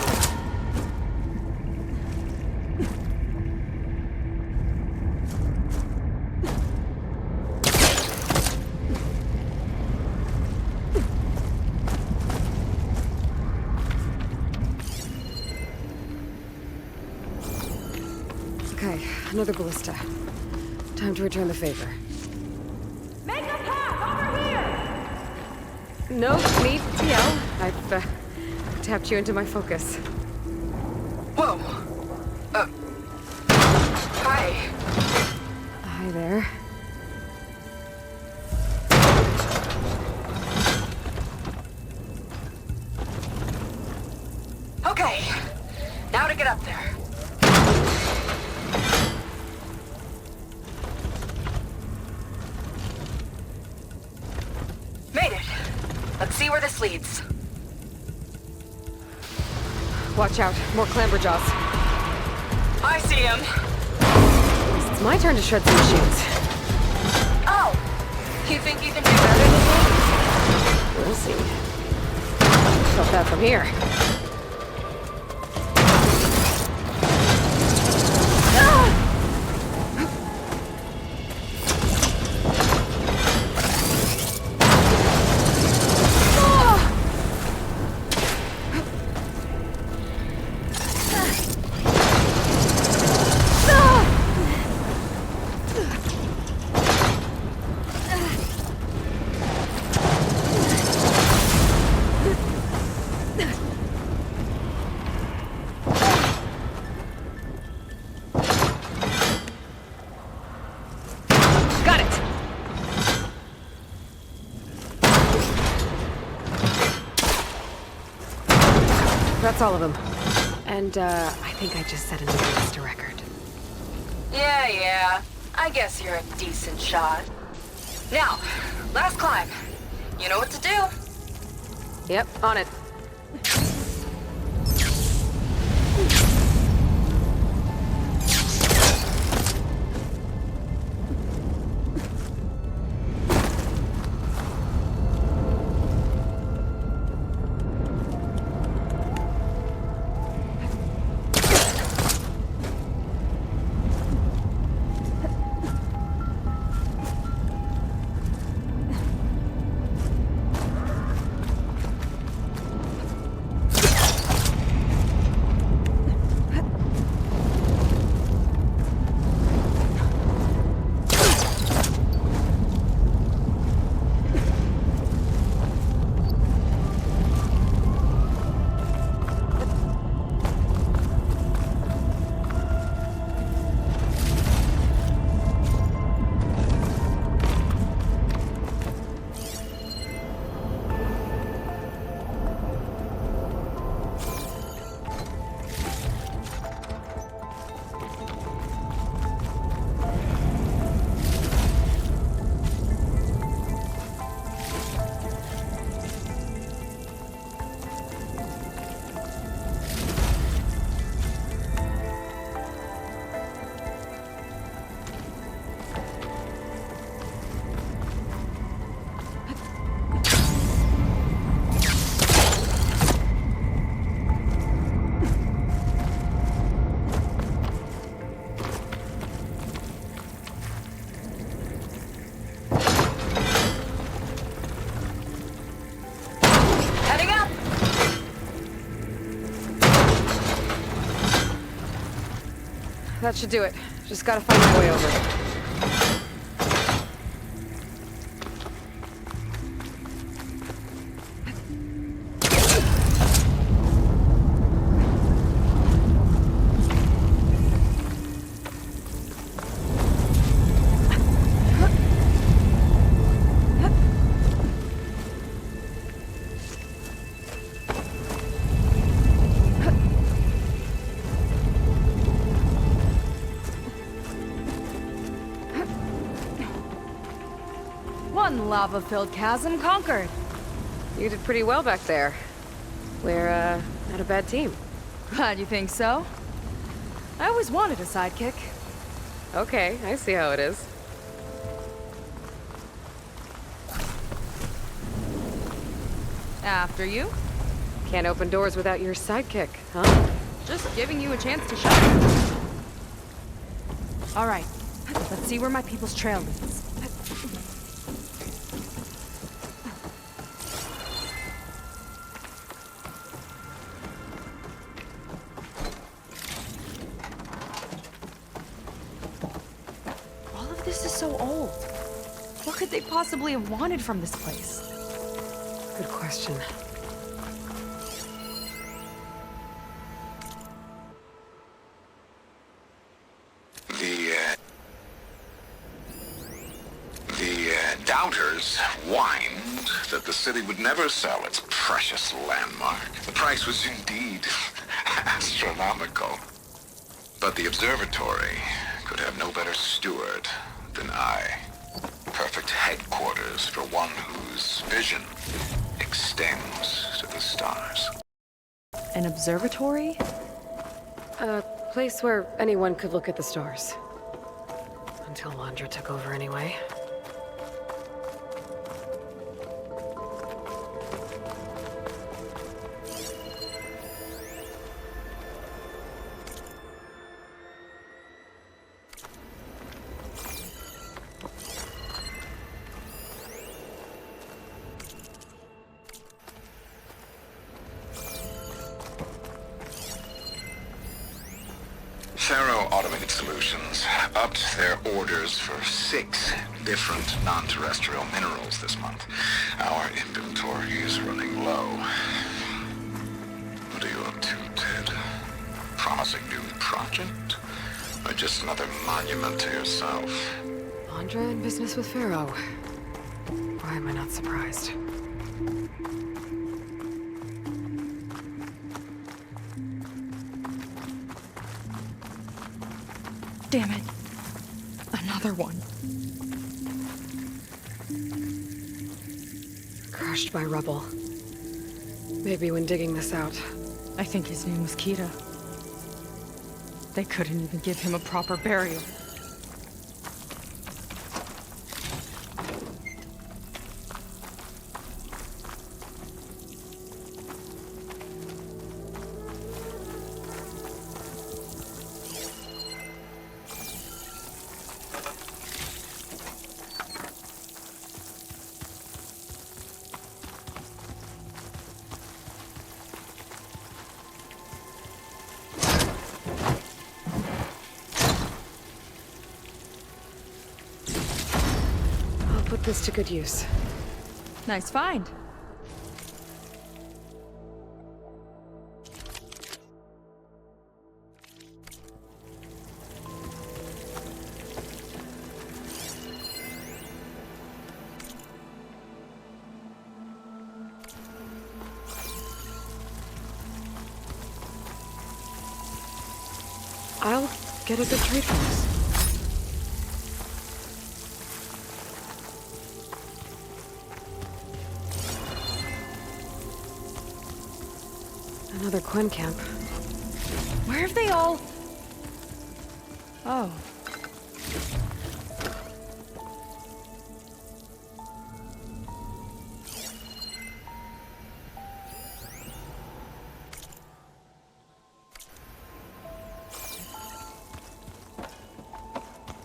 Okay, another ballista. Time to return the favor. Make a path over here. No need to yell. I've tapped you into my focus. Whoa. Hi. Hi there. Okay. Now to get up there. where this leads. Watch out. More clamberjaws. I see him. It's my turn to shred some machines. Oh! You think you can do better than me? We'll see. Not bad from here. That's all of them. And, I think I just set a new master record. Yeah. I guess you're a decent shot. Now, last climb. You know what to do. Yep, on it. That should do it. Just gotta find my way over. One lava-filled chasm conquered. You did pretty well back there. We're, not a bad team. Glad you think so. I always wanted a sidekick. Okay, I see how it is. After you. Can't open doors without your sidekick, huh? Just giving you a chance to shine. All right, let's see where my people's trail leads. All of this is so old. What could they possibly have wanted from this place? Good question. The doubters whined that the city would never sell its precious landmark. The price was indeed astronomical. But the observatory could have no better steward than I. Perfect headquarters for one whose vision extends to the stars. An observatory? A place where anyone could look at the stars. Until Landra took over anyway. Pharaoh Automated Solutions upped their orders for 6 different non-terrestrial minerals this month. Our inventory is running low. What are you up to, Ted? Promising new project? Or just another monument to yourself? Landra in business with Pharaoh. Why am I not surprised? Damn it. Another one. Crushed by rubble. Maybe when digging this out. I think his name was Kita. They couldn't even give him a proper burial. Put this to good use. Nice find. I'll get a good trade for this. Another Quen camp. Where have they all... Oh.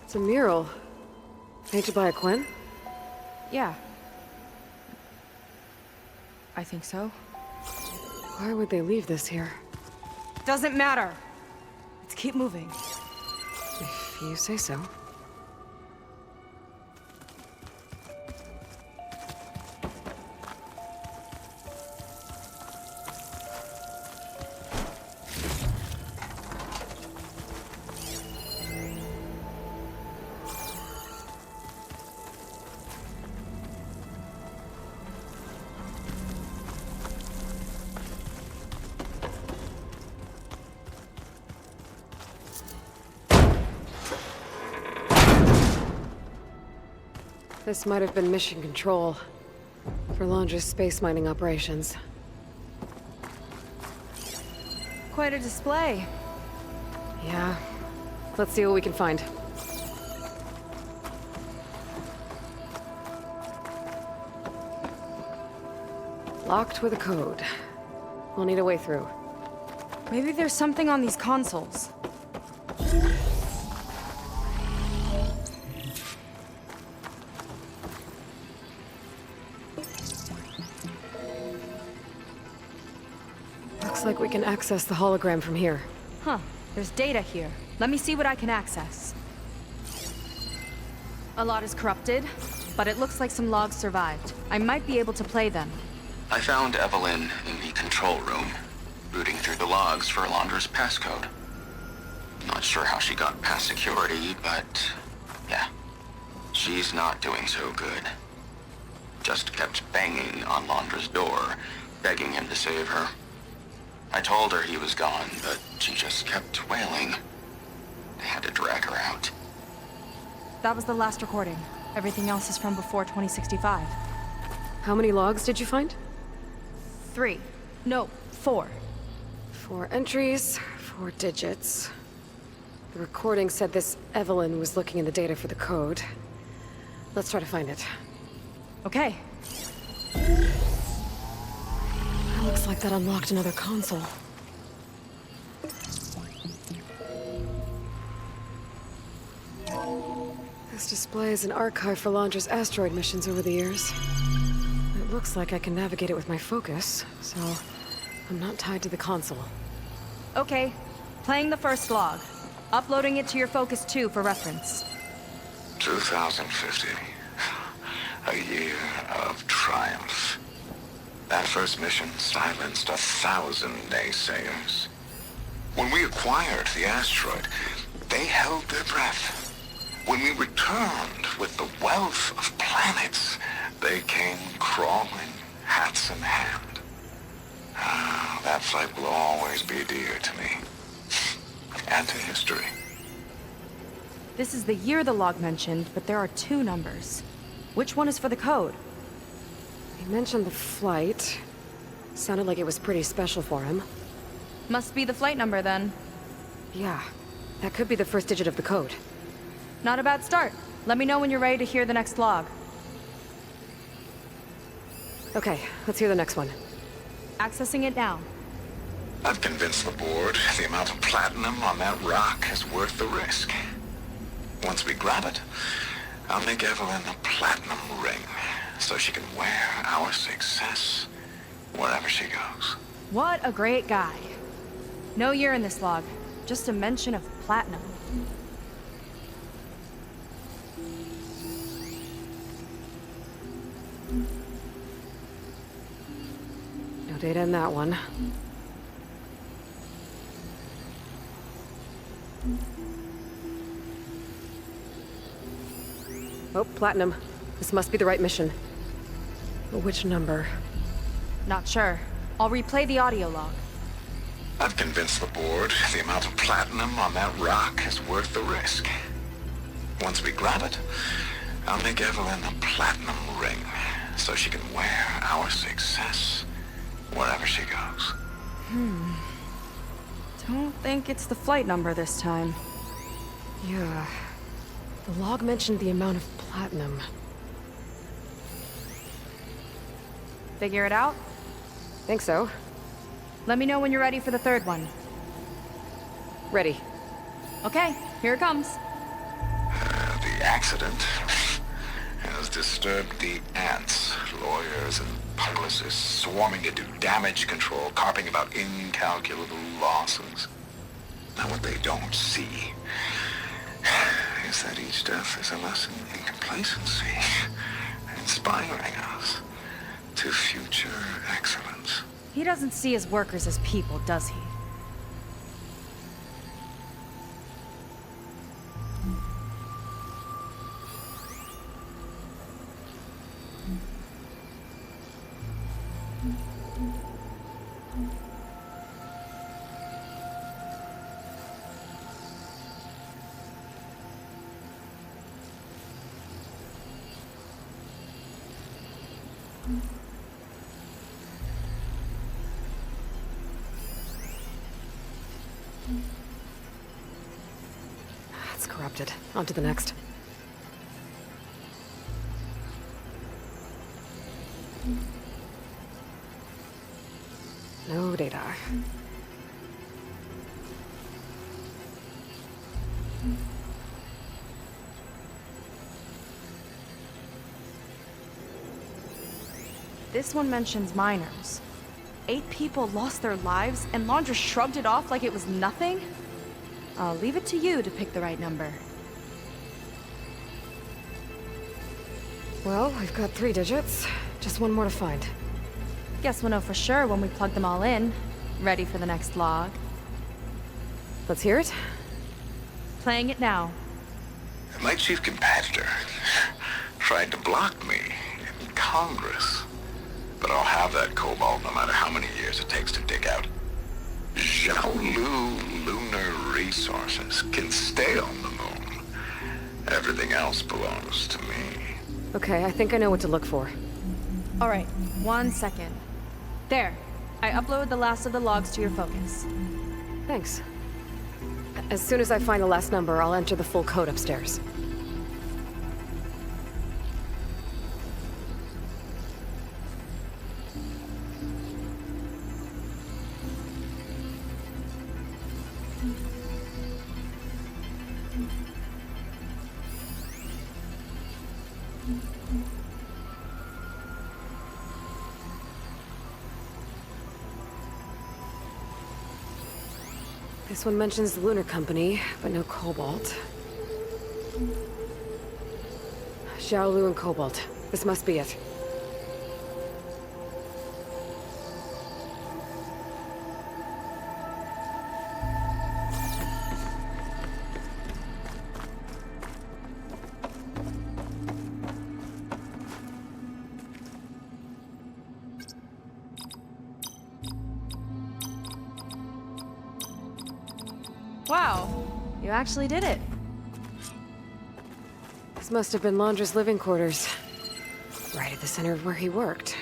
It's a mural. Painted by a Quen? Yeah. I think so. Why would they leave this here? Doesn't matter. Let's keep moving. If you say so. This might have been mission control for Landra's space mining operations. Quite a display. Yeah. Let's see what we can find. Locked with a code. We'll need a way through. Maybe there's something on these consoles. Looks like we can access the hologram from here. Huh. There's data here. Let me see what I can access. A lot is corrupted, but it looks like some logs survived. I might be able to play them. I found Evelyn in the control room, rooting through the logs for Alondra's passcode. Not sure how she got past security, but yeah, she's not doing so good. Just kept banging on Alondra's door, begging him to save her. I told her he was gone, but she just kept wailing. They had to drag her out. That was the last recording. Everything else is from before 2065. How many logs did you find? 3. No, 4. 4 entries, 4 digits. The recording said this Evelyn was looking in the data for the code. Let's try to find it. Okay. Looks like that unlocked another console. This displays an archive for Laundra's asteroid missions over the years. It looks like I can navigate it with my focus, so I'm not tied to the console. Okay. Playing the first log. Uploading it to your Focus 2 for reference. 2050. A year of triumph. That first mission silenced 1,000 naysayers. When we acquired the asteroid, they held their breath. When we returned with the wealth of planets, they came crawling, hats in hand. That flight will always be dear to me. And to history. This is the year the log mentioned, but there are 2 numbers. Which one is for the code? He mentioned the flight. Sounded like it was pretty special for him. Must be the flight number, then. Yeah, that could be the first digit of the code. Not a bad start. Let me know when you're ready to hear the next log. Okay, let's hear the next one. Accessing it now. I've convinced the board the amount of platinum on that rock is worth the risk. Once we grab it, I'll make Evelyn a platinum ring, so she can wear our success wherever she goes. What a great guy. No year in this log, just a mention of platinum. No data in that one. Oh, platinum. This must be the right mission. But which number? Not sure. I'll replay the audio log. I've convinced the board the amount of platinum on that rock is worth the risk. Once we grab it, I'll make Evelyn a platinum ring, so she can wear our success wherever she goes. Don't think it's the flight number this time. Yeah. The log mentioned the amount of platinum. Figure it out? Think so. Let me know when you're ready for the third one. Ready. Okay, here it comes. The accident has disturbed the ants, lawyers and publicists swarming to do damage control, carping about incalculable losses. Now what they don't see is that each death is a lesson in complacency, inspiring us to future excellence. He doesn't see his workers as people, does he? It's corrupted. On to the next. No data. This one mentions miners. 8 people lost their lives, and Laundra shrugged it off like it was nothing? I'll leave it to you to pick the right number. Well, we've got 3 digits. Just one more to find. Guess we'll know for sure when we plug them all in. Ready for the next log. Let's hear it. Playing it now. My chief competitor tried to block me in Congress. But I'll have that cobalt no matter how many years it takes to dig out. Zhao Lu lunar resources can stay on the moon. Everything else belongs to me. Okay, I think I know what to look for. All right, 1 second. There. I uploaded the last of the logs to your focus. Thanks. As soon as I find the last number, I'll enter the full code upstairs. This one mentions the Lunar Company, but no Cobalt. Xiaolu and Cobalt. This must be it. Wow, you actually did it. This must have been Londra's living quarters. Right at the center of where he worked.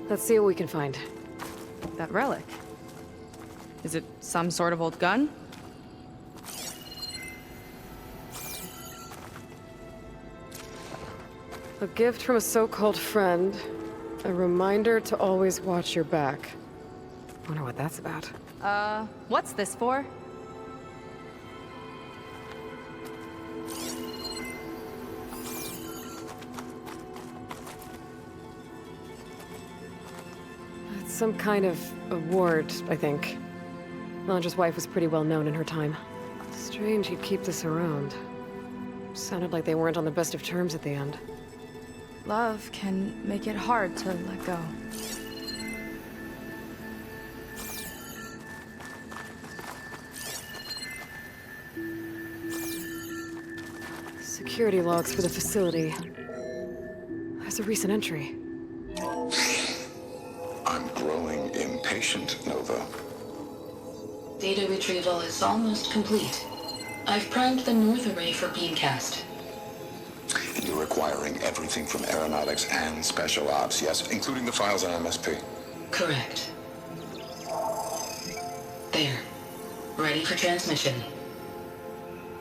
Let's see what we can find. That relic. Is it some sort of old gun? A gift from a so-called friend. A reminder to always watch your back. Wonder what that's about. What's this for? It's some kind of award, I think. Londra's wife was pretty well known in her time. Strange he'd keep this around. Sounded like they weren't on the best of terms at the end. Love can make it hard to let go. Security logs for the facility. There's a recent entry. I'm growing impatient, Nova. Data retrieval is almost complete. I've primed the north array for beamcast. You're requiring everything from aeronautics and special ops, yes? Including the files on MSP? Correct. There. Ready for transmission.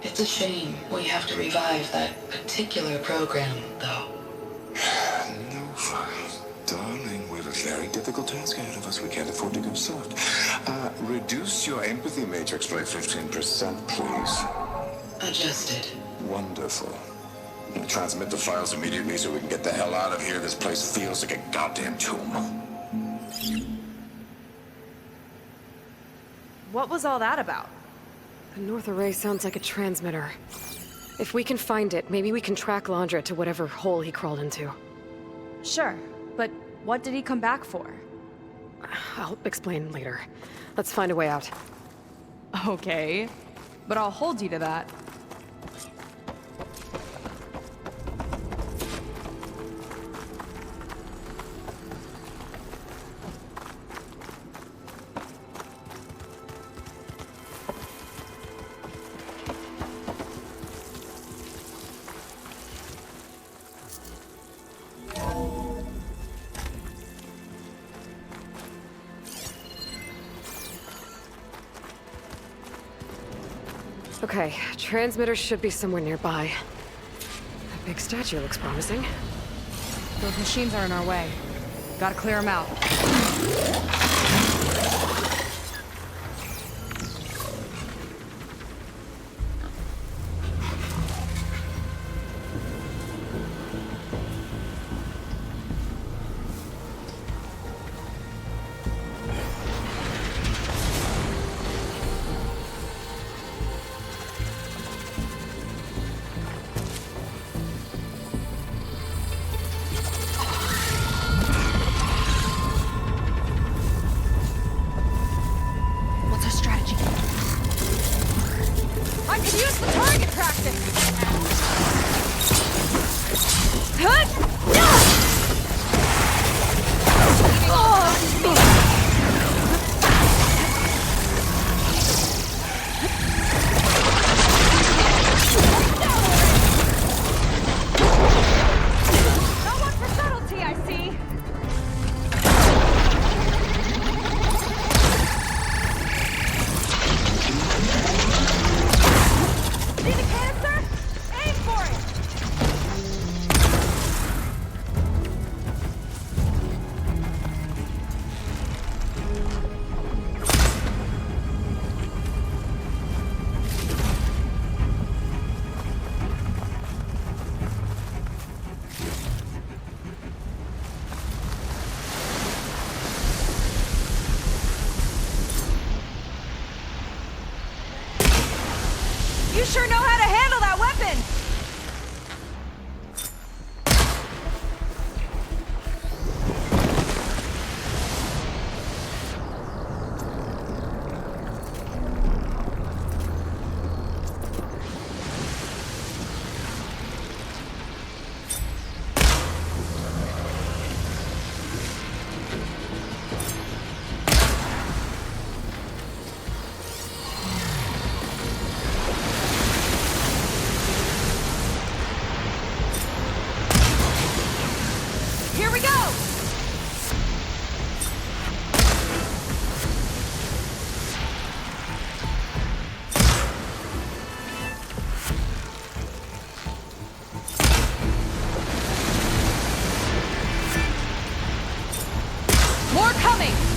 It's a shame we have to revive that particular program, though. Nova, darling, we have a very difficult task ahead of us. We can't afford to go soft. Reduce your empathy matrix by 15%, please. Adjusted. Wonderful. Transmit the files immediately so we can get the hell out of here. This place feels like a goddamn tomb. What was all that about? The north array sounds like a transmitter. If we can find it, maybe we can track Londra to whatever hole he crawled into. Sure, but what did he come back for? I'll explain later. Let's find a way out. Okay, but I'll hold you to that. Okay, transmitter should be somewhere nearby. That big statue looks promising. Those machines are in our way. Gotta clear them out. sure know how to handle that weapon! Here we go! More coming!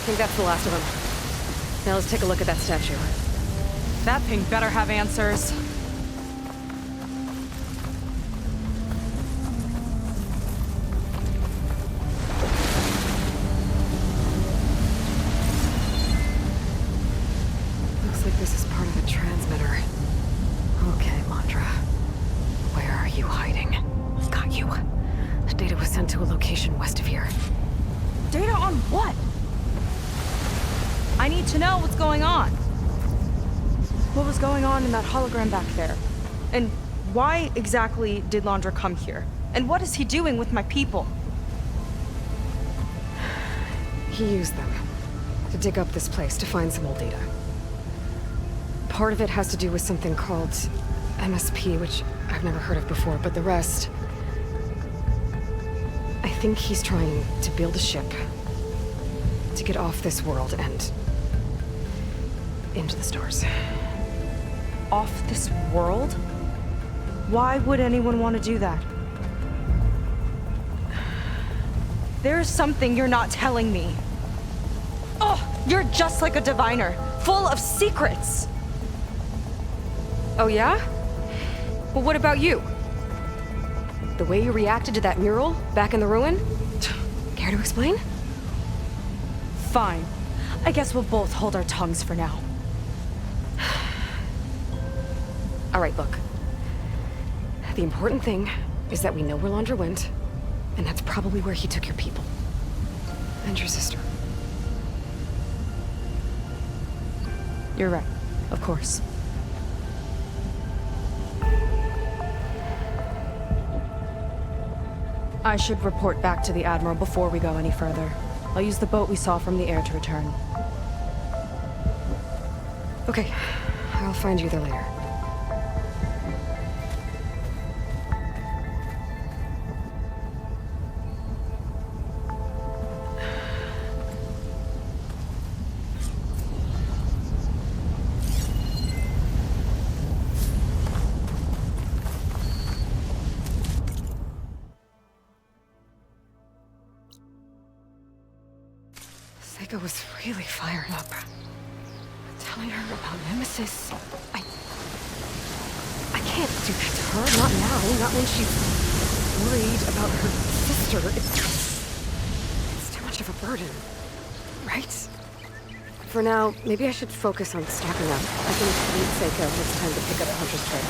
think that's the last of them. Now let's take a look at that statue. That thing better have answers. Looks like this is part of a transmitter. Okay, Landra. Where are you hiding? Got you. The data was sent to a location west of here. Data on what? I need to know what's going on. What was going on in that hologram back there? And why exactly did Landra come here? And what is he doing with my people? He used them to dig up this place to find some old data. Part of it has to do with something called MSP, which I've never heard of before, but the rest... I think he's trying to build a ship to get off this world and into the stars. Off this world? Why would anyone want to do that? There's something you're not telling me. Oh, you're just like a diviner, full of secrets. Oh yeah? Well, what about you? The way you reacted to that mural back in the ruin? Care to explain? Fine. I guess we'll both hold our tongues for now. All right, look. The important thing is that we know where Landra went, and that's probably where he took your people. And your sister. You're right. Of course. I should report back to the Admiral before we go any further. I'll use the boat we saw from the air to return. Okay. I'll find you there later. Seika was really fired up. Telling her about Nemesis. I can't do that to her. Not now. Not when she's worried about her sister. It's too much of a burden. Right? For now, maybe I should focus on stocking up. I can lead Seika when it's time to pick up Hunter's trail.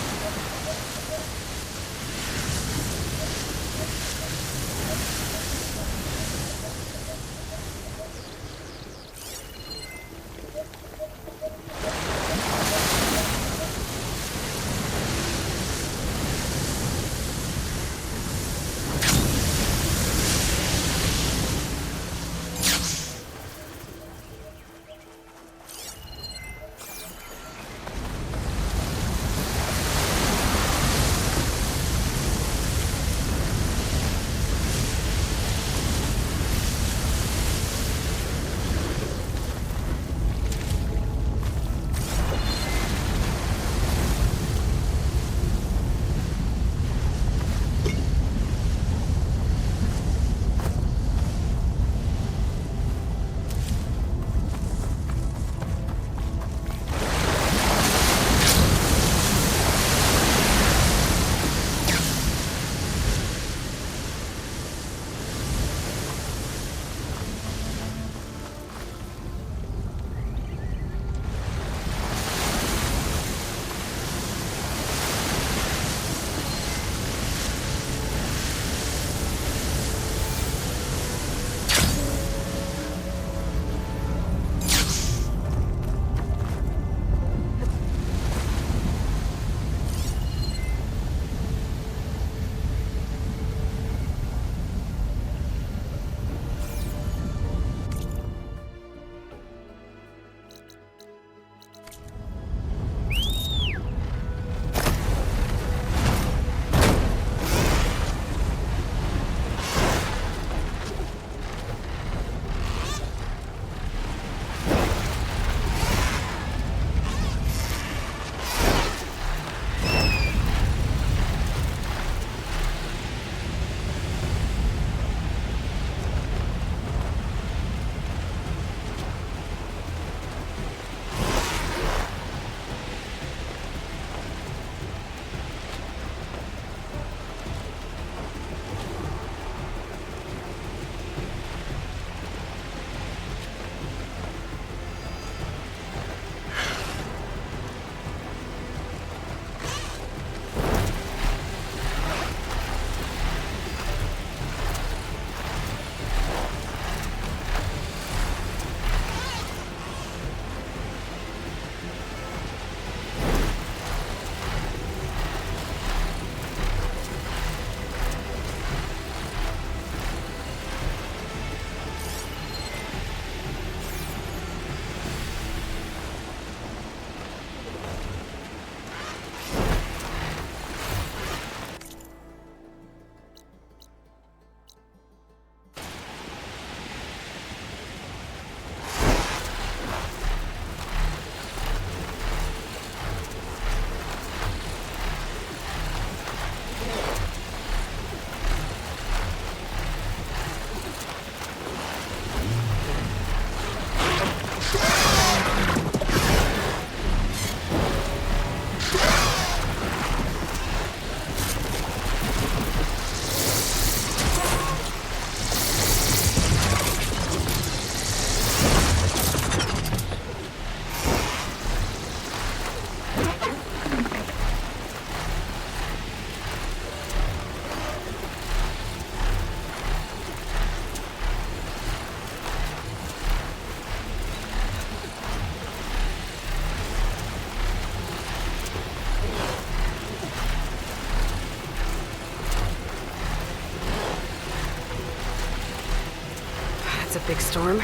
That's a big storm.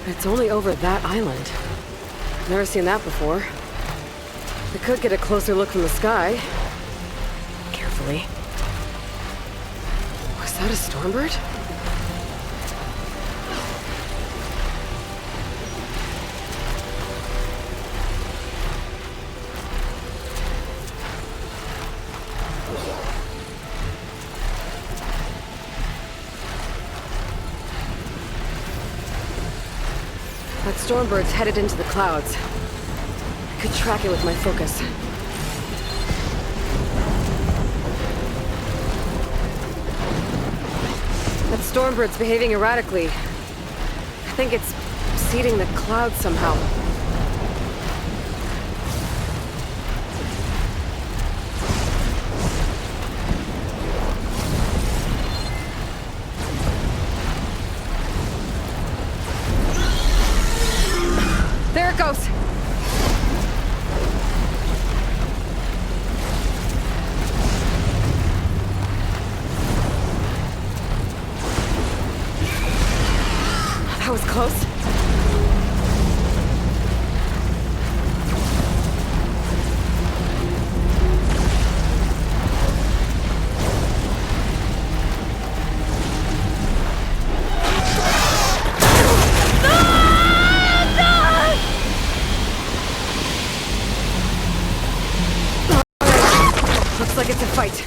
It's only over that island. Never seen that before. We could get a closer look from the sky. Carefully. Was that a stormbird? That stormbird's headed into the clouds. I could track it with my focus. That stormbird's behaving erratically. I think it's seeding the clouds somehow. There it goes! That was close. Looks like it's a fight.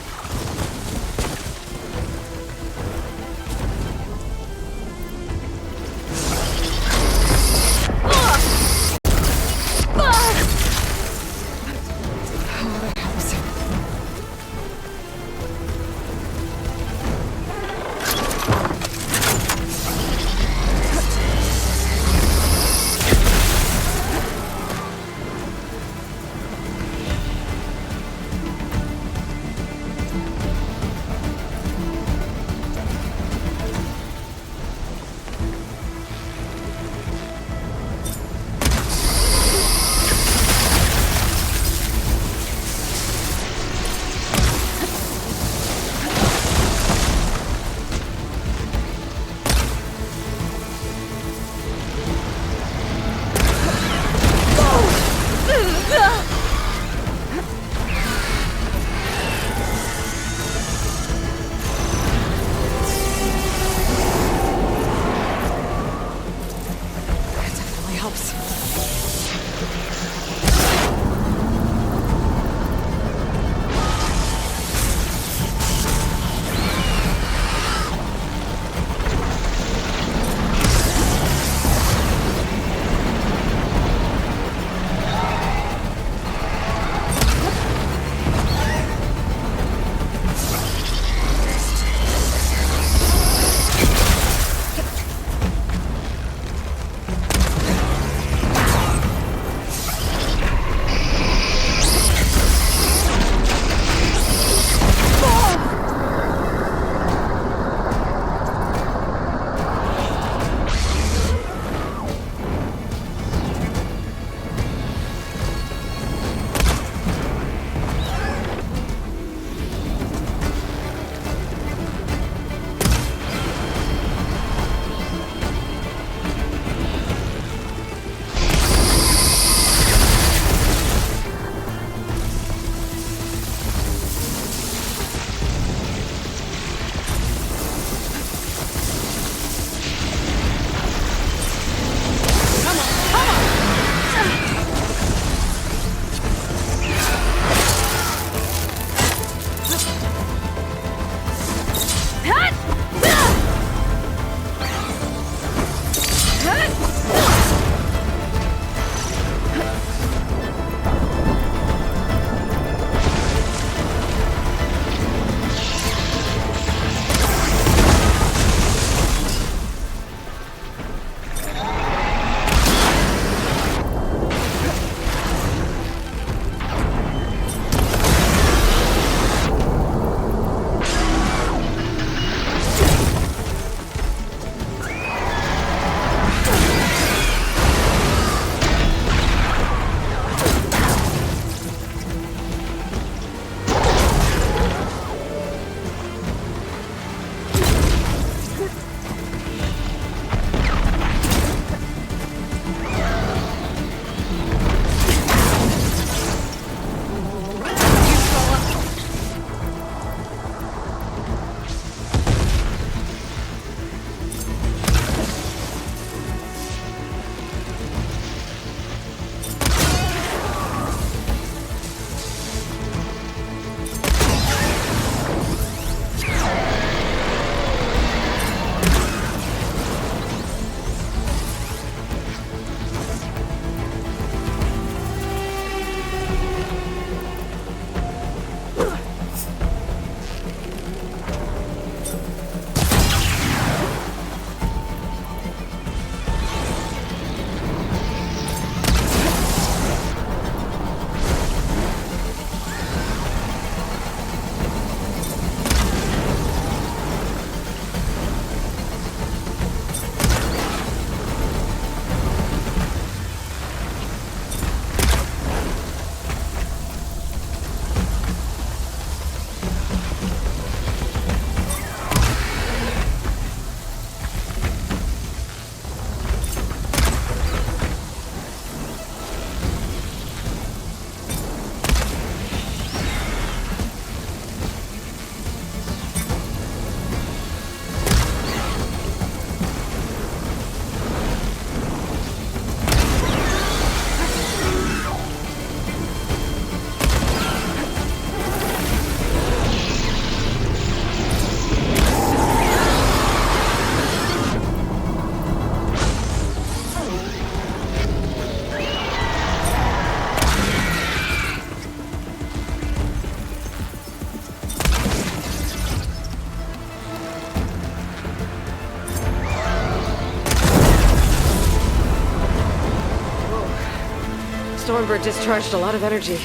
Stormbird discharged a lot of energy.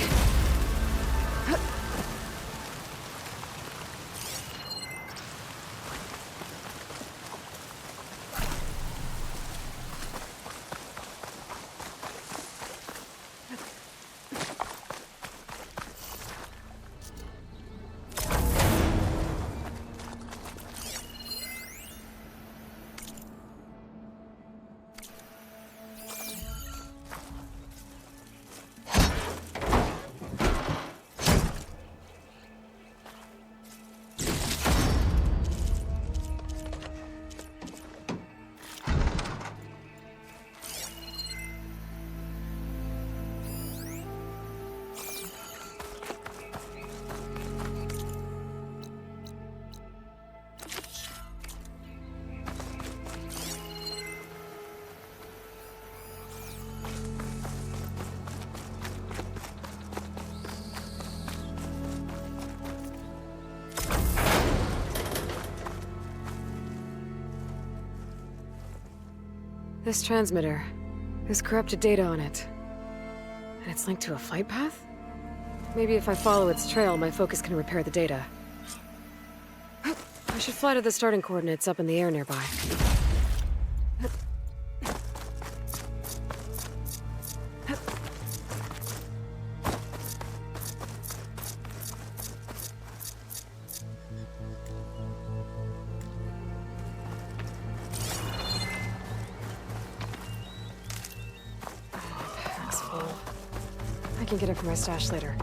This transmitter, there's corrupted data on it. And it's linked to a flight path? Maybe if I follow its trail, my focus can repair the data. I should fly to the starting coordinates up in the air nearby. I can get it from my stash later.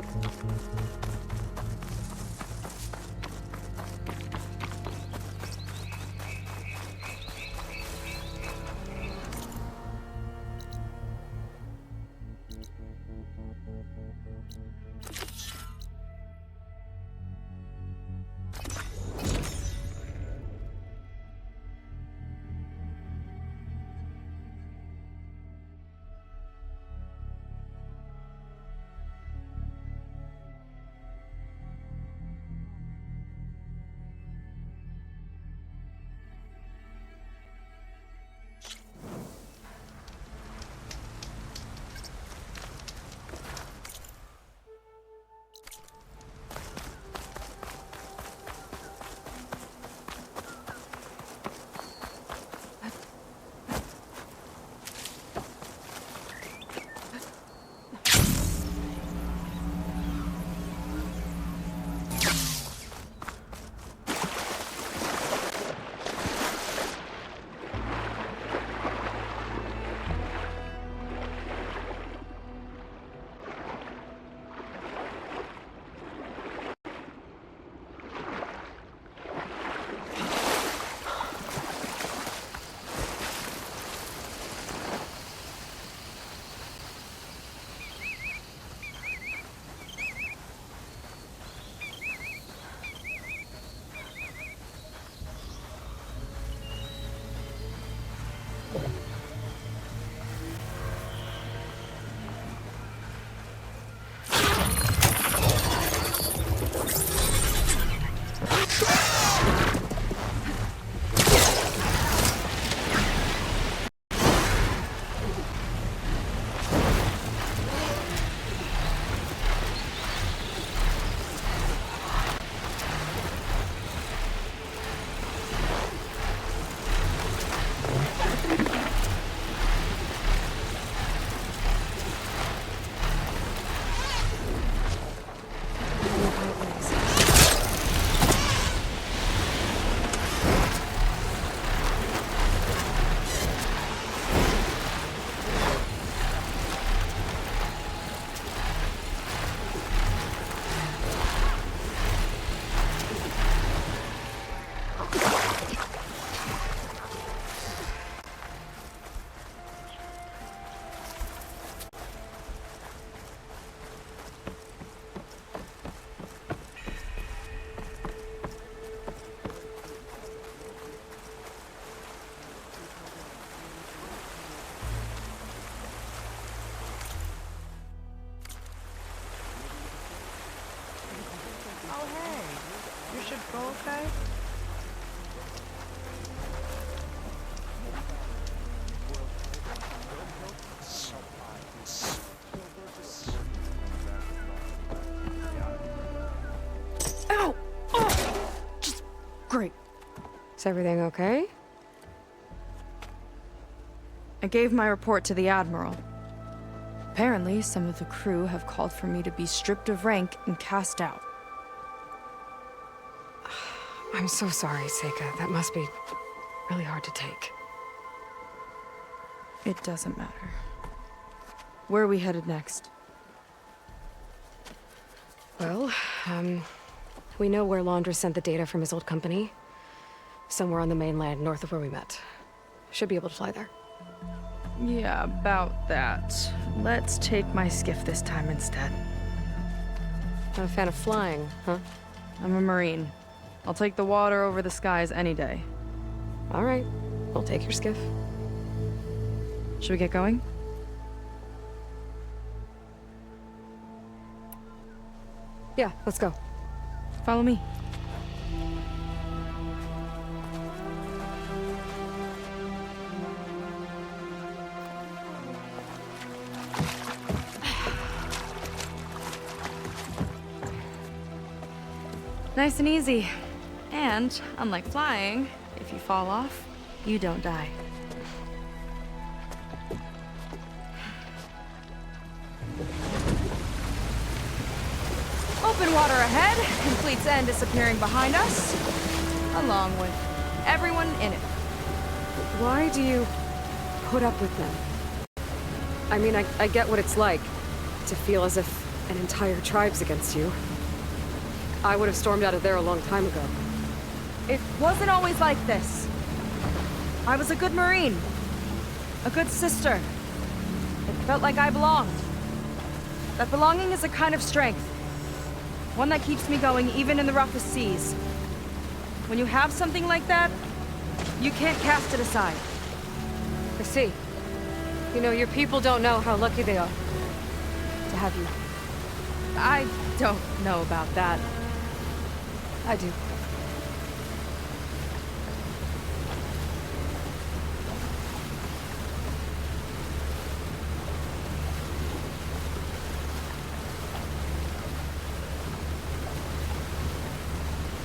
should go okay? Great. Is everything okay? I gave my report to the Admiral. Apparently, some of the crew have called for me to be stripped of rank and cast out. I'm so sorry, Seika. That must be really hard to take. It doesn't matter. Where are we headed next? Well, we know where Laundra sent the data from his old company. Somewhere on the mainland, north of where we met. Should be able to fly there. Yeah, about that. Let's take my skiff this time instead. Not a fan of flying, huh? I'm a Marine. I'll take the water over the skies any day. All right. I'll take your skiff. Should we get going? Yeah, let's go. Follow me. Nice and easy. And, unlike flying, if you fall off, you don't die. Open water ahead, and Fleet's End disappearing behind us, along with everyone in it. Why do you put up with them? I mean, I get what it's like to feel as if an entire tribe's against you. I would have stormed out of there a long time ago. It wasn't always like this. I was a good Marine. A good sister. It felt like I belonged. That belonging is a kind of strength. One that keeps me going even in the roughest seas. When you have something like that, you can't cast it aside. I see. You know, your people don't know how lucky they are to have you. I don't know about that. I do.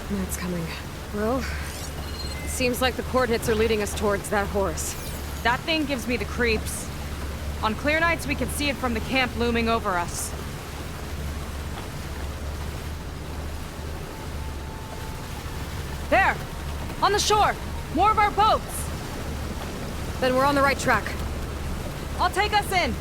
That's coming. Well, it seems like the coordinates are leading us towards that horse. That thing gives me the creeps. On clear nights, we can see it from the camp looming over us. There! On the shore! More of our boats! Then we're on the right track. I'll take us in!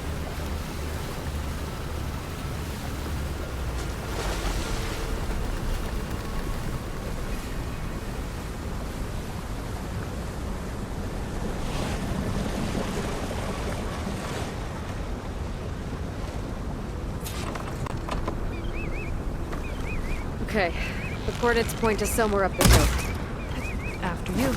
Okay, the coordinates point to somewhere up the hill. After you.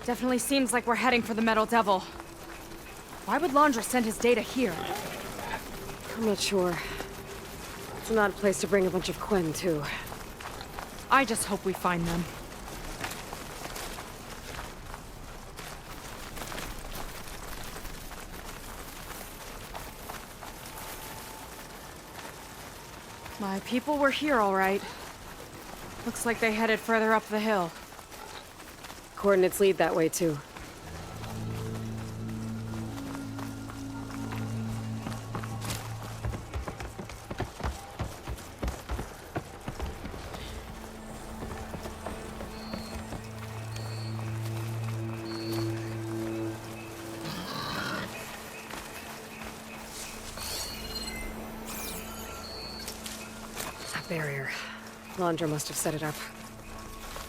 Definitely seems like we're heading for the Metal Devil. Why would Laundra send his data here? I'm not sure. It's not a place to bring a bunch of Quen, too. I just hope we find them. My people were here, all right. Looks like they headed further up the hill. Coordinates lead that way, too. Barrier. Laundra must have set it up.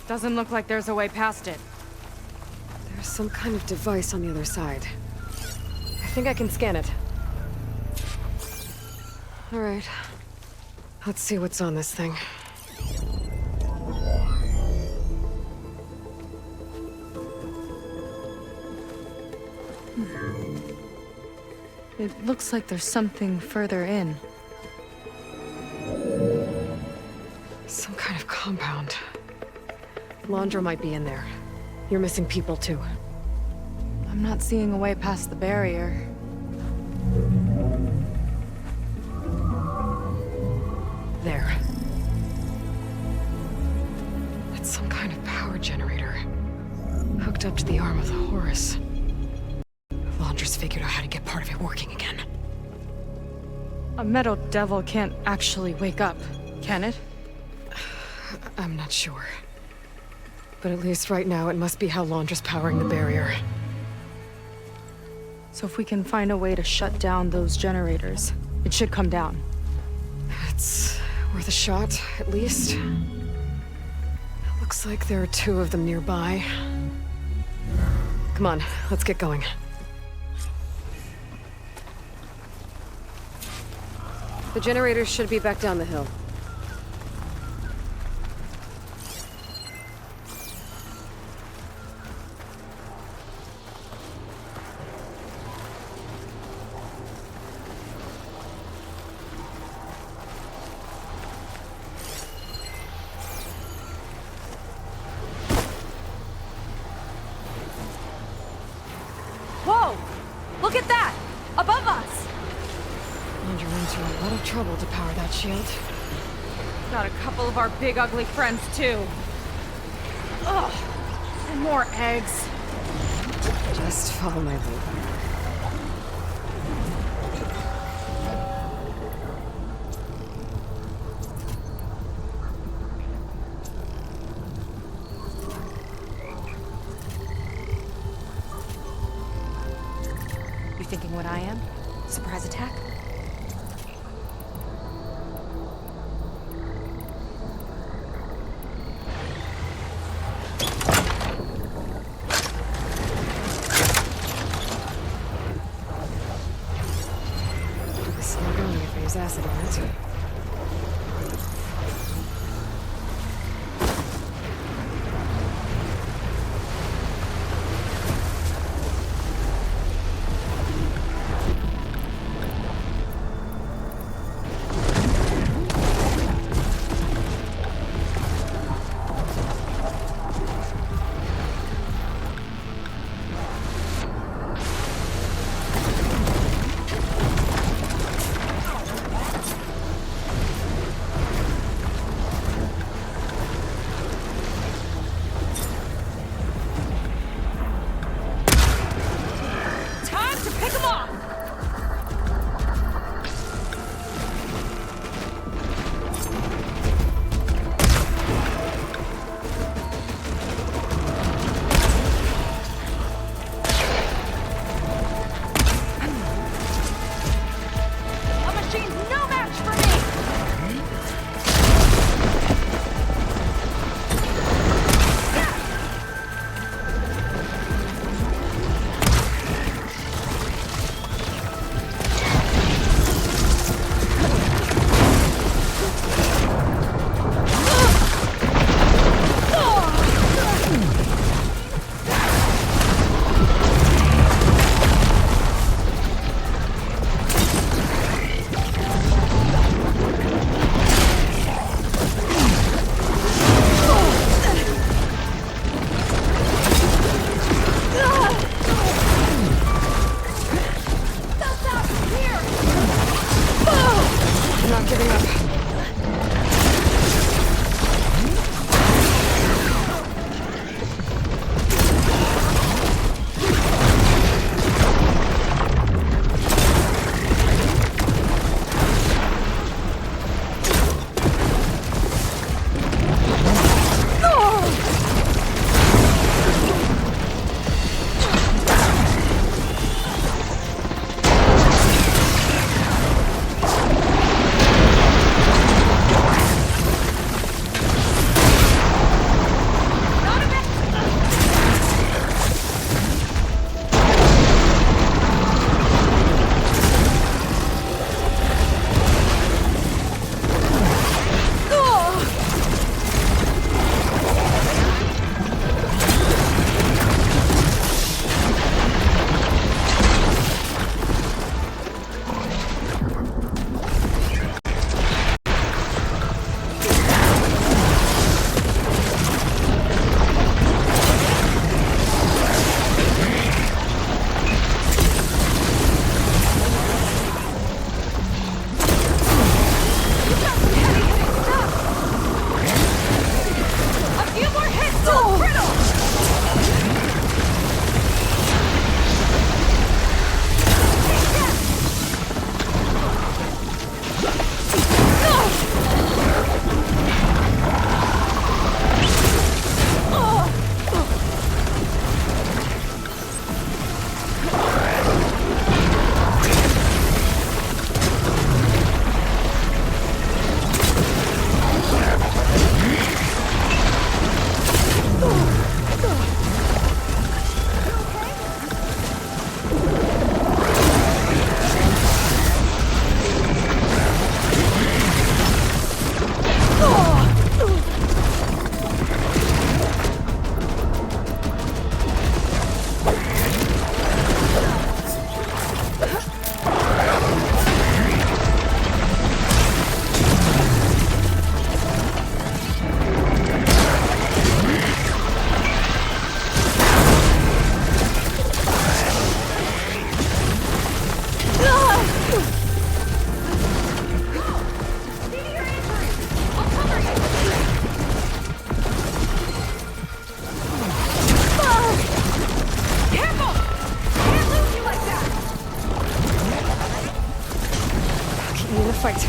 Doesn't look like there's a way past it. There's some kind of device on the other side. I think I can scan it. All right. Let's see what's on this thing. It looks like there's something further in. Some kind of compound. Laundra might be in there. You're missing people too. I'm not seeing a way past the barrier. There. It's some kind of power generator. Hooked up to the arm of the Horus. Laundra's figured out how to get part of it working again. A metal devil can't actually wake up, can it? I'm not sure. But at least right now, it must be how Laundra's powering the barrier. So if we can find a way to shut down those generators, it should come down. It's worth a shot, at least. Looks like there are 2 of them nearby. Come on, let's get going. The generators should be back down the hill. Whoa! Look at that! Above us! And you're into a lot of trouble to power that shield. Got a couple of our big ugly friends too. Ugh! And more eggs. Just follow my lead. You thinking what I am? Surprise attack? This is not only if there's acid on it. fight.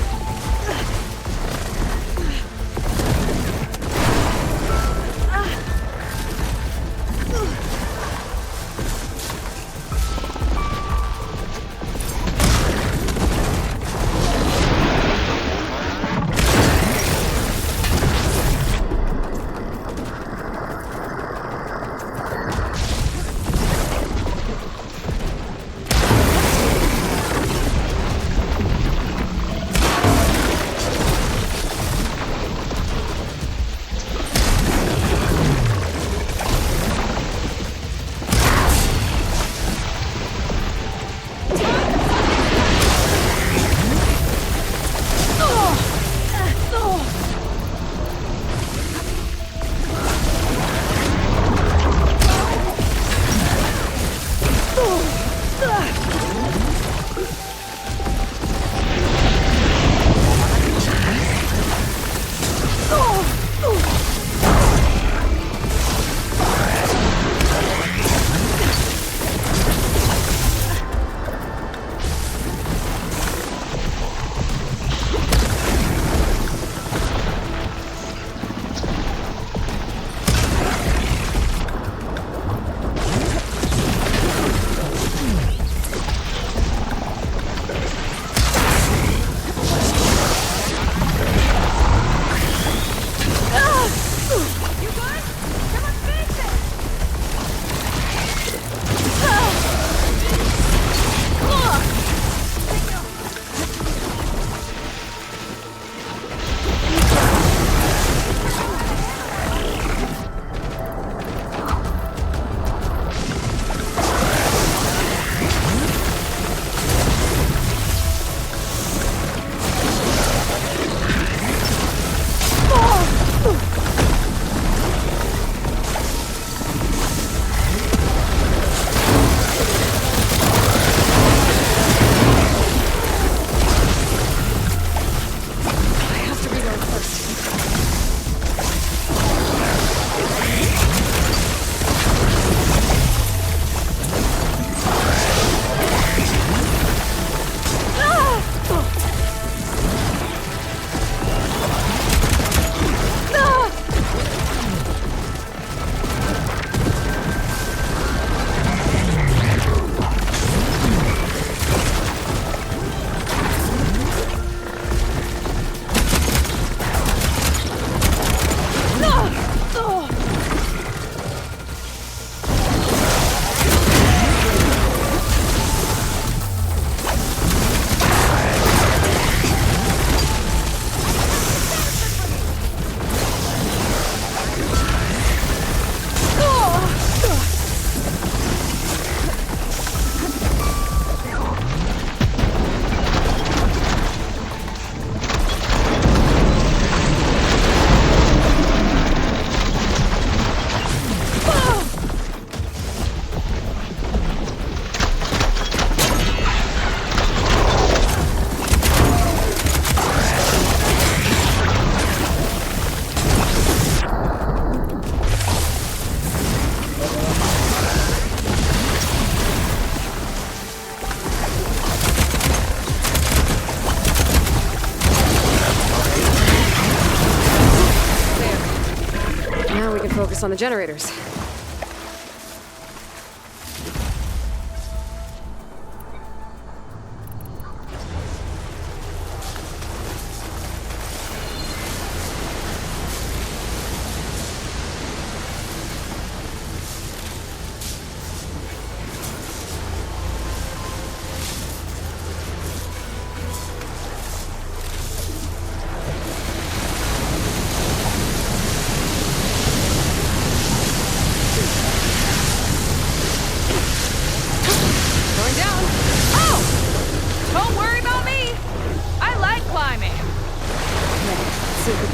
Focus on the generators.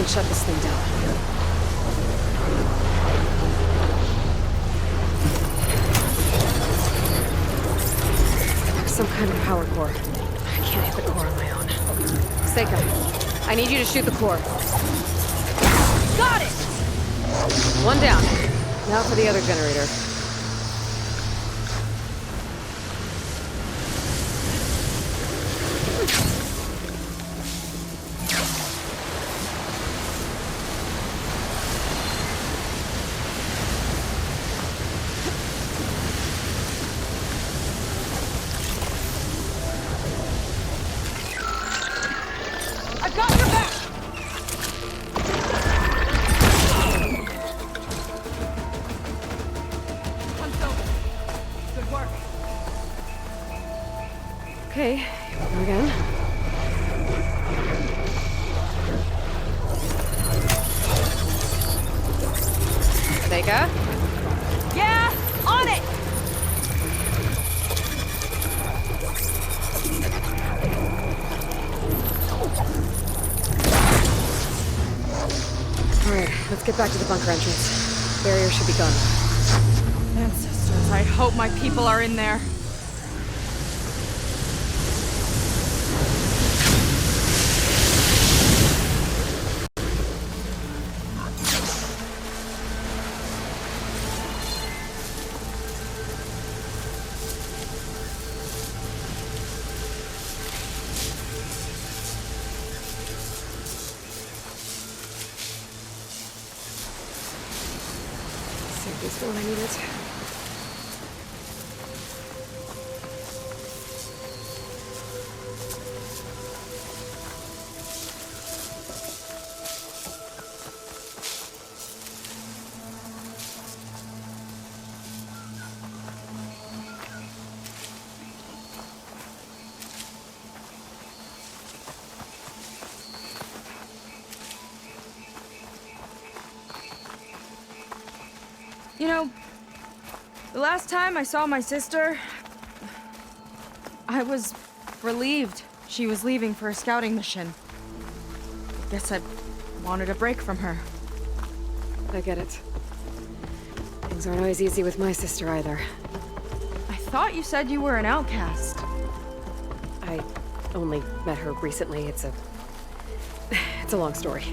Shut this thing down. There's some kind of power core. I can't hit the core on my own. Seika, I need you to shoot the core. Got it! One down. Now for the other generator. Seika? Yeah, on it! Alright, let's get back to the bunker entrance. Barrier should be gone. Ancestors, I hope my people are in there. Safety's the one I needed. You know, the last time I saw my sister, I was relieved she was leaving for a scouting mission. Guess I wanted a break from her. I get it. Things aren't always easy with my sister either. I thought you said you were an outcast. I only met her recently. It's a long story.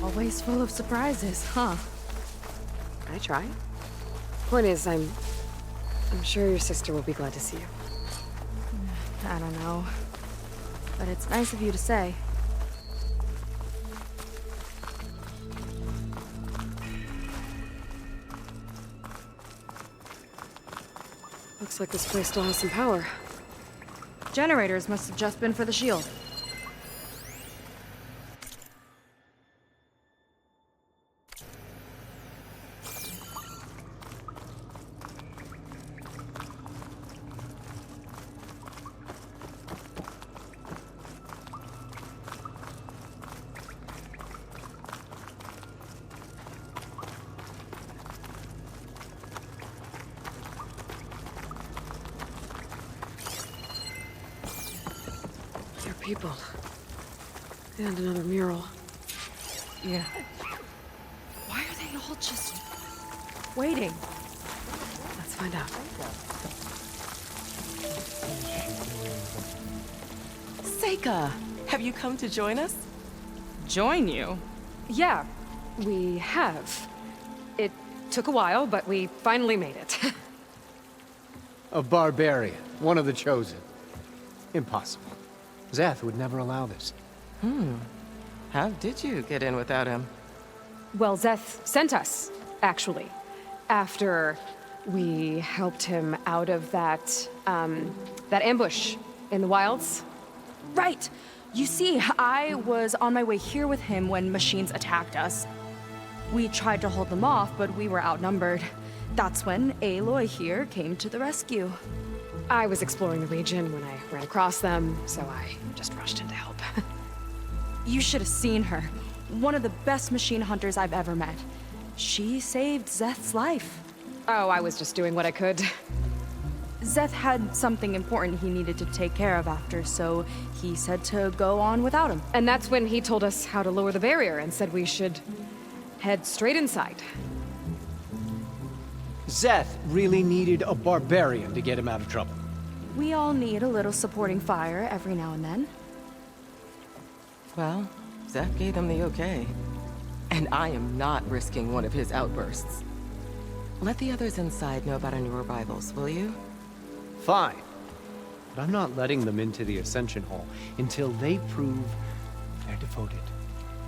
Always full of surprises, huh? I try. Point is, I'm sure your sister will be glad to see you. I don't know. But it's nice of you to say. Looks like this place still has some power. Generators must have just been for the shield. People. And another mural. Yeah. Why are they all just waiting? Let's find out. Seika, have you come to join us? Join you? Yeah, we have. It took a while, but we finally made it. A barbarian, one of the chosen. Impossible. Zeth would never allow this. How did you get in without him? Well, Zeth sent us, actually. After we helped him out of that ambush in the wilds. Right! You see, I was on my way here with him when machines attacked us. We tried to hold them off, but we were outnumbered. That's when Aloy here came to the rescue. I was exploring the region when I ran across them, so I just rushed in to help. You should have seen her. One of the best machine hunters I've ever met. She saved Zeth's life. Oh, I was just doing what I could. Zeth had something important he needed to take care of after, so he said to go on without him. And that's when he told us how to lower the barrier and said we should head straight inside. Zeth really needed a barbarian to get him out of trouble. We all need a little supporting fire every now and then. Well, Zeth gave them the okay. And I am not risking one of his outbursts. Let the others inside know about our new arrivals, will you? Fine. But I'm not letting them into the Ascension Hall until they prove they're devoted.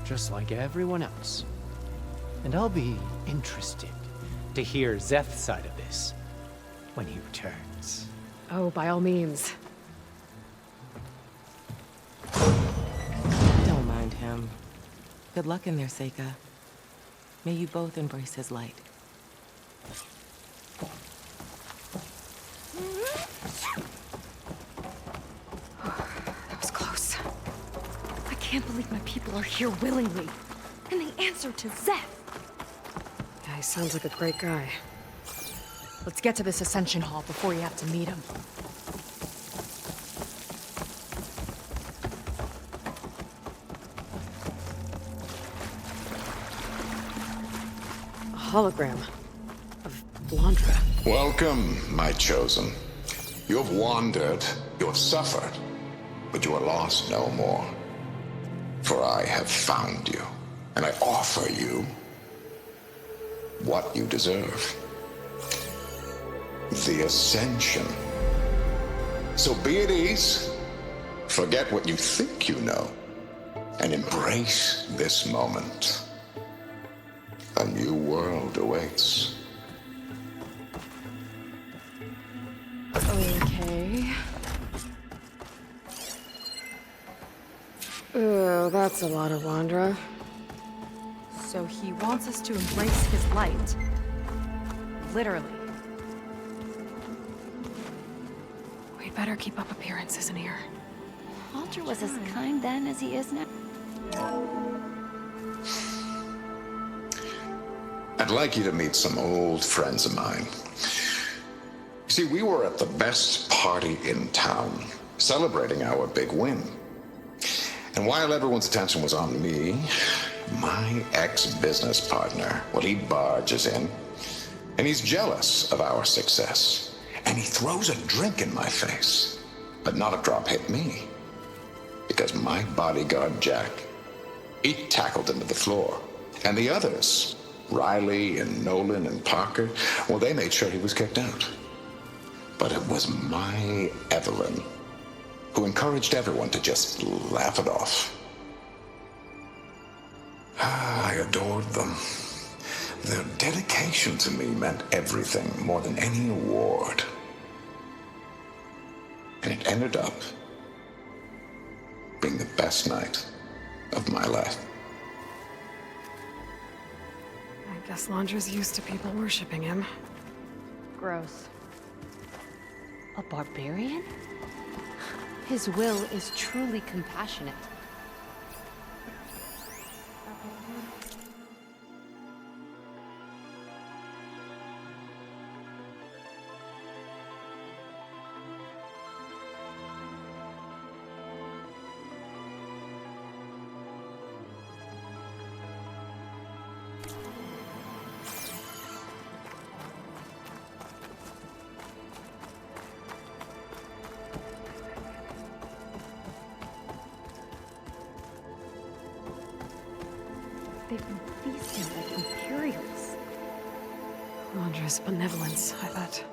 Just like everyone else. And I'll be interested to hear Zeth's side of this when he returns. Oh, by all means. Don't mind him. Good luck in there, Seika. May you both embrace his light. That was close. I can't believe my people are here willingly. And they answered to Zeth. Yeah, he sounds like a great guy. Let's get to this Ascension Hall before you have to meet him. A hologram of Landra. Welcome, my chosen. You have wandered, you have suffered, but you are lost no more. For I have found you, and I offer you what you deserve. The Ascension. So be at ease, forget what you think you know, and embrace this moment. A new world awaits. Okay. Oh, that's a lot of Landra. So he wants us to embrace his light. Literally. We'd better keep up appearances in here. Walter was as kind then as he is now. I'd like you to meet some old friends of mine. See, we were at the best party in town, celebrating our big win. And while everyone's attention was on me, my ex-business partner, well, he barges in, and he's jealous of our success. And he throws a drink in my face, but not a drop hit me. Because my bodyguard, Jack, he tackled him to the floor. And the others, Riley and Nolan and Parker, well, they made sure he was kicked out. But it was my Evelyn who encouraged everyone to just laugh it off. I adored them. Their dedication to me meant everything, more than any award. And it ended up being the best night of my life. I guess Landra's used to people worshipping him. Gross. A barbarian? His will is truly compassionate. They've been feasting like Imperials. Landra's benevolence, I bet.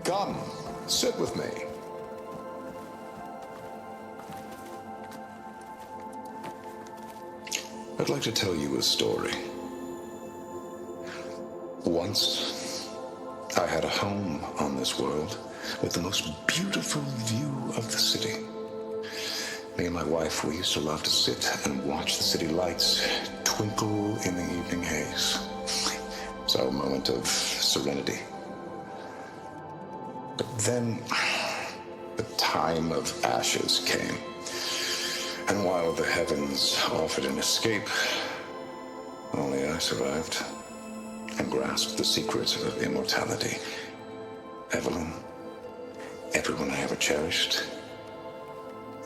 Come, sit with me. I'd like to tell you a story. Once, I had a home on this world with the most beautiful view of the city. Me and my wife, we used to love to sit and watch the city lights twinkle in the evening haze. So a moment of serenity. But then, the time of ashes came. And while the heavens offered an escape, only I survived and grasped the secrets of immortality. Evelyn, everyone I ever cherished,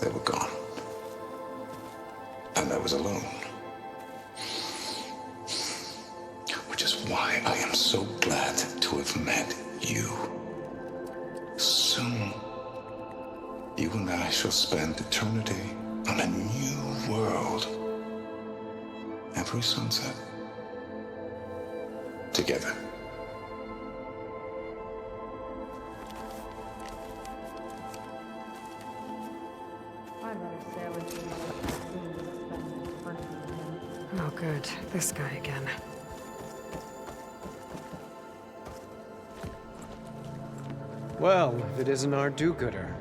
they were gone. And I was alone. Which is why I am so glad to have met you. Soon, you and I shall spend eternity on a new world. Every sunset. Together. Oh, good. This guy again. Well, if it isn't our do-gooder,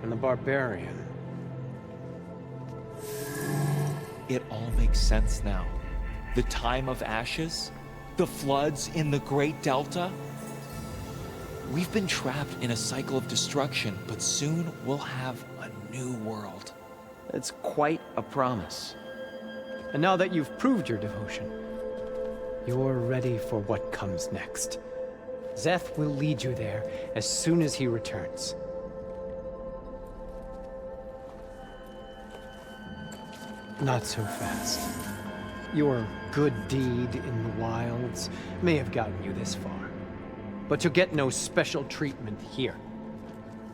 and the barbarian. It all makes sense now. The time of ashes, the floods in the Great Delta. We've been trapped in a cycle of destruction, but soon we'll have a new world. It's quite a promise. And now that you've proved your devotion, you're ready for what comes next. Szeth will lead you there as soon as he returns. Not so fast. Your good deed in the wilds may have gotten you this far, but you'll get no special treatment here.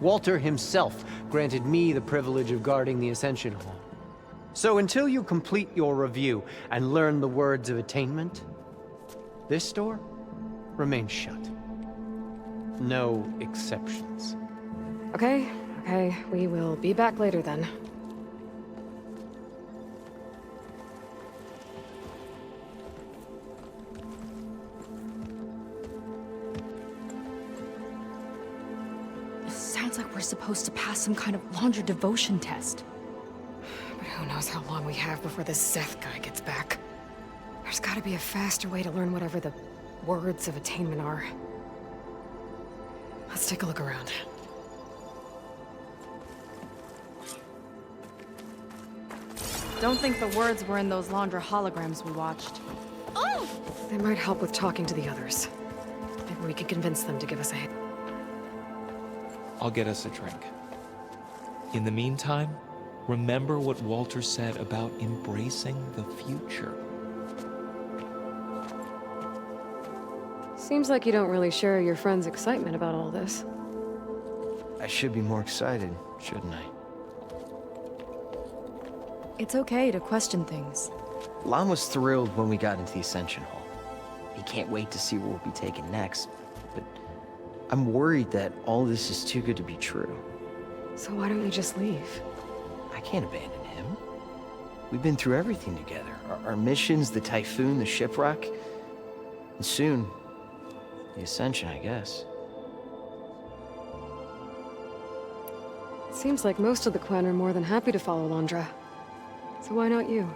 Walter himself granted me the privilege of guarding the Ascension Hall. So until you complete your review and learn the words of attainment, this door remains shut. No exceptions. Okay, we will be back later then. Sounds like we're supposed to pass some kind of Laundra devotion test. But who knows how long we have before this Szeth guy gets back. There's gotta be a faster way to learn whatever the words of attainment are. Let's take a look around. Don't think the words were in those Laundra holograms we watched. Oh! They might help with talking to the others. Maybe we can convince them to give us a hand. I'll get us a drink. In the meantime, remember what Walter said about embracing the future. Seems like you don't really share your friend's excitement about all this. I should be more excited, shouldn't I? It's okay to question things. Lon was thrilled when we got into the Ascension Hall. He can't wait to see where we'll be taken next, but I'm worried that all this is too good to be true. So why don't we just leave? I can't abandon him. We've been through everything together. Our missions, the Typhoon, the shipwreck, and soon, the Ascension, I guess. Seems like most of the Quen are more than happy to follow Laundra. So why not you?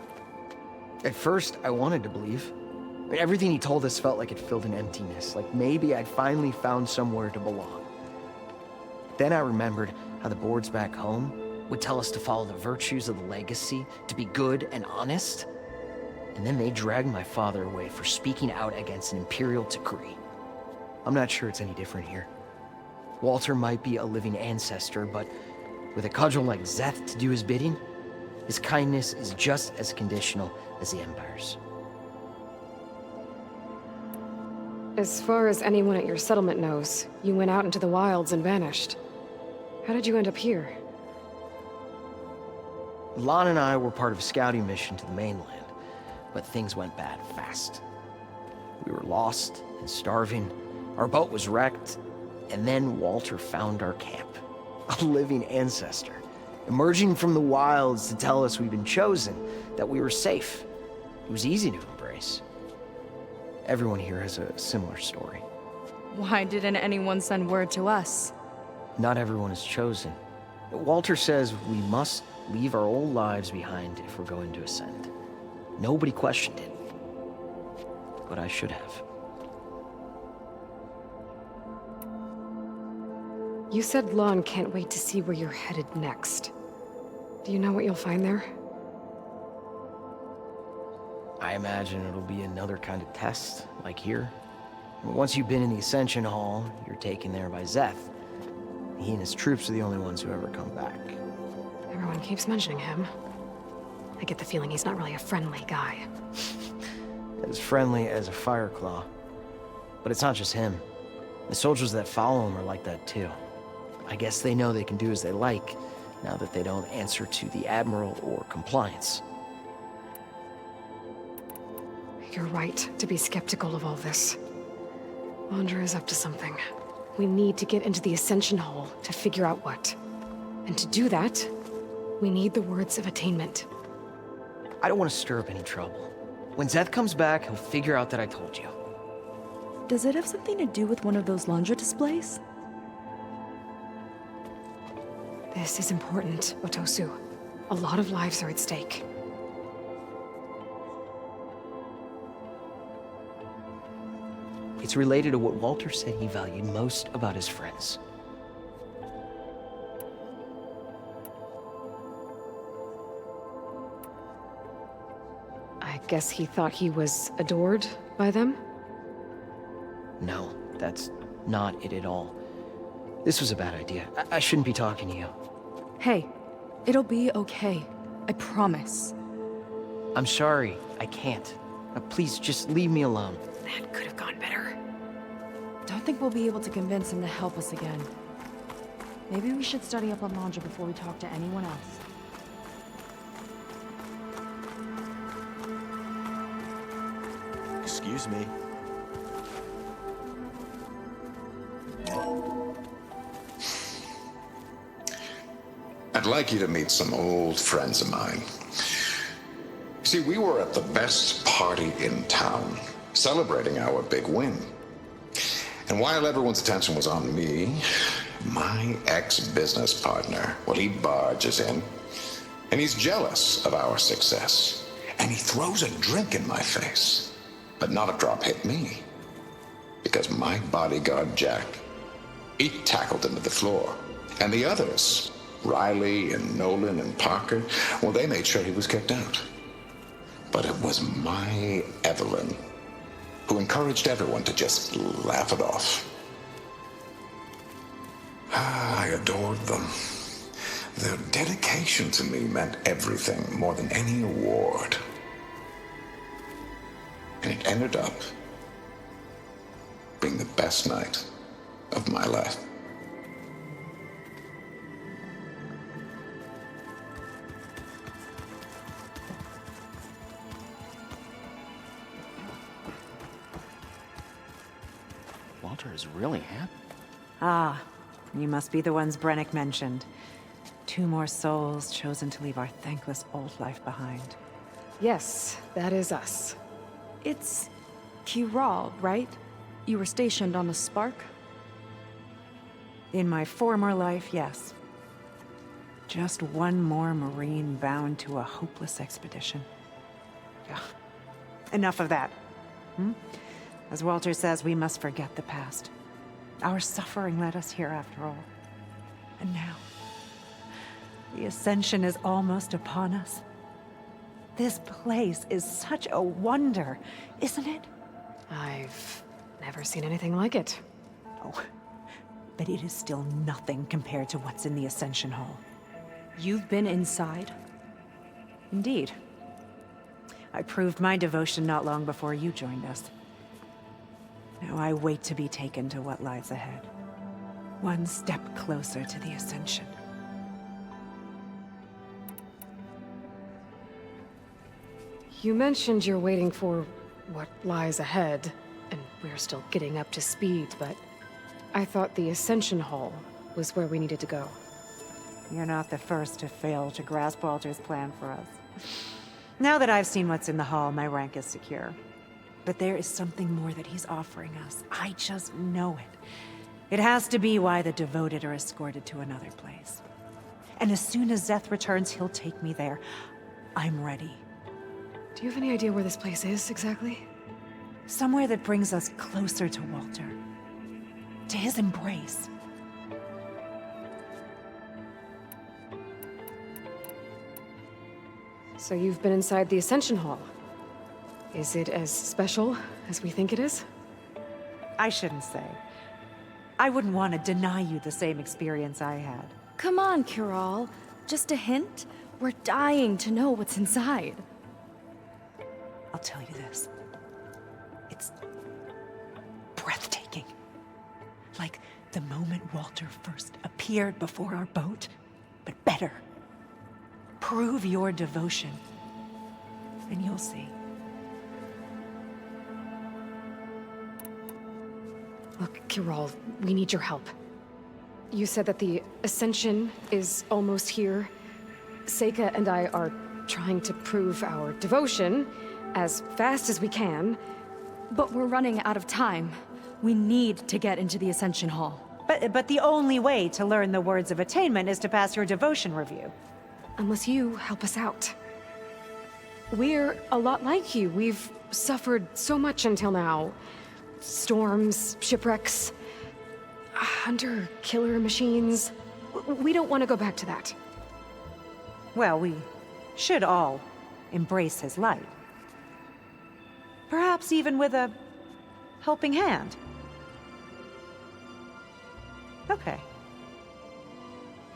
At first, I wanted to believe. I mean, everything he told us felt like it filled an emptiness, like maybe I'd finally found somewhere to belong. Then I remembered how the boards back home would tell us to follow the virtues of the legacy, to be good and honest. And then they dragged my father away for speaking out against an imperial decree. I'm not sure it's any different here. Walter might be a living ancestor, but with a cudgel like Szeth to do his bidding, his kindness is just as conditional as the Empire's. As far as anyone at your settlement knows, you went out into the wilds and vanished. How did you end up here? Lon and I were part of a scouting mission to the mainland, but things went bad fast. We were lost and starving, our boat was wrecked, and then Walter found our camp. A living ancestor, emerging from the wilds to tell us we'd been chosen, that we were safe. It was easy to embrace. Everyone here has a similar story. Why didn't anyone send word to us? Not everyone is chosen. Walter says we must leave our old lives behind if we're going to ascend. Nobody questioned it. But I should have. You said Lon can't wait to see where you're headed next. Do you know what you'll find there? I imagine it'll be another kind of test, like here. Once you've been in the Ascension Hall, you're taken there by Szeth. He and his troops are the only ones who ever come back. Everyone keeps mentioning him. I get the feeling he's not really a friendly guy. As friendly as a Fireclaw. But it's not just him. The soldiers that follow him are like that too. I guess they know they can do as they like, now that they don't answer to the Admiral or Compliance. You're right to be skeptical of all this. Laundra is up to something. We need to get into the Ascension Hall to figure out what. And to do that, we need the words of attainment. I don't want to stir up any trouble. When Szeth comes back, he'll figure out that I told you. Does it have something to do with one of those Laundra displays? This is important, Otosu. A lot of lives are at stake. It's related to what Walter said he valued most about his friends. Guess he thought he was adored by them? No, that's not it at all. This was a bad idea. I shouldn't be talking to you. Hey, it'll be okay. I promise. I'm sorry, I can't. Please, just leave me alone. That could have gone better. Don't think we'll be able to convince him to help us again. Maybe we should study up on Landra before we talk to anyone else. Excuse me. I'd like you to meet some old friends of mine. See, we were at the best party in town, celebrating our big win. And while everyone's attention was on me, my ex-business partner, well, he barges in, and he's jealous of our success. And he throws a drink in my face. But not a drop hit me. Because my bodyguard, Jack, he tackled him to the floor. And the others, Riley and Nolan and Parker, well, they made sure he was kicked out. But it was my Evelyn who encouraged everyone to just laugh it off. I adored them. Their dedication to me meant everything, more than any award. And it ended up being the best night of my life. Walter is really happy. Ah, you must be the ones Brennick mentioned. 2 more souls chosen to leave our thankless old life behind. Yes, that is us. It's Kiral, right? You were stationed on the Spark? In my former life, yes. Just one more Marine bound to a hopeless expedition. Ugh. Enough of that. As Walter says, we must forget the past. Our suffering led us here after all. And now, the Ascension is almost upon us. This place is such a wonder, isn't it? I've never seen anything like it. Oh, but it is still nothing compared to what's in the Ascension Hall. You've been inside? Indeed. I proved my devotion not long before you joined us. Now I wait to be taken to what lies ahead. One step closer to the Ascension. You mentioned you're waiting for what lies ahead, and we're still getting up to speed, but I thought the Ascension Hall was where we needed to go. You're not the first to fail to grasp Walter's plan for us. Now that I've seen what's in the hall, my rank is secure. But there is something more that he's offering us. I just know it. It has to be why the devoted are escorted to another place. And as soon as Zeth returns, he'll take me there. I'm ready. Do you have any idea where this place is, exactly? Somewhere that brings us closer to Walter. To his embrace. So you've been inside the Ascension Hall. Is it as special as we think it is? I shouldn't say. I wouldn't want to deny you the same experience I had. Come on, Kiral. Just a hint? We're dying to know what's inside. I'll tell you this. It's breathtaking. Like the moment Walter first appeared before our boat, but better. Prove your devotion, and you'll see. Look, Kiral, we need your help. You said that the Ascension is almost here. Seika and I are trying to prove our devotion as fast as we can. But we're running out of time. We need to get into the Ascension Hall. But the only way to learn the words of attainment is to pass your devotion review. Unless you help us out. We're a lot like you. We've suffered so much until now. Storms, shipwrecks, hunter-killer machines. We don't want to go back to that. Well, we should all embrace his light. Perhaps even with a helping hand. Okay.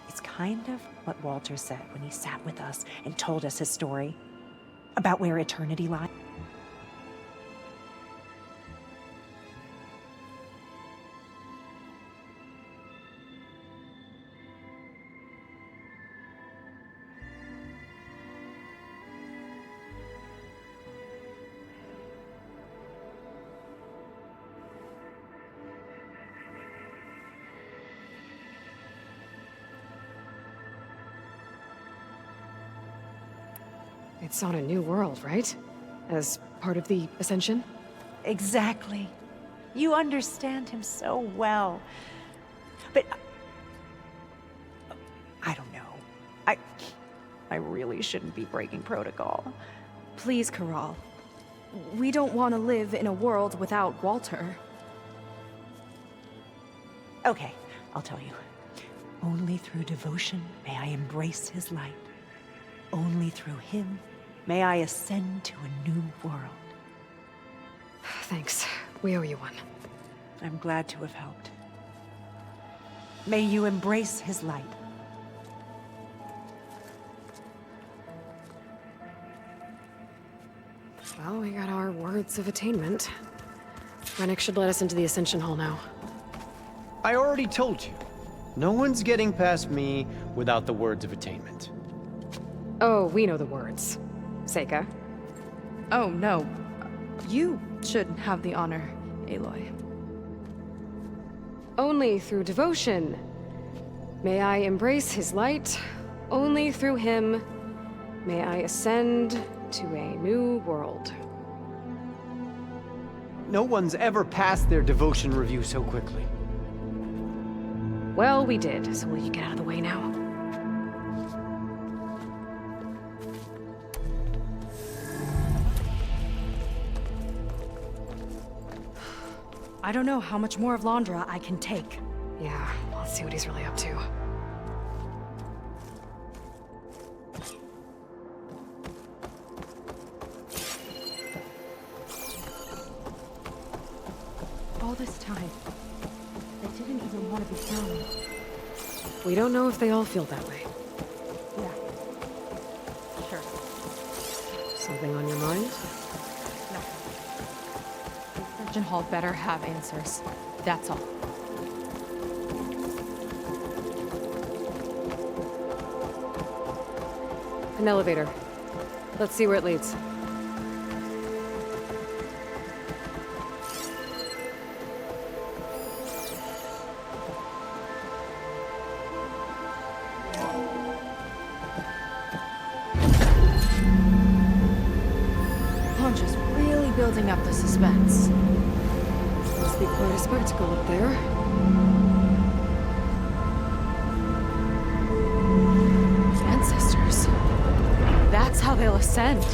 It's kind of what Walter said when he sat with us and told us his story about where eternity lies. It's on a new world, right? As part of the Ascension? Exactly. You understand him so well. But I don't know. I really shouldn't be breaking protocol. Please, Corral. We don't want to live in a world without Walter. Okay, I'll tell you. Only through devotion may I embrace his light. Only through him may I ascend to a new world. Thanks. We owe you one. I'm glad to have helped. May you embrace his light. Well, we got our words of attainment. Rennick should let us into the Ascension Hall now. I already told you. No one's getting past me without the words of attainment. Oh, we know the words. Seika. Oh, no. You should have the honor, Aloy. Only through devotion may I embrace his light. Only through him may I ascend to a new world. No one's ever passed their devotion review so quickly. Well, we did, so will you get out of the way now? I don't know how much more of Londra I can take. Yeah, let's see what he's really up to. All this time, they didn't even want to be found. We don't know if they all feel that way. Yeah. Sure. Something on your mind? No. Ascension Hall better have answers. That's all. An elevator. Let's see where it leads. Londra's really building up the suspense. Must be quite a spectacle up there. Ancestors. That's how they'll ascend.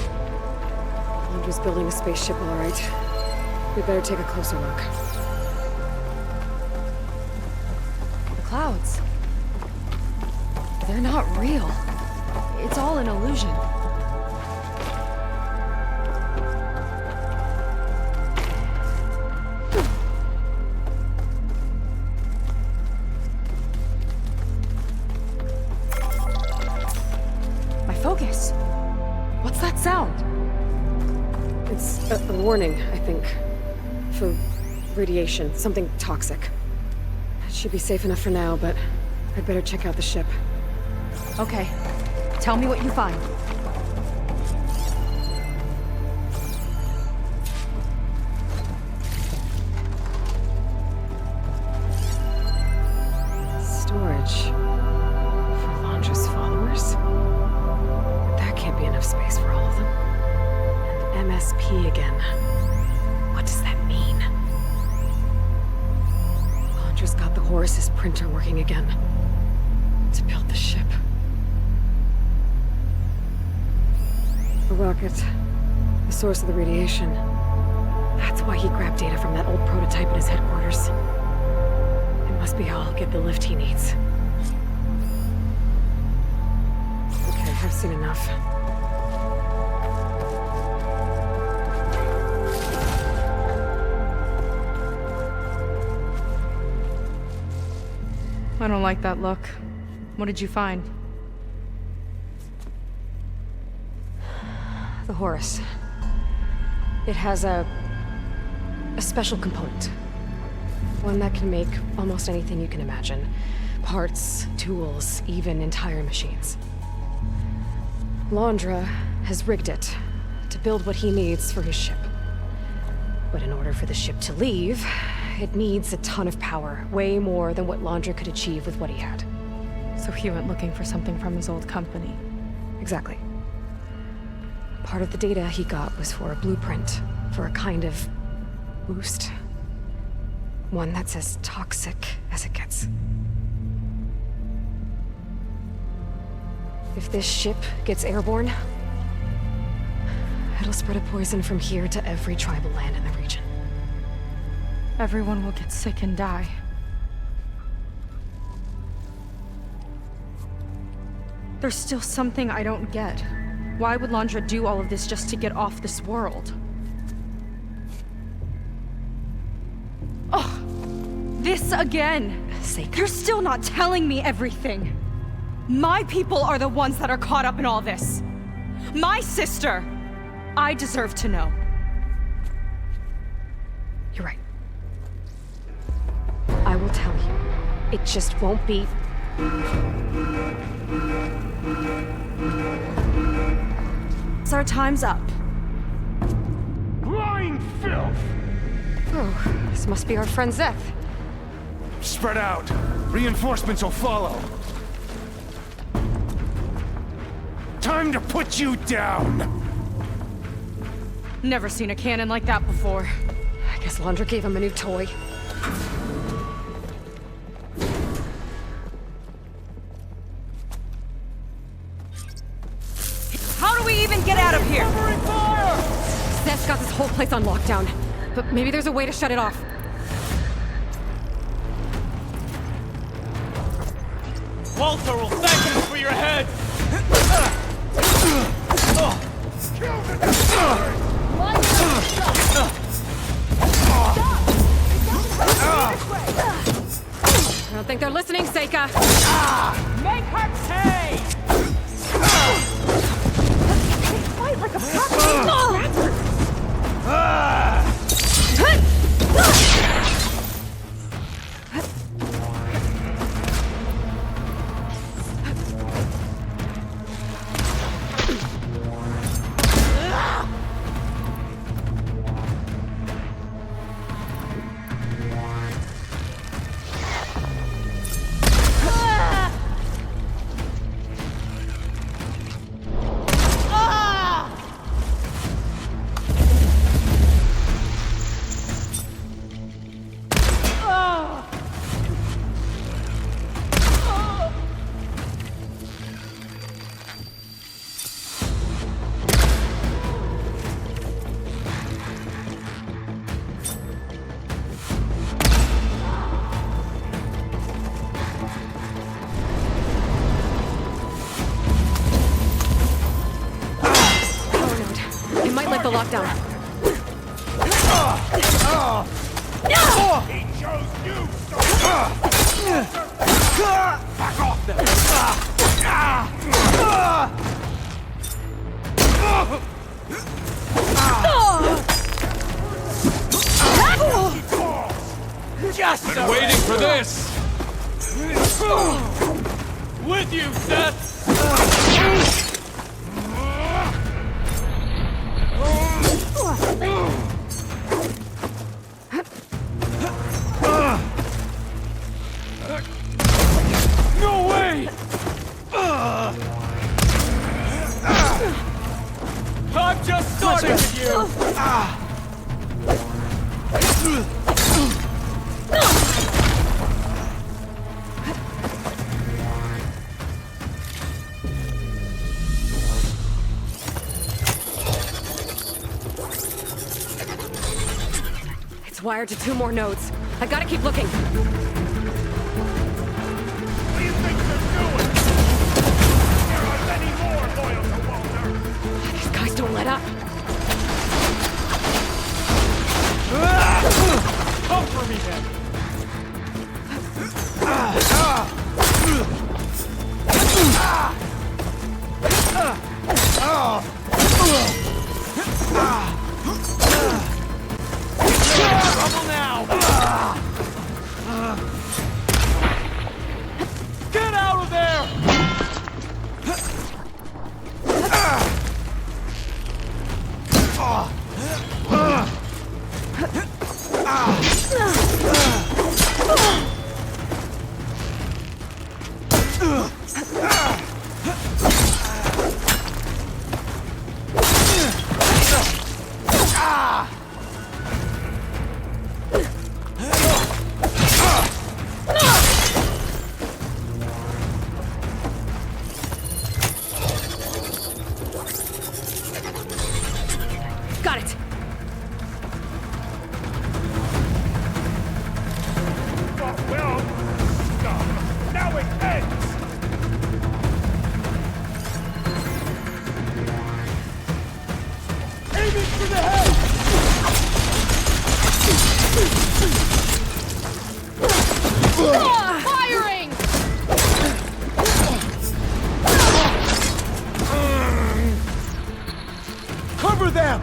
Londra's building a spaceship, all right. We better take a closer look. The clouds. They're not real. It's all an illusion. My focus. What's that sound? It's a warning, I think. For radiation, something toxic. It should be safe enough for now, but I'd better check out the ship. Okay. Tell me what you find. Storage. For Londra's followers? That can't be enough space for all of them. And MSP again. What does that mean? Londra's got the Horus's printer working again. To build the ship. The rocket. The source of the radiation. That's why he grabbed data from that old prototype in his headquarters. It must be how I'll get the lift he needs. Okay, I've seen enough. I don't like that look. What did you find? The Horus. It has a special component. One that can make almost anything you can imagine. Parts, tools, even entire machines. Londra has rigged it to build what he needs for his ship. But in order for the ship to leave, it needs a ton of power, way more than what Londra could achieve with what he had. So he went looking for something from his old company. Exactly. Part of the data he got was for a blueprint, for a kind of boost. One that's as toxic as it gets. If this ship gets airborne, it'll spread a poison from here to every tribal land in the region. Everyone will get sick and die. There's still something I don't get. Why would Londra do all of this just to get off this world? Oh, this again! You're still not telling me everything! My people are the ones that are caught up in all this! My sister! I deserve to know. You're right. I will tell you. It just won't be... So our time's up. Lying filth! Oh, this must be our friend Zeth. Spread out. Reinforcements will follow. Time to put you down! Never seen a cannon like that before. I guess Londra gave him a new toy. How do we even get out of here? Zeth's got this whole place on lockdown. But maybe there's a way to shut it off. Walter will thank you for your head! I don't think they're listening, Seika. Make her pay! Fight like a puppy! The lockdown. He chose you, back off them! Just been waiting for this! With you, Seth! No way! I'm just starting with you! It's wired to 2 more nodes. I gotta keep looking. What do you think they're doing? There are many more loyal to Walter! These guys don't let up. Come for me, then! Trouble now! Get out of there! Got it! Well, stop. Now it ends! Aiming for the head! Firing! Cover them!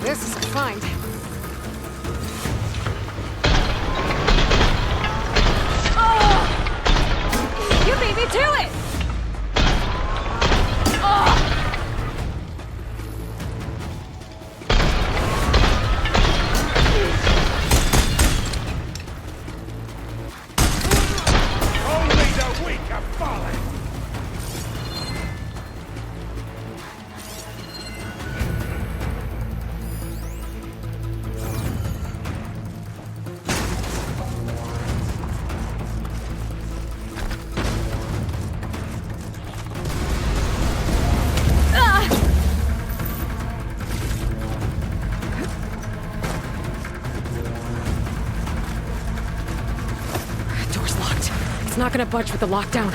This is a find. You beat me to it! Only the weak have fallen! Door's locked. It's not gonna budge with the lockdown.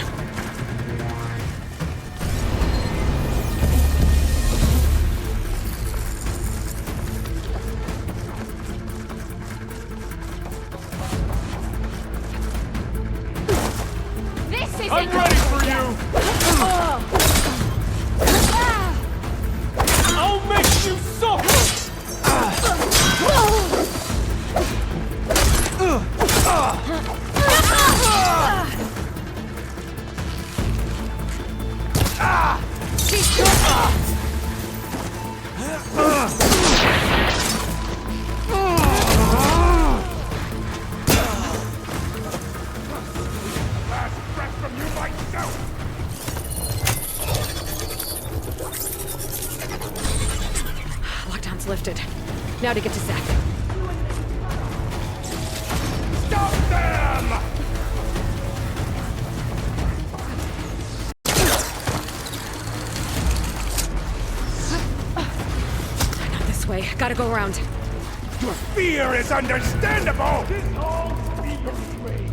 This isn't I'm ready for you! I'll make you suffer! Last breath from you myself! Lockdown's lifted. Now to get to Zeth. Stop them! Not this way. Gotta go around. Your fear is understandable! This all be your way.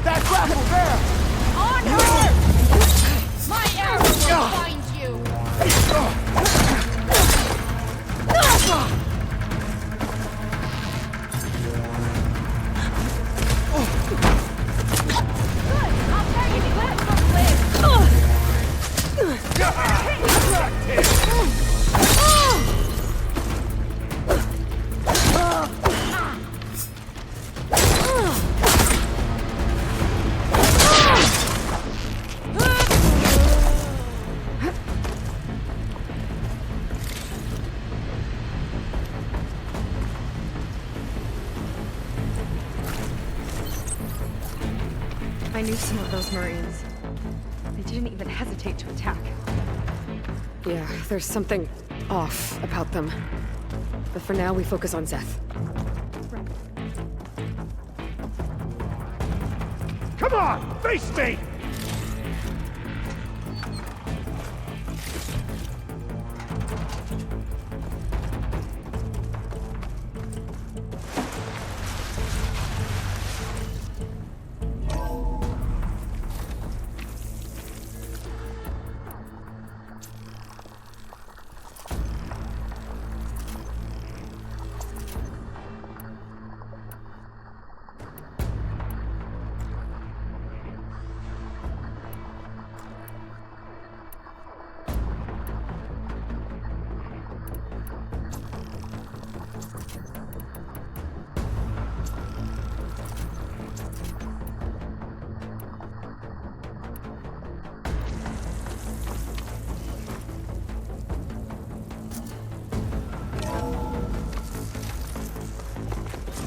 That grapple there! On her! My arrow will find you! I'll tell you what, I knew some of those Marines. They didn't even hesitate to attack. Yeah, there's something off about them. But for now, we focus on Zeth. Come on, face me!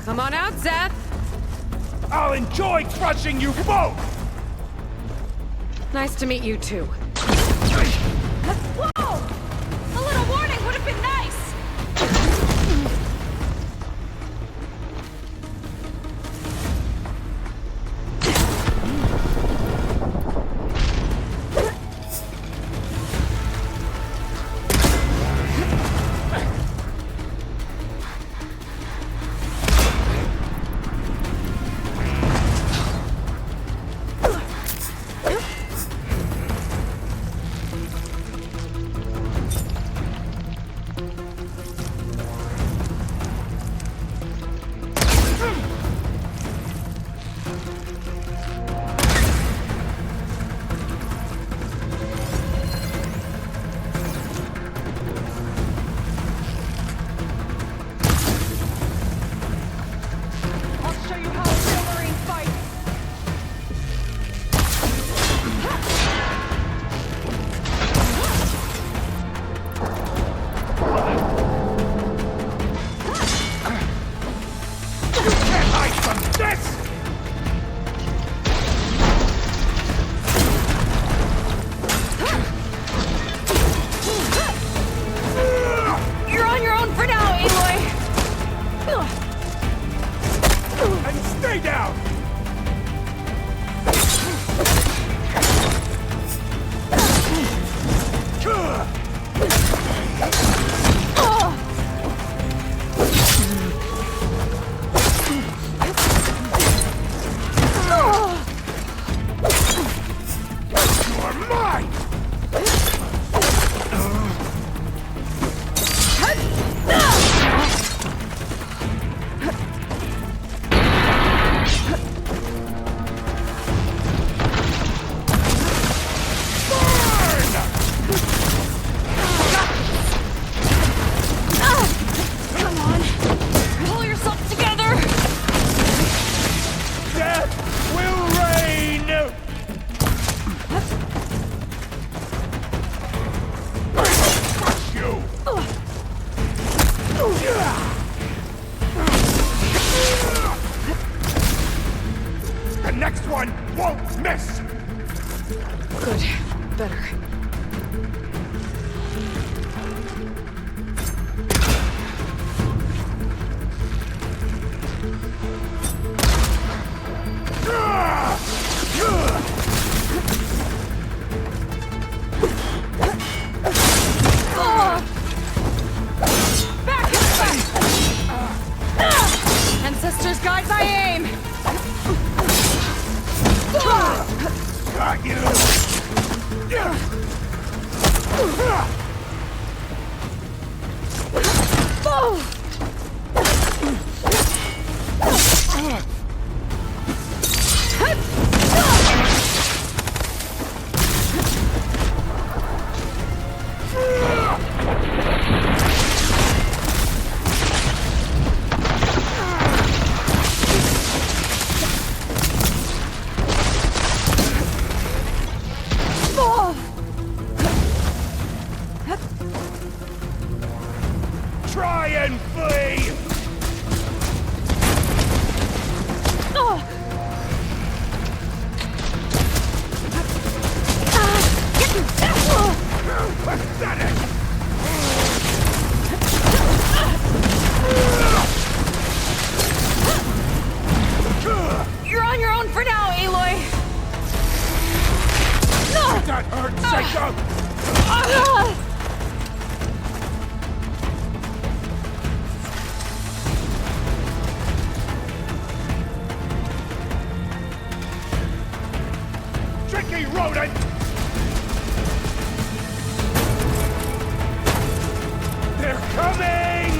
Come on out, Zeth! I'll enjoy crushing you both! Nice to meet you, too. Whoa! A little warning would have been nice! Ancestors guide my aim! Got you! Try and flee! Pathetic! You're on your own for now, Aloy! That hurt, Psycho! Tricky rodent! They're coming!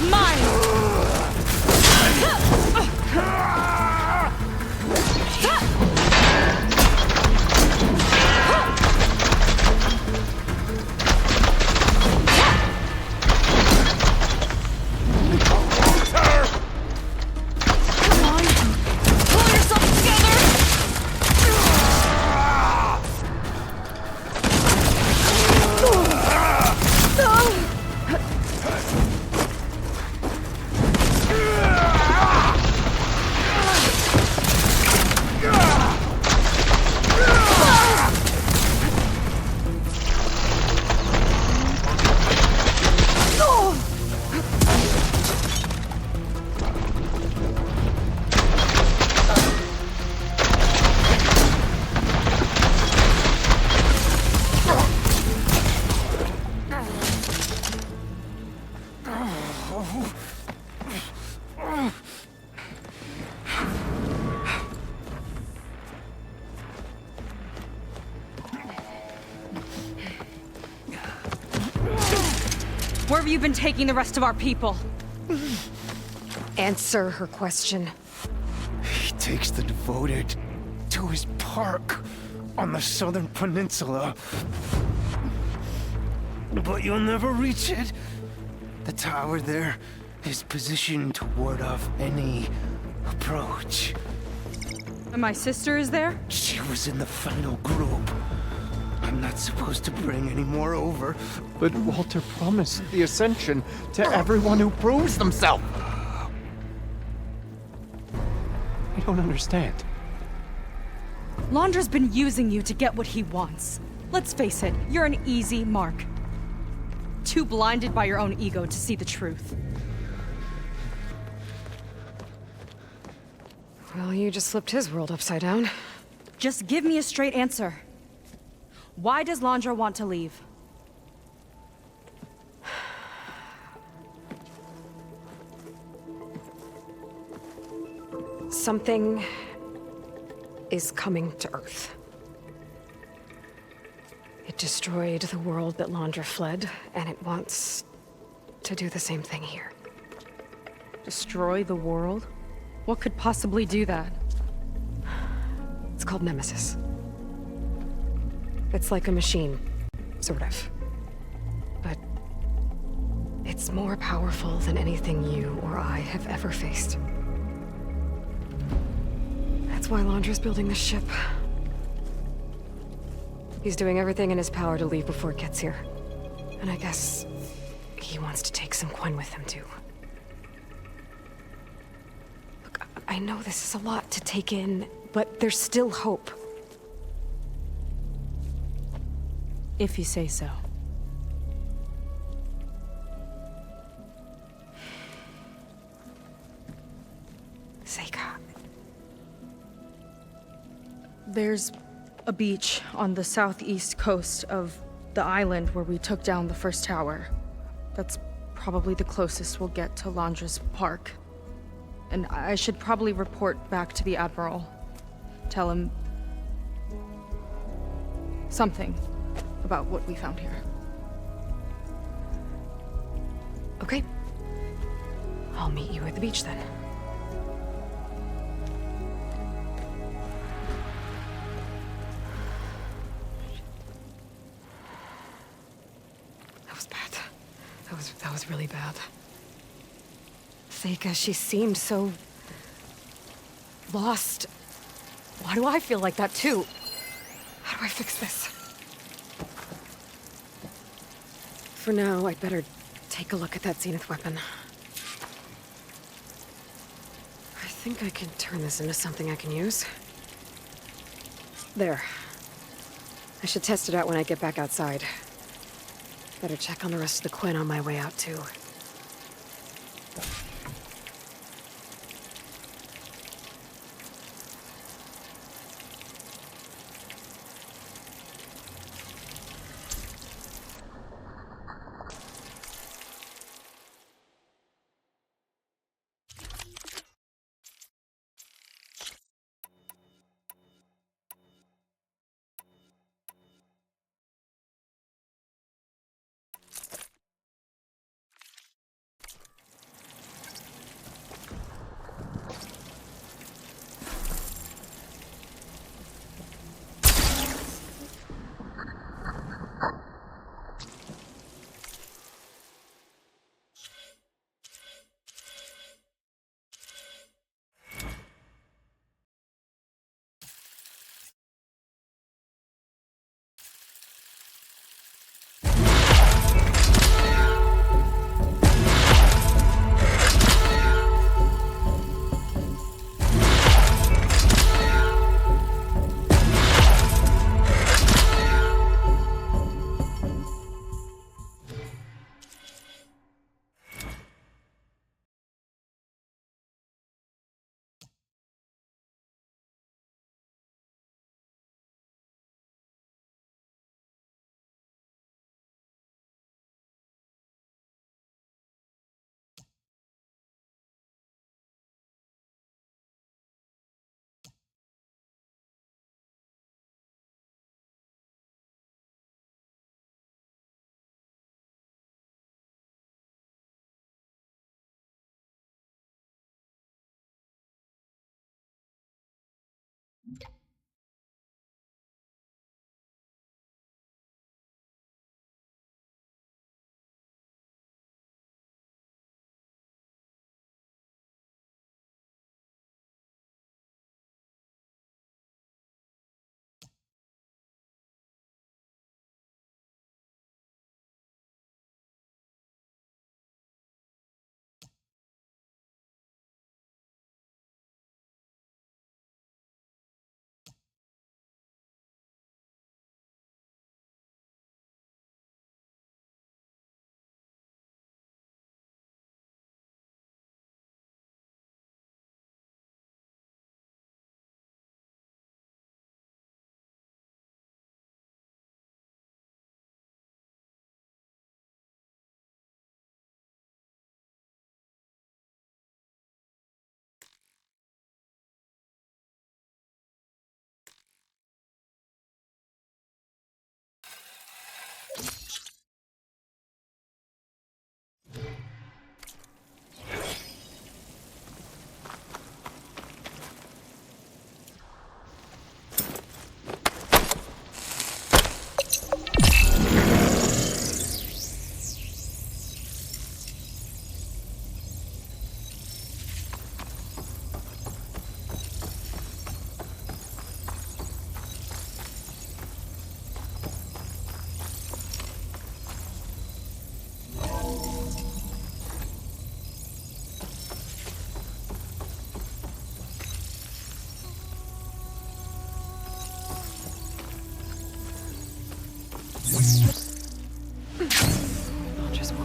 is mine! Where have you been taking the rest of our people? Answer her question. He takes the devoted to his park on the southern peninsula. But you'll never reach it. The tower there is positioned to ward off any approach. And my sister is there? She was in the final group. I'm not supposed to bring any more over. But Walter promised the Ascension to everyone who proves themselves. I don't understand. Londra's been using you to get what he wants. Let's face it, you're an easy mark. Too blinded by your own ego to see the truth. Well, you just flipped his world upside down. Just give me a straight answer. Why does Londra want to leave? Something is coming to Earth. It destroyed the world that Londra fled, and it wants to do the same thing here. Destroy the world? What could possibly do that? It's called Nemesis. It's like a machine, sort of. But it's more powerful than anything you or I have ever faced. That's why Londra's building this ship. He's doing everything in his power to leave before it gets here. And I guess he wants to take some Quen with him, too. Look, I know this is a lot to take in, but there's still hope. If you say so. Seika. There's a beach on the southeast coast of the island where we took down the first tower. That's probably the closest we'll get to Londra's park. And I should probably report back to the Admiral. Tell him something about what we found here. Okay. I'll meet you at the beach then. That was bad. That was really bad. Seika, she seemed so lost. Why do I feel like that too? How do I fix this? For now, I'd better take a look at that Zenith weapon. I think I can turn this into something I can use. There. I should test it out when I get back outside. Better check on the rest of the Quen on my way out, too.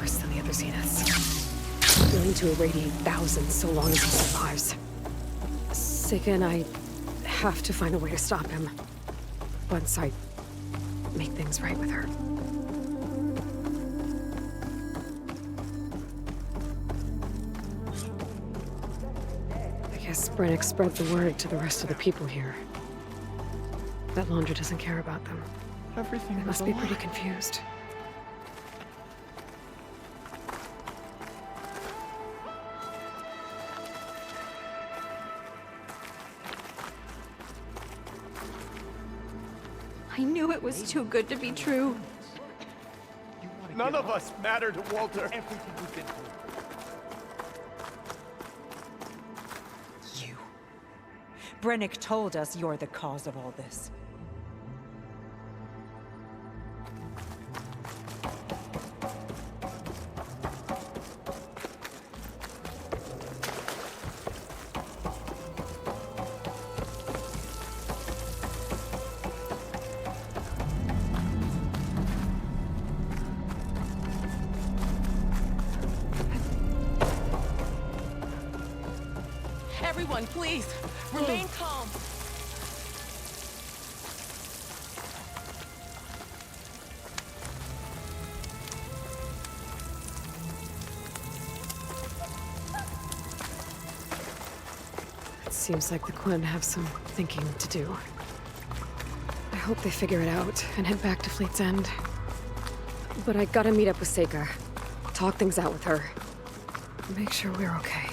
worse than the other Zeniths. Willing to irradiate thousands so long as he survives. Seika and I have to find a way to stop him. Once I make things right with her. I guess Brennick spread the word to the rest of the people here. That Laundra doesn't care about them. Everything They must be pretty confused. I knew it was too good to be true. None of us matter to Walter. You. Brennick told us you're the cause of all this. Everyone, please, remain calm. It seems like the Quen have some thinking to do. I hope they figure it out and head back to Fleet's End. But I gotta meet up with Seika. Talk things out with her. Make sure we're okay.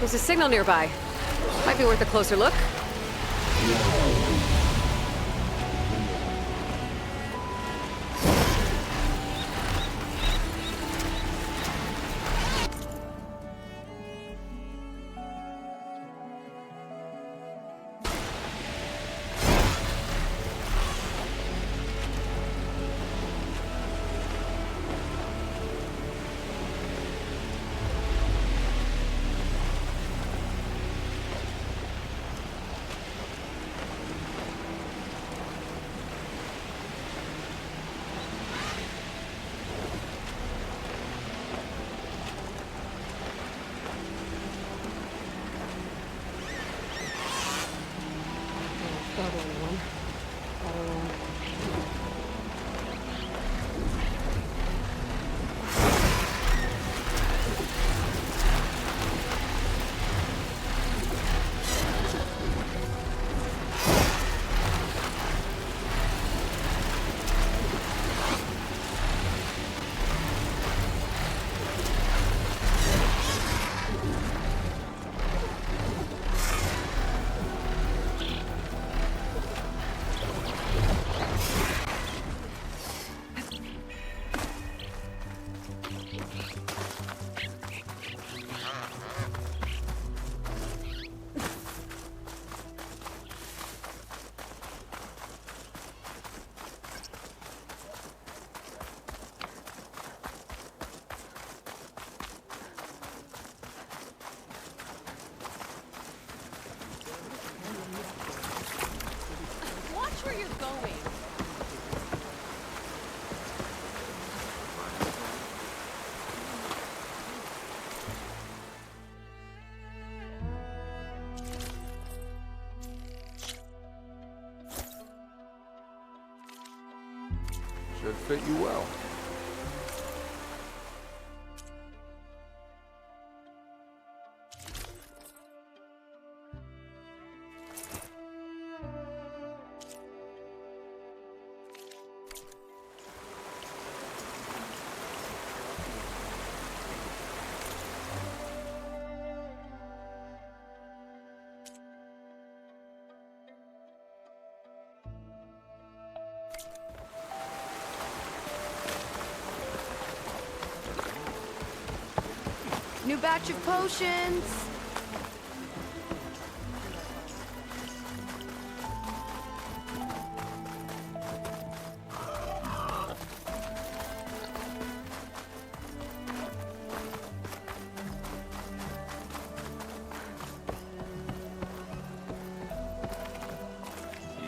There's a signal nearby. Might be worth a closer look. fit you well. New batch of potions!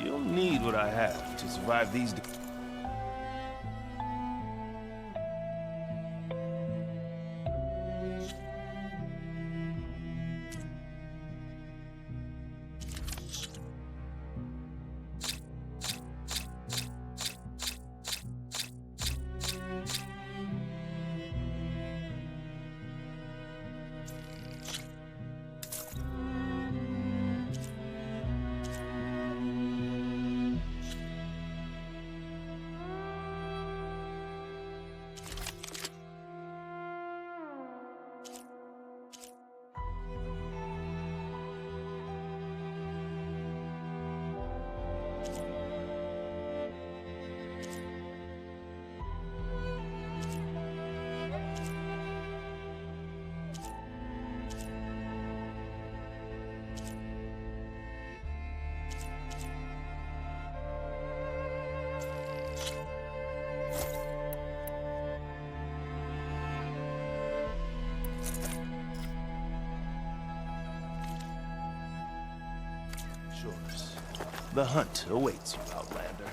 You'll need what I have to survive these days. The hunt awaits you, Outlander.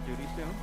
duty soon?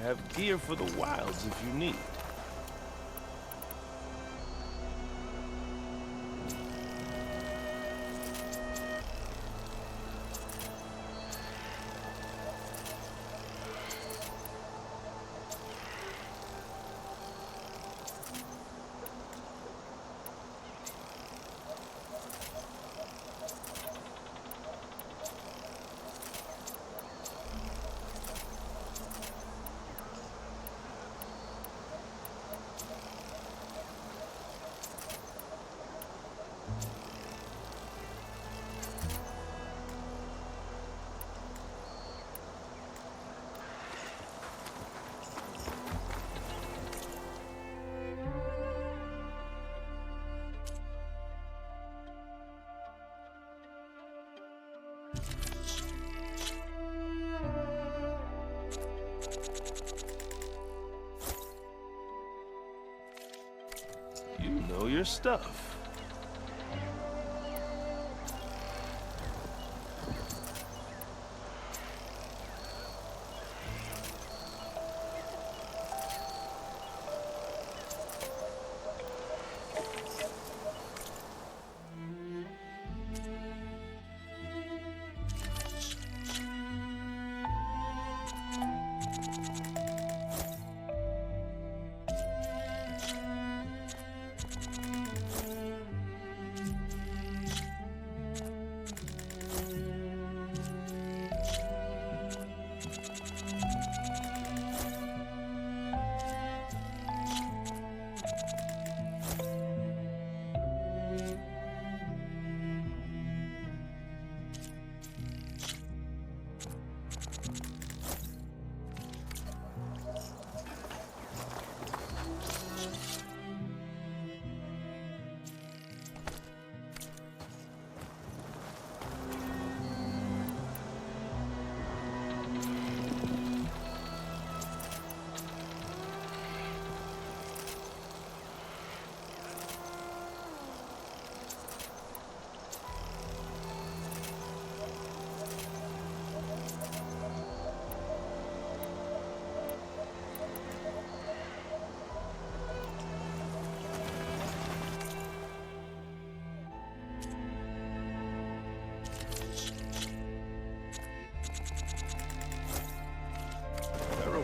have gear for the wilds if you need. You know your stuff.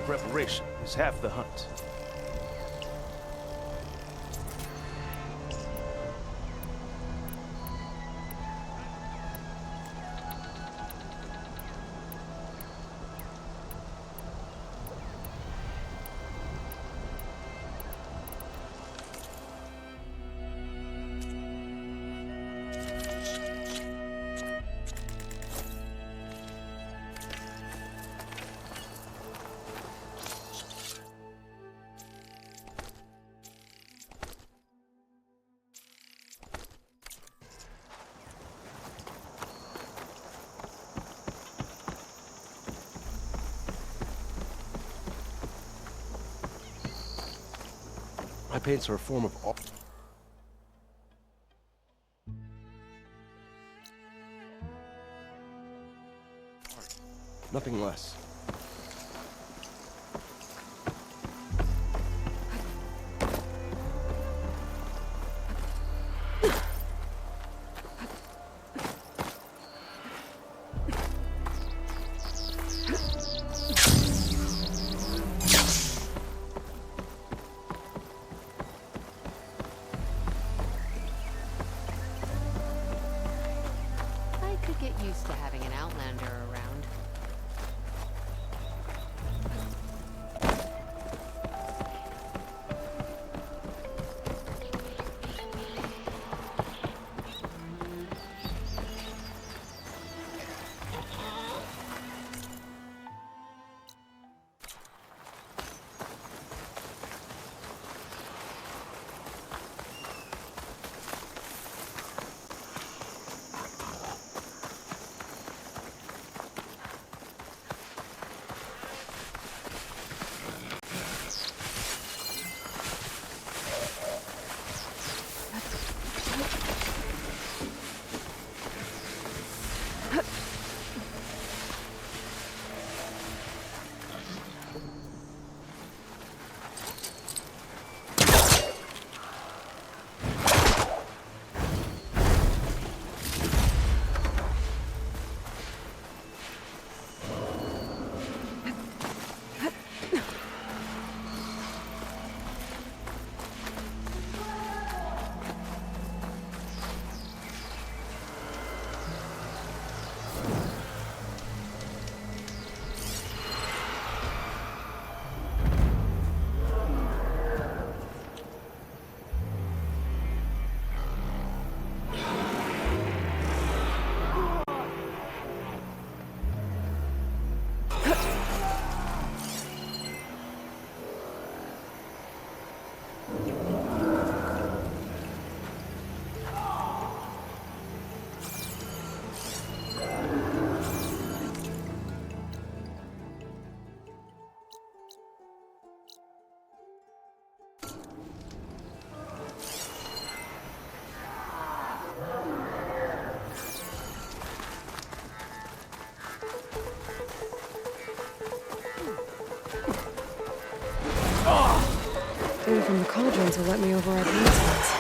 Preparation is half the hunt. My paints are a form of art. Nothing less. Get used to having an Outlander around. friends will let me override plans.